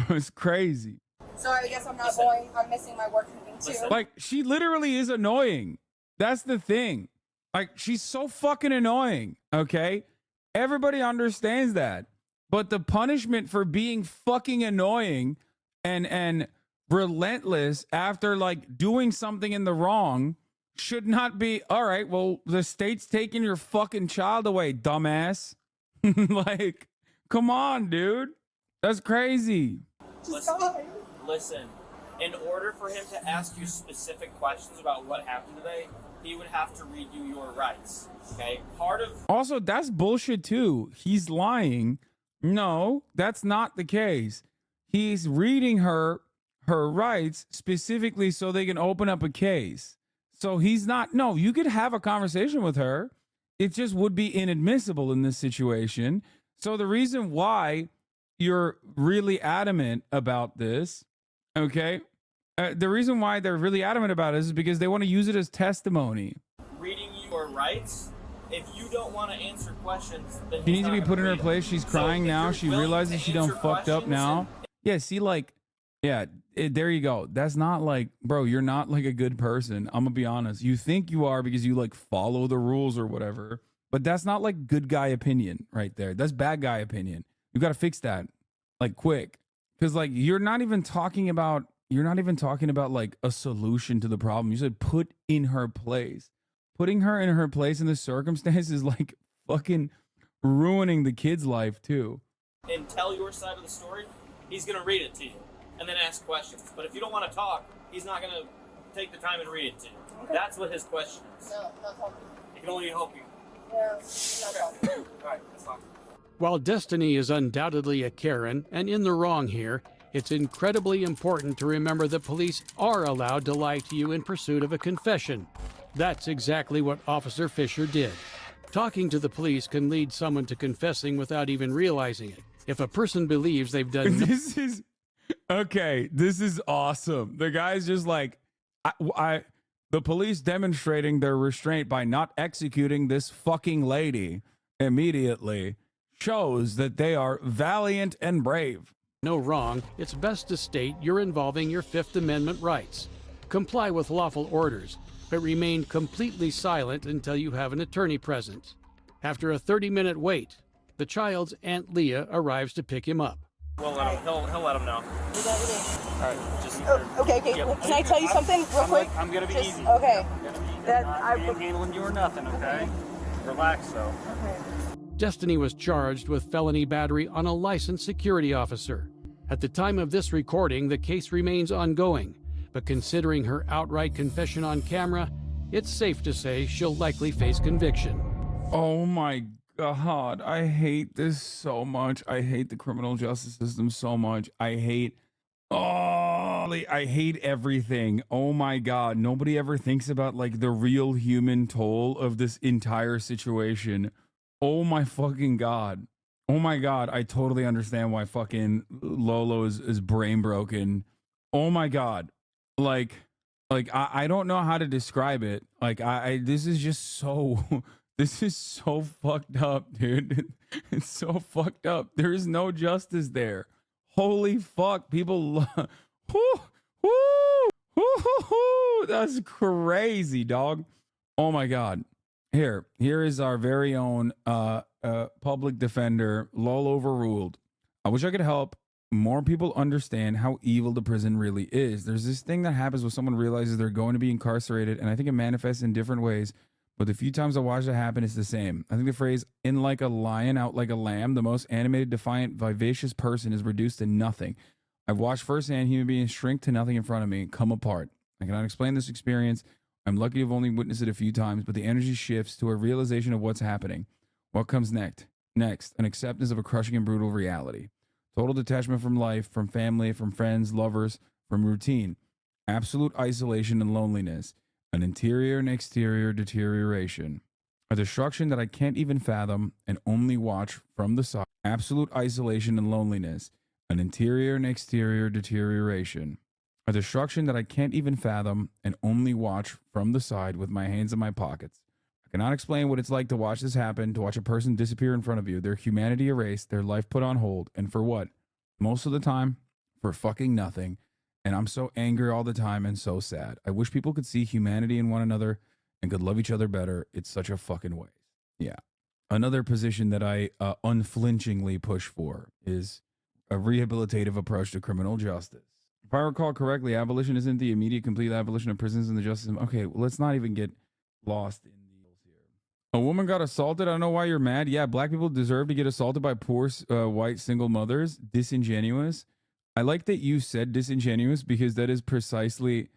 It's crazy. So I guess I'm not going, I'm missing my work meeting too. Like, she literally is annoying. That's the thing. Like, she's so fucking annoying, okay? Everybody understands that. But the punishment for being fucking annoying and relentless after, like, doing something in the wrong should not be, all right, well, the state's taking your fucking child away, dumbass. Like, Come on, dude. That's crazy. Listen, in order for him to ask you specific questions about what happened today, he would have to read you your rights. Okay? Part of Also, that's bullshit too. He's lying. No, that's not the case. He's reading her rights specifically so they can open up a case. So he's not, no, you could have a conversation with her. It just would be inadmissible in this situation. So the reason why you're really adamant about this, okay? The reason why they're really adamant about it is because they want to use it as testimony. reading you your rights, if you don't want to answer questions, then She he's needs to not be gonna put in her read them. place. She's So crying if now. you're She willing realizes to she done answer fucked up questions now. Yeah, see, like, yeah, there you go. That's not like, bro, you're not like a good person. I'm gonna be honest. You think you are because you like follow the rules or whatever, but that's not like good guy opinion right there. That's bad guy opinion. You got to fix that like quick, because like you're not even talking about like a solution to the problem. You said put in her place. Putting her in her place in this circumstance is like fucking ruining the kid's life too. and tell your side of the story, he's going to read it to you and then ask questions. But if you don't want to talk, he's not going to take the time and read it to you. That's what his question is. No, not talking. He can only help you. Yeah, not talking. All right, that's fine. While Destiny is undoubtedly a Karen and in the wrong here, it's incredibly important to remember that police are allowed to lie to you in pursuit of a confession. That's exactly what Officer Fisher did. Talking to the police can lead someone to confessing without even realizing it. If a person believes they've done This is okay. This is awesome. The guy's just like, the police demonstrating their restraint by not executing this fucking lady immediately shows that they are valiant and brave. no wrong, it's best to state you're involving your Fifth Amendment rights. Comply with lawful orders, but remain completely silent until you have an attorney present. After a 30-minute wait, the child's Aunt Leah arrives to pick him up. We'll let him, he'll let him know. All right, just. Okay. Yep. Can I tell you something real quick? I'm gonna be Just- easy. Okay. That I handling you or nothing, okay? Relax, though. Destiny was charged with felony battery on a licensed security officer. At the time of this recording, the case remains ongoing, but considering her outright confession on camera, it's safe to say she'll likely face conviction. Oh my God. I hate this so much. I hate the criminal justice system so much. I hate everything. Oh my God. Nobody ever thinks about like the real human toll of this entire situation. Oh my fucking God. Oh my God. I totally understand why fucking Lolo is brain broken. Oh my God. Like I don't know how to describe it. Like this is just so this is so fucked up, dude. It's so fucked up. There is no justice there. Holy fuck. People that's crazy, dog. Oh my God. Here is our very own public defender, Lol Overruled. I wish I could help more people understand how evil the prison really is. There's this thing that happens when someone realizes they're going to be incarcerated, and I think it manifests in different ways. But the few times I watch it happen, it's the same. I think the phrase, in like a lion, out like a lamb, the most animated, defiant, vivacious person is reduced to nothing. I've watched firsthand human beings shrink to nothing in front of me and come apart. I cannot explain this experience. I'm lucky to have only witnessed it a few times, but the energy shifts to a realization of what's happening. What comes next? Next, an acceptance of a crushing and brutal reality. Total detachment from life, from family, from friends, lovers, from routine. Absolute isolation and loneliness. An interior and exterior deterioration. A destruction that I can't even fathom and only watch from the side. Absolute isolation and loneliness. An interior and exterior deterioration. A destruction that I can't even fathom and only watch from the side with my hands in my pockets. I cannot explain what it's like to watch this happen, to watch a person disappear in front of you, their humanity erased, their life put on hold, and for what? Most of the time, for fucking nothing. And I'm so angry all the time and so sad. I wish people could see humanity in one another and could love each other better. It's such a fucking waste. Yeah. Another position that I unflinchingly push for is a rehabilitative approach to criminal justice. If I recall correctly, abolition isn't the immediate complete abolition of prisons and the justice system. Okay, well, let's not even get lost in the here. A woman got assaulted. I don't know why you're mad. Yeah, black people deserve to get assaulted by poor white single mothers. Disingenuous. I like that you said disingenuous because that is precisely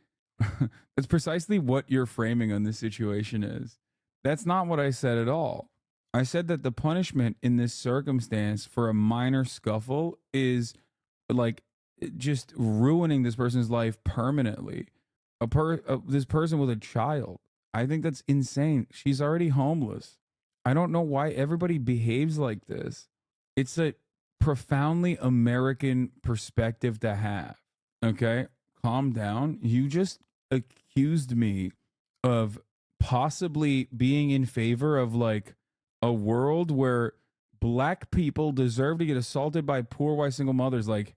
that's precisely what your framing on this situation is. That's not what I said at all. I said that the punishment in this circumstance for a minor scuffle is like just ruining this person's life permanently. This person with a child. I think that's insane. She's already homeless. I don't know why everybody behaves like this. It's a profoundly American perspective to have. Okay? Calm down. You just accused me of possibly being in favor of like a world where black people deserve to get assaulted by poor white single mothers. Like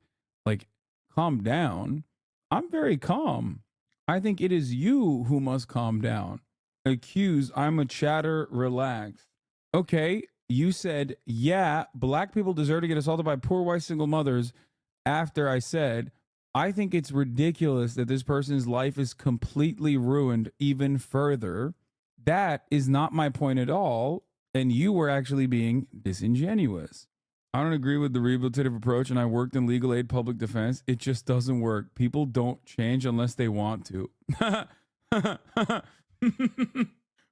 calm down. I'm very calm. I think it is you who must calm down. Accuse, I'm a chatter, relax. Okay, you said, yeah, black people deserve to get assaulted by poor white single mothers after I said, I think it's ridiculous that this person's life is completely ruined even further. That is not my point at all. And you were actually being disingenuous. I don't agree with the rehabilitative approach, and I worked in legal aid public defense. It just doesn't work. People don't change unless they want to.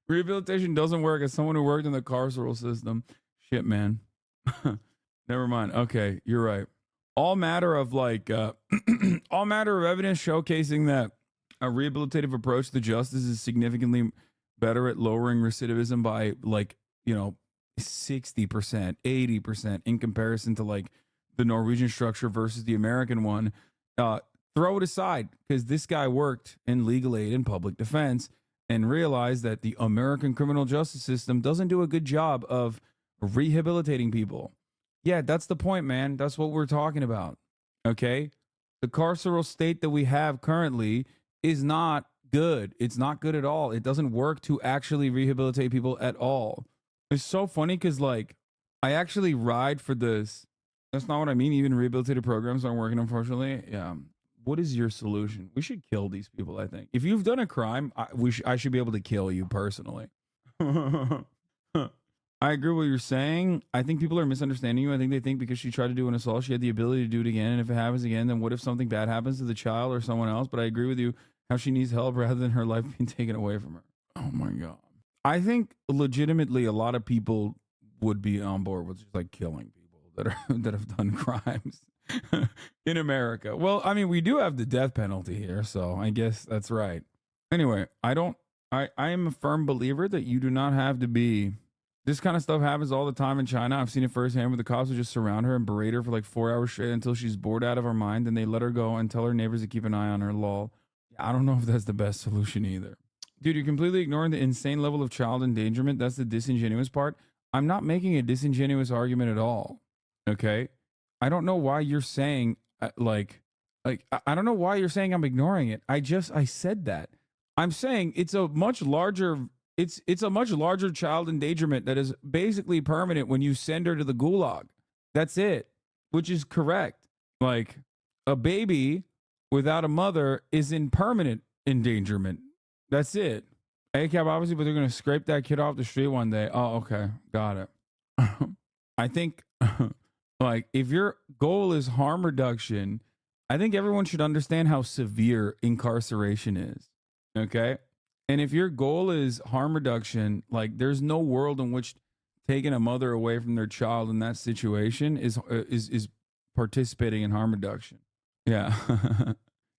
Rehabilitation doesn't work. As someone who worked in the carceral system, shit, man. Never mind. Okay, you're right. All matter of all matter of evidence showcasing that a rehabilitative approach to justice is significantly better at lowering recidivism by 60%, 80% in comparison to like the Norwegian structure versus the American one. Throw it aside, because this guy worked in legal aid and public defense and realized that the American criminal justice system doesn't do a good job of rehabilitating people. Yeah, that's the point, man. That's what we're talking about. Okay? The carceral state that we have currently is not good. It's not good at all. It doesn't work to actually rehabilitate people at all. It's so funny because, like, I actually ride for this. That's not what I mean. Even rehabilitative programs aren't working, unfortunately. Yeah. What is your solution? We should kill these people, I think. If you've done a crime, I should be able to kill you personally. I agree with what you're saying. I think people are misunderstanding you. I think they think because she tried to do an assault, she had the ability to do it again. And if it happens again, then what if something bad happens to the child or someone else? But I agree with you how she needs help rather than her life being taken away from her. Oh, my God. I think legitimately a lot of people would be on board with just like killing people that have done crimes in America. Well, I mean, we do have the death penalty here, so I guess that's right. Anyway, I am a firm believer that you do not have to be. This kind of stuff happens all the time in China. I've seen it firsthand where the cops will just surround her and berate her for like 4 hours straight until she's bored out of her mind, and they let her go and tell her neighbors to keep an eye on her. Lol. I don't know if that's the best solution either. Dude, you're completely ignoring the insane level of child endangerment. That's the disingenuous part. I'm not making a disingenuous argument at all. Okay? I don't know why you're saying I don't know why you're saying I'm ignoring it. I said that. I'm saying it's a much larger child endangerment that is basically permanent when you send her to the gulag. That's it, which is correct. Like a baby without a mother is in permanent endangerment. That's it. ACAB, obviously, but they're going to scrape that kid off the street one day. Oh, okay. Got it. I think, like, if your goal is harm reduction, I think everyone should understand how severe incarceration is. Okay? And if your goal is harm reduction, like, there's no world in which taking a mother away from their child in that situation is participating in harm reduction. Yeah.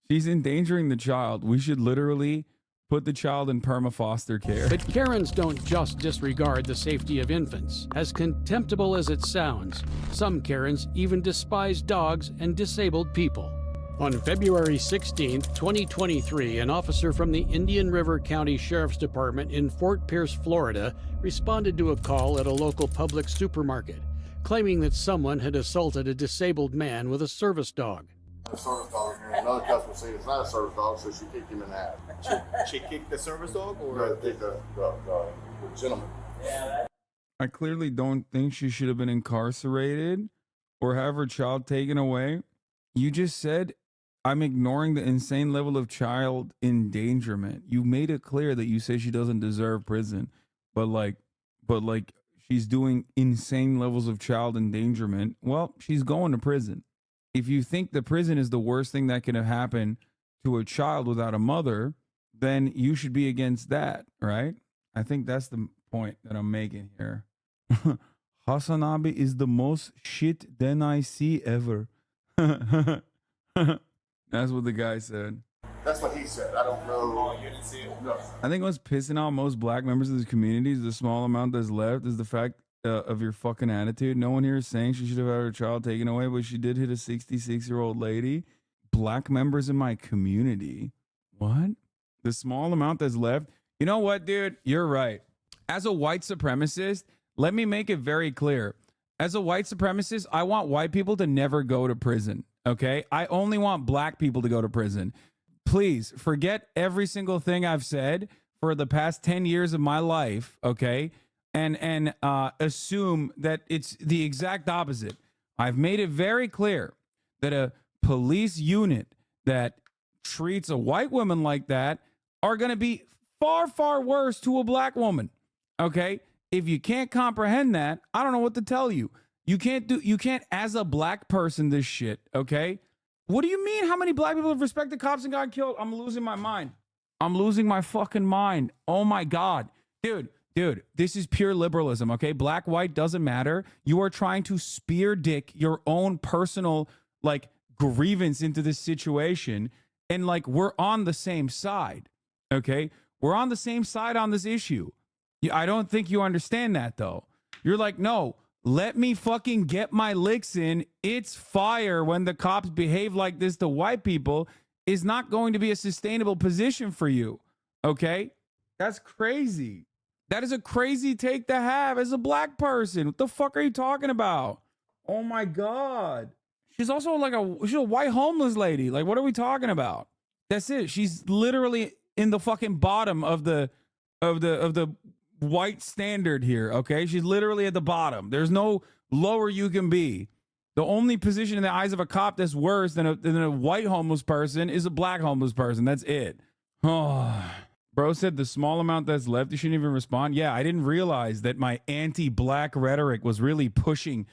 She's endangering the child. We should literally put the child in perma-foster care. But Karens don't just disregard the safety of infants. As contemptible as it sounds, some Karens even despise dogs and disabled people. On February 16, 2023, an officer from the Indian River County Sheriff's Department in Fort Pierce, Florida, responded to a call at a local public supermarket, claiming that someone had assaulted a disabled man with a service dog. A service dog here. Another customer said it's not a service dog, so she kicked him in the half. She kicked the service dog, or no, the gentleman? I clearly don't think she should have been incarcerated or have her child taken away. You just said I'm ignoring the insane level of child endangerment. You made it clear that you say she doesn't deserve prison, but but like she's doing insane levels of child endangerment, well, she's going to prison. If you think the prison is the worst thing that could have happened to a child without a mother, then you should be against that, right? I think that's the point that I'm making here. Hasanabe is the most shit than I see ever. That's what the guy said. That's what he said. I don't know. Oh, you didn't see it? No. I think what's pissing off most black members of this community is the small amount that's left is the fact of your fucking attitude. No one here is saying she should have had her child taken away, but she did hit a 66-year-old lady. Black members in my community. What? The small amount that's left. You know what, dude? You're right. As a white supremacist, let me make it very clear. As a white supremacist, I want white people to never go to prison. Okay? I only want black people to go to prison. Please forget every single thing I've said for the past 10 years of my life, okay? And assume that it's the exact opposite. I've made it very clear that a police unit that treats a white woman like that are going to be far, far worse to a black woman, okay? If you can't comprehend that, I don't know what to tell you. You can't as a black person this shit, okay? What do you mean? How many black people have respected cops and got killed? I'm losing my mind. I'm losing my fucking mind. Oh my God. Dude, this is pure liberalism, okay? Black, white, doesn't matter. You are trying to spear dick your own personal, like, grievance into this situation. And, like, we're on the same side, okay? We're on the same side on this issue. I don't think you understand that, though. You're like, no, let me fucking get my licks in. It's fire when the cops behave like this to white people is not going to be a sustainable position for you. Okay? That's crazy. That is a crazy take to have as a black person. What the fuck are you talking about? Oh my God. She's also like she's a white homeless lady. Like, what are we talking about? That's it. She's literally in the fucking bottom of the white standard here, okay? She's literally at the bottom. There's no lower you can be. The only position in the eyes of a cop that's worse than a white homeless person is a black homeless person. That's it. Oh. Bro said the small amount that's left, you shouldn't even respond. Yeah, I didn't realize that my anti-black rhetoric was really pushing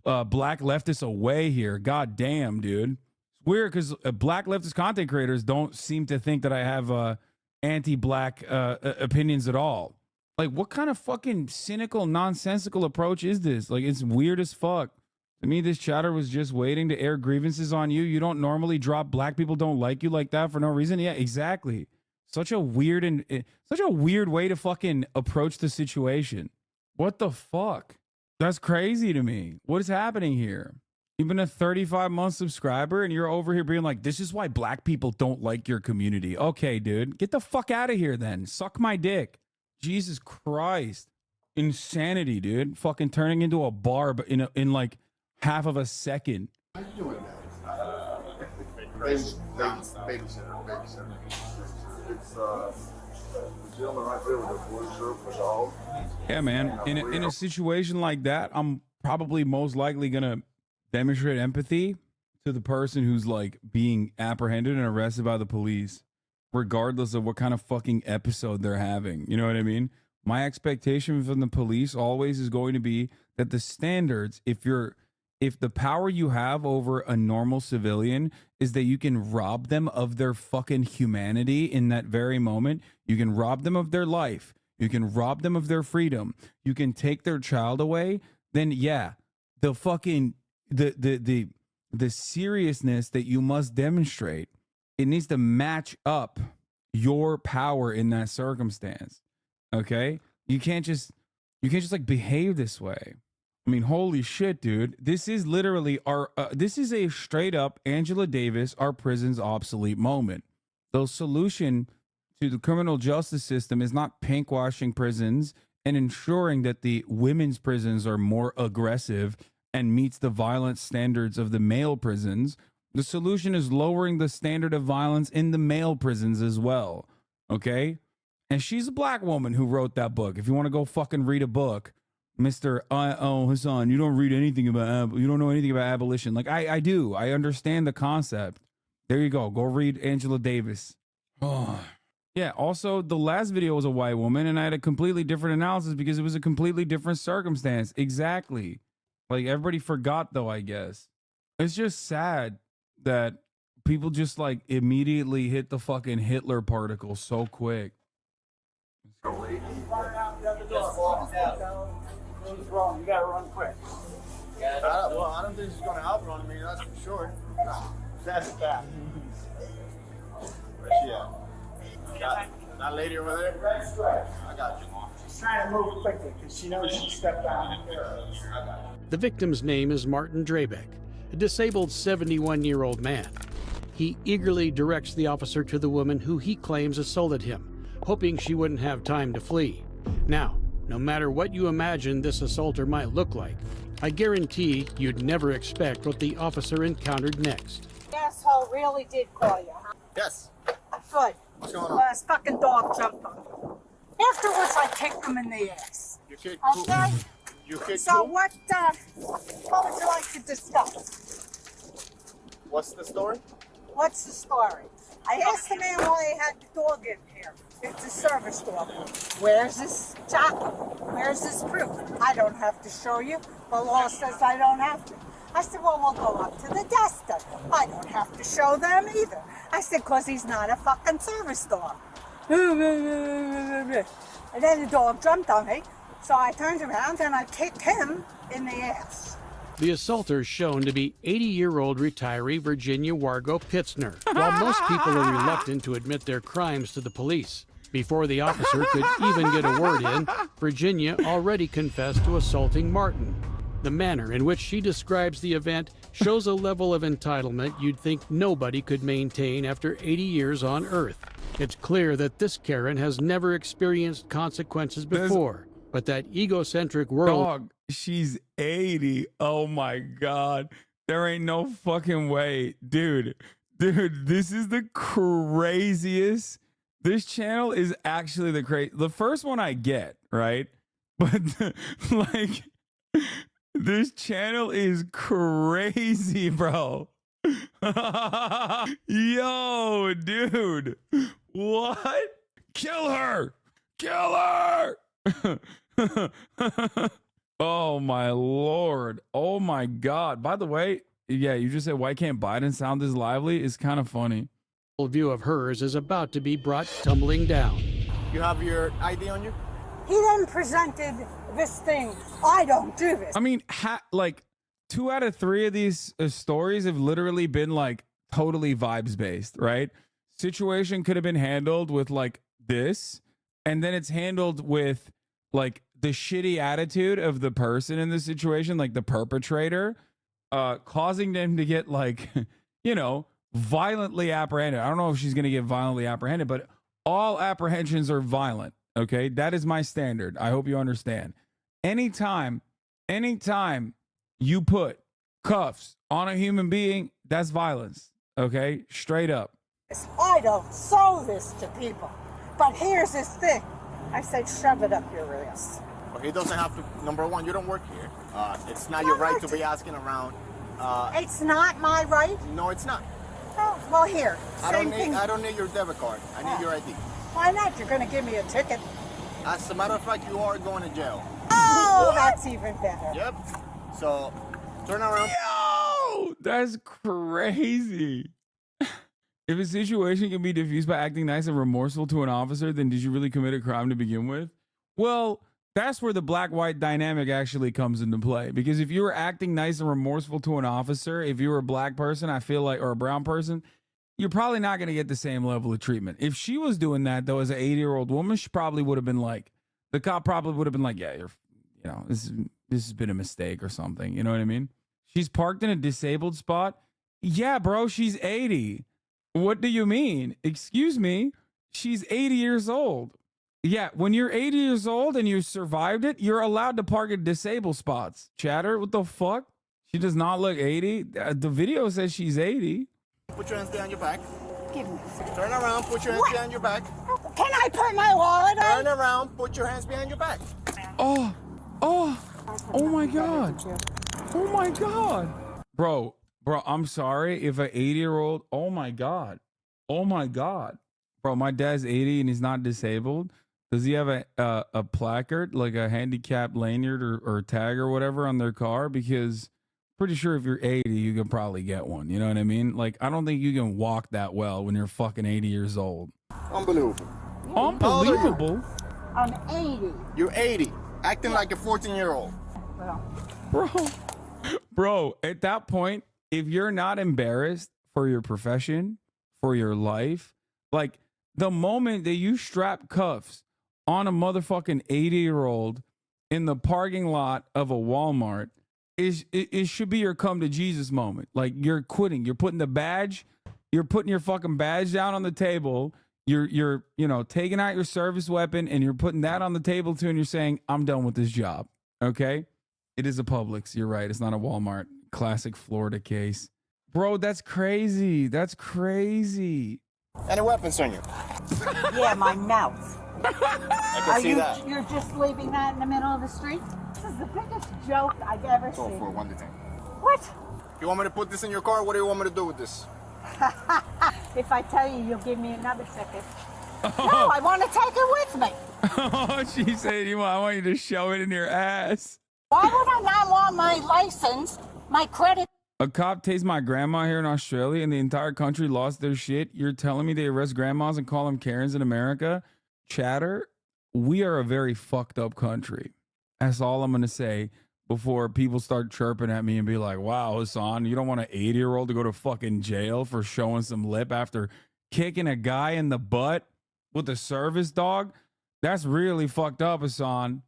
black leftists away here. God damn, dude. It's weird because black leftist content creators don't seem to think that I have anti-black opinions at all. Like, what kind of fucking cynical, nonsensical approach is this? Like, it's weird as fuck. To me, this chatter was just waiting to air grievances on you. You don't normally drop black people don't like you like that for no reason. Yeah, exactly. Such a weird way to fucking approach the situation. What the fuck? That's crazy to me. What is happening here? You've been a 35-month subscriber and you're over here being like, this is why black people don't like your community. Okay, dude, get the fuck out of here then. Suck my dick. Jesus Christ. Insanity, dude. Fucking turning into a barb in like half of a second. How you doing that? Babysitter. It's the gentleman right there with the blue shirt was all. Yeah, man. In a situation like that, I'm probably most likely gonna demonstrate empathy to the person who's like being apprehended and arrested by the police, regardless of what kind of fucking episode they're having. You know what I mean? My expectation from the police always is going to be that the standards, if the power you have over a normal civilian is that you can rob them of their fucking humanity in that very moment, you can rob them of their life, you can rob them of their freedom, you can take their child away, then yeah, the fucking the seriousness that you must demonstrate, it needs to match up your power in that circumstance. Okay? You can't just like behave this way. I mean, holy shit, dude. This is literally this is a straight up Angela Davis, our prison's obsolete moment. The solution to the criminal justice system is not pinkwashing prisons and ensuring that the women's prisons are more aggressive and meets the violence standards of the male prisons. The solution is lowering the standard of violence in the male prisons as well. Okay? And she's a black woman who wrote that book. If you want to go fucking read a book, Mr. Hassan, you don't read anything about, you don't know anything about abolition. Like, I do. I understand the concept. There you go. Go read Angela Davis. Oh, Yeah, also, the last video was a white woman, and I had a completely different analysis because it was a completely different circumstance. Exactly. Like, everybody forgot, though, I guess. It's just sad that people just, like, immediately hit the fucking Hitler particle so quick. What's wrong? You gotta run quick. Well, I don't think she's gonna outrun me, that's for sure. That's a fact. Where's she at? That lady over there? I got you, Mom. She's trying to move quickly because she knows she stepped out. The victim's name is Martin Drabeck, a disabled 71-year-old man. He eagerly directs the officer to the woman who he claims assaulted him, hoping she wouldn't have time to flee. Now, no matter what you imagine this assaulter might look like, I guarantee you'd never expect what the officer encountered next. The asshole really did call you, huh? Yes. Good. What's going on? Well, this fucking dog jumped on him. Afterwards, I kicked him in the ass. You kicked Okay? You kicked So who? what would you like to discuss? What's the story? What's the story? I asked the man why he had the dog in here. It's a service dog. Where's this jacket? Where's this proof? I don't have to show you. The law says I don't have to. I said, well, we'll go up to the desk then. I don't have to show them either. I said, because he's not a fucking service dog. And then the dog jumped on me. So I turned around and I kicked him in the ass. The assaulter shown to be 80-year-old retiree Virginia Wargo Pitzner. While most people are reluctant to admit their crimes to the police, before the officer could even get a word in, Virginia already confessed to assaulting Martin. The manner in which she describes the event shows a level of entitlement you'd think nobody could maintain after 80 years on Earth. It's clear that this Karen has never experienced consequences before, but that egocentric world... Dog, she's 80. Oh my God. There ain't no fucking way. Dude, this is the craziest. This channel is actually the first one I get, right? But like... This channel is crazy, bro. Yo, dude. What? Kill her. Kill her. Oh, my Lord. Oh, my God. By the way, yeah, you just said, why can't Biden sound this lively? It's kind of funny. View of hers is about to be brought tumbling down. You have your ID on you? He then presented this thing. I don't do this. I mean, like 2 out of 3 of these stories have literally been like totally vibes based, right? Situation could have been handled with like this, and then it's handled with like the shitty attitude of the person in the situation, like the perpetrator, causing them to get like, you know, violently apprehended. I don't know if she's going to get violently apprehended, but all apprehensions are violent. Okay, that is my standard. I hope you understand. Anytime you put cuffs on a human being, that's violence. Okay, straight up. I don't sow this to people. But here's this thing. I said, shove it up your ass. Well, he doesn't have to. Number one, you don't work here. It's not your right to be asking around. It's not my right? No, it's not. Oh, well, here. I don't need your debit card. I need your ID. Why not? You're going to give me a ticket. As a matter of fact, you are going to jail. Oh, that's even better. Yep. So, turn around. Yo, that's crazy. If a situation can be diffused by acting nice and remorseful to an officer, then did you really commit a crime to begin with? Well, that's where the black-white dynamic actually comes into play. Because if you were acting nice and remorseful to an officer, if you were a black person, I feel like, or a brown person, you're probably not going to get the same level of treatment. If she was doing that, though, as an 80-year-old woman, she probably would have been like, the cop probably would have been like, yeah, this has been a mistake or something. You know what I mean? She's parked in a disabled spot. Yeah, bro, she's 80. What do you mean? Excuse me? She's 80 years old. Yeah, when you're 80 years old and you survived it, you're allowed to park at disabled spots. Chatter, what the fuck? She does not look 80. The video says she's 80. Put your hands behind your back. Give me. Turn around, put your hands behind your back. Can I put my wallet on? Turn around, put your hands behind your back. Oh my God. Oh my God. Bro, I'm sorry if an 80-year-old, oh my God. Bro, my dad's 80 and he's not disabled. Does he have a placard, like a handicap lanyard or tag or whatever on their car? Because pretty sure if you're 80, you can probably get one. You know what I mean? Like, I don't think you can walk that well when you're fucking 80 years old. Unbelievable. Unbelievable? I'm 80. You're 80, acting like a 14-year-old. Bro, at that point, if you're not embarrassed for your profession, for your life, like the moment that you strap cuffs on a motherfucking 80-year-old in the parking lot of a Walmart, it should be your come to Jesus moment. Like, you're quitting. You're putting your fucking badge down on the table. You're taking out your service weapon and you're putting that on the table too, and you're saying, I'm done with this job. Okay? It is a Publix. You're right. It's not a Walmart. Classic Florida case. Bro, that's crazy. That's crazy. Any weapons on you? Yeah, my mouth. I can see that. You're just leaving that in the middle of the street? This is the biggest joke I've ever Go seen. for 1 to 10. What? You want me to put this in your car? What do you want me to do with this? If I tell you, you'll give me another ticket. No, I want to take it with me. Oh, she said, I want you to show it in your ass. Why would I not want my license, my credit? A cop tased my grandma here in Australia and the entire country lost their shit. You're telling me they arrest grandmas and call them Karens in America? Chatter, we are a very fucked up country. That's all I'm going to say before people start chirping at me and be like, wow, Hassan, you don't want an 80-year-old to go to fucking jail for showing some lip after kicking a guy in the butt with a service dog? That's really fucked up, Hassan.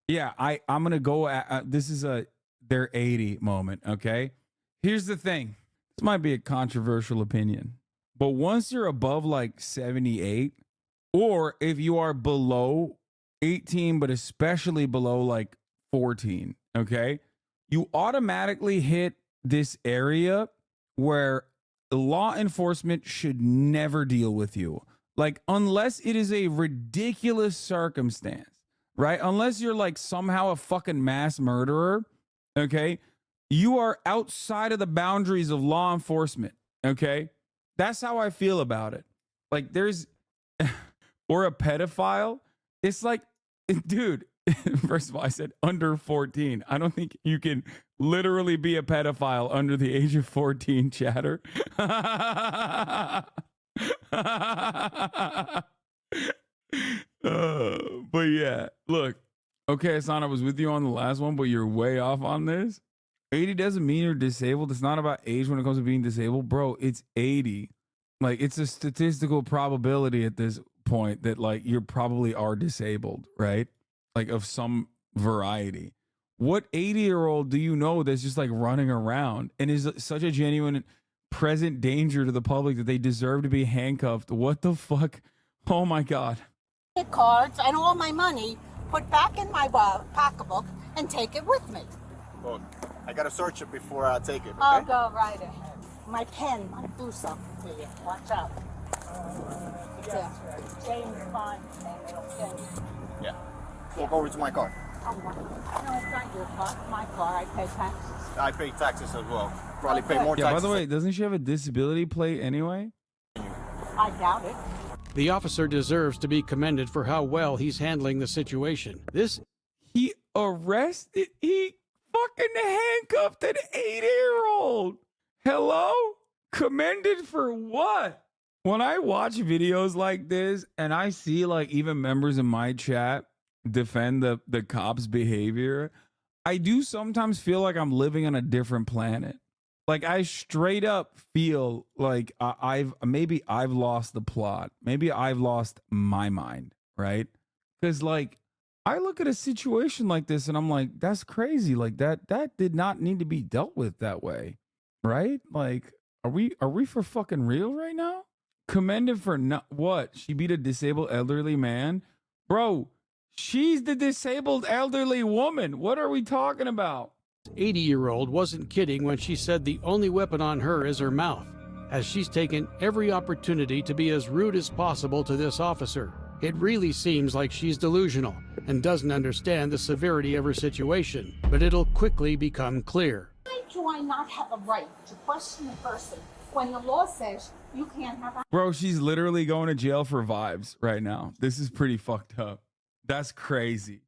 Yeah, I'm going to go this is their 80 moment, okay? Here's the thing. This might be a controversial opinion, but once you're above like 78, or if you are below 18, but especially below like 14, okay, you automatically hit this area where law enforcement should never deal with you. Like, unless it is a ridiculous circumstance, right? Unless you're like somehow a fucking mass murderer, okay? You are outside of the boundaries of law enforcement, okay? That's how I feel about it. Like, there's, or a pedophile. It's like, dude, first of all, I said under 14. I don't think you can literally be a pedophile under the age of 14, chatter. But yeah, look, okay, Hassan, I was with you on the last one, but you're way off on this. 80 doesn't mean you're disabled. It's not about age when it comes to being disabled. Bro, it's 80. Like, it's a statistical probability at this point that, like, you probably are disabled, right? Like, of some variety. What 80-year-old do you know that's just, like, running around and is such a genuine present danger to the public that they deserve to be handcuffed? What the fuck? Oh, my God. Cards and all my money put back in my pocketbook and take it with me. Look, I gotta search it before I take it, okay? I'll go right ahead. My pen might do something to you. Watch out. Yeah. James Bond. Yeah. Walk over to my car. No, it's not your car. It's my car. I pay taxes. I pay taxes as well. Probably pay more taxes. Yeah, by the way, doesn't she have a disability plate anyway? I doubt it. The officer deserves to be commended for how well he's handling the situation. He fucking handcuffed an 80-year-old. Hello? Commended for what? When I watch videos like this and I see like even members in my chat defend the cops' behavior, I do sometimes feel like I'm living on a different planet. Like, I straight up feel like I've lost the plot. Maybe I've lost my mind, right? Because like, I look at a situation like this and I'm like, that's crazy. Like that did not need to be dealt with that way, right? Like, are we for fucking real right now? Commended for what? She beat a disabled elderly man? Bro, she's the disabled elderly woman. What are we talking about? 80-year-old wasn't kidding when she said the only weapon on her is her mouth, as she's taken every opportunity to be as rude as possible to this officer. It really seems like she's delusional and doesn't understand the severity of her situation, but it'll quickly become clear. Why do I not have a right to question a person when the law says you can't have Bro, she's literally going to jail for vibes right now. This is pretty fucked up. That's crazy.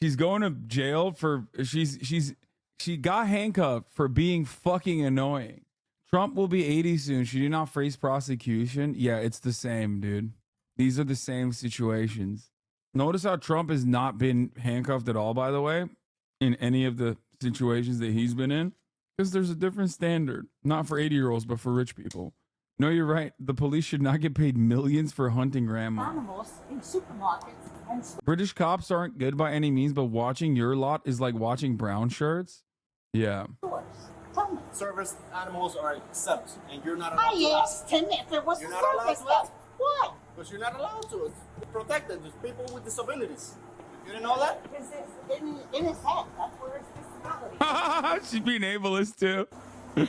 She's going to jail for she got handcuffed for being fucking annoying. Trump will be 80 soon. She did not face prosecution. Yeah, it's the same, dude. These are the same situations. Notice how Trump has not been handcuffed at all, by the way, in any of the situations that he's been in, because there's a different standard, not for 80-year-olds, but for rich people. No, you're right. The police should not get paid millions for hunting grandma. animals in supermarkets and British cops aren't good by any means, but watching your lot is like watching brown shirts. Yeah. stores. Service animals are exempt, and you're not I allowed to asked him if it was You're a not allowed service to dog. ask. Why? Because you're not allowed to. It's protected. There's people with disabilities. You didn't know that? Because it's in his head. That's where his disability. She's being ableist too. He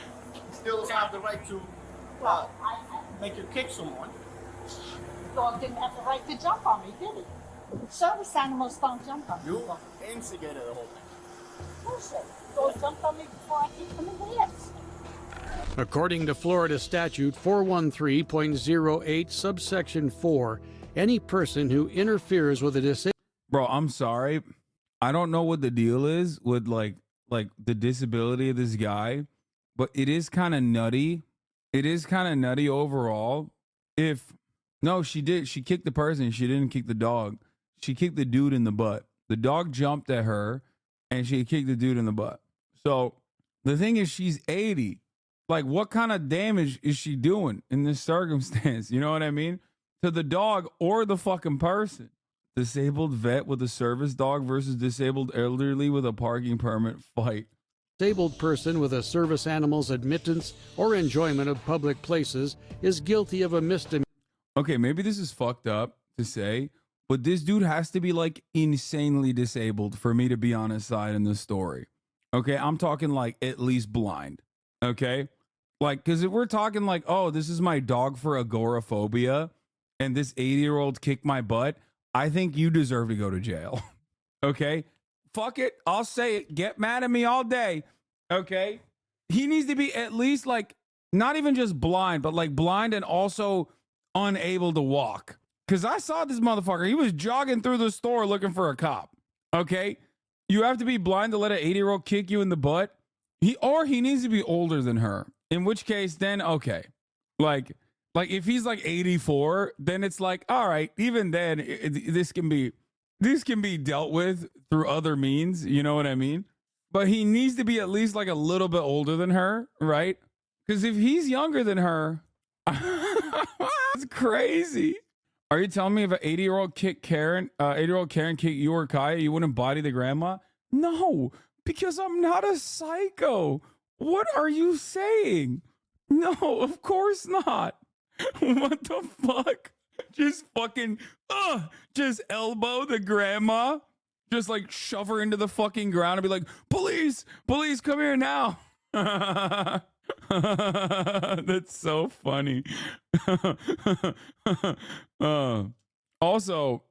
still doesn't have the right to make you kick someone. The dog didn't have the right to jump on me, did he? Service animals don't jump on me. You instigated the whole thing. Bullshit. The dog jumped on me before I kicked him in the hips. According to Florida Statute 413.08, subsection 4, any person who interferes with a disabled... Bro, I'm sorry. I don't know what the deal is with like the disability of this guy, but it is kind of nutty. It is kind of nutty overall. She kicked the person. She didn't kick the dog. She kicked the dude in the butt. The dog jumped at her and she kicked the dude in the butt. So the thing is, she's 80. Like, what kind of damage is she doing in this circumstance? You know what I mean? To the dog or the fucking person. Disabled vet with a service dog versus disabled elderly with a parking permit fight. Disabled person with a service animal's admittance or enjoyment of public places is guilty of a misdemeanor. Okay, maybe this is fucked up to say, but this dude has to be like insanely disabled for me to be on his side in this story. Okay, I'm talking like at least blind. Okay, like, because if we're talking like, oh, this is my dog for agoraphobia and this 80-year-old kicked my butt, I think you deserve to go to jail. Okay, fuck it, I'll say it. Get mad at me all day. Okay, he needs to be at least like not even just blind, but like blind and also unable to walk. Because I saw this motherfucker. He was jogging through the store looking for a cop. Okay, you have to be blind to let an 80-year-old kick you in the butt. He needs to be older than her. In which case, then okay, like if he's like 84, then it's like, all right, even then this can be dealt with through other means. You know what I mean? But he needs to be at least like a little bit older than her, right? Because if he's younger than her, it's crazy. Are you telling me if an 80-year-old kicked Karen kicked you or Kaya, you wouldn't body the grandma? No, because I'm not a psycho. What are you saying? No, of course not. What the fuck? Just fucking, just elbow the grandma. Just like shove her into the fucking ground and be like, police, come here now. That's so funny. Also,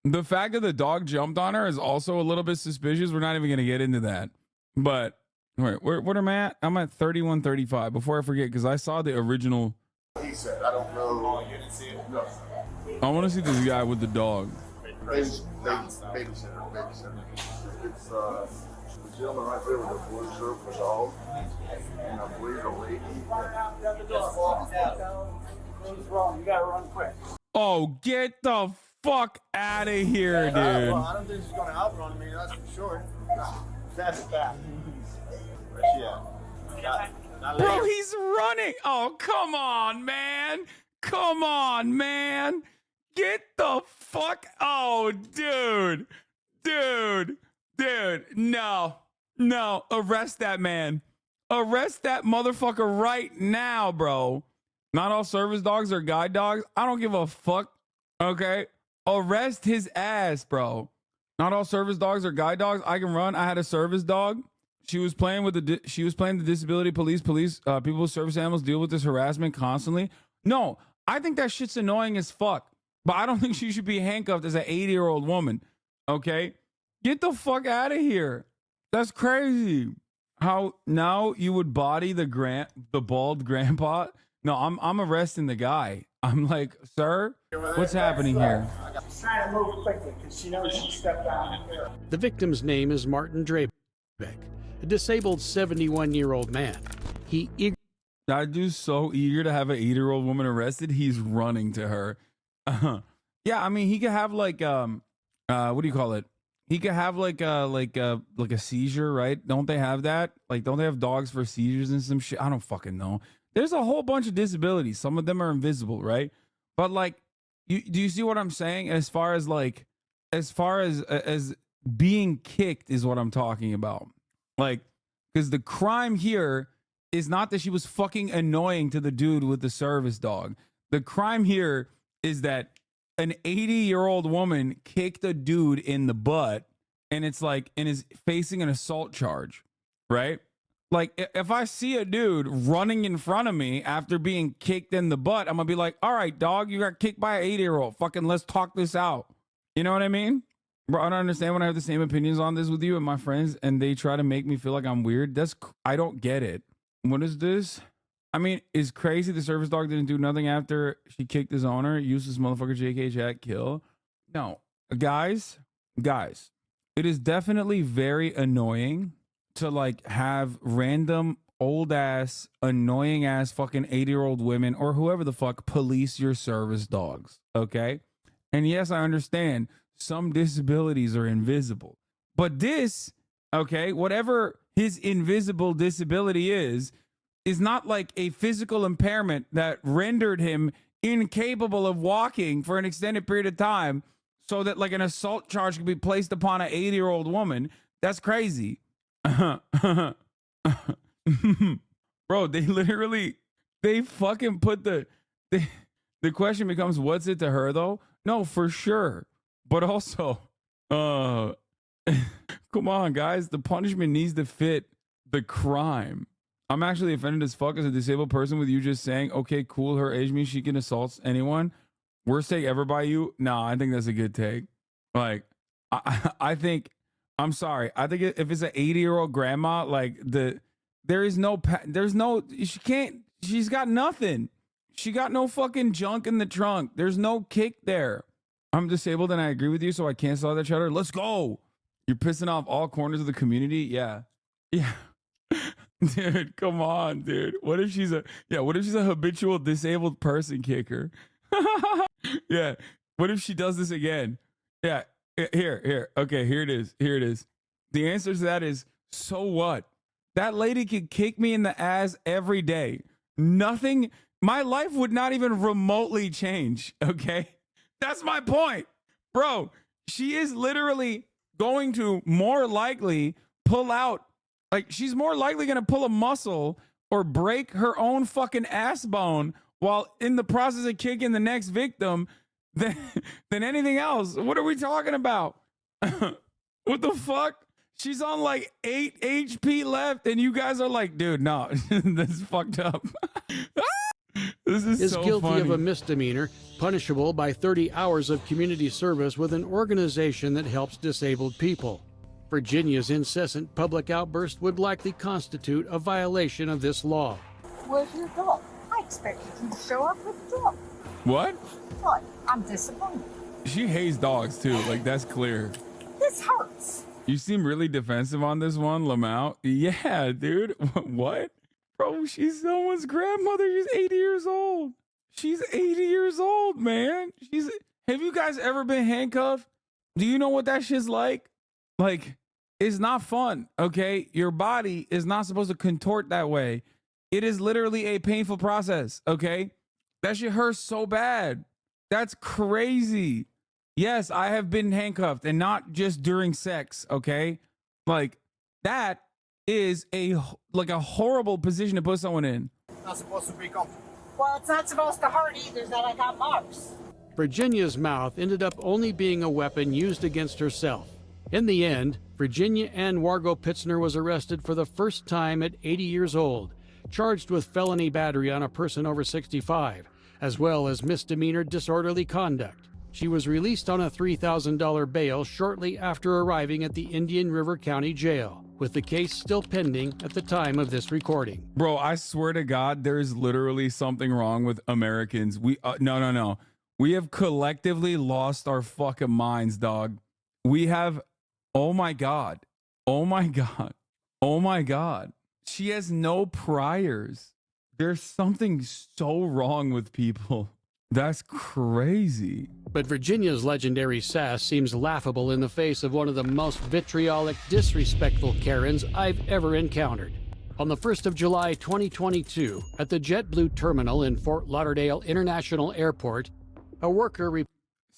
the fact that the dog jumped on her is also a little bit suspicious. We're not even going to get into that. But, wait, what am I at? I'm at 31:35. Before I forget, because I saw the original. He said, I don't know. Oh, you didn't see it? No. I want to see this guy with the dog. Babysitter. It's the gentleman right there with the blue shirt for the dog. And I believe a lady. She's wrong. You gotta run quick. Oh, get the fuck out of here, dude. Well, I don't think she's gonna outrun me, that's for sure. That's a fact. Where's she at? Bro, he's running. Oh, come on, man. Come on, man. Get the fuck. Oh, dude. No. Arrest that man. Arrest that motherfucker right now, bro. Not all service dogs are guide dogs. I don't give a fuck. Okay. Arrest his ass, bro. Not all service dogs are guide dogs. I can run. I had a service dog. She was playing the disability police. People with service animals deal with this harassment constantly. No, I think that shit's annoying as fuck. But I don't think she should be handcuffed as an 80-year-old woman. Okay? Get the fuck out of here. That's crazy. How now you would body the bald grandpa No, I'm arresting the guy. I'm like, sir, what's happening here? She's trying to move quickly because she knows she stepped down here. The victim's name is Martin Drabeck, a disabled 71-year-old man. That dude's so eager to have an 80-year-old woman arrested. He's running to her. Yeah, I mean, he could have like what do you call it? He could have like a seizure, right? Don't they have that? Like, don't they have dogs for seizures and some shit? I don't fucking know. There's a whole bunch of disabilities. Some of them are invisible, right? But like, do you see what I'm saying? As far as being kicked is what I'm talking about. Like, because the crime here is not that she was fucking annoying to the dude with the service dog. The crime here is that an 80-year-old woman kicked a dude in the butt, and it's like, and is facing an assault charge, right? Like, if I see a dude running in front of me after being kicked in the butt, I'm gonna be like, all right, dog, you got kicked by an 80-year-old. Fucking let's talk this out. You know what I mean? Bro, I don't understand when I have the same opinions on this with you and my friends, and they try to make me feel like I'm weird. I don't get it. What is this? I mean, it's crazy the service dog didn't do nothing after she kicked his owner. Useless motherfucker, JK Jack, kill. No, guys, it is definitely very annoying to like have random old ass, annoying ass fucking 80-year-old women or whoever the fuck police your service dogs. Okay. And yes, I understand some disabilities are invisible, but this, okay, whatever his invisible disability is not like a physical impairment that rendered him incapable of walking for an extended period of time so that like an assault charge could be placed upon an 80-year-old woman. That's crazy. Bro, they fucking put the question becomes, what's it to her though? No, for sure. But also, come on, guys, the punishment needs to fit the crime. I'm actually offended as fuck as a disabled person with you just saying, okay, cool, her age means she can assault anyone. Worst take ever by you? Nah, I think that's a good take. Like, I think, I'm sorry. I think if it's an 80-year-old grandma, like she's got nothing. She got no fucking junk in the trunk. There's no kick there. I'm disabled and I agree with you, so I cancel that cheddar. Let's go. You're pissing off all corners of the community. Yeah. Yeah. Dude, come on, dude. What if she's a habitual disabled person kicker? Yeah. What if she does this again? Yeah. Here. Okay, here it is. The answer to that is, so what? That lady could kick me in the ass every day. Nothing, my life would not even remotely change, okay? That's my point. Bro, she is literally going to more likely pull out, like, she's more likely going to pull a muscle or break her own fucking ass bone while in the process of kicking the next victim than anything else. What are we talking about? What the fuck? She's on like 8 HP left, and you guys are like, dude, no, this is fucked up. This is so guilty funny. of a misdemeanor, punishable by 30 hours of community service with an organization that helps disabled people. Virginia's incessant public outburst would likely constitute a violation of this law. Where's your dog? I expected you to show up with a dog. What? What? I'm disappointed. She hates dogs too. Like, that's clear. This hurts. You seem really defensive on this one, Lamau. Yeah, dude. What? Bro, she's someone's grandmother. She's 80 years old. She's 80 years old, man. Have you guys ever been handcuffed? Do you know what that shit's like? Like, it's not fun, okay? Your body is not supposed to contort that way. It is literally a painful process, okay? That shit hurts so bad. That's crazy. Yes, I have been handcuffed, and not just during sex, okay? Like, that is a horrible position to put someone in. Not supposed to be comfortable. Well, it's not supposed to hurt either that I got marks. Virginia's mouth ended up only being a weapon used against herself. In the end, Virginia Ann Wargo Pitzner was arrested for the first time at 80 years old, charged with felony battery on a person over 65, as well as misdemeanor disorderly conduct. She was released on a $3,000 bail shortly after arriving at the Indian River County Jail, with the case still pending at the time of this recording. Bro, I swear to God, there is literally something wrong with Americans. No. We have collectively lost our fucking minds, dog. We have, oh my God. She has no priors. There's something so wrong with people. That's crazy. But Virginia's legendary sass seems laughable in the face of one of the most vitriolic, disrespectful Karens I've ever encountered. On the 1st of July 2022, at the JetBlue terminal in Fort Lauderdale International Airport, a worker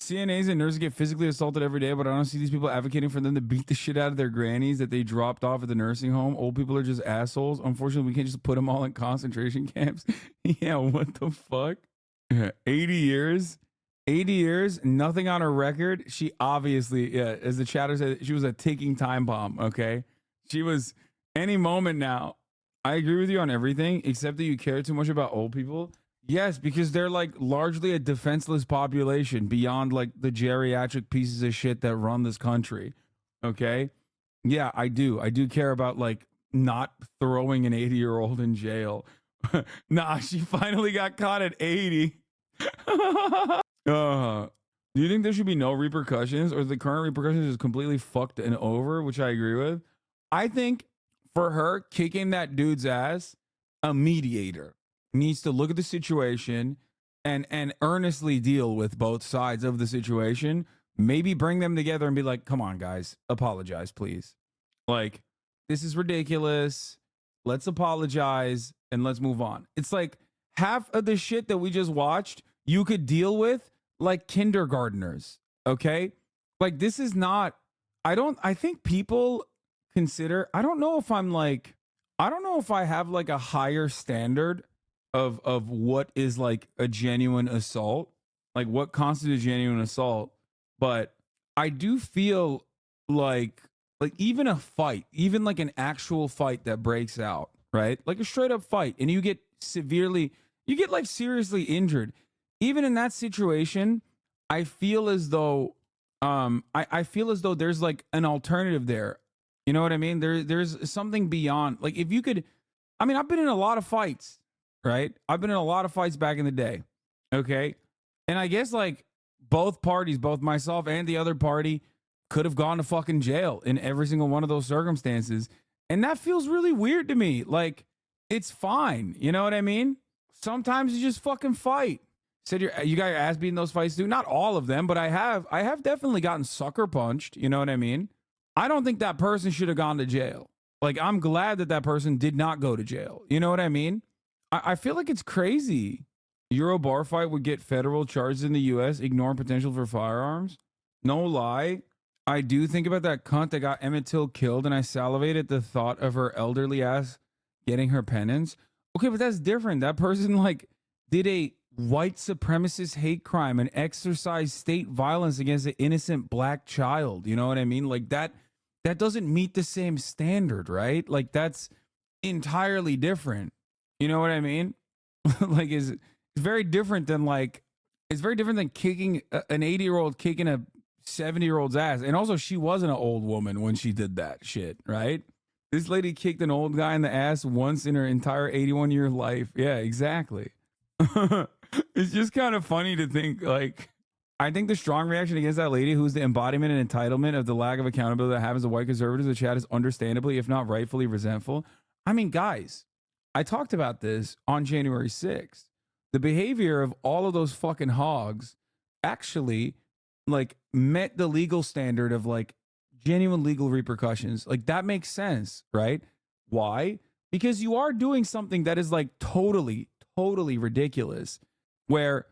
CNAs and nurses get physically assaulted every day, but I don't see these people advocating for them to beat the shit out of their grannies that they dropped off at the nursing home. Old people are just assholes. Unfortunately, we can't just put them all in concentration camps. Yeah, what the fuck? 80 years, nothing on her record. She obviously, as the chatter said, she was a ticking time bomb, okay? She was any moment now. I agree with you on everything, except that you care too much about old people. Yes, because they're like largely a defenseless population beyond like the geriatric pieces of shit that run this country. Okay. Yeah, I do. I do care about like not throwing an 80-year-old in jail. Nah, she finally got caught at 80. Do you think there should be no repercussions, or the current repercussions is completely fucked and over, which I agree with? I think for her kicking that dude's ass, a mediator needs to look at the situation and earnestly deal with both sides of the situation. Maybe bring them together and be like, come on, guys, apologize, please. Like, this is ridiculous. Let's apologize and let's move on. It's like half of the shit that we just watched, you could deal with like kindergartners. Okay. Like, this is not, I think people consider, I don't know if I have like a higher standard of what is like a genuine assault, like what constitutes a genuine assault. But I do feel like even a fight, even like an actual fight that breaks out, right? Like a straight up fight, and you get like seriously injured. Even in that situation, I feel as though I feel as though there's like an alternative there. You know what I mean? There's something beyond. Like, if you could, I mean, I've been in a lot of fights, right? I've been in a lot of fights back in the day. Okay. And I guess like both parties, both myself and the other party, could have gone to fucking jail in every single one of those circumstances. And that feels really weird to me. Like, it's fine. You know what I mean? Sometimes you just fucking fight. Said you got your ass beat in those fights too. Not all of them, but I have definitely gotten sucker punched. You know what I mean? I don't think that person should have gone to jail. Like, I'm glad that person did not go to jail. You know what I mean? I feel like it's crazy. Euro bar fight would get federal charges in the U.S., ignoring potential for firearms. No lie. I do think about that cunt that got Emmett Till killed, and I salivate at the thought of her elderly ass getting her penance. Okay, but that's different. That person like did a white supremacist hate crime and exercised state violence against an innocent black child. You know what I mean? Like that doesn't meet the same standard, right? Like, that's entirely different. You know what I mean? Like, it's very different than kicking an 80-year-old kicking a 70-year-old's ass. And also, she wasn't an old woman when she did that shit, right? This lady kicked an old guy in the ass once in her entire 81-year life. Yeah, exactly. It's just kind of funny to think, like, I think the strong reaction against that lady, who's the embodiment and entitlement of the lack of accountability that happens to white conservatives, the chat is understandably, if not rightfully, resentful. I mean, guys, I talked about this on January 6th. The behavior of all of those fucking hogs actually, like, met the legal standard of, like, genuine legal repercussions. Like, that makes sense, right? Why? Because you are doing something that is, like, totally ridiculous, where,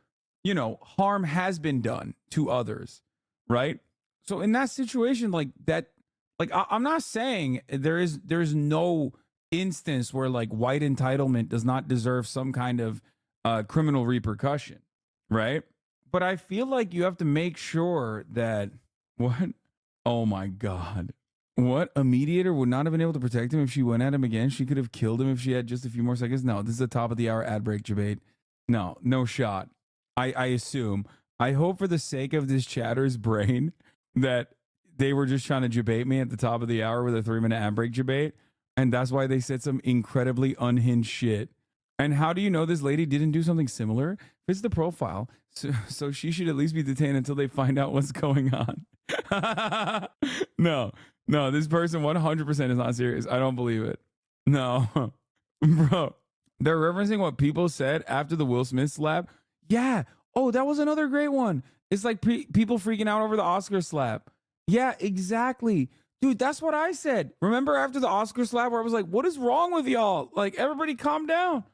you know, harm has been done to others, right? So in that situation, like that, like, I'm not saying there's no instance where like white entitlement does not deserve some kind of criminal repercussion, right? But I feel like you have to make sure that oh my God, what, a mediator would not have been able to protect him if she went at him again? She could have killed him if she had just a few more seconds. No, this is the top of the hour ad break debate. No shot. I assume. I hope for the sake of this chatter's brain that they were just trying to debate me at the top of the hour with a 3-minute ad break debate. And that's why they said some incredibly unhinged shit. And how do you know this lady didn't do something similar? Fits the profile. So she should at least be detained until they find out what's going on. No, this person 100% is not serious. I don't believe it. No, bro. They're referencing what people said after the Will Smith slap. Yeah. Oh, that was another great one. It's like people freaking out over the Oscar slap. Yeah, exactly. Dude, that's what I said. Remember after the Oscar slap where I was like, what is wrong with y'all? Like, everybody calm down.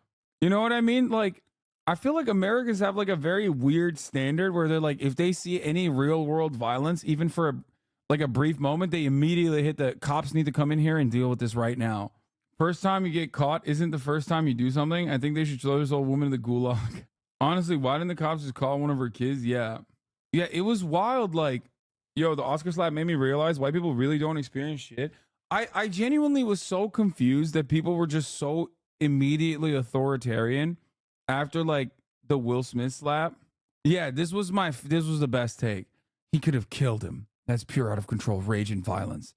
You know what I mean? Like, I feel like Americans have like a very weird standard where they're like, if they see any real world violence, even for a brief moment, they immediately hit the cops need to come in here and deal with this right now. First time you get caught isn't the first time you do something. I think they should throw this old woman in the gulag. Honestly, why didn't the cops just call one of her kids? Yeah, it was wild. Like, yo, the Oscar slap made me realize white people really don't experience shit. I genuinely was so confused that people were just so immediately authoritarian after like the Will Smith slap. Yeah, this was the best take. He could have killed him. That's pure out of control rage and violence.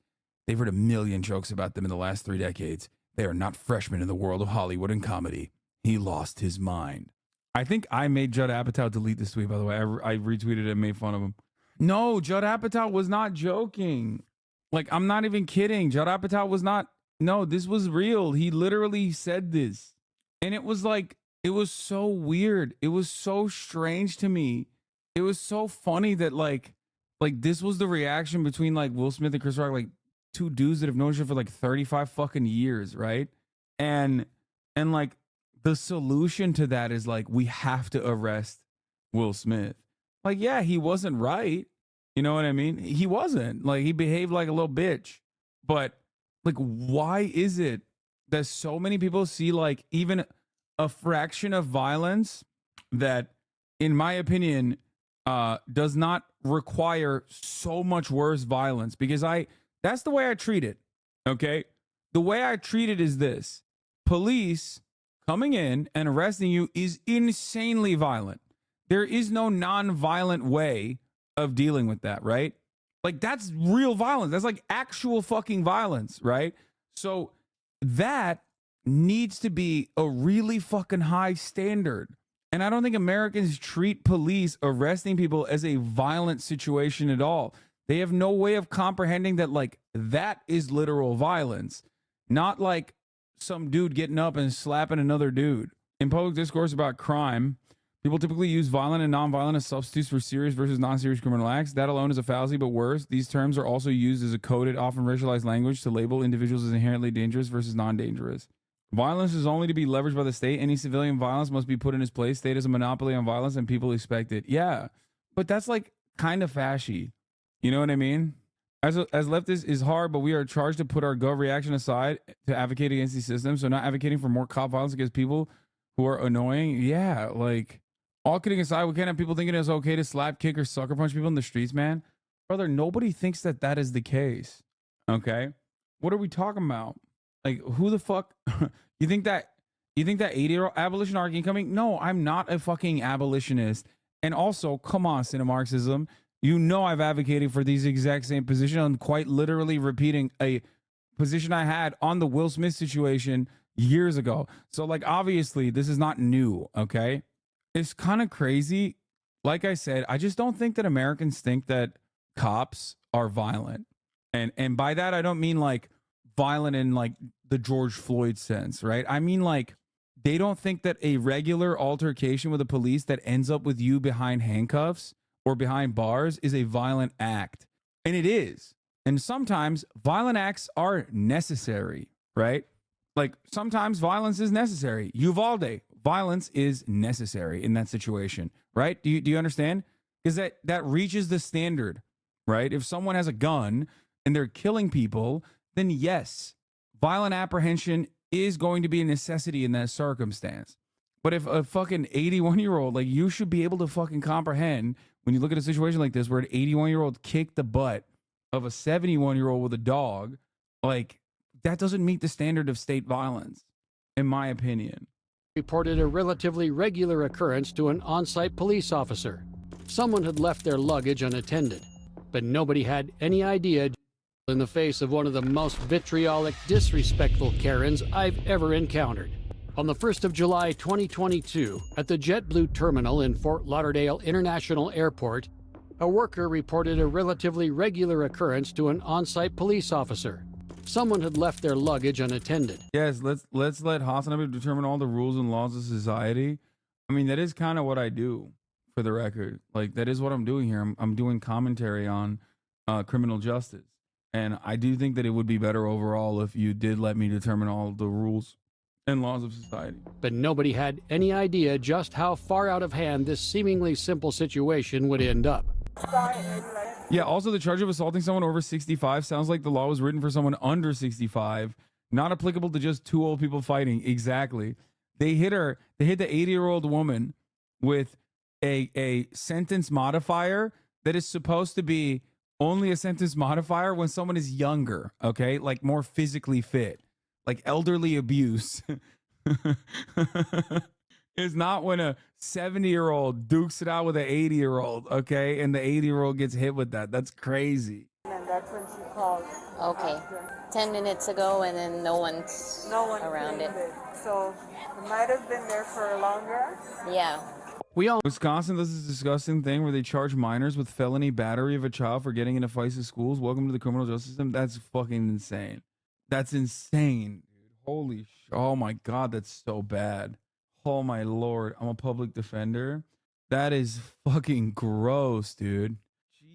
They've heard a million jokes about them in the last 3 decades. They are not freshmen in the world of Hollywood and comedy. He lost his mind. I think I made Judd Apatow delete this tweet, by the way. I retweeted it and made fun of him. No, Judd Apatow was not joking. Like, I'm not even kidding. Judd Apatow was not. No, this was real. He literally said this. And it was like, it was so weird. It was so strange to me. It was so funny that like this was the reaction between like Will Smith and Chris Rock, like two dudes that have known each other for like 35 fucking years, right? And like the solution to that is like, we have to arrest Will Smith. Like, yeah, he wasn't right. You know what I mean? He wasn't. Like, he behaved like a little bitch. But like, why is it that so many people see like even a fraction of violence that, in my opinion, does not require so much worse violence? Because that's the way I treat it. Okay. The way I treat it is this: police coming in and arresting you is insanely violent. There is no non-violent way of dealing with that, right? Like, that's real violence. That's like actual fucking violence, right? So that needs to be a really fucking high standard. And I don't think Americans treat police arresting people as a violent situation at all. They have no way of comprehending that, like, that is literal violence, not like some dude getting up and slapping another dude. In public discourse about crime, people typically use violent and non-violent as substitutes for serious versus non-serious criminal acts. That alone is a fallacy, but worse, these terms are also used as a coded, often racialized language to label individuals as inherently dangerous versus non-dangerous. Violence is only to be leveraged by the state. Any civilian violence must be put in its place. State has a monopoly on violence and people expect it. Yeah, but that's like kind of fashy. You know what I mean? As leftists is hard, but we are charged to put our gut reaction aside to advocate against these systems. So not advocating for more cop violence against people who are annoying. Yeah, like, all kidding aside, we can't have people thinking it's okay to slap, kick, or sucker punch people in the streets, man. Brother, nobody thinks that is the case. Okay? What are we talking about? Like, who the fuck? You think that 80-year-old abolition argument coming? No, I'm not a fucking abolitionist. And also, come on, Cinemarxism. You know I've advocated for these exact same position. I'm quite literally repeating a position I had on the Will Smith situation years ago. So, like, obviously, this is not new, okay? It's kind of crazy. Like I said, I just don't think that Americans think that cops are violent. And by that, I don't mean like violent in like the George Floyd sense, right? I mean, like, they don't think that a regular altercation with the police that ends up with you behind handcuffs or behind bars is a violent act. And it is. And sometimes violent acts are necessary, right? Like, sometimes violence is necessary. Uvalde, violence is necessary in that situation, right? Do you understand? Because that reaches the standard, right? If someone has a gun and they're killing people, then yes, violent apprehension is going to be a necessity in that circumstance. But if a fucking 81-year-old, like, you should be able to fucking comprehend when you look at a situation like this where an 81-year-old kicked the butt of a 71-year-old with a dog, like, that doesn't meet the standard of state violence, in my opinion. Reported a relatively regular occurrence to an on-site police officer. Someone had left their luggage unattended. but nobody had any idea in the face of one of the most vitriolic, disrespectful Karens I've ever encountered. On the 1st of July 2022, at the JetBlue terminal in Fort Lauderdale International Airport, a worker reported a relatively regular occurrence to an on-site police officer. Someone had left their luggage unattended. Yes, let's let Hassan Abu determine all the rules and laws of society. I mean, that is kind of what I do, for the record. Like, that is what I'm doing here. I'm doing commentary on criminal justice. And I do think that it would be better overall if you did let me determine all the rules and laws of society. But nobody had any idea just how far out of hand this seemingly simple situation would end up. Yeah, also the charge of assaulting someone over 65 sounds like the law was written for someone under 65, not applicable to just two old people fighting. Exactly. They hit the 80-year-old woman with a sentence modifier that is supposed to be only a sentence modifier when someone is younger, okay? Like more physically fit. Like elderly abuse. It's not when a 70-year-old dukes it out with an 80-year-old, okay? And the 80-year-old gets hit with that. That's crazy. And that's when she called. Okay. 10 minutes ago, and then no one around it. So it might have been there for longer. Yeah. Wisconsin does this disgusting thing where they charge minors with felony battery of a child for getting into fights in schools. Welcome to the criminal justice system. That's fucking insane. That's insane, dude. Holy oh my God, that's so bad. Oh my Lord, I'm a public defender. That is fucking gross, dude.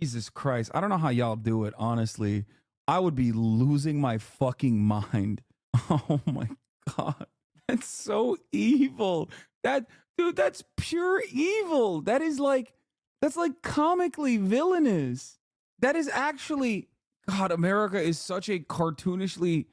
Jesus Christ. I don't know how y'all do it, honestly. I would be losing my fucking mind. Oh my God. That's so evil. Dude, that's pure evil. That's like comically villainous. That is actually, God, America is such a cartoonishly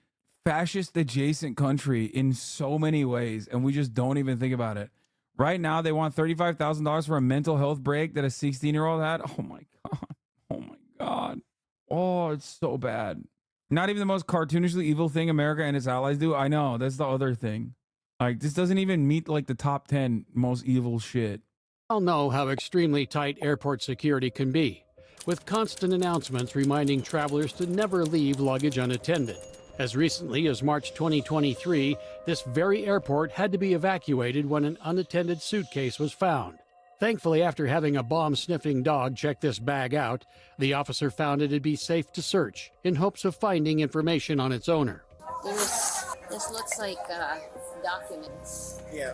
fascist adjacent country in so many ways, and we just don't even think about it. Right now, they want $35,000 for a mental health break that a 16-year-old had. Oh my God. Oh my God. Oh, it's so bad. Not even the most cartoonishly evil thing America and its allies do. I know, that's the other thing. Like, this doesn't even meet like the top 10 most evil shit. I'll know how extremely tight airport security can be, with constant announcements reminding travelers to never leave luggage unattended. As recently as March 2023, this very airport had to be evacuated when an unattended suitcase was found. Thankfully, after having a bomb-sniffing dog check this bag out, the officer found it'd be safe to search in hopes of finding information on its owner. This looks like documents. Yeah.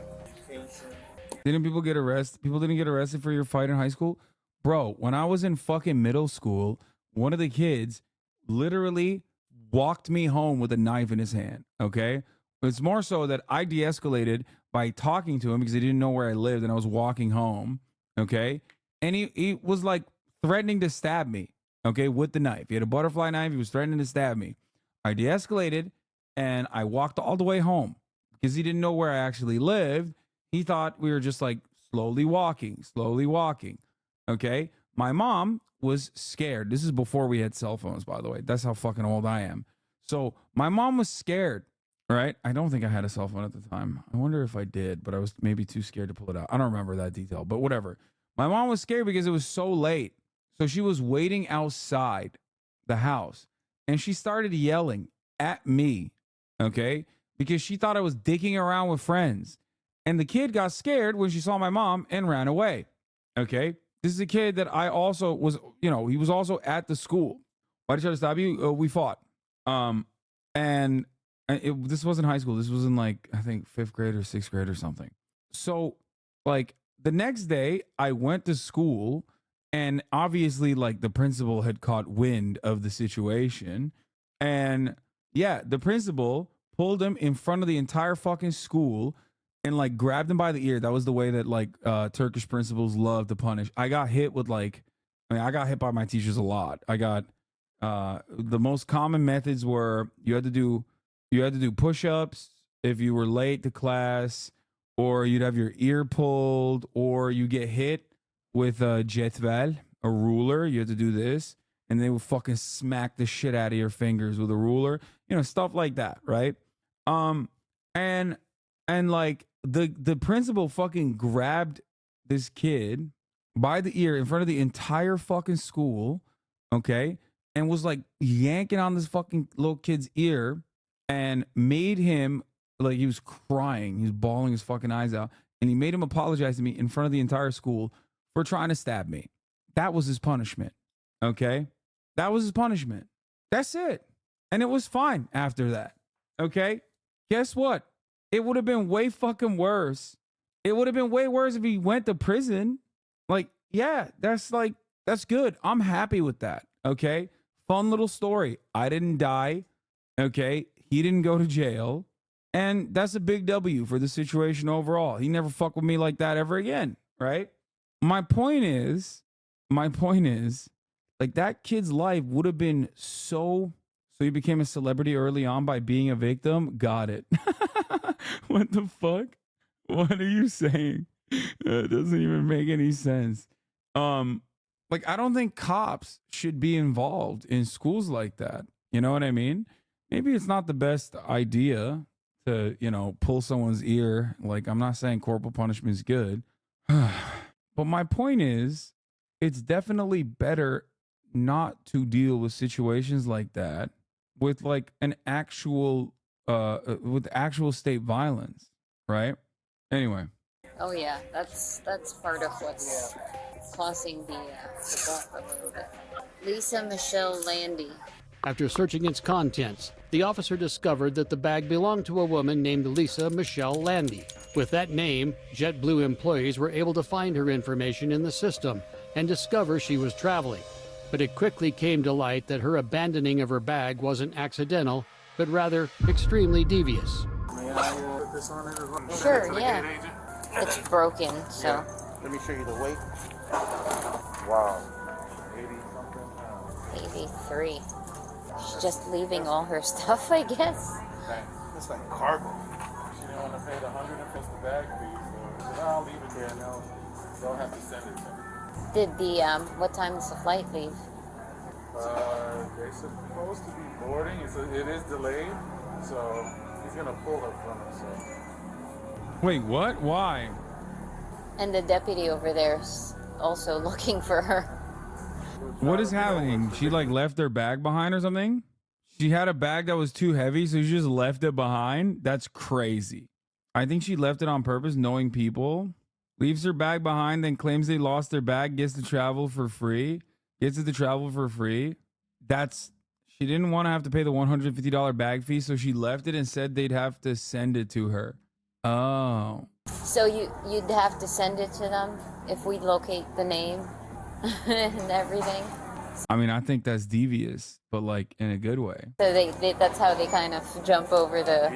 Didn't people get arrested? People didn't get arrested for your fight in high school? Bro, when I was in fucking middle school, one of the kids literally walked me home with a knife in his hand, okay? It's more so that I de-escalated by talking to him because he didn't know where I lived and I was walking home, okay? And he was like threatening to stab me, okay, with the knife. He had a butterfly knife. He was threatening to stab me. I de-escalated and I walked all the way home because he didn't know where I actually lived. He thought we were just like slowly walking, okay? My mom was scared. This is before we had cell phones, by the way. That's how fucking old I am. So my mom was scared, right? I don't think I had a cell phone at the time. I wonder if I did, but I was maybe too scared to pull it out. I don't remember that detail, but whatever. My mom was scared because it was so late. So she was waiting outside the house and she started yelling at me, okay? Because she thought I was dicking around with friends. And the kid got scared when she saw my mom and ran away, okay? This is a kid that I also was, he was also at the school. Why did I try to stop you? We fought. This wasn't high school. This was in like, I think 5th grade or 6th grade or something. So like the next day I went to school and obviously like the principal had caught wind of the situation. And yeah, the principal pulled him in front of the entire fucking school and like grabbed him by the ear. That was the way that like Turkish principals love to punish. I got hit by my teachers a lot. I got the most common methods were you had to do push-ups if you were late to class, or you'd have your ear pulled, or you get hit with a jetvel, a ruler. You had to do this, and they would fucking smack the shit out of your fingers with a ruler. Stuff like that, right? And like the principal fucking grabbed this kid by the ear in front of the entire fucking school, okay, and was like yanking on this fucking little kid's ear and made him, like, he was crying, he was bawling his fucking eyes out, and he made him apologize to me in front of the entire school for trying to stab me. That was his punishment, okay? That was his punishment. That's it. And it was fine after that, okay? Guess what? It would have been way fucking worse. It would have been way worse if he went to prison. Like, yeah, that's good. I'm happy with that, okay? Fun little story. I didn't die, okay? He didn't go to jail. And that's a big W for the situation overall. He never fucked with me like that ever again, right? My point is, like, that kid's life would have been so he became a celebrity early on by being a victim. Got it. What the fuck? What are you saying? It doesn't even make any sense. Like, I don't think cops should be involved in schools like that. You know what I mean? Maybe it's not the best idea to, you know, pull someone's ear. Like, I'm not saying corporal punishment is good. But my point is, it's definitely better not to deal with situations like that with like an actual with actual state violence, right? Anyway. Oh yeah, that's part of what's causing the buck a little bit. Lisa Michelle Landy. After searching its contents, the officer discovered that the bag belonged to a woman named Lisa Michelle Landy. With that name, JetBlue employees were able to find her information in the system and discover she was traveling. But it quickly came to light that her abandoning of her bag wasn't accidental, but rather extremely devious. Sure, yeah. It's broken, so. Let me show you the weight. Wow. 83. She's just leaving all her stuff, I guess. It's like cargo. She didn't want to pay the $100 plus the bag fee, so she said, I'll leave it there now. They'll have to send it to me. Did the, what time does the flight leave? They're supposed to be boarding. It is delayed, so he's going to pull her from it, so. Wait, what? Why? And the deputy over there's also looking for her. What is happening? She like left her bag behind or something? She had a bag that was too heavy, so she just left it behind? That's crazy. I think she left it on purpose, knowing people. Leaves her bag behind, then claims they lost their bag, gets to travel for free. She didn't want to have to pay the $150 bag fee, so she left it and said they'd have to send it to her. Oh. So you'd have to send it to them if we locate the name and everything? I mean, I think that's devious, but like in a good way. So they that's how they kind of jump over the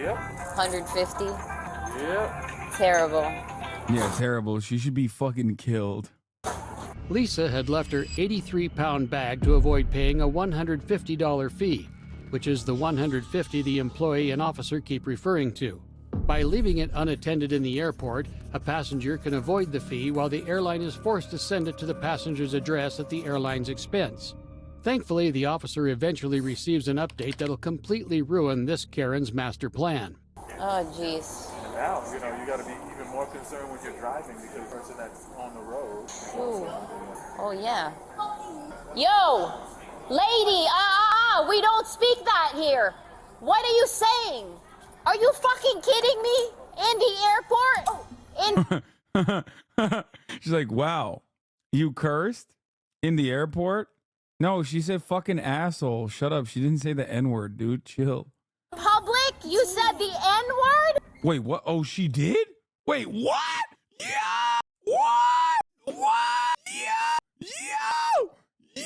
150? Yep. Terrible. Yeah, terrible. She should be fucking killed. Lisa had left her 83-pound bag to avoid paying a $150 fee, which is the $150 the employee and officer keep referring to. By leaving it unattended in the airport, a passenger can avoid the fee while the airline is forced to send it to the passenger's address at the airline's expense. Thankfully, the officer eventually receives an update that'll completely ruin this Karen's master plan. Oh, jeez. And now, you got to be even more concerned when you're driving because the person that's on the road. Ooh. Oh, yeah. Yo! Lady! We don't speak that here! What are you saying? Are you fucking kidding me? In the airport? She's like, wow, you cursed in the airport? No, she said fucking asshole. Shut up. She didn't say the N-word, dude. Chill. Public? You said the N-word? Wait, what? Oh, she did? Wait, what? Yeah! What? What? Yeah! Yo! Yo!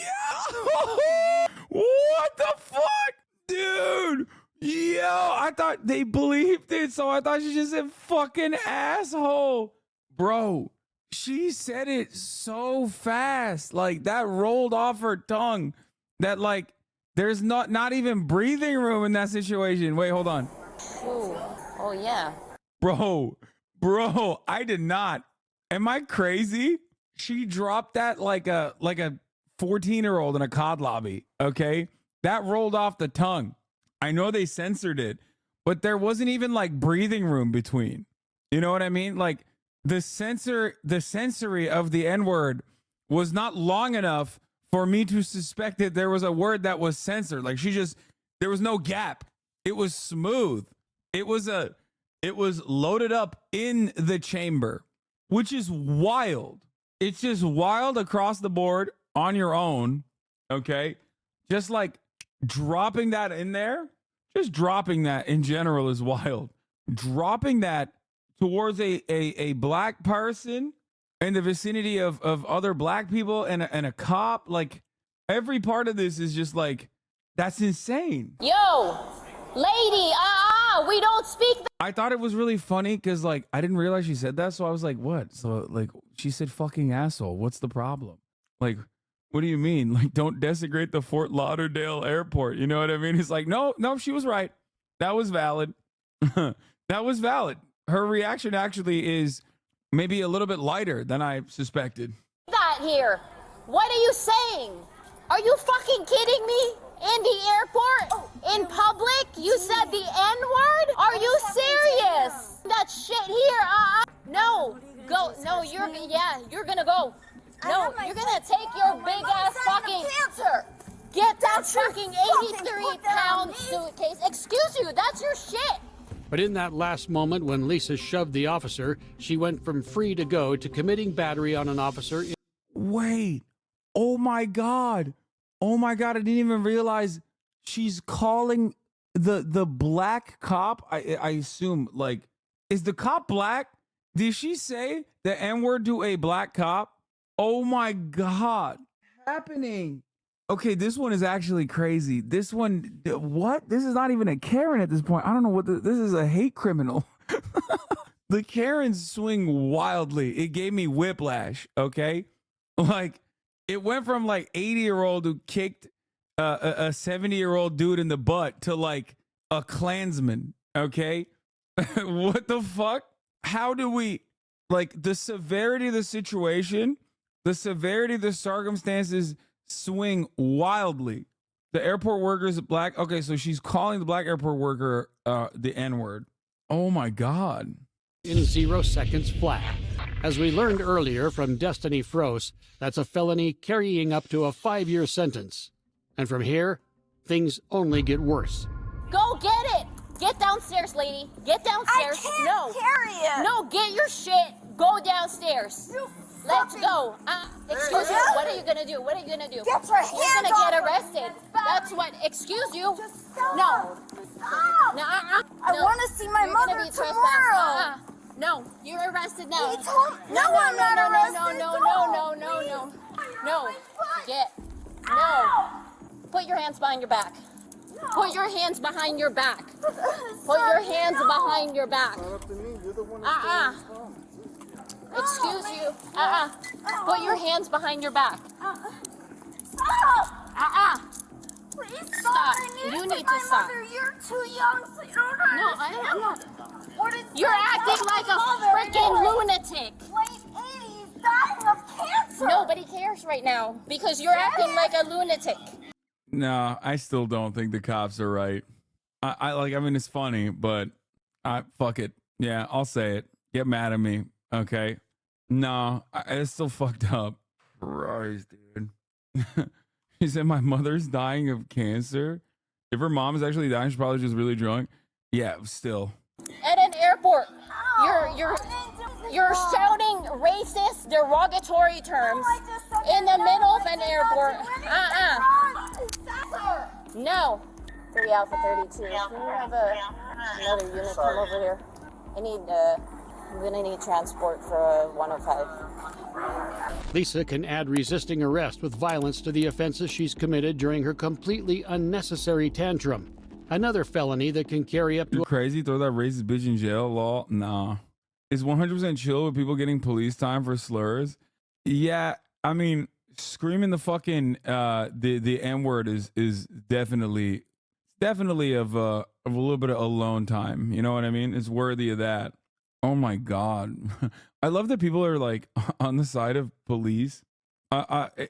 What the fuck? Dude! Yo, I thought they believed it, so I thought she just said fucking asshole. Bro, she said it so fast. Like, that rolled off her tongue that, like, there's not even breathing room in that situation. Wait, hold on. Ooh. Oh, yeah. Bro, I did not. Am I crazy? She dropped that like a 14-year-old in a COD lobby, okay? That rolled off the tongue. I know they censored it, but there wasn't even like breathing room between. You know what I mean? Like the sensory of the N-word was not long enough for me to suspect that there was a word that was censored. Like there was no gap. It was smooth. It was loaded up in the chamber, which is wild. It's just wild across the board on your own. Okay. Just like dropping that in there, just dropping that in general is wild. Dropping that towards a black person in the vicinity of other black people and a cop, like every part of this is just like, that's insane. Yo, lady, we don't speak. I thought it was really funny because like I didn't realize she said that, so I was like, what? So like she said fucking asshole. What's the problem? Like, what do you mean? Like, don't desecrate the Fort Lauderdale airport. You know what I mean? It's like, no, she was right. That was valid. That was valid. Her reaction actually is maybe a little bit lighter than I suspected. That here. What are you saying? Are you fucking kidding me? In the airport? In public? You said the N-word? Are you serious? That shit here, no. Go, no, you're gonna go. No, you're gonna take your big ass fucking cancer. Get that fucking 83-pound suitcase. Excuse you, that's your shit. But in that last moment when Lisa shoved the officer, she went from free to go to committing battery on an officer. Wait. Oh my God. I didn't even realize she's calling the black cop. I assume, like, is the cop black? Did she say the N-word to a black cop? Oh my God. Happening. Okay, this one is actually crazy. This one, what? This is not even a Karen at this point. I don't know what this is, a hate criminal. The Karens swing wildly. It gave me whiplash, okay? Like, it went from like 80-year-old who kicked a 70-year-old dude in the butt to like a Klansman, okay? What the fuck? How do we, like, the severity of the situation, the severity of the circumstances swing wildly. The airport worker is black. Okay, so she's calling the black airport worker the N-word. Oh my God. In 0 seconds flat. As we learned earlier from Destiny Froese, that's a felony carrying up to a 5-year sentence. And from here, things only get worse. Go get it. Get downstairs, lady. Get downstairs. I can't carry it. No, get your shit. Go downstairs. Let's go. Excuse you. What are you gonna do? What are you gonna do? Get your hands You're gonna off get of arrested. me. That's what. Excuse you. Just stop. No. Stop. No. I want to see my You're gonna mother be tomorrow. trespassed. No, you're arrested now. He told me. No, I'm not arrested. No. No. Put your hands behind your back. No. Put your hands behind your back. Put your hands behind your back. Excuse you. Put your hands behind your back. Stop. Please stop. You need to my stop. Mother. You're too young, so you don't understand. I'm not. What is You're acting like a freaking lunatic. Late 80s, dying of cancer. Nobody cares right now because you're acting like a lunatic. No, I still don't think the cops are right. I mean, it's funny, but fuck it. Yeah, I'll say it. Get mad at me. Okay. No, it's still fucked up. Christ, dude. She said my mother's dying of cancer. If her mom is actually dying, she's probably just really drunk. Yeah, still. At an airport, you're shouting racist, derogatory terms in the middle of an airport. No. 3 Alpha 32. Can you have another unit come over here? I'm gonna need transport for 105. Lisa can add resisting arrest with violence to the offenses she's committed during her completely unnecessary tantrum. Another felony that can carry up to... You crazy? Throw that racist bitch in jail? Law? Nah. Is 100% chill with people getting police time for slurs? Yeah, I mean, screaming the fucking the N-word is definitely of a little bit of alone time. You know what I mean? It's worthy of that. Oh my God. I love that people are like on the side of police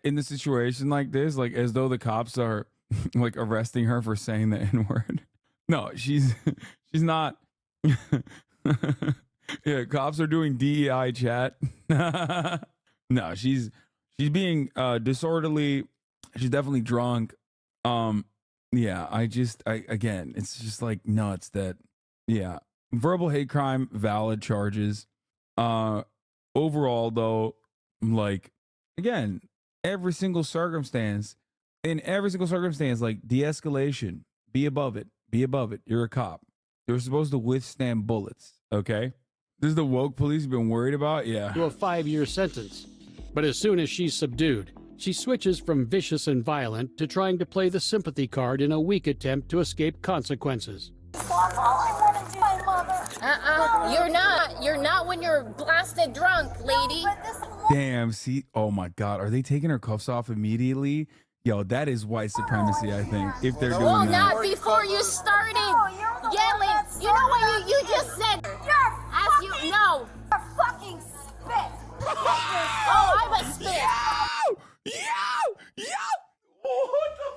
in the situation like this, like as though the cops are like arresting her for saying the N-word. No, she's not. Yeah, cops are doing DEI chat. No, she's being disorderly She's definitely drunk. Yeah, I again, it's just like nuts that, yeah, verbal hate crime, valid charges. Overall, though, like, again, in every single circumstance, like de-escalation, be above it. You're a cop. You're supposed to withstand bullets, okay? This is the woke police you've been worried about? Yeah. To a 5-year sentence. But as soon as she's subdued, she switches from vicious and violent to trying to play the sympathy card in a weak attempt to escape consequences. You're not when you're blasted drunk, lady. Damn, see, oh my God, are they taking her cuffs off immediately? Yo, that is white supremacy, I think, if they're doing Well, that. not before you started yelling. You know what you just said? As you know. You're fucking spit. Oh, I'm a spit. Yo! What the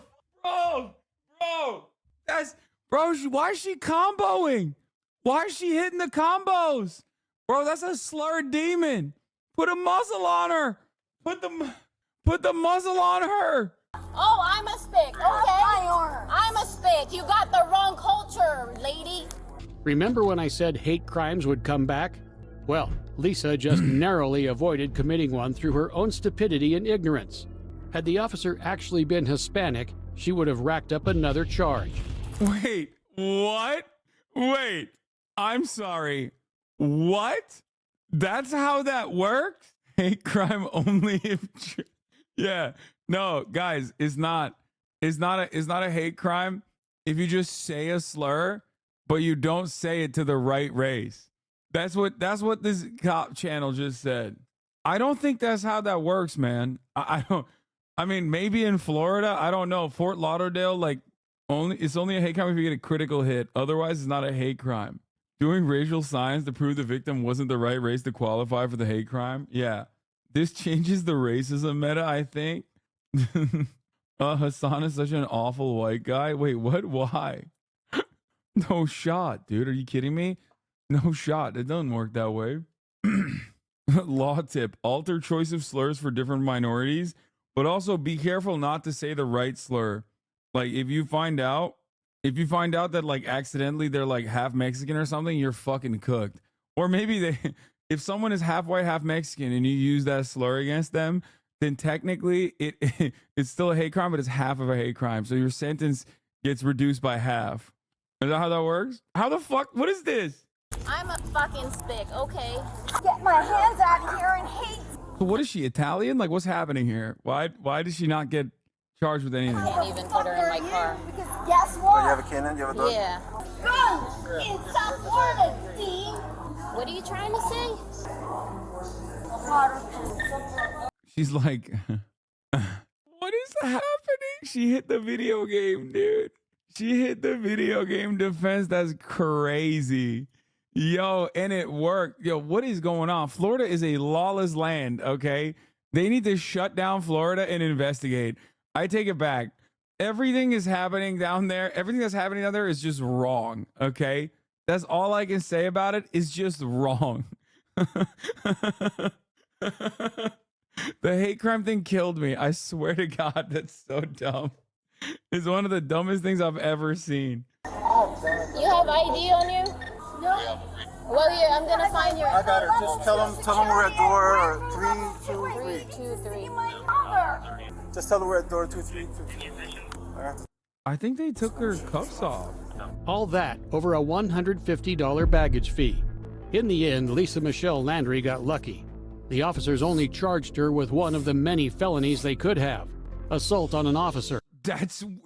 bro? Bro, why is she comboing? Why is she hitting the combos? Bro, that's a slurred demon. Put a muzzle on her. Put the muzzle on her. Oh, I'm a spick. Okay. I'm a spick. You got the wrong culture, lady. Remember when I said hate crimes would come back? Well, Lisa just narrowly avoided committing one through her own stupidity and ignorance. Had the officer actually been Hispanic, she would have racked up another charge. Wait, what? Wait, I'm sorry. What? That's how that works? Hate crime only if... Yeah. No, guys, it's not a hate crime if you just say a slur, but you don't say it to the right race. That's what this cop channel just said. I don't think that's how that works, man. I mean, maybe in Florida, I don't know. Fort Lauderdale, like, it's only a hate crime if you get a critical hit. Otherwise, it's not a hate crime. Doing racial signs to prove the victim wasn't the right race to qualify for the hate crime. Yeah. This changes the racism meta, I think. Hassan is such an awful white guy. Wait, what? Why? No shot, dude. Are you kidding me? No shot. It doesn't work that way. Law tip: alter choice of slurs for different minorities, but also be careful not to say the right slur. Like if you find out that like accidentally they're like half Mexican or something, you're fucking cooked. Or maybe if someone is half white, half Mexican and you use that slur against them, then technically it's still a hate crime, but it's half of a hate crime. So your sentence gets reduced by half. Is that how that works? How the fuck? What is this? I'm a fucking spick, okay? Get my hands out of here and hate. So what is she, Italian? Like what's happening here? Why did she not get charged with anything? I can't even put her in my car. Because guess what? Oh, you have a cannon? You have a dog? Yeah. Guns in South Florida, Dean. What are you trying to say? She's like, what is happening? She hit the video game, dude. She hit the video game defense. That's crazy. Yo, and it worked. Yo, what is going on? Florida is a lawless land, okay? They need to shut down Florida and investigate. I take it back. Everything is happening down there. Everything that's happening down there is just wrong, okay? That's all I can say about it. It's just wrong. The hate crime thing killed me. I swear to God, that's so dumb. It's one of the dumbest things I've ever seen. You have ID on you? No. Well, yeah, I'm gonna find your. I got her. Just tell them we're at door 323. Just tell them we're at door 232. I think they took her cuffs off. All that over a $150 baggage fee. In the end, Lisa Michelle Landry got lucky. The officers only charged her with one of the many felonies they could have: assault on an officer.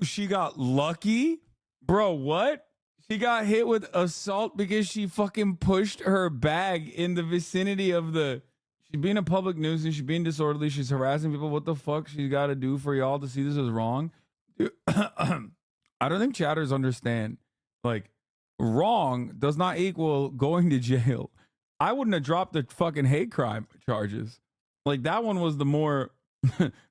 She got lucky? Bro, what? She got hit with assault because she fucking pushed her bag in the vicinity of she's being a public nuisance, she's being disorderly, she's harassing people. What the fuck she's got to do for y'all to see this as wrong? Dude, I don't think chatters understand. Like, wrong does not equal going to jail. I wouldn't have dropped the fucking hate crime charges. Like, that one was the more...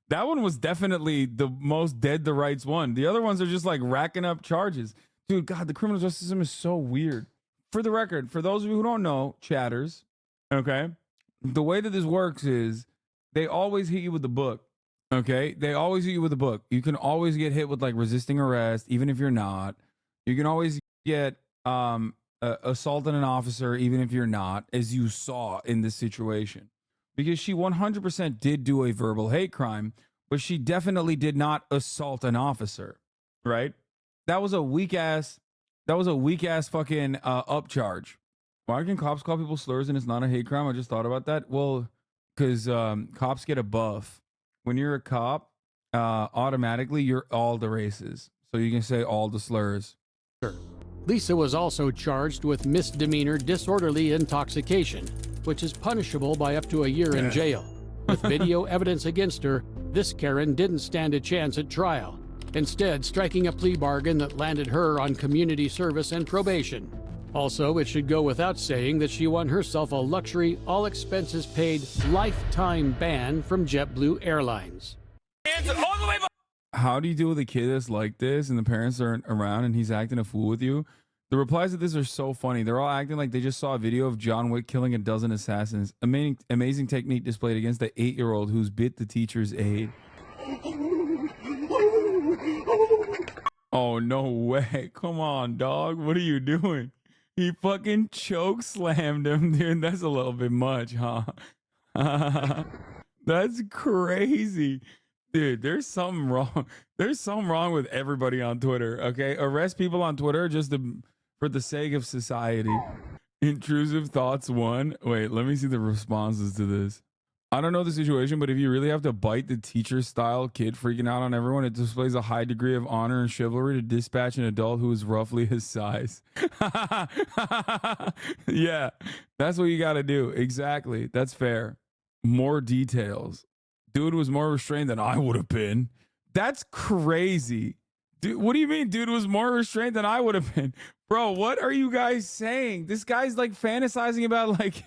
that one was definitely the most dead to rights one. The other ones are just like racking up charges. Dude, God, the criminal justice system is so weird. For the record, for those of you who don't know, chatters, okay, the way that this works is they always hit you with the book, Okay, they always hit you with a book. You can always get hit with like resisting arrest, even if you're not. You can always get assaulted an officer, even if you're not, as you saw in this situation. Because she 100% did do a verbal hate crime, but she definitely did not assault an officer, right? That was a weak ass fucking upcharge. Why can cops call people slurs and it's not a hate crime? I just thought about that. Well, because cops get a buff. When you're a cop, automatically you're all the races. So you can say all the slurs. Lisa was also charged with misdemeanor disorderly intoxication, which is punishable by up to a year in jail. With video evidence against her, this Karen didn't stand a chance at trial, instead striking a plea bargain that landed her on community service and probation. Also, it should go without saying that she won herself a luxury, all-expenses-paid, lifetime ban from JetBlue Airlines. How do you deal with a kid that's like this and the parents aren't around and he's acting a fool with you? The replies to this are so funny. They're all acting like they just saw a video of John Wick killing a dozen assassins. Amazing technique displayed against the 8-year-old who's bit the teacher's aide. Oh, no way. Come on, dog. What are you doing? He fucking choke slammed him, dude. That's a little bit much, huh? That's crazy. Dude, there's something wrong. There's something wrong with everybody on Twitter, okay? Arrest people on Twitter just for the sake of society. Intrusive thoughts 1. Wait, let me see the responses to this. I don't know the situation, but if you really have to bite the teacher-style kid freaking out on everyone, it displays a high degree of honor and chivalry to dispatch an adult who is roughly his size. Yeah, that's what you got to do. Exactly. That's fair. More details. Dude was more restrained than I would have been. That's crazy. Dude, what do you mean dude was more restrained than I would have been? Bro, what are you guys saying? This guy's like fantasizing about like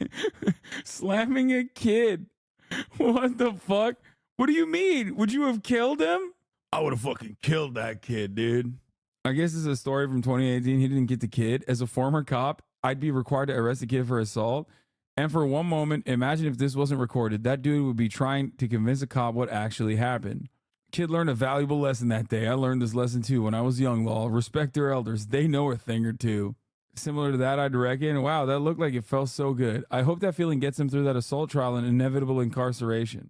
slamming a kid. What the fuck? What do you mean? Would you have killed him? I would have fucking killed that kid, dude. I guess this is a story from 2018. He didn't get the kid. As a former cop, I'd be required to arrest the kid for assault. And for one moment, imagine if this wasn't recorded. That dude would be trying to convince a cop what actually happened. Kid learned a valuable lesson that day. I learned this lesson too when I was young, law. Respect their elders. They know a thing or two. Similar to that, I'd reckon. Wow, that looked like it felt so good. I hope that feeling gets him through that assault trial and inevitable incarceration.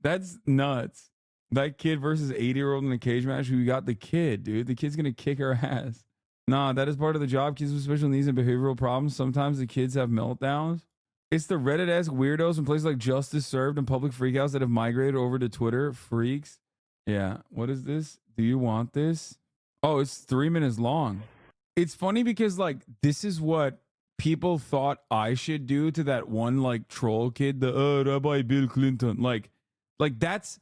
That's nuts. That kid versus 80-year-old in a cage match. Who got the kid, dude? The kid's going to kick her ass. Nah, that is part of the job. Kids with special needs and behavioral problems. Sometimes the kids have meltdowns. It's the Reddit-esque weirdos in places like Justice Served and public freakouts that have migrated over to Twitter. Freaks. Yeah. What is this? Do you want this? Oh, it's 3 minutes long. It's funny because like this is what people thought I should do to that one like troll kid, the Rabbi Bill Clinton. Like that's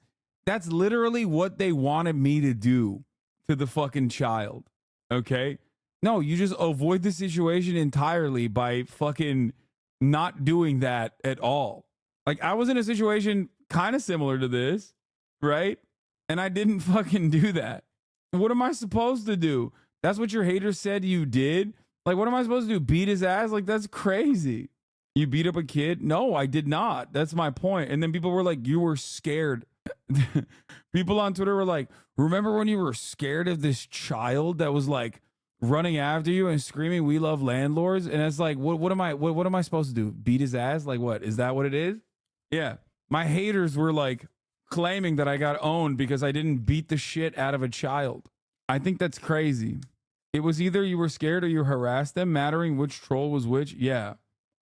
literally what they wanted me to do to the fucking child. Okay? No, you just avoid the situation entirely by fucking not doing that at all. Like I was in a situation kind of similar to this, right? And I didn't fucking do that. What am I supposed to do? That's what your haters said you did? Like, what am I supposed to do? Beat his ass? Like, that's crazy. You beat up a kid? No, I did not. That's my point. And then people were like, you were scared. People on Twitter were like, remember when you were scared of this child that was like running after you and screaming, "We love landlords"? And it's like, what am I supposed to do? Beat his ass? Like, what? Is that what it is? Yeah. My haters were like claiming that I got owned because I didn't beat the shit out of a child. I think that's crazy. It was either you were scared or you harassed them, mattering which troll was which. Yeah.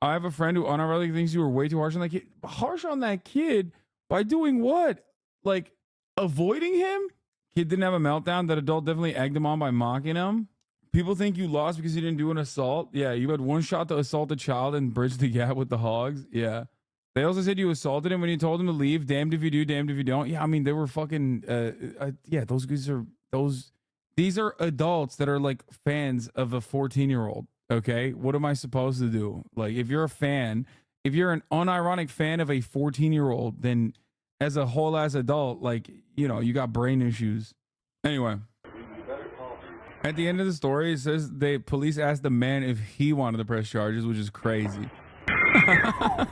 I have a friend who unironically thinks you were way too harsh on that kid. Harsh on that kid? By doing what? Like, avoiding him? Kid didn't have a meltdown. That adult definitely egged him on by mocking him. People think you lost because you didn't do an assault. Yeah, you had one shot to assault a child and bridge the gap with the hogs. Yeah. They also said you assaulted him when you told him to leave. Damned if you do, damned if you don't. Yeah, I mean, they were fucking... yeah, those guys are... These are adults that are like fans of a 14-year-old, okay? What am I supposed to do? Like, if you're a fan, if you're an unironic fan of a 14-year-old, then as a whole ass adult, like, you know, you got brain issues. Anyway, at the end of the story, it says the police asked the man if he wanted to press charges, which is crazy. I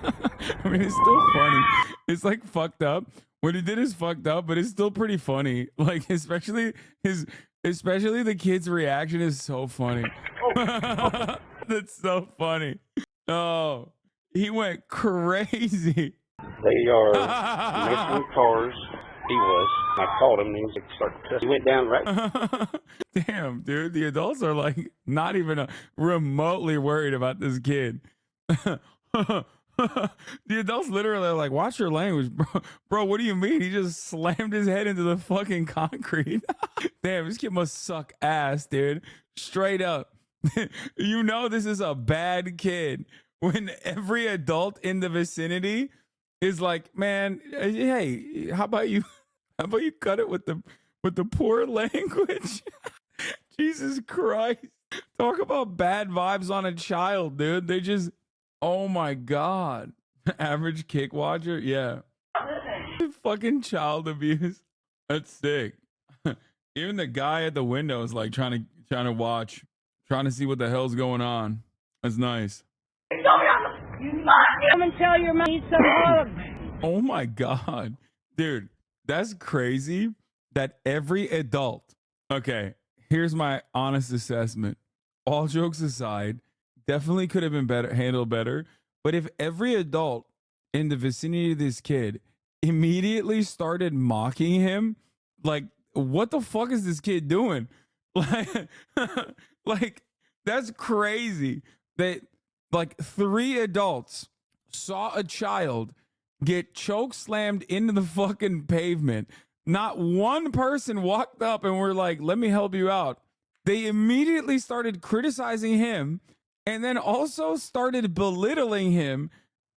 mean, it's still funny. It's like fucked up. What he did is fucked up, but it's still pretty funny. Like, especially the kid's reaction is so funny. That's so funny. Oh, he went crazy. They are messing with cars. He was. I called him and he was started cussing. He went down right. Damn, dude. The adults are like not even remotely worried about this kid. The adults literally are like, watch your language, bro. Bro, what do you mean? He just slammed his head into the fucking concrete. Damn, this kid must suck ass, dude. Straight up. You know this is a bad kid when every adult in the vicinity is like, man, hey, how about you cut it with the poor language? Jesus Christ. Talk about bad vibes on a child, dude. They just, oh my God. Average kick watcher? Yeah. Fucking child abuse. That's sick. Even the guy at the window is like trying to watch, trying to see what the hell's going on. That's nice. Come and tell your mom some hugs. Oh my God. Dude, that's crazy that every adult, okay, here's my honest assessment. All jokes aside, definitely could have been handled better. But if every adult in the vicinity of this kid immediately started mocking him, like, what the fuck is this kid doing? Like that's crazy that like 3 adults saw a child get choke slammed into the fucking pavement. Not one person walked up and were like, let me help you out. They immediately started criticizing him and then also started belittling him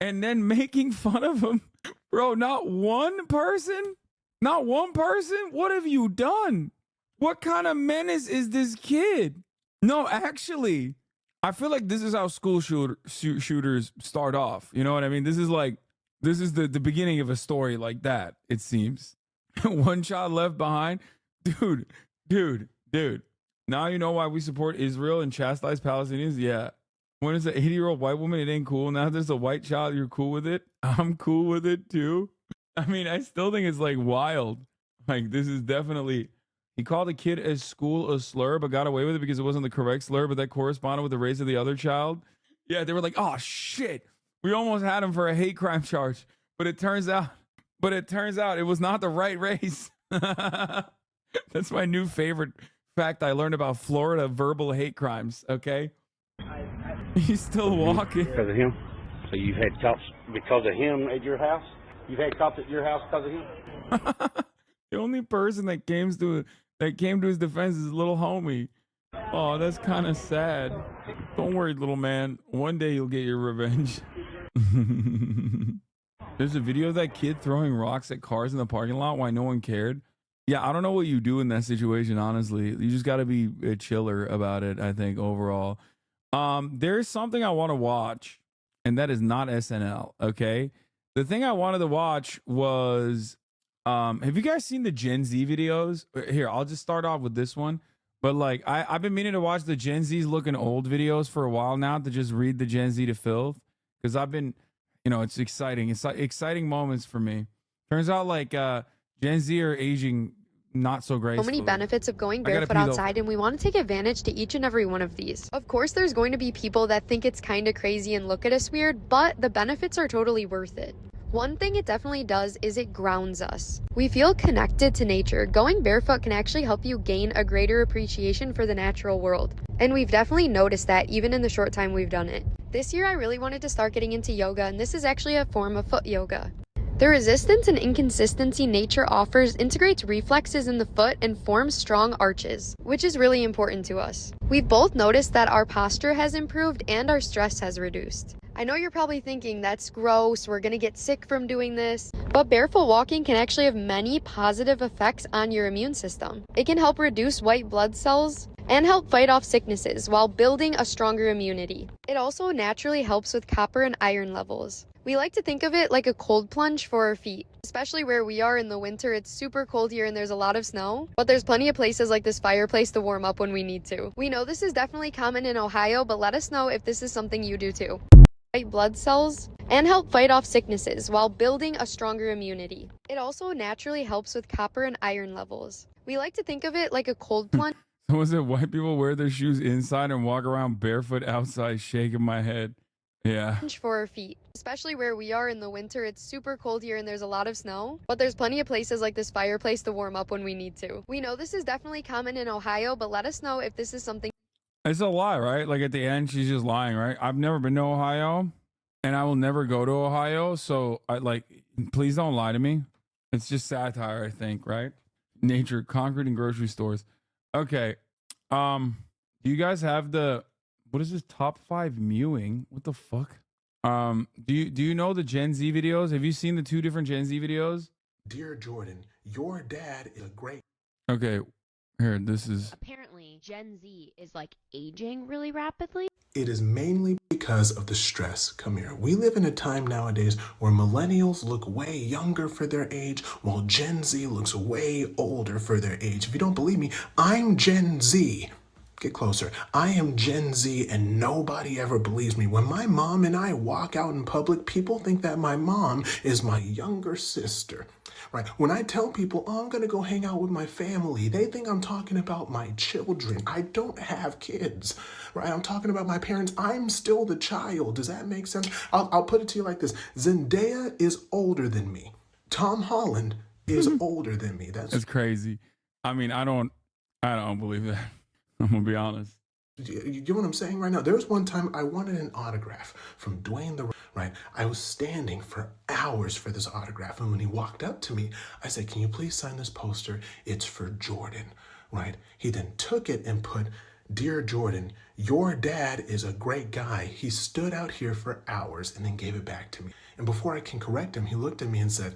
and then making fun of him. Bro, not one person? Not one person? What have you done? What kind of menace is this kid? No, actually, I feel like this is how school shooters start off. You know what I mean? This is the beginning of a story like that, it seems. One child left behind. Dude. Now you know why we support Israel and chastise Palestinians? Yeah. When it's an 80-year-old white woman, it ain't cool. Now there's a white child, you're cool with it? I'm cool with it too. I mean, I still think it's like wild. Like, this is definitely... He called a kid at school a slur, but got away with it because it wasn't the correct slur, but that corresponded with the race of the other child. Yeah, they were like, oh shit, we almost had him for a hate crime charge, but it turns out it was not the right race. That's my new favorite fact I learned about Florida verbal hate crimes. Okay, he's still walking because of him. So you've had cops because of him at your house. You've had cops at your house because of him. The only person that came to his defense is his little homie. Oh, that's kind of sad. Don't worry, little man. One day you'll get your revenge. There's a video of that kid throwing rocks at cars in the parking lot. Why no one cared? Yeah, I don't know what you do in that situation, honestly. You just got to be a chiller about it, I think, overall. There's something I want to watch, and that is not SNL, okay? The thing I wanted to watch was... have you guys seen the Gen Z videos? Here, I'll just start off with this one. But like, I've been meaning to watch the Gen Z's looking old videos for a while now to just read the Gen Z to filth. Because I've been, it's exciting. It's like exciting moments for me. Turns out like Gen Z are aging not so gracefully. So many benefits of going barefoot outside, and we want to take advantage to each and every one of these. Of course, there's going to be people that think it's kind of crazy and look at us weird, but the benefits are totally worth it. One thing it definitely does is it grounds us. We feel connected to nature. Going barefoot can actually help you gain a greater appreciation for the natural world. And we've definitely noticed that even in the short time we've done it. This year I really wanted to start getting into yoga, and this is actually a form of foot yoga. The resistance and inconsistency nature offers integrates reflexes in the foot and forms strong arches, which is really important to us. We've both noticed that our posture has improved and our stress has reduced. I know you're probably thinking that's gross, we're gonna get sick from doing this, but barefoot walking can actually have many positive effects on your immune system. It can help reduce white blood cells and help fight off sicknesses while building a stronger immunity. It also naturally helps with copper and iron levels. We like to think of it like a cold plunge for our feet. Especially where we are in the winter, it's super cold here and there's a lot of snow, but there's plenty of places like this fireplace to warm up when we need to. We know this is definitely common in Ohio, but let us know if this is something you do too. white blood cells, and help fight off sicknesses while building a stronger immunity. It also naturally helps with copper and iron levels. We like to think of it like a cold plunge. So was it white people wear their shoes inside and walk around barefoot outside, shaking my head? Yeah. For our feet, especially where we are in the winter. It's super cold here and there's a lot of snow, but there's plenty of places like this fireplace to warm up when we need to. We know this is definitely common in Ohio, but let us know if this is something. It's a lie, right? Like at the end, she's just lying, right? I've never been to Ohio and I will never go to Ohio. So please don't lie to me. It's just satire, I think, right? Nature, concrete, and grocery stores. Okay. Do you guys have what is this top 5 mewing? What the fuck? Do you know the Gen Z videos? Have you seen the 2 different Gen Z videos? Dear Jordan, your dad is a great. Okay, here, this is. Apparently, Gen Z is like aging really rapidly. It is mainly because of the stress. Come here. We live in a time nowadays where millennials look way younger for their age, while Gen Z looks way older for their age. If you don't believe me, I'm Gen Z. Get closer. I am Gen Z and nobody ever believes me. When my mom and I walk out in public, people think that my mom is my younger sister, right? When I tell people, oh, I'm going to go hang out with my family, they think I'm talking about my children. I don't have kids, right? I'm talking about my parents. I'm still the child. Does that make sense? I'll put it to you like this. Zendaya is older than me. Tom Holland is older than me. That's crazy. I mean, I don't believe that. I'm gonna be honest. You get what I'm saying right now? There was one time I wanted an autograph from Dwayne The Rock, right? I was standing for hours for this autograph, and when he walked up to me, I said, can you please sign this poster? It's for Jordan, right? He then took it and put, Dear Jordan, your dad is a great guy. He stood out here for hours and then gave it back to me. And before I can correct him, he looked at me and said,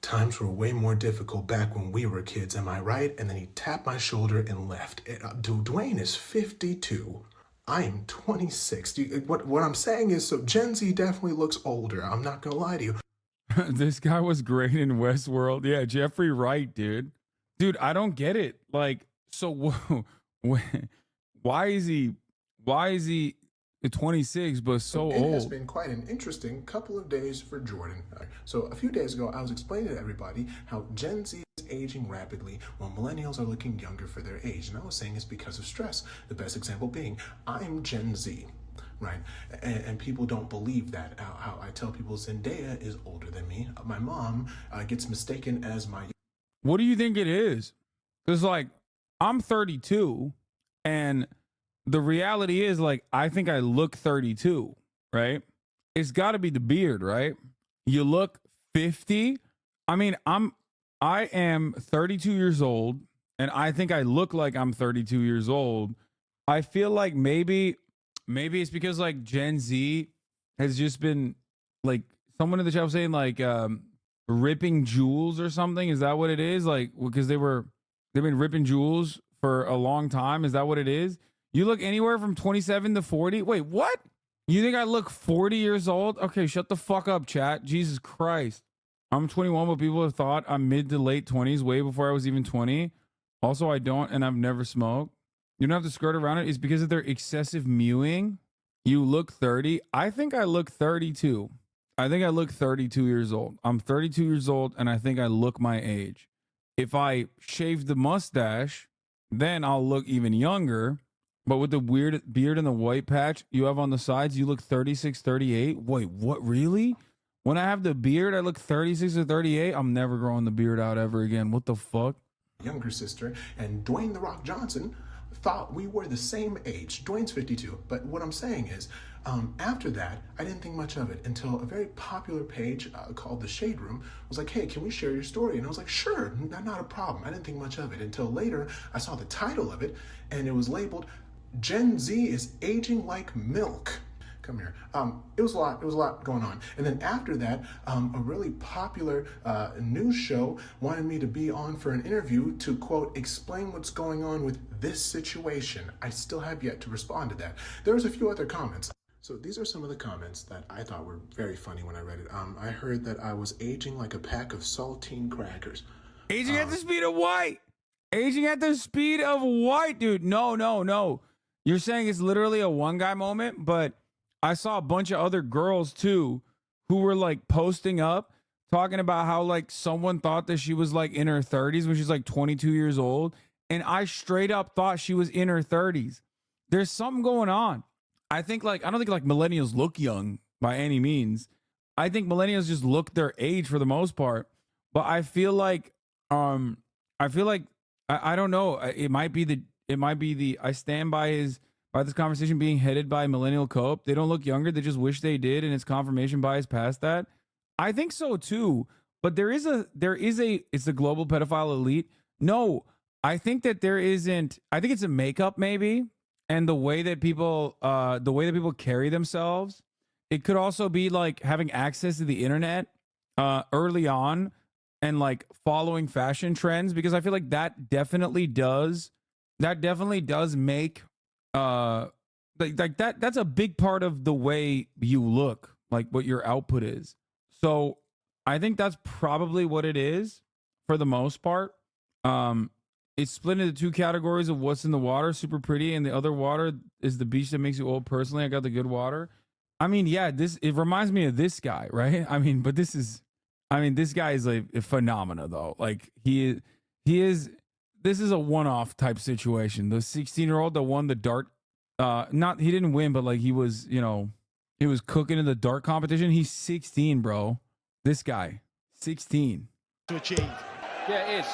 times were way more difficult back when we were kids, am I right? And then he tapped my shoulder and left. Dwayne is 52. I am 26. What I'm saying is, so Gen Z definitely looks older. I'm not gonna lie to you. This guy was great in Westworld. Yeah, Jeffrey Wright, dude. Dude, I don't get it. Like, so why is he 26 but so It old? has been quite an interesting couple of days for Jordan. So a few days ago, I was explaining to everybody how Gen Z is aging rapidly while millennials are looking younger for their age. And I was saying it's because of stress. The best example being, I'm Gen Z, right? And people don't believe that. How I tell people Zendaya is older than me. My mom gets mistaken as my... What do you think it is? Because, like, I'm 32 and... the reality is, like, I think I look 32, right? It's got to be the beard, right? You look 50. I mean, I am 32 years old, and I think I look like I'm 32 years old. I feel like maybe it's because, like, Gen Z has just been, like, someone in the chat was saying, like, ripping jewels or something. Is that what it is? Like, because they've been ripping jewels for a long time. Is that what it is? You look anywhere from 27 to 40. Wait, what? You think I look 40 years old? Okay, shut the fuck up, chat. Jesus Christ. I'm 21, but people have thought I'm mid to late 20s way before I was even 20. Also, I don't, and I've never smoked. You don't have to skirt around it. It's because of their excessive mewing. You look 30. I think I look 32. I think I look 32 years old. I'm 32 years old, and I think I look my age. If I shave the mustache, then I'll look even younger. But with the weird beard and the white patch you have on the sides, you look 36, 38. Wait, what? Really? When I have the beard, I look 36 or 38. I'm never growing the beard out ever again. What the fuck? Younger sister, and Dwayne The Rock Johnson thought we were the same age. Dwayne's 52. But what I'm saying is, after that, I didn't think much of it until a very popular page called The Shade Room was like, hey, can we share your story? And I was like, sure, not a problem. I didn't think much of it until later I saw the title of it, and it was labeled, Gen Z is aging like milk. Come here. It was a lot going on. And then after that, a really popular news show wanted me to be on for an interview to, quote, explain what's going on with this situation. I still have yet to respond to that. There was a few other comments. So these are some of the comments that I thought were very funny when I read it. I heard that I was aging like a pack of saltine crackers. Aging at the speed of white. Aging at the speed of white, dude. No. You're saying it's literally a one guy moment, but I saw a bunch of other girls too who were like posting up talking about how like someone thought that she was like in her 30s when she's like 22 years old. And I straight up thought she was in her 30s. There's something going on. I don't think like millennials look young by any means. I think millennials just look their age for the most part. But I feel like I don't know. It might be the I stand by this conversation being headed by millennial cope. They don't look younger. They just wish they did, and it's confirmation bias past that. I think so too. But it's the global pedophile elite. No, I think that there isn't. I think it's a makeup maybe, and the way that people carry themselves. It could also be like having access to the internet early on and like following fashion trends, because I feel like that definitely does make like that's a big part of the way you look, like what your output is. So I think that's probably what it is for the most part. It's split into two categories of what's in the water, super pretty, and the other water is the beach that makes you old. Personally, I got the good water. I mean, yeah, it reminds me of this guy, right? I mean, but this guy is like a phenomena though. Like this is a one-off type situation. The 16-year-old that won the dart, he didn't win, but like he was cooking in the dart competition. He's 16, bro. This guy, 16. To achieve. Yeah, it is.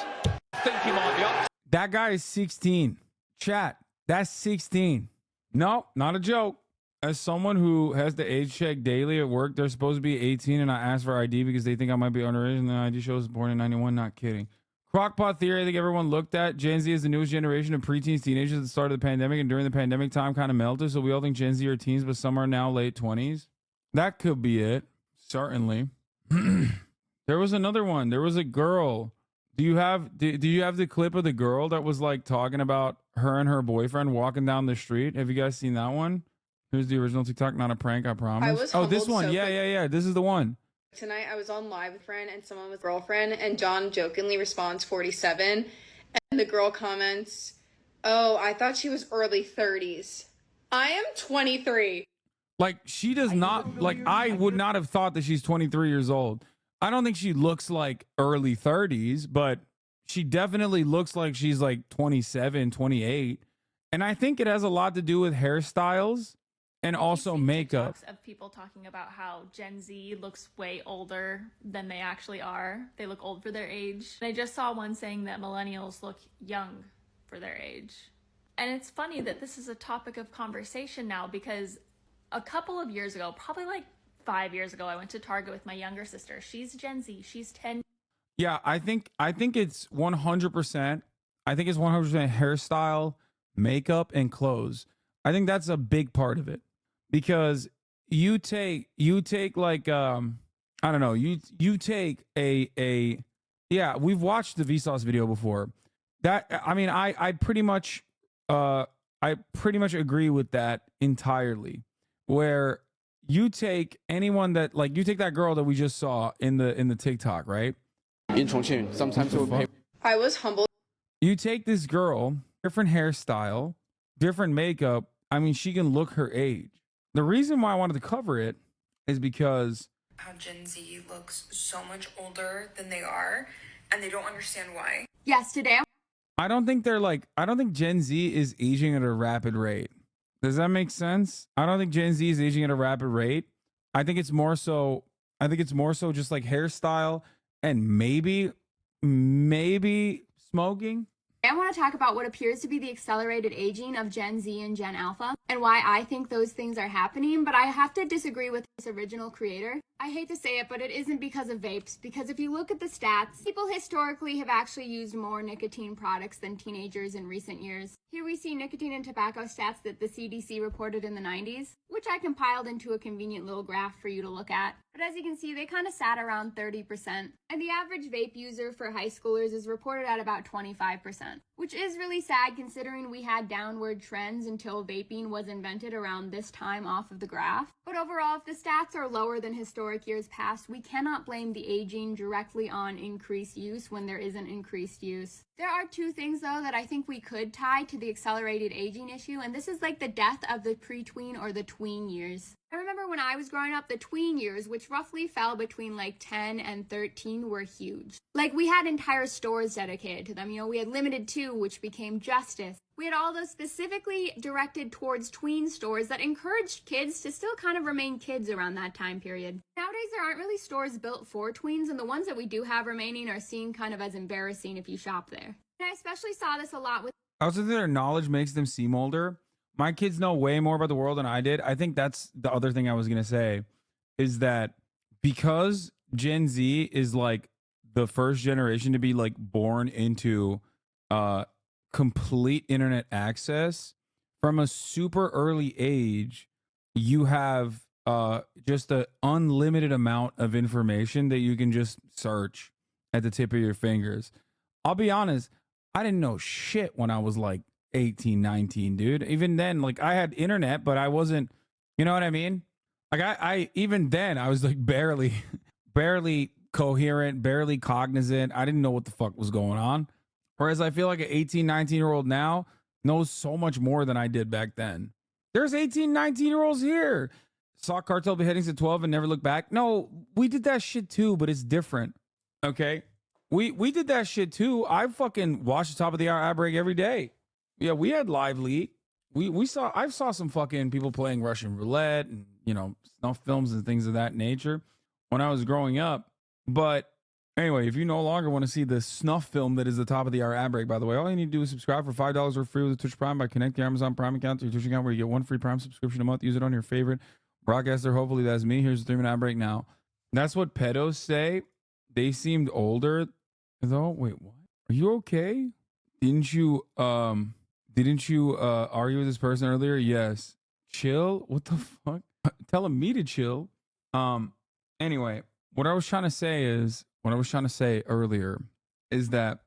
I think he might be up. That guy is 16. Chat, that's 16. No, not a joke. As someone who has to age check daily at work, they're supposed to be 18, and I asked for ID because they think I might be underage, and the ID shows born in 91. Not kidding. Crockpot theory, I think everyone looked at. Gen Z is the newest generation of preteens, teenagers at the start of the pandemic, and during the pandemic time kind of melted, so we all think Gen Z are teens, but some are now late 20s. That could be it. Certainly. There was another one. There was a girl. Do you have the clip of the girl that was like talking about her and her boyfriend walking down the street? Have you guys seen that one? Here's the original TikTok, not a prank, I promise. This one. Yeah. This is the one. Tonight I was on live with a friend and someone with a girlfriend, and John jokingly responds 47, and the girl comments, "Oh, I thought she was early 30s. I am 23." Like, she does not, like, I would not have thought that she's 23 years old. I don't think she looks like early 30s, but she definitely looks like she's like 27, 28. And I think it has a lot to do with hairstyles and also makeup. Of people talking about how Gen Z looks way older than they actually are. They look old for their age. And I just saw one saying that millennials look young for their age. And it's funny that this is a topic of conversation now, because a couple of years ago, probably like 5 years ago, I went to Target with my younger sister. She's Gen Z. She's 10. Yeah, I think it's 100%. I think it's 100% hairstyle, makeup, and clothes. I think that's a big part of it, because you take like I don't know, you take a yeah, we've watched the Vsauce video before. That, I mean, I pretty much agree with that entirely. Where you take anyone that, like, you take that girl that we just saw in the TikTok, right? In Chongqing, sometimes we'll pay. I was humbled. You take this girl, different hairstyle, different makeup. I mean, she can look her age. The reason why I wanted to cover it is because how Gen Z looks so much older than they are, and they don't understand why. Yes, today I don't think Gen Z is aging at a rapid rate. Does that make sense? I don't think Gen Z is aging at a rapid rate. I think it's more so just like hairstyle and maybe smoking. I want to talk about what appears to be the accelerated aging of Gen Z and Gen Alpha and why I think those things are happening, but I have to disagree with this original creator. I hate to say it, but it isn't because of vapes, because if you look at the stats, people historically have actually used more nicotine products than teenagers in recent years. Here we see nicotine and tobacco stats that the CDC reported in the 90s, which I compiled into a convenient little graph for you to look at. But as you can see, they kind of sat around 30%, and the average vape user for high schoolers is reported at about 25%, which is really sad considering we had downward trends until vaping was invented around this time off of the graph. But overall, if the stats are lower than historic years past, we cannot blame the aging directly on increased use when there isn't increased use. There are two things, though, that I think we could tie to the accelerated aging issue, and this is like the death of the pre-tween or the tween years. I remember when I was growing up, the tween years, which roughly fell between like 10 and 13, were huge. Like, we had entire stores dedicated to them. You know, we had Limited 2, which became Justice. We had all those specifically directed towards tween stores that encouraged kids to still kind of remain kids around that time period. Nowadays, there aren't really stores built for tweens, and the ones that we do have remaining are seen kind of as embarrassing if you shop there. And I especially saw this a lot with... I also think their knowledge makes them seem older. My kids know way more about the world than I did. I think that's the other thing I was going to say, is that because Gen Z is like the first generation to be like born into complete internet access from a super early age, you have just an unlimited amount of information that you can just search at the tip of your fingers. I'll be honest, I didn't know shit when I was like 18, 19, dude. Even then, like, I had internet, but I wasn't, you know what I mean? Like, I even then, I was like barely coherent, barely cognizant. I didn't know what the fuck was going on. Whereas I feel like an 18, 19-year-old now knows so much more than I did back then. There's 18, 19-year-olds here. Saw cartel beheadings at 12 and never looked back. No, we did that shit too, but it's different. Okay? We did that shit too. I fucking watched the top of the hour ad break every day. Yeah, we had live leak. I saw some fucking people playing Russian roulette and, you know, snuff films and things of that nature when I was growing up. But anyway, if you no longer want to see the snuff film that is the top of the hour ad break, by the way, all you need to do is subscribe for $5 or free with the Twitch Prime by connecting your Amazon Prime account to your Twitch account, where you get one free Prime subscription a month. Use it on your favorite broadcaster. Hopefully that's me. Here's the 3-minute ad break now. That's what pedos say. They seemed older though. Wait, what? Are you okay? Didn't you argue with this person earlier? Yes. Chill? What the fuck? Telling me to chill. Anyway, what I was trying to say earlier is that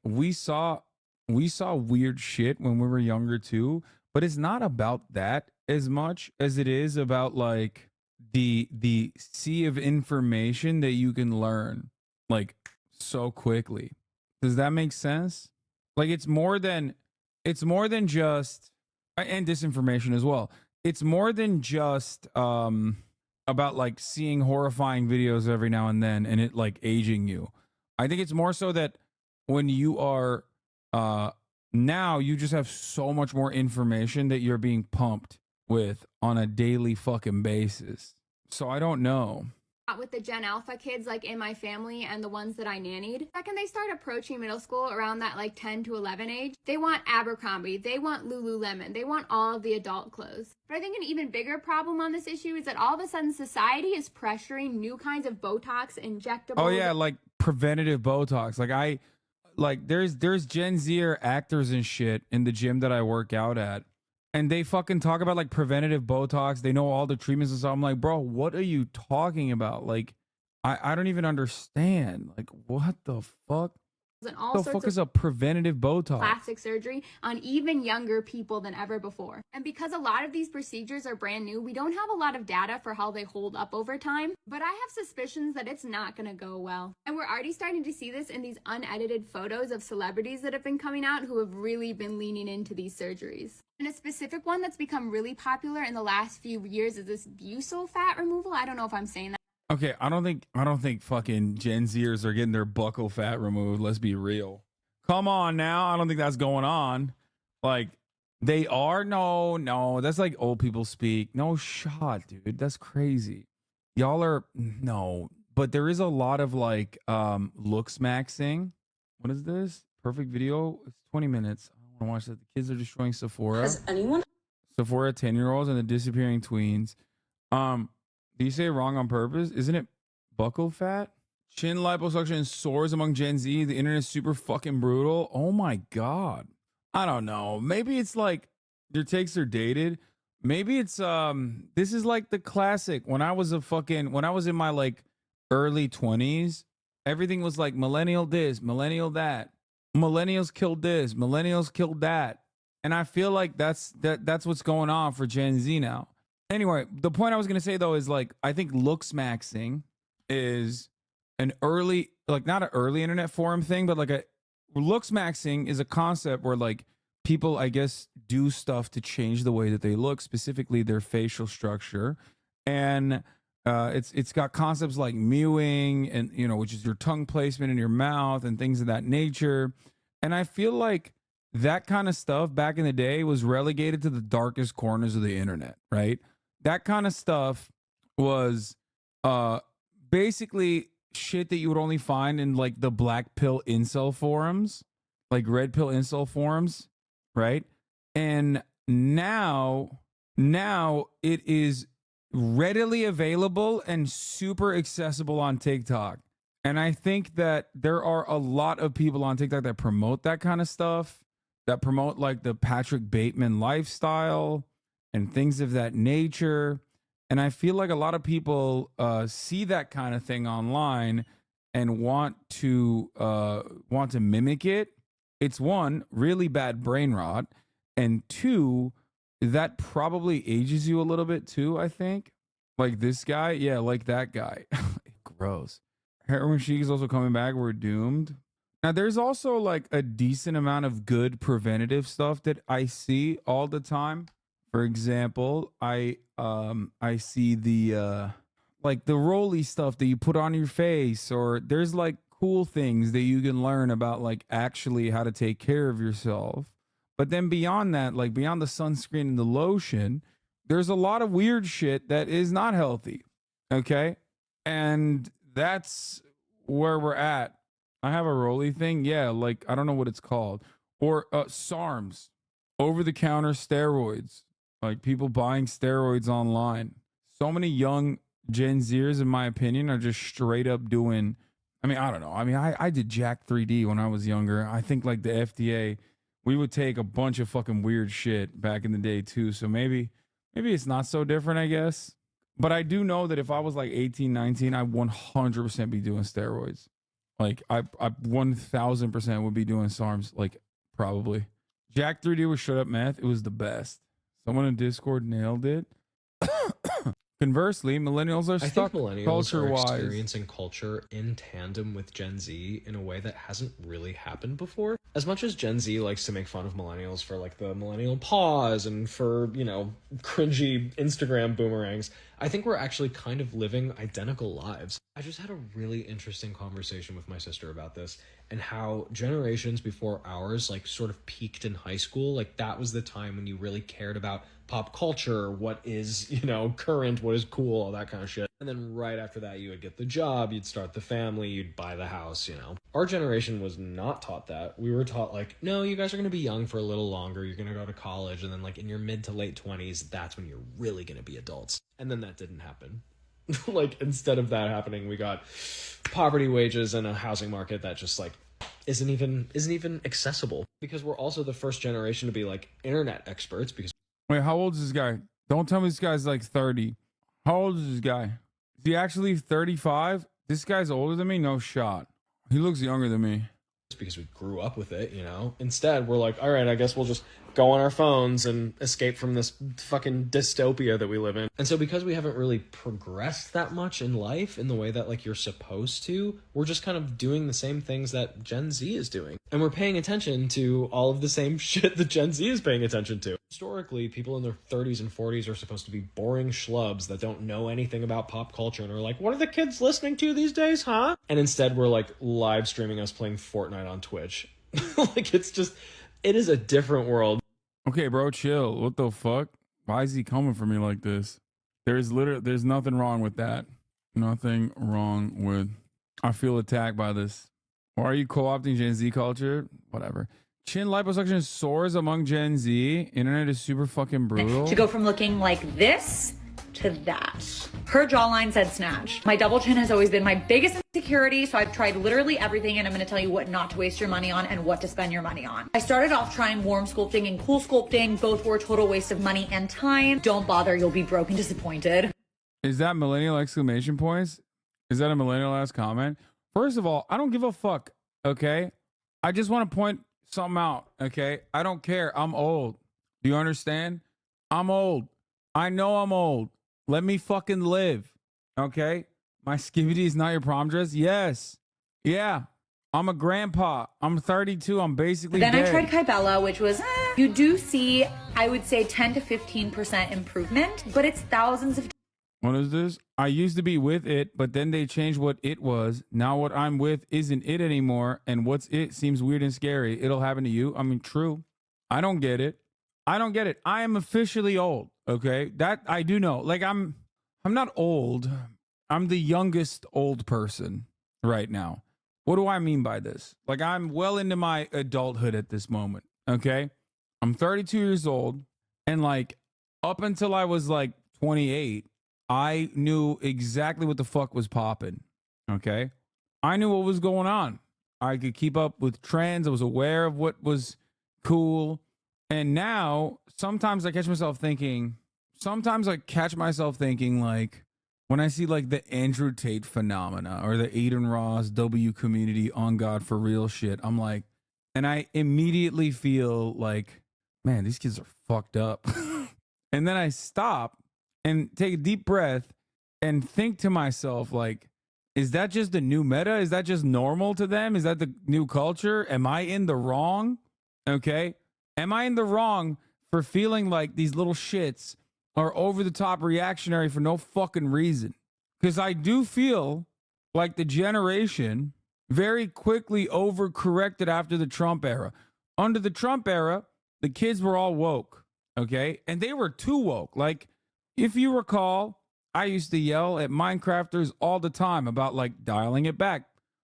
we saw weird shit when we were younger too, but it's not about that as much as it is about like the sea of information that you can learn like so quickly. Does that make sense? Like, it's more than just, and disinformation as well. It's more than just about like seeing horrifying videos every now and then and it like aging you. I think it's more so that when you are now you just have so much more information that you're being pumped with on a daily fucking basis. So I don't know. With the Gen Alpha kids like in my family and the ones that I nannied. The second they start approaching middle school around that like 10 to 11 age, they want Abercrombie, they want Lululemon, they want all of the adult clothes. But I think an even bigger problem on this issue is that all of a sudden society is pressuring new kinds of Botox injectables. Oh yeah, like preventative Botox. There's Gen Zer actors and shit in the gym that I work out at. And they fucking talk about like preventative Botox. They know all the treatments and stuff. I'm like, bro, what are you talking about? Like, I don't even understand. Like, what the fuck? And all the sorts fuck of is a preventative Botox? Plastic surgery on even younger people than ever before. And because a lot of these procedures are brand new, we don't have a lot of data for how they hold up over time. But I have suspicions that it's not going to go well. And we're already starting to see this in these unedited photos of celebrities that have been coming out who have really been leaning into these surgeries. And a specific one that's become really popular in the last few years is this Buccal fat removal. I don't know if I'm saying that. Okay, I don't think fucking Gen Zers are getting their buccal fat removed. Let's be real. Come on now. I don't think that's going on. Like, they are? No. That's like old people speak. No shot, dude. That's crazy. Y'all are, no. But there is a lot of like looks maxing. What is this? Perfect video. It's 20 minutes. I don't want to watch that. The kids are destroying Sephora. Has anyone? Sephora 10-year-olds and the disappearing tweens. Do you say it wrong on purpose? Isn't it buccal fat? Chin liposuction soars among Gen Z. The internet is super fucking brutal. Oh my God. I don't know. Maybe it's like their takes are dated. Maybe it's this is like the classic. When I was in my like early 20s, everything was like millennial this, millennial that. Millennials killed this, millennials killed that. And I feel like that's what's going on for Gen Z now. Anyway, the point I was going to say, though, is like, I think looks maxing is an early, like not an early internet forum thing, but like looks maxing is a concept where like people, I guess, do stuff to change the way that they look, specifically their facial structure. And it's got concepts like mewing and, you know, which is your tongue placement in your mouth and things of that nature. And I feel like that kind of stuff back in the day was relegated to the darkest corners of the internet, right? That kind of stuff was basically shit that you would only find in like the black pill incel forums, like red pill incel forums, right? And now it is readily available and super accessible on TikTok. And I think that there are a lot of people on TikTok that promote that kind of stuff, that promote like the Patrick Bateman lifestyle and things of that nature. And I feel like a lot of people see that kind of thing online and want to mimic it. It's one, really bad brain rot, and two, that probably ages you a little bit too, I think. Like this guy, yeah, like that guy. Gross. Heroin Chic is also coming back. We're doomed. Now, there's also like a decent amount of good preventative stuff that I see all the time. For example, I see the like the Rolly stuff that you put on your face, or there's like cool things that you can learn about like actually how to take care of yourself. But then beyond that, like beyond the sunscreen and the lotion, there's a lot of weird shit that is not healthy. Okay? And that's where we're at. I have a Rolly thing. Yeah, like I don't know what it's called. Or SARMs, over-the-counter steroids. Like people buying steroids online. So many young Gen Zers, in my opinion, are just straight up doing, I mean, I don't know. I mean, I did Jack 3D when I was younger. I think like the FDA, we would take a bunch of fucking weird shit back in the day too. So maybe it's not so different, I guess. But I do know that if I was like 18, 19, I'd 100% be doing steroids. Like I 1000% would be doing SARMs, like probably. Jack 3D was straight up meth. It was the best. Someone in Discord nailed it. Conversely, millennials are stuck culture-wise. Experiencing culture in tandem with Gen Z in a way that hasn't really happened before. As much as Gen Z likes to make fun of millennials for like the millennial pause and for, you know, cringy Instagram boomerangs, I think we're actually kind of living identical lives. I just had a really interesting conversation with my sister about this and how generations before ours like sort of peaked in high school. Like that was the time when you really cared about pop culture, what is, you know, current, what is cool, all that kind of shit. And then right after that, you would get the job, you'd start the family, you'd buy the house, you know. Our generation was not taught that. We were taught like, no, you guys are going to be young for a little longer. You're going to go to college. And then like in your mid to late 20s, that's when you're really going to be adults. And then that didn't happen. Like instead of that happening, we got poverty wages and a housing market that just like isn't even accessible, because we're also the first generation to be like internet experts. Because wait, how old is this guy? Don't tell me this guy's like 30. How old is this guy? Is he actually 35? This guy's older than me? No shot. He looks younger than me. It's because we grew up with it, you know? Instead, we're like, all right, I guess we'll just go on our phones and escape from this fucking dystopia that we live in. And so because we haven't really progressed that much in life in the way that like you're supposed to, we're just kind of doing the same things that Gen Z is doing. And we're paying attention to all of the same shit that Gen Z is paying attention to. Historically, people in their 30s and 40s are supposed to be boring schlubs that don't know anything about pop culture and are like, what are the kids listening to these days, huh? And instead we're like live streaming us playing Fortnite on Twitch. Like it is a different world. Okay, bro, chill. What the fuck? Why is he coming for me like this? There's nothing wrong with that. Nothing wrong with, I feel attacked by this. Why are you co-opting Gen Z culture? Whatever. Chin liposuction soars among Gen Z. Internet is super fucking brutal. To go from looking like this to that. Her jawline said snatch. My double chin has always been my biggest insecurity, so I've tried literally everything, and I'm gonna tell you what not to waste your money on and what to spend your money on. I started off trying warm sculpting and cool sculpting. Both were a total waste of money and time. Don't bother, you'll be broke and disappointed. Is that millennial exclamation points? Is that a millennial ass comment? First of all, I don't give a fuck, okay? I just want to point something out, okay? I don't care. I'm old. Do you understand? I'm old. I know I'm old. Let me fucking live, okay? My skivvy is not your prom dress? Yes. Yeah. I'm a grandpa. I'm 32. I'm basically Then dead. I tried Kybella, which was You do see, I would say 10 to 15% improvement, but it's thousands of. What is this? I used to be with it, but then they changed what it was. Now what I'm with isn't it anymore, and what's it seems weird and scary. It'll happen to you. I mean, true. I don't get it. I don't get it. I am officially old, okay? That I do know. Like I'm not old. I'm the youngest old person right now. What do I mean by this? Like I'm well into my adulthood at this moment, okay? I'm 32 years old, and like up until I was like 28, I knew exactly what the fuck was popping, okay? I knew what was going on. I could keep up with trends. I was aware of what was cool. And now sometimes I catch myself thinking like when I see like the Andrew Tate phenomena or the Aiden Ross W community on God for real shit, I'm like, and I immediately feel like, man, these kids are fucked up. And then I stop and take a deep breath and think to myself, like, is that just the new meta? Is that just normal to them? Is that the new culture? Am I in the wrong? Okay. Am I in the wrong for feeling like these little shits are over the top reactionary for no fucking reason? Because I do feel like the generation very quickly overcorrected after the Trump era. Under the Trump era, the kids were all woke, okay? And they were too woke. Like, if you recall, I used to yell at Minecrafters all the time about like dialing it back.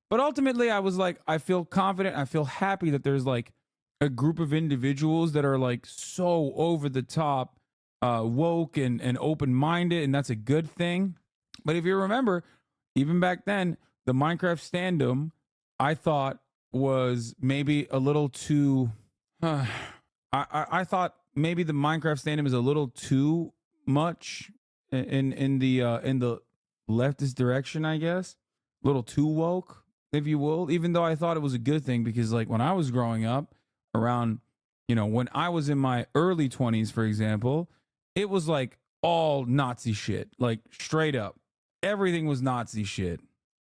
But ultimately, I was like, I feel confident. I feel happy that there's like a group of individuals that are like so over the top, woke and open-minded, and that's a good thing. But if you remember, even back then, the Minecraft standum, I thought was maybe a little too. I thought maybe the Minecraft standum is a little too much in the leftist direction, I guess. A little too woke, if you will. Even though I thought it was a good thing, because like when I was growing up, around, you know, when I was in my early 20s, for example, it was like all Nazi shit, like straight up. Everything was Nazi shit.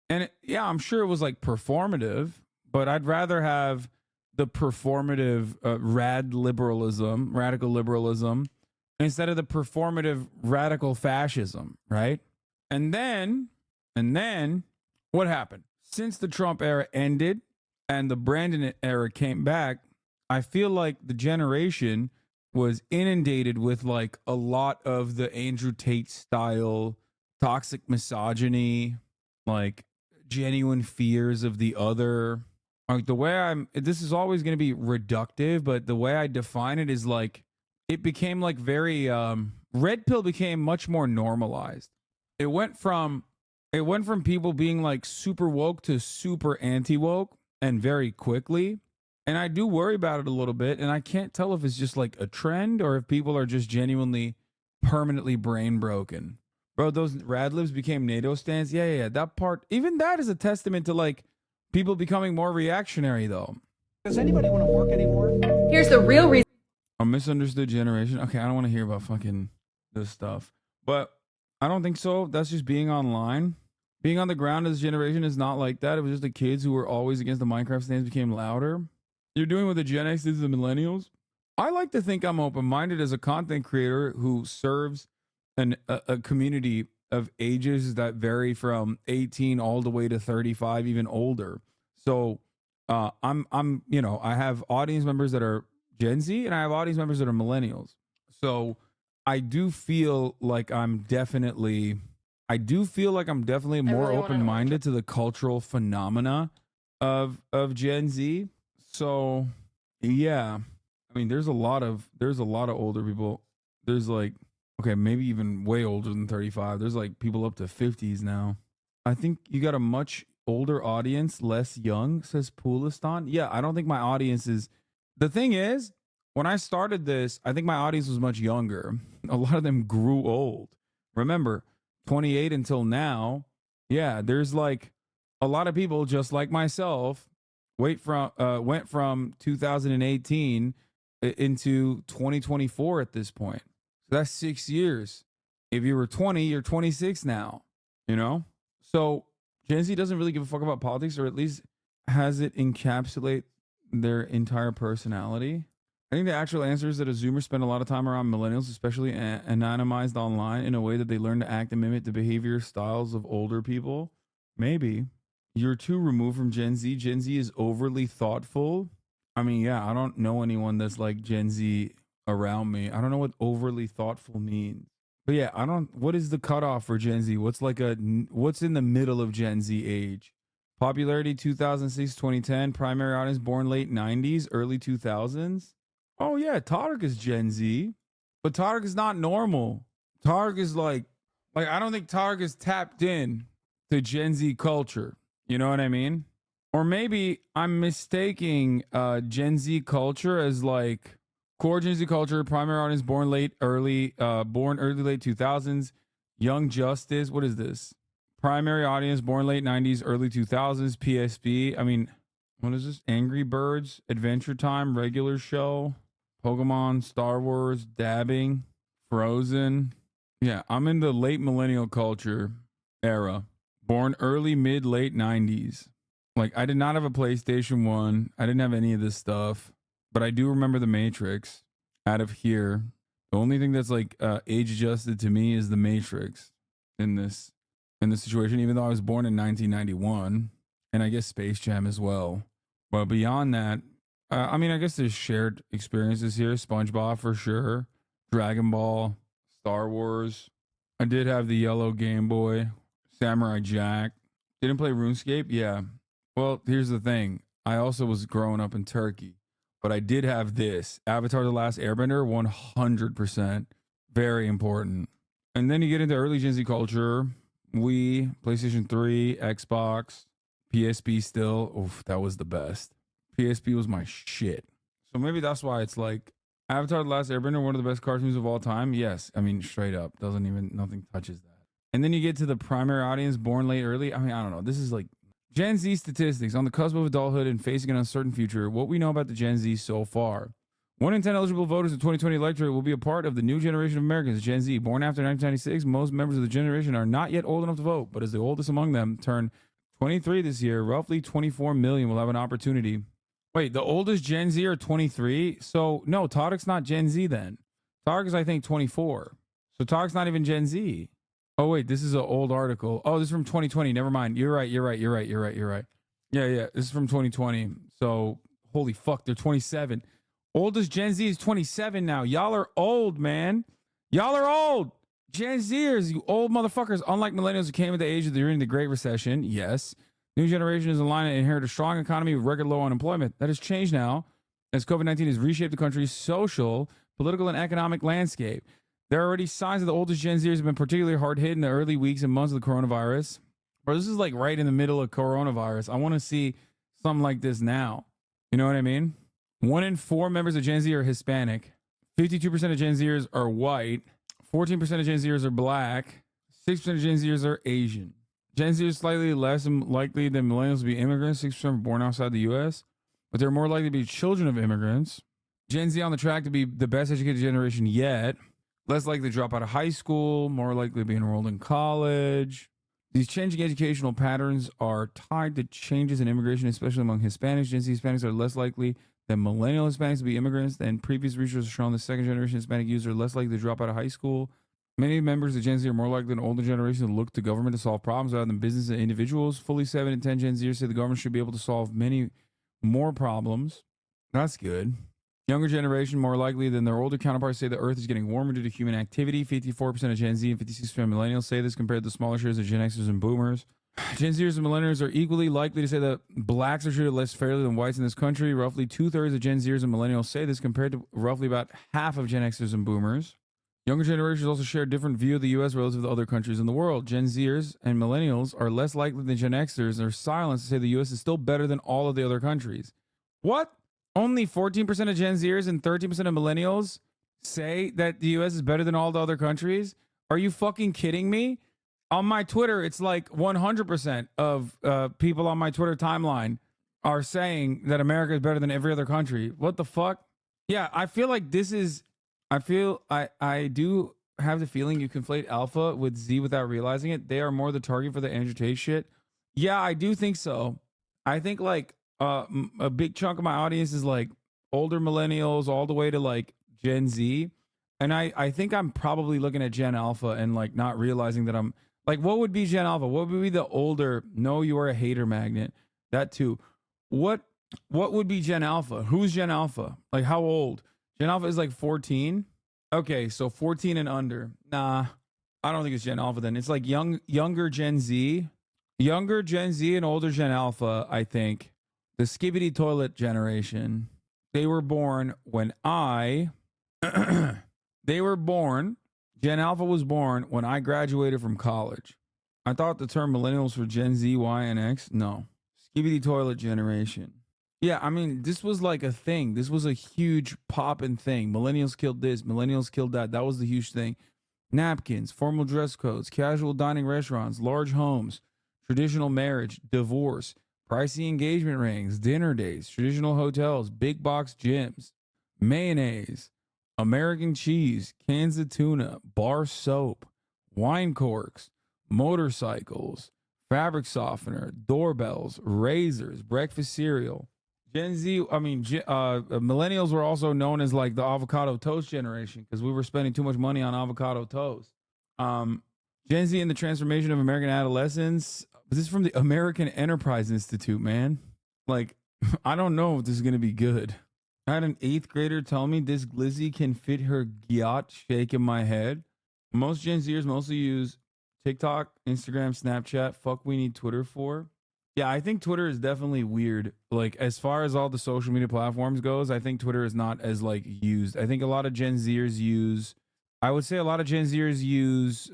And yeah, I'm sure it was like performative, but I'd rather have the performative radical liberalism, instead of the performative radical fascism, right? And then what happened? Since the Trump era ended and the Brandon era came back, I feel like the generation was inundated with like a lot of the Andrew Tate style toxic misogyny, like genuine fears of the other. Like the way this is always going to be reductive, but the way I define it is like, it became like very, red pill became much more normalized. It went from people being like super woke to super anti-woke, and very quickly. And I do worry about it a little bit, and I can't tell if it's just like a trend or if people are just genuinely permanently brain broken. Bro, those rad libs became NATO stands. Yeah. That part, even that is a testament to like people becoming more reactionary though. Does anybody want to work anymore? Here's the real reason. A misunderstood generation. Okay, I don't want to hear about fucking this stuff. But I don't think so. That's just being online. Being on the ground as a generation is not like that. It was just the kids who were always against the Minecraft stands became louder. You're doing what the Gen X did to the millennials. I like to think I'm open-minded as a content creator who serves a community of ages that vary from 18 all the way to 35, even older. So I'm you know, I have audience members that are Gen Z and I have audience members that are millennials. So I do feel like I'm definitely more open-minded to the cultural phenomena of Gen Z. So yeah, I mean, there's a lot of older people. There's like, okay, maybe even way older than 35. There's like people up to 50s now. I think you got a much older audience, less young, says Poolistan. Yeah, I don't think my audience is. The thing is, when I started this, I think my audience was much younger. A lot of them grew old. Remember, 28 until now. Yeah, there's like a lot of people just like myself went from 2018 into 2024 at this point. So that's 6 years. If you were 20, you're 26 now, you know? So Gen Z doesn't really give a fuck about politics, or at least has it encapsulate their entire personality. I think the actual answer is that a Zoomer spend a lot of time around millennials, especially anonymized online, in a way that they learn to act and mimic the behavior styles of older people. Maybe. You're too removed from Gen Z. Gen Z is overly thoughtful. I mean, yeah, I don't know anyone that's like Gen Z around me. I don't know what overly thoughtful means. But yeah, what is the cutoff for Gen Z? What's in the middle of Gen Z age? Popularity 2006, 2010, primary audience born late 90s, early 2000s. Oh yeah, Tarek is Gen Z, but Tarek is not normal. Tarek is like I don't think Tarek is tapped in to Gen Z culture. You know what I mean? Or maybe I'm mistaking Gen Z culture as like core Gen Z culture, primary audience born late 2000s, Young Justice. What is this? Primary audience born late 90s, early 2000s, PSP. I mean, what is this? Angry Birds, Adventure Time, regular show, Pokemon, Star Wars, dabbing, Frozen. Yeah, I'm in the late millennial culture era. Born early, mid, late 90s. Like, I did not have a PlayStation 1. I didn't have any of this stuff. But I do remember The Matrix out of here. The only thing that's like age adjusted to me is The Matrix in this situation, even though I was born in 1991. And I guess Space Jam as well. But beyond that, I mean, I guess there's shared experiences here. SpongeBob for sure. Dragon Ball, Star Wars. I did have the yellow Game Boy. Samurai Jack. Didn't play RuneScape? Yeah. Well, here's the thing. I also was growing up in Turkey. But I did have this. Avatar The Last Airbender, 100%. Very important. And then you get into early Gen Z culture. Wii, PlayStation 3, Xbox, PSP still. Oof, that was the best. PSP was my shit. So maybe that's why it's like Avatar The Last Airbender, one of the best cartoons of all time. Yes. I mean, straight up. Nothing touches that. And then you get to the primary audience, born late, early. I mean, I don't know. This is like Gen Z statistics. On the cusp of adulthood and facing an uncertain future, what we know about the Gen Z so far. 1 in 10 eligible voters in the 2020 electorate will be a part of the new generation of Americans, Gen Z. Born after 1996, most members of the generation are not yet old enough to vote, but as the oldest among them turn 23 this year, roughly 24 million will have an opportunity. Wait, the oldest Gen Z are 23? So, no, Tarek's not Gen Z then. Tarek is, I think, 24. So Tarek's not even Gen Z. Oh, wait, this is an old article. Oh, this is from 2020. Never mind. You're right. Yeah. This is from 2020. So, holy fuck, they're 27. Oldest Gen Z is 27 now. Y'all are old, man. Y'all are old. Gen Zers, you old motherfuckers. Unlike millennials who came at the age of during the Great Recession, yes, new generation is in line to inherit a strong economy with record low unemployment. That has changed now as COVID-19 has reshaped the country's social, political, and economic landscape. There are already signs that the oldest Gen Zers have been particularly hard hit in the early weeks and months of the coronavirus. Bro, this is like right in the middle of coronavirus. I want to see something like this now. You know what I mean? 1 in 4 members of Gen Z are Hispanic. 52% of Gen Zers are white. 14% of Gen Zers are black. 6% of Gen Zers are Asian. Gen Z is slightly less likely than millennials to be immigrants. 6% are born outside the U.S., but they're more likely to be children of immigrants. Gen Z on the track to be the best educated generation yet. Less likely to drop out of high school. More likely to be enrolled in college. These changing educational patterns are tied to changes in immigration, especially among Hispanics. Gen Z Hispanics are less likely than millennial Hispanics to be immigrants. And previous research has shown the second generation Hispanic users are less likely to drop out of high school. Many members of Gen Z are more likely than older generation to look to government to solve problems rather than business and individuals. Fully 7 in 10 Gen Zers say the government should be able to solve many more problems. That's good. Younger generation more likely than their older counterparts say the earth is getting warmer due to human activity. 54% of Gen Z and 56% of millennials say this compared to smaller shares of Gen Xers and boomers. Gen Zers and millennials are equally likely to say that blacks are treated less fairly than whites in this country. Roughly 2/3 of Gen Zers and millennials say this compared to roughly about half of Gen Xers and boomers. Younger generations also share a different view of the U.S. relative to other countries in the world. Gen Zers and millennials are less likely than Gen Xers and are silenced to say the U.S. is still better than all of the other countries. What? Only 14% of Gen Zers and 13% of millennials say that the U.S. is better than all the other countries? Are you fucking kidding me? On my Twitter, it's like 100% of people on my Twitter timeline are saying that America is better than every other country. What the fuck? Yeah, I feel like this is... I do have the feeling you conflate Alpha with Z without realizing it. They are more the target for the Andrew Tate shit. Yeah, I do think so. I think like a big chunk of my audience is like older millennials all the way to like Gen Z. And I think I'm probably looking at Gen Alpha and like not realizing that I'm like, what would be Gen Alpha? What would be the older? No, you are a hater magnet. That too. What would be Gen Alpha? Who's Gen Alpha? Like how old? Gen Alpha is like 14. Okay, so 14 and under. Nah, I don't think it's Gen Alpha then. It's like younger Gen Z. Younger Gen Z and older Gen Alpha, I think. The skibbity toilet generation. They were born when they were born. Gen Alpha was born when I graduated from college. I thought the term millennials for Gen Z, Y, and X. No. Skibbity toilet generation. Yeah, I mean, this was like a thing. This was a huge poppin' thing. Millennials killed this. Millennials killed that. That was the huge thing. Napkins, formal dress codes, casual dining restaurants, large homes, traditional marriage, divorce, pricey engagement rings, dinner dates, traditional hotels, big box gyms, mayonnaise, American cheese, cans of tuna, bar soap, wine corks, motorcycles, fabric softener, doorbells, razors, breakfast cereal. Gen Z, millennials were also known as like the avocado toast generation because we were spending too much money on avocado toast. Gen Z and the transformation of American adolescence. This is from the American Enterprise Institute, man. Like, I don't know if this is going to be good. I had an 8th grader tell me this glizzy can fit her gyat shake in my head. Most Gen Zers mostly use TikTok, Instagram, Snapchat. Fuck, we need Twitter for. Yeah, I think Twitter is definitely weird. Like, as far as all the social media platforms goes, I think Twitter is not as, like, used. I think a lot of Gen Zers use... I would say a lot of Gen Zers use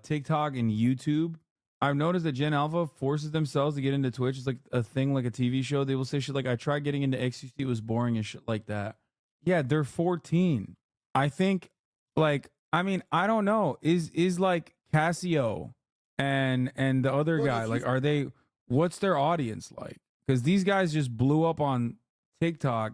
TikTok and YouTube. I've noticed that Gen Alpha forces themselves to get into Twitch. It's like a thing, like a TV show. They will say shit like, I tried getting into XQC, it was boring and shit like that. Yeah, they're 14. I think, like, I mean, I don't know. Is like Casio and the other guy, like, are they... What's their audience like? Because these guys just blew up on TikTok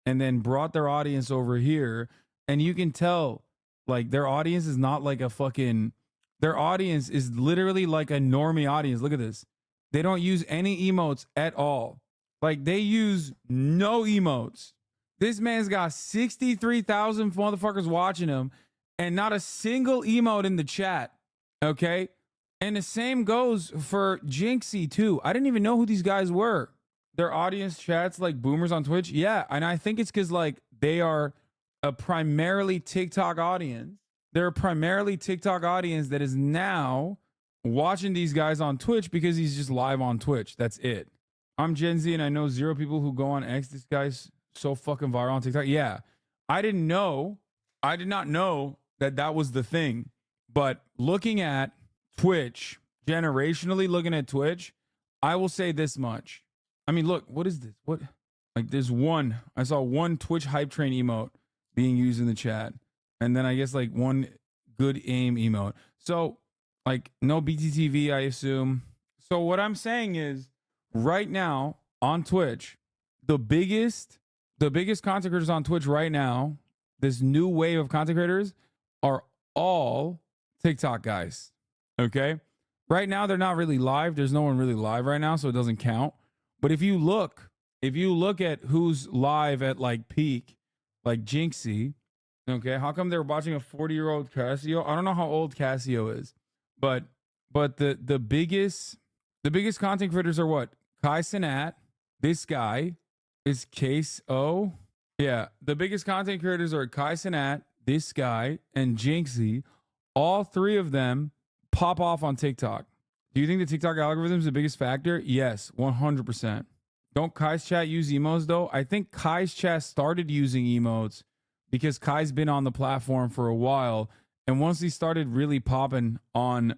and then brought their audience over here. And you can tell, like, their audience is not like a fucking... Their audience is literally like a normie audience. Look at this. They don't use any emotes at all. Like, they use no emotes. This man's got 63,000 motherfuckers watching him and not a single emote in the chat. Okay? And the same goes for Jinxie too. I didn't even know who these guys were. Their audience chats like boomers on Twitch. Yeah, and I think it's because like they are a primarily TikTok audience. They're a primarily TikTok audience that is now watching these guys on Twitch because he's just live on Twitch. That's it. I'm Gen Z and I know 0 people who go on X. This guy's so fucking viral on TikTok. Yeah, I did not know that was the thing. But looking at Twitch, generationally looking at Twitch, I will say this much. I mean, look, what is this? What? Like, there's one. I saw one Twitch hype train emote being used in the chat. And then I guess like one good aim emote. So, like, no BTTV, I assume. So what I'm saying is, right now on Twitch, the biggest content creators on Twitch right now, this new wave of content creators are all TikTok guys. Okay. Right now, they're not really live. There's no one really live right now, so it doesn't count. But if you look at who's live at like peak, like Jinxie, okay, how come they're watching a 40-year-old Casio? I don't know how old Casio is, but the biggest content creators are what? Kai Cenat, this guy is Case O. Yeah, the biggest content creators are Kai Cenat, this guy, and Jinxie. All 3 of them pop off on TikTok. Do you think the TikTok algorithm is the biggest factor? Yes, 100%. Don't Kai's chat use emotes though? I think Kai's chat started using emotes because Kai's been on the platform for a while, and once he started really popping on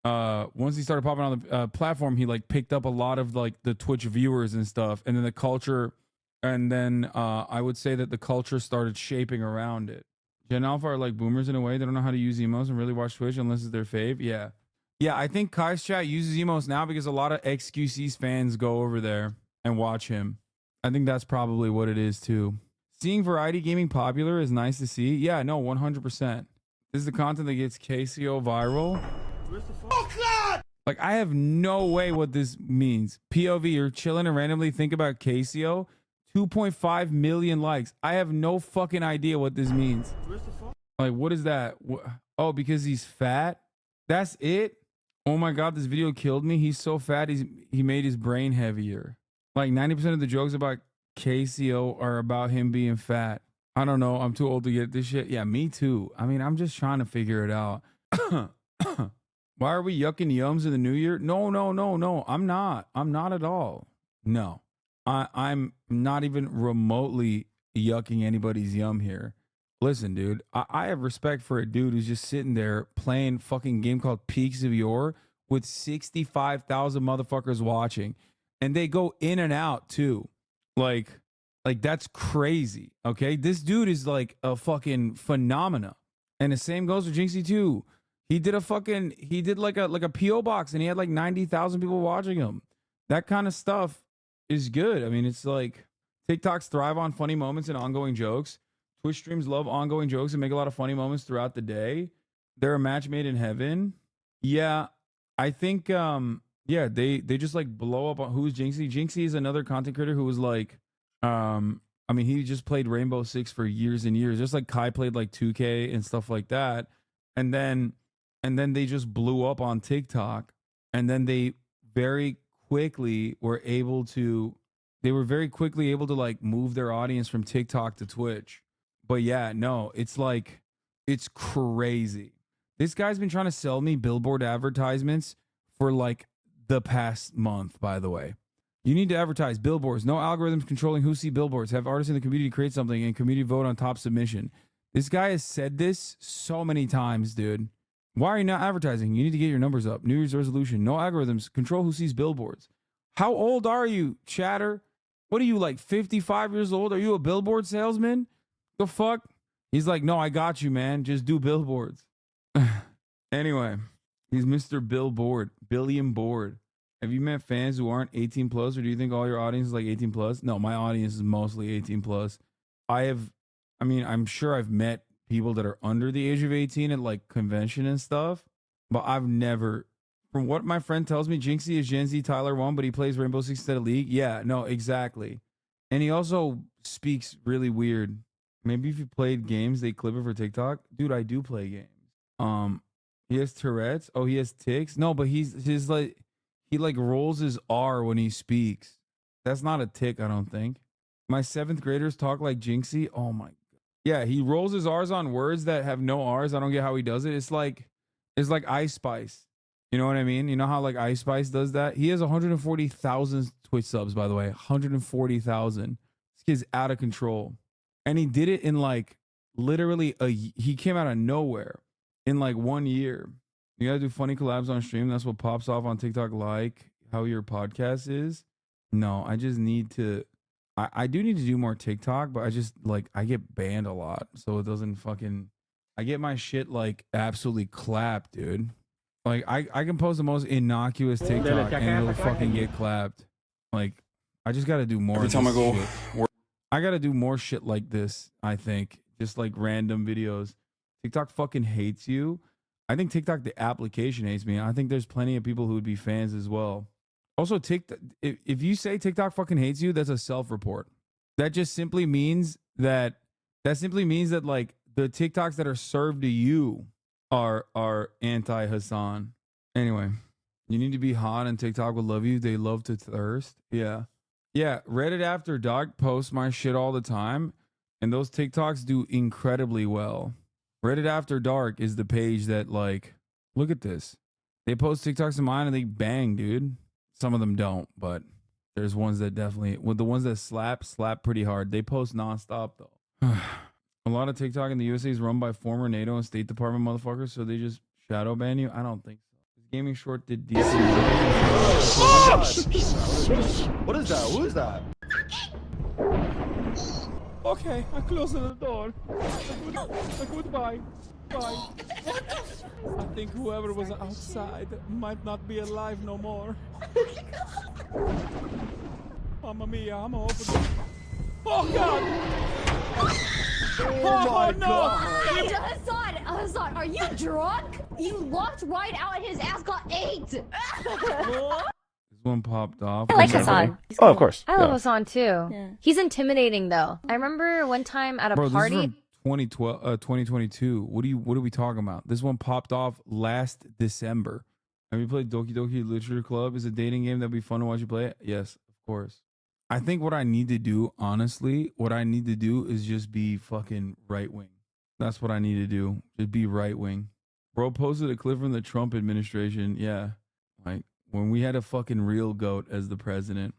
the platform, he like picked up a lot of like the Twitch viewers and stuff, and then the culture, and then I would say that the culture started shaping around it. Gen Alpha are like boomers in a way. They don't know how to use emotes and really watch Twitch unless it's their fave. Yeah. Yeah, I think Kai's chat uses emotes now because a lot of XQC's fans go over there and watch him. I think that's probably what it is too. Seeing variety gaming popular is nice to see. Yeah, no, 100%. This is the content that gets KCO viral. Oh, God! Like, I have no way what this means. POV, you're chilling and randomly think about KCO. 2.5 million likes. I have no fucking idea what this means. Like, what is that? Oh, because he's fat? That's it? Oh my God, this video killed me. He's so fat, he made his brain heavier. Like 90% of the jokes about KCO are about him being fat. I don't know. I'm too old to get this shit. Yeah, me too. I mean, I'm just trying to figure it out. Why are we yucking yums in the new year? No. I'm not. I'm not at all. No. I'm not even remotely yucking anybody's yum here. Listen, dude, I have respect for a dude who's just sitting there playing fucking game called Peaks of Yore with 65,000 motherfuckers watching. And they go in and out too. Like that's crazy. Okay. This dude is like a fucking phenomena. And the same goes for Jinxie too. He did like a PO box and he had like 90,000 people watching him. That kind of stuff is good. I mean, it's like TikToks thrive on funny moments and ongoing jokes. Twitch streams love ongoing jokes and make a lot of funny moments throughout the day. They're a match made in heaven. Yeah, I think yeah, they just like blow up on who's Jinxie. Jinxie is another content creator who was like I mean, he just played Rainbow Six for years and years, just like Kai played like 2K and stuff like that. And then they just blew up on TikTok, and then they very quickly were able to like move their audience from TikTok to Twitch. But yeah, no, it's like, it's crazy. This guy's been trying to sell me billboard advertisements for like the past month, by the way. You need to advertise billboards. No algorithms controlling who see billboards. Have artists in the community create something and community vote on top submission. This guy has said this so many times, dude. Why are you not advertising? You need to get your numbers up. New Year's resolution. No algorithms. Control who sees billboards. How old are you, chatter? What are you, like 55 years old? Are you a billboard salesman? The fuck? He's like, no, I got you, man. Just do billboards. Anyway, he's Mr. Billboard. Billion Board. Have you met fans who aren't 18 plus, or do you think all your audience is like 18 plus? No, my audience is mostly 18 plus. I'm sure I've met people that are under the age of 18 at like convention and stuff, but I've never, from what my friend tells me, Jinxie is Gen Z Tyler 1, but he plays Rainbow Six instead of League. Yeah, no, exactly. And he also speaks really weird. Maybe if you played games, they clip it for TikTok. Dude, I do play games. He has Tourette's. Oh, he has tics. No, but he rolls his R when he speaks. That's not a tic, I don't think. My 7th graders talk like Jinxie. Oh my God. Yeah, he rolls his R's on words that have no R's. I don't get how he does it. It's like Ice Spice. You know what I mean? You know how like Ice Spice does that? He has 140,000 Twitch subs, by the way. 140,000. This kid's out of control. And he did it in like literally he came out of nowhere in like 1 year. You gotta do funny collabs on stream. That's what pops off on TikTok, like how your podcast is. No, I just need to. I do need to do more TikTok, but I just like I get banned a lot, so it doesn't fucking. I get my shit like absolutely clapped, dude. Like I can post the most innocuous TikTok and it'll fucking get clapped. Like I just gotta do more. Every time I go work, I gotta do more shit like this. I think just like random videos. TikTok fucking hates you. I think TikTok, the application, hates me. I think there's plenty of people who would be fans as well. Also, TikTok, if you say TikTok fucking hates you, that's a self-report. That just simply means that like the TikToks that are served to you are anti-Hassan. Anyway, you need to be hot and TikTok will love you. They love to thirst. Yeah. Yeah, Reddit After Dark posts my shit all the time, and those TikToks do incredibly well. Reddit After Dark is the page that, like, look at this. They post TikToks of mine and they bang, dude. Some of them don't, but there's ones that definitely, with the ones that slap pretty hard. They post nonstop, though. A lot of TikTok in the USA is run by former NATO and State Department motherfuckers, so they just shadow ban you? I don't think so. This gaming short did decent. What is that? Who is that? Okay, I'm closing the door. Goodbye. Bye. I think whoever was outside might not be alive no more. Mamma mia, I'm open. Oh God! Oh my God! Hassan, are you drunk? You looked right out and his ass got ate. This is one popped off. I like Hassan. Oh, of course. I love Yeah. Hassan too. He's intimidating though. I remember one time at a Bro, party. this is from 2022. What are we talking about? This one popped off last December. Have you played Doki Doki Literature Club? Is a dating game that'd be fun to watch you play it? Yes, of course. I think what I need to do, honestly, is just be fucking right wing. That's what I need to do. Just be right wing. Bro posted a clip from the Trump administration. Yeah. Like when we had a fucking real goat as the president.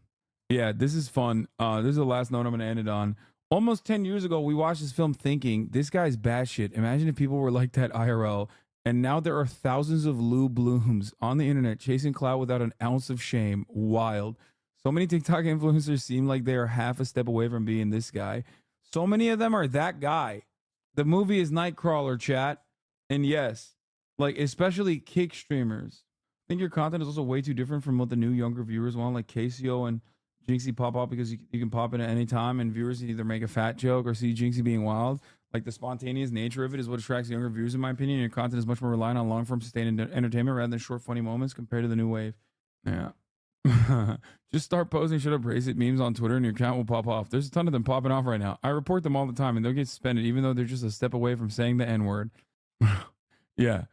Yeah, this is fun. This is the last note I'm going to end it on. Almost 10 years ago, we watched this film thinking, this guy's batshit. Imagine if people were like that IRL. And now there are thousands of Lou Blooms on the internet chasing clout without an ounce of shame. Wild. So many TikTok influencers seem like they are half a step away from being this guy. So many of them are that guy. The movie is Nightcrawler, chat. And yes, like especially kick streamers. I think your content is also way too different from what the new younger viewers want. Like Casio and Jinxie pop up because you can pop in at any time and viewers either make a fat joke or see Jinxie being wild. Like the spontaneous nature of it is what attracts younger viewers, in my opinion. Your content is much more reliant on long-form sustained entertainment rather than short, funny moments compared to the new wave. Yeah. Just start posting shut up racist memes on Twitter and your account will pop off. There's a ton of them popping off right now. I report them all the time and they'll get suspended even though they're just a step away from saying the N-word. Yeah.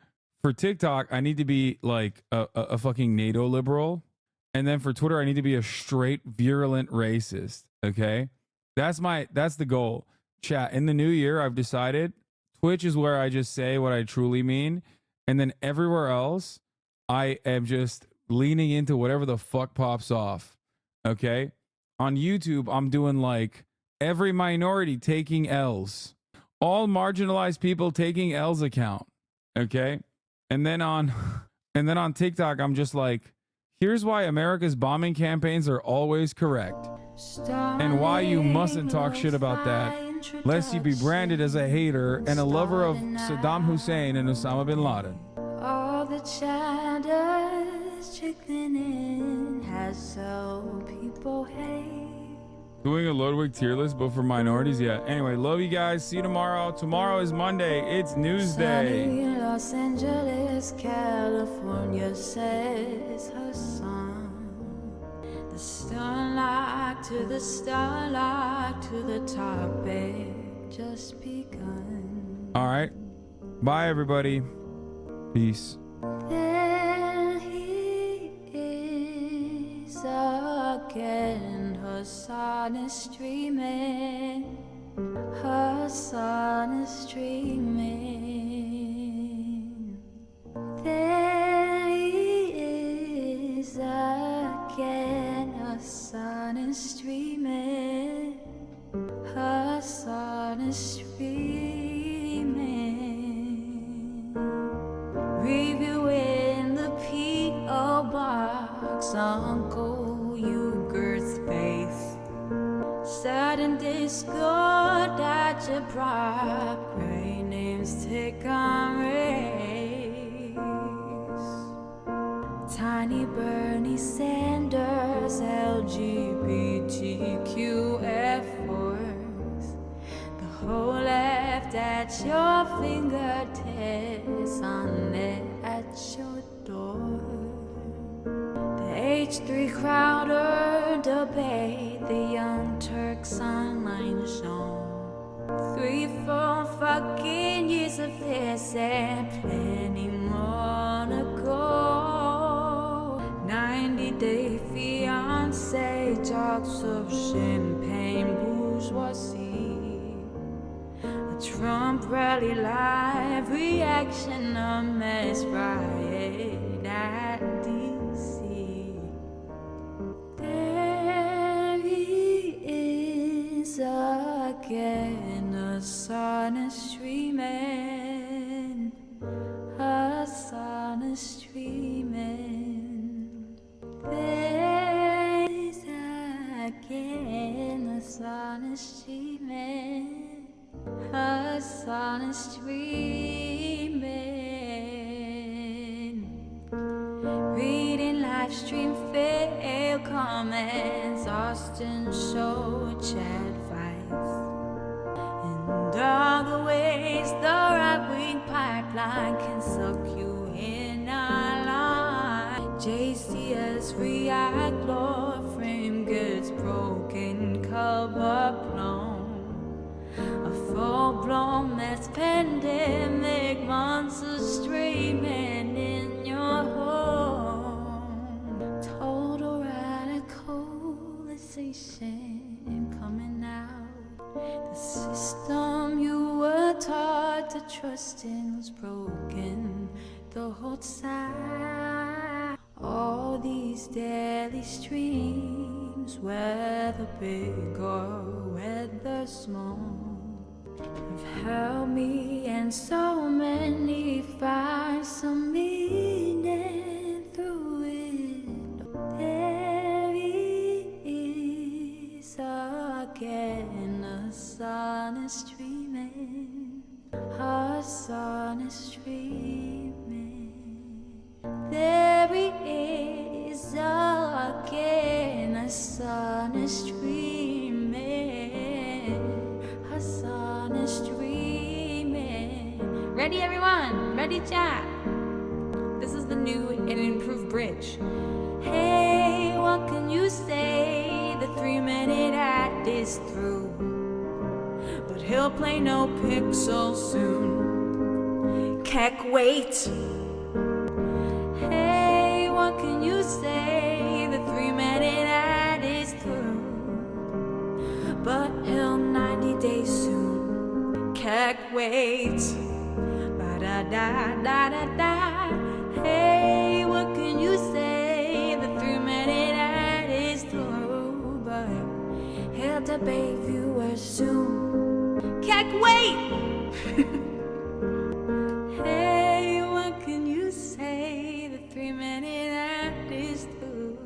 For TikTok, I need to be like a fucking NATO liberal. And then for Twitter, I need to be a straight virulent racist. Okay. That's the goal. Chat. In the new year, I've decided Twitch is where I just say what I truly mean. And then everywhere else, I am just leaning into whatever the fuck pops off. Okay. On YouTube, I'm doing like every minority taking L's, all marginalized people taking L's account. Okay. And then on TikTok, I'm just like, here's why America's bombing campaigns are always correct and why you mustn't talk shit about that lest you be branded as a hater and a lover of Saddam Hussein and Osama bin Laden. All the chatters trickling in has so people hate. Doing a Ludwig tier list, but for minorities, yeah. Anyway, love you guys. See you tomorrow. Tomorrow is Monday. It's News Day. Sunny Los Angeles, California, says her song. The starlight to the starlight to the topic just begun. All right. Bye, everybody. Peace. There he is again. Her sun is streaming. Her sun is streaming. There he is again. Her sun is streaming. Her sun is streaming. Reviewing the P.O. box, Uncle Uger's face. Sudden discord at your prop, gray names take on race. Tiny Bernie Sanders, LGBTQ F-Force. The whole left at your fingertips, on it at your door. The H3 Crowder debate, the Young Turks online show. 3-4 fucking years of this and plenty more to go. 90-day fiance talks of champagne bourgeoisie. A Trump rally live reaction, a mess riot at DC. There he is again, the sun is streaming, the sun is streaming. There he is again, the sun is streaming, the sun is streaming. Reading live stream fail comments, Austin show chat fights, and all the ways the right-wing pipeline can suck you in a line. JCS let's react. Floor frame gets broken, cover blown. A full-blown mass pandemic, monsters streaming in your home. Total radicalization coming out. The system you were taught to trust in was broken the whole time. All these daily streams, whether big or whether small, have helped me and so many find some meaning through it. There is again, a sun is streaming, a sun is streaming. There is again, a sun is streaming, a sun is streaming. Ready, everyone? Ready, chat? This is the new and improved bridge. Hey, what can you say? The 3-minute ad is through, but he'll play no pixel soon. Can't wait. Hey, what can you say? The 3-minute ad is through, but he'll 90 days soon. Can't wait. Ba-da-da-da-da-da. Hey, what can you say? The 3-minute ad is through, but he'll debate viewers soon. Can't wait. Hey, what can you say? The 3-minute ad is through,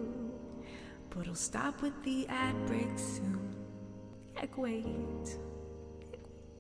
but it'll stop with the ad break soon. Can't wait.